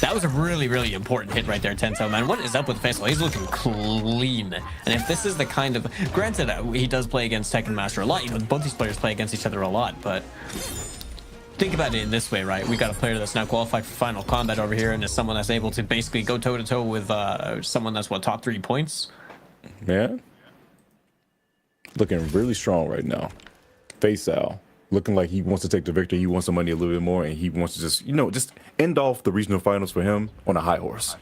That was a really, really important hit right there, Tento, man. What is up with Faysal? He's looking clean. And if this is the kind of... Granted, he does play against Tekken Master a lot. You know, both these players play against each other a lot, but... Think about it in this way, right? We got a player that's now qualified for Final Combat over here and is someone that's able to basically go toe-to-toe with someone that's, what, top 3 points? Yeah. Looking really strong right now. Faysal. Looking like he wants to take the victory. He wants the money a little bit more, and he wants to just, you know, just end off the regional finals for him on a high horse.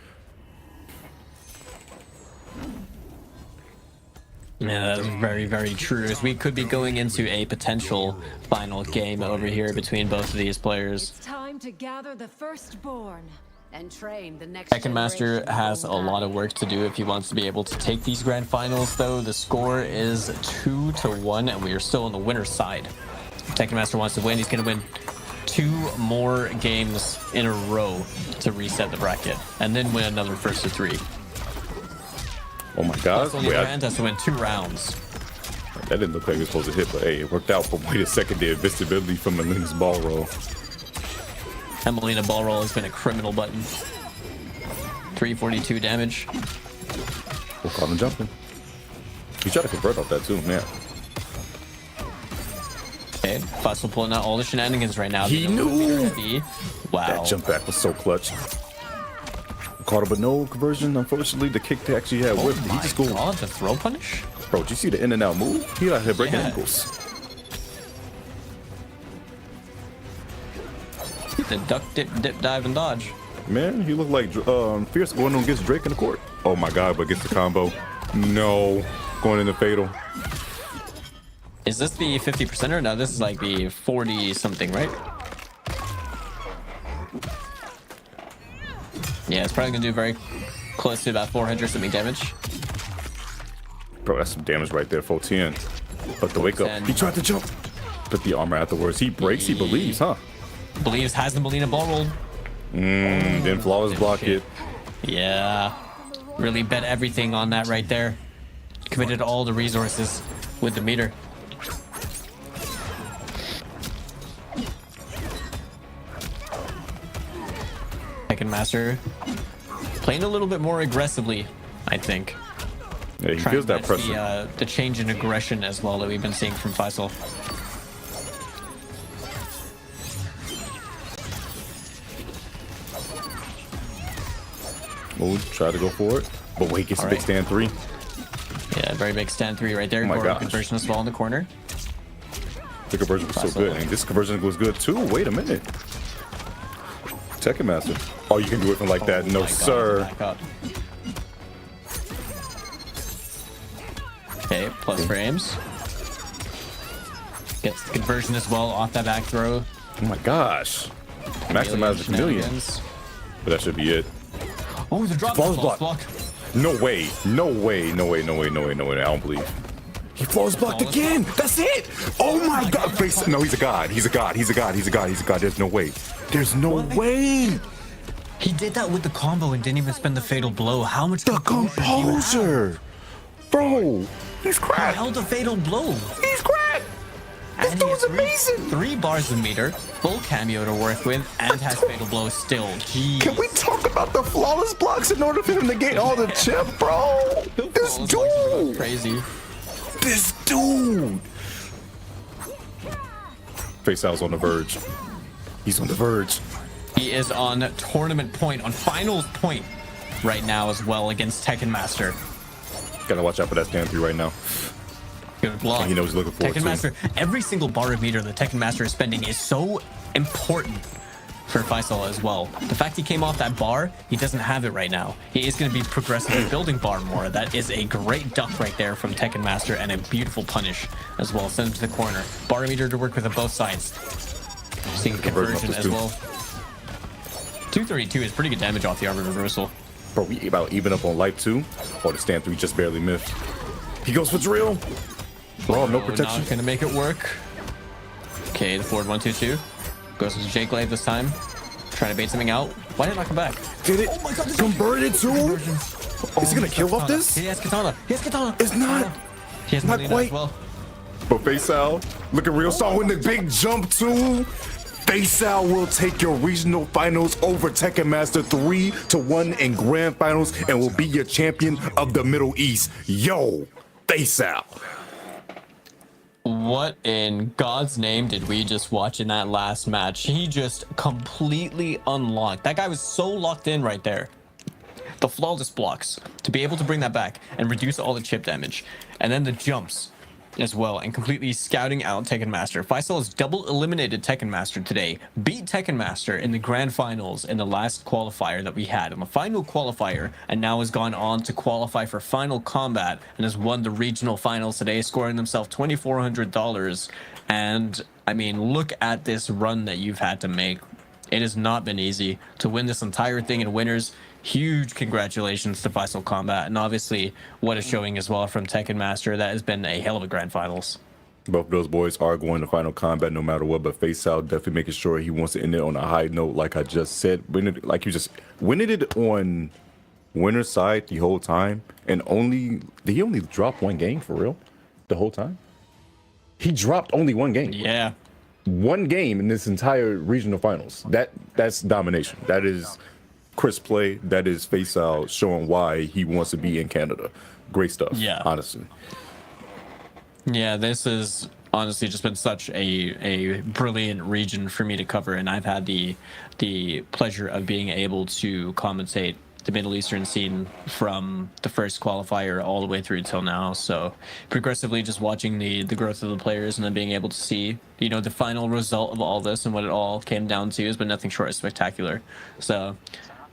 Yeah, that's very, very true. As we could be going into a potential final game over here between both of these players. It's time to gather the firstborn and train the next Tekken Master has a lot of work to do if he wants to be able to take these grand finals, though. The score is 2-1, and we are still on the winner's side. Tekken Master wants to win. He's going to win 2 more games in a row to reset the bracket, and then win another first to 3. Oh my god. Wait, has to win 2 rounds. That didn't look like it was supposed to hit, but hey, it worked out. But wait a second there. Visibility from Melina's ball roll. And Melina ball roll has been a criminal button. 342 damage. We'll call him jumping. He tried to convert off that too, man. Okay, Faysal pulling out all the shenanigans right now. He knew. Wow. That jump back was so clutch. Caught him, but no conversion. Unfortunately, the kick to actually had whip. He just go. The throw punish? Bro, did you see the in and out move? He out here breaking ankles. The duck, dip, dive, and dodge. Man, he looked like Fierce going on against Drake in the court. Oh my god, but gets the combo. No. Going into fatal. Is this the 50% or no? This is like the 40 something, right? Yeah, it's probably gonna do very close to about 400 something damage. Bro, that's some damage right there, 410. But the wake up, he tried to jump. Put the armor afterwards. He breaks, he believes, huh? Believes, has the Molina ball rolled. Then flawless block it. Yeah. Really bet everything on that right there. Committed all the resources with the meter. Tekken Master playing a little bit more aggressively, I think. Yeah, he feels that pressure. The change in aggression as well that we've been seeing from Faysal. Move, try to go for it. But wait, gets a big stand 3. Yeah, very big stand 3 right there. Oh my gosh. Conversion as well in the corner. The conversion was so good. And this conversion was good too. Wait a minute. Tekken Master. Oh, you can do it from like that. No, sir. Okay, plus frames. Gets the conversion as well off that back throw. Oh my gosh. Maximize the chameleon. But that should be it. Oh, the drop block. No way. No way. No way. No way. No way. No way. I don't believe. He flawless blocked again. That's it. Oh my god. Face. No, he's a god. He's a god. He's a god. He's a god. He's a god. There's no way. There's no way. He did that with the combo and didn't even spend the fatal blow. How much composure? Bro, he's cracked. He held the fatal blow. He's cracked. This dude was amazing. 3 bars of meter, full cameo to work with, and has fatal blow still. Jeez. Can we talk about the flawless blocks in order for him to get all the chip, bro? This dude. Crazy. This dude. Faysal's on the verge. He's on the verge. He is on tournament point, on finals point right now as well against Tekken Master. Gotta watch out for that stand 3 right now. Good block. And he knows he's looking forward Tekken to Master, every single bar of meter the Tekken Master is spending is so important for Faysal as well. The fact he came off that bar, he doesn't have it right now. He is going to be progressively building bar more. That is a great duck right there from Tekken Master and a beautiful punish as well. Send him to the corner. Bar meter to work with on both sides. Seeing conversion as well. 232 is pretty good damage off the armor reversal. Bro, we about even up on life too. Oh, the stand 3 just barely missed. He goes for drill. Bro, no protection. Not gonna make it work. Okay, the forward 1-2-2 goes to Jake Glaive this time. Trying to bait something out. Why did it not come back? Did it? Oh my god, converted too? Is he gonna kill off this? He has katana. He has katana. It's not. He has not quite. As well. But Faysal looking real strong with the big jump too. Faysal will take your regional finals over Tekken Master 3-1 in grand finals and will be your champion of the Middle East. Yo, Faysal. What in God's name did we just watch in that last match? He just completely unlocked. That guy was so locked in right there. The flawless blocks, to be able to bring that back and reduce all the chip damage. And then the jumps as well, and completely scouting out Tekken Master. Faysal has double eliminated Tekken Master today, beat Tekken Master in the grand finals in the last qualifier that we had, in the final qualifier, and now has gone on to qualify for Final Kombat and has won the regional finals today, scoring himself $2,400. And I mean, look at this run that you've had to make. It has not been easy to win this entire thing in winners. Huge congratulations to Faysal Kombat, and obviously what is showing as well from Tekken Master. That has been a hell of a grand finals. Both of those boys are going to Final Kombat no matter what, but Faysal definitely making sure he wants to end it on a high note, like I just said. Winning it on winner's side the whole time, and did he only drop one game for real the whole time? He dropped only one game. Yeah. One game in this entire regional finals. That's domination. That is crisp play. That is Faysal showing why he wants to be in Canada. Great stuff. Yeah. Honestly. Yeah, this has honestly just been such a brilliant region for me to cover, and I've had the pleasure of being able to commentate the Middle Eastern scene from the first qualifier all the way through till now. So progressively just watching the growth of the players and then being able to see, you know, the final result of all this and what it all came down to has been nothing short of spectacular. So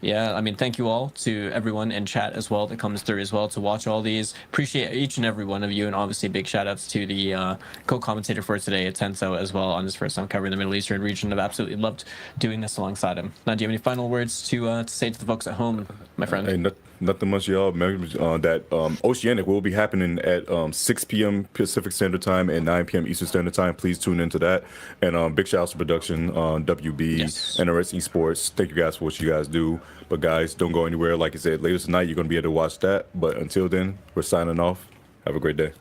Yeah, I mean, thank you all to everyone in chat as well that comes through as well to watch all these. Appreciate each and every one of you, and obviously big shout outs to the co-commentator for today, Tenso, as well, on his first time covering the Middle Eastern region. I've absolutely loved doing this alongside him. Now, do you have any final words to say to the folks at home, my friend? Hey, nothing much, y'all. Remember that Oceanic will be happening at 6 p.m. Pacific Standard Time and 9 p.m. Eastern Standard Time. Please tune into that. And big shout outs to production, WB, NRS Esports. Thank you guys for what you guys do. But guys, don't go anywhere. Like I said, later tonight, you're going to be able to watch that. But until then, we're signing off. Have a great day.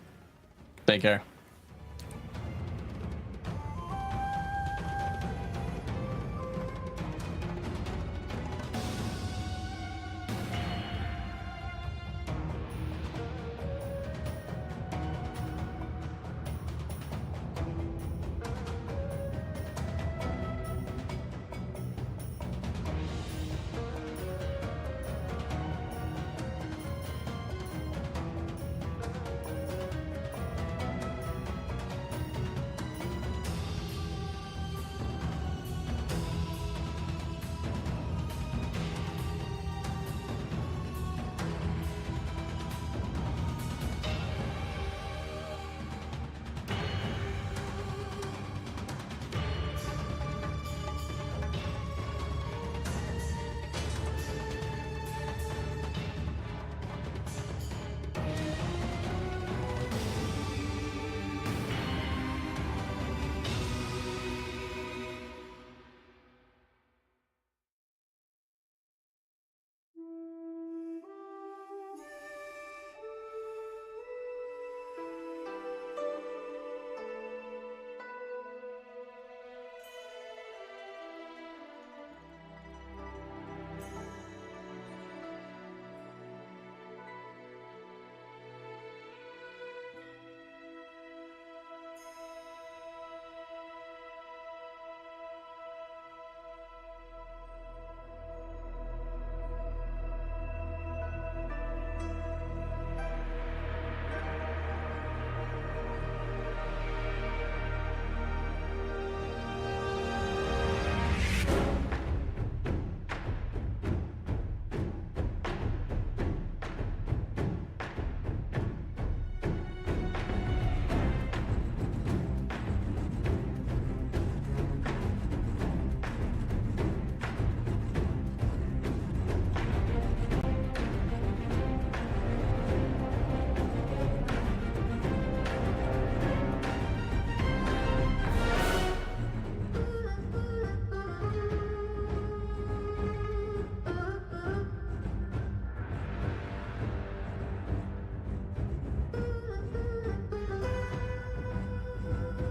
Take care.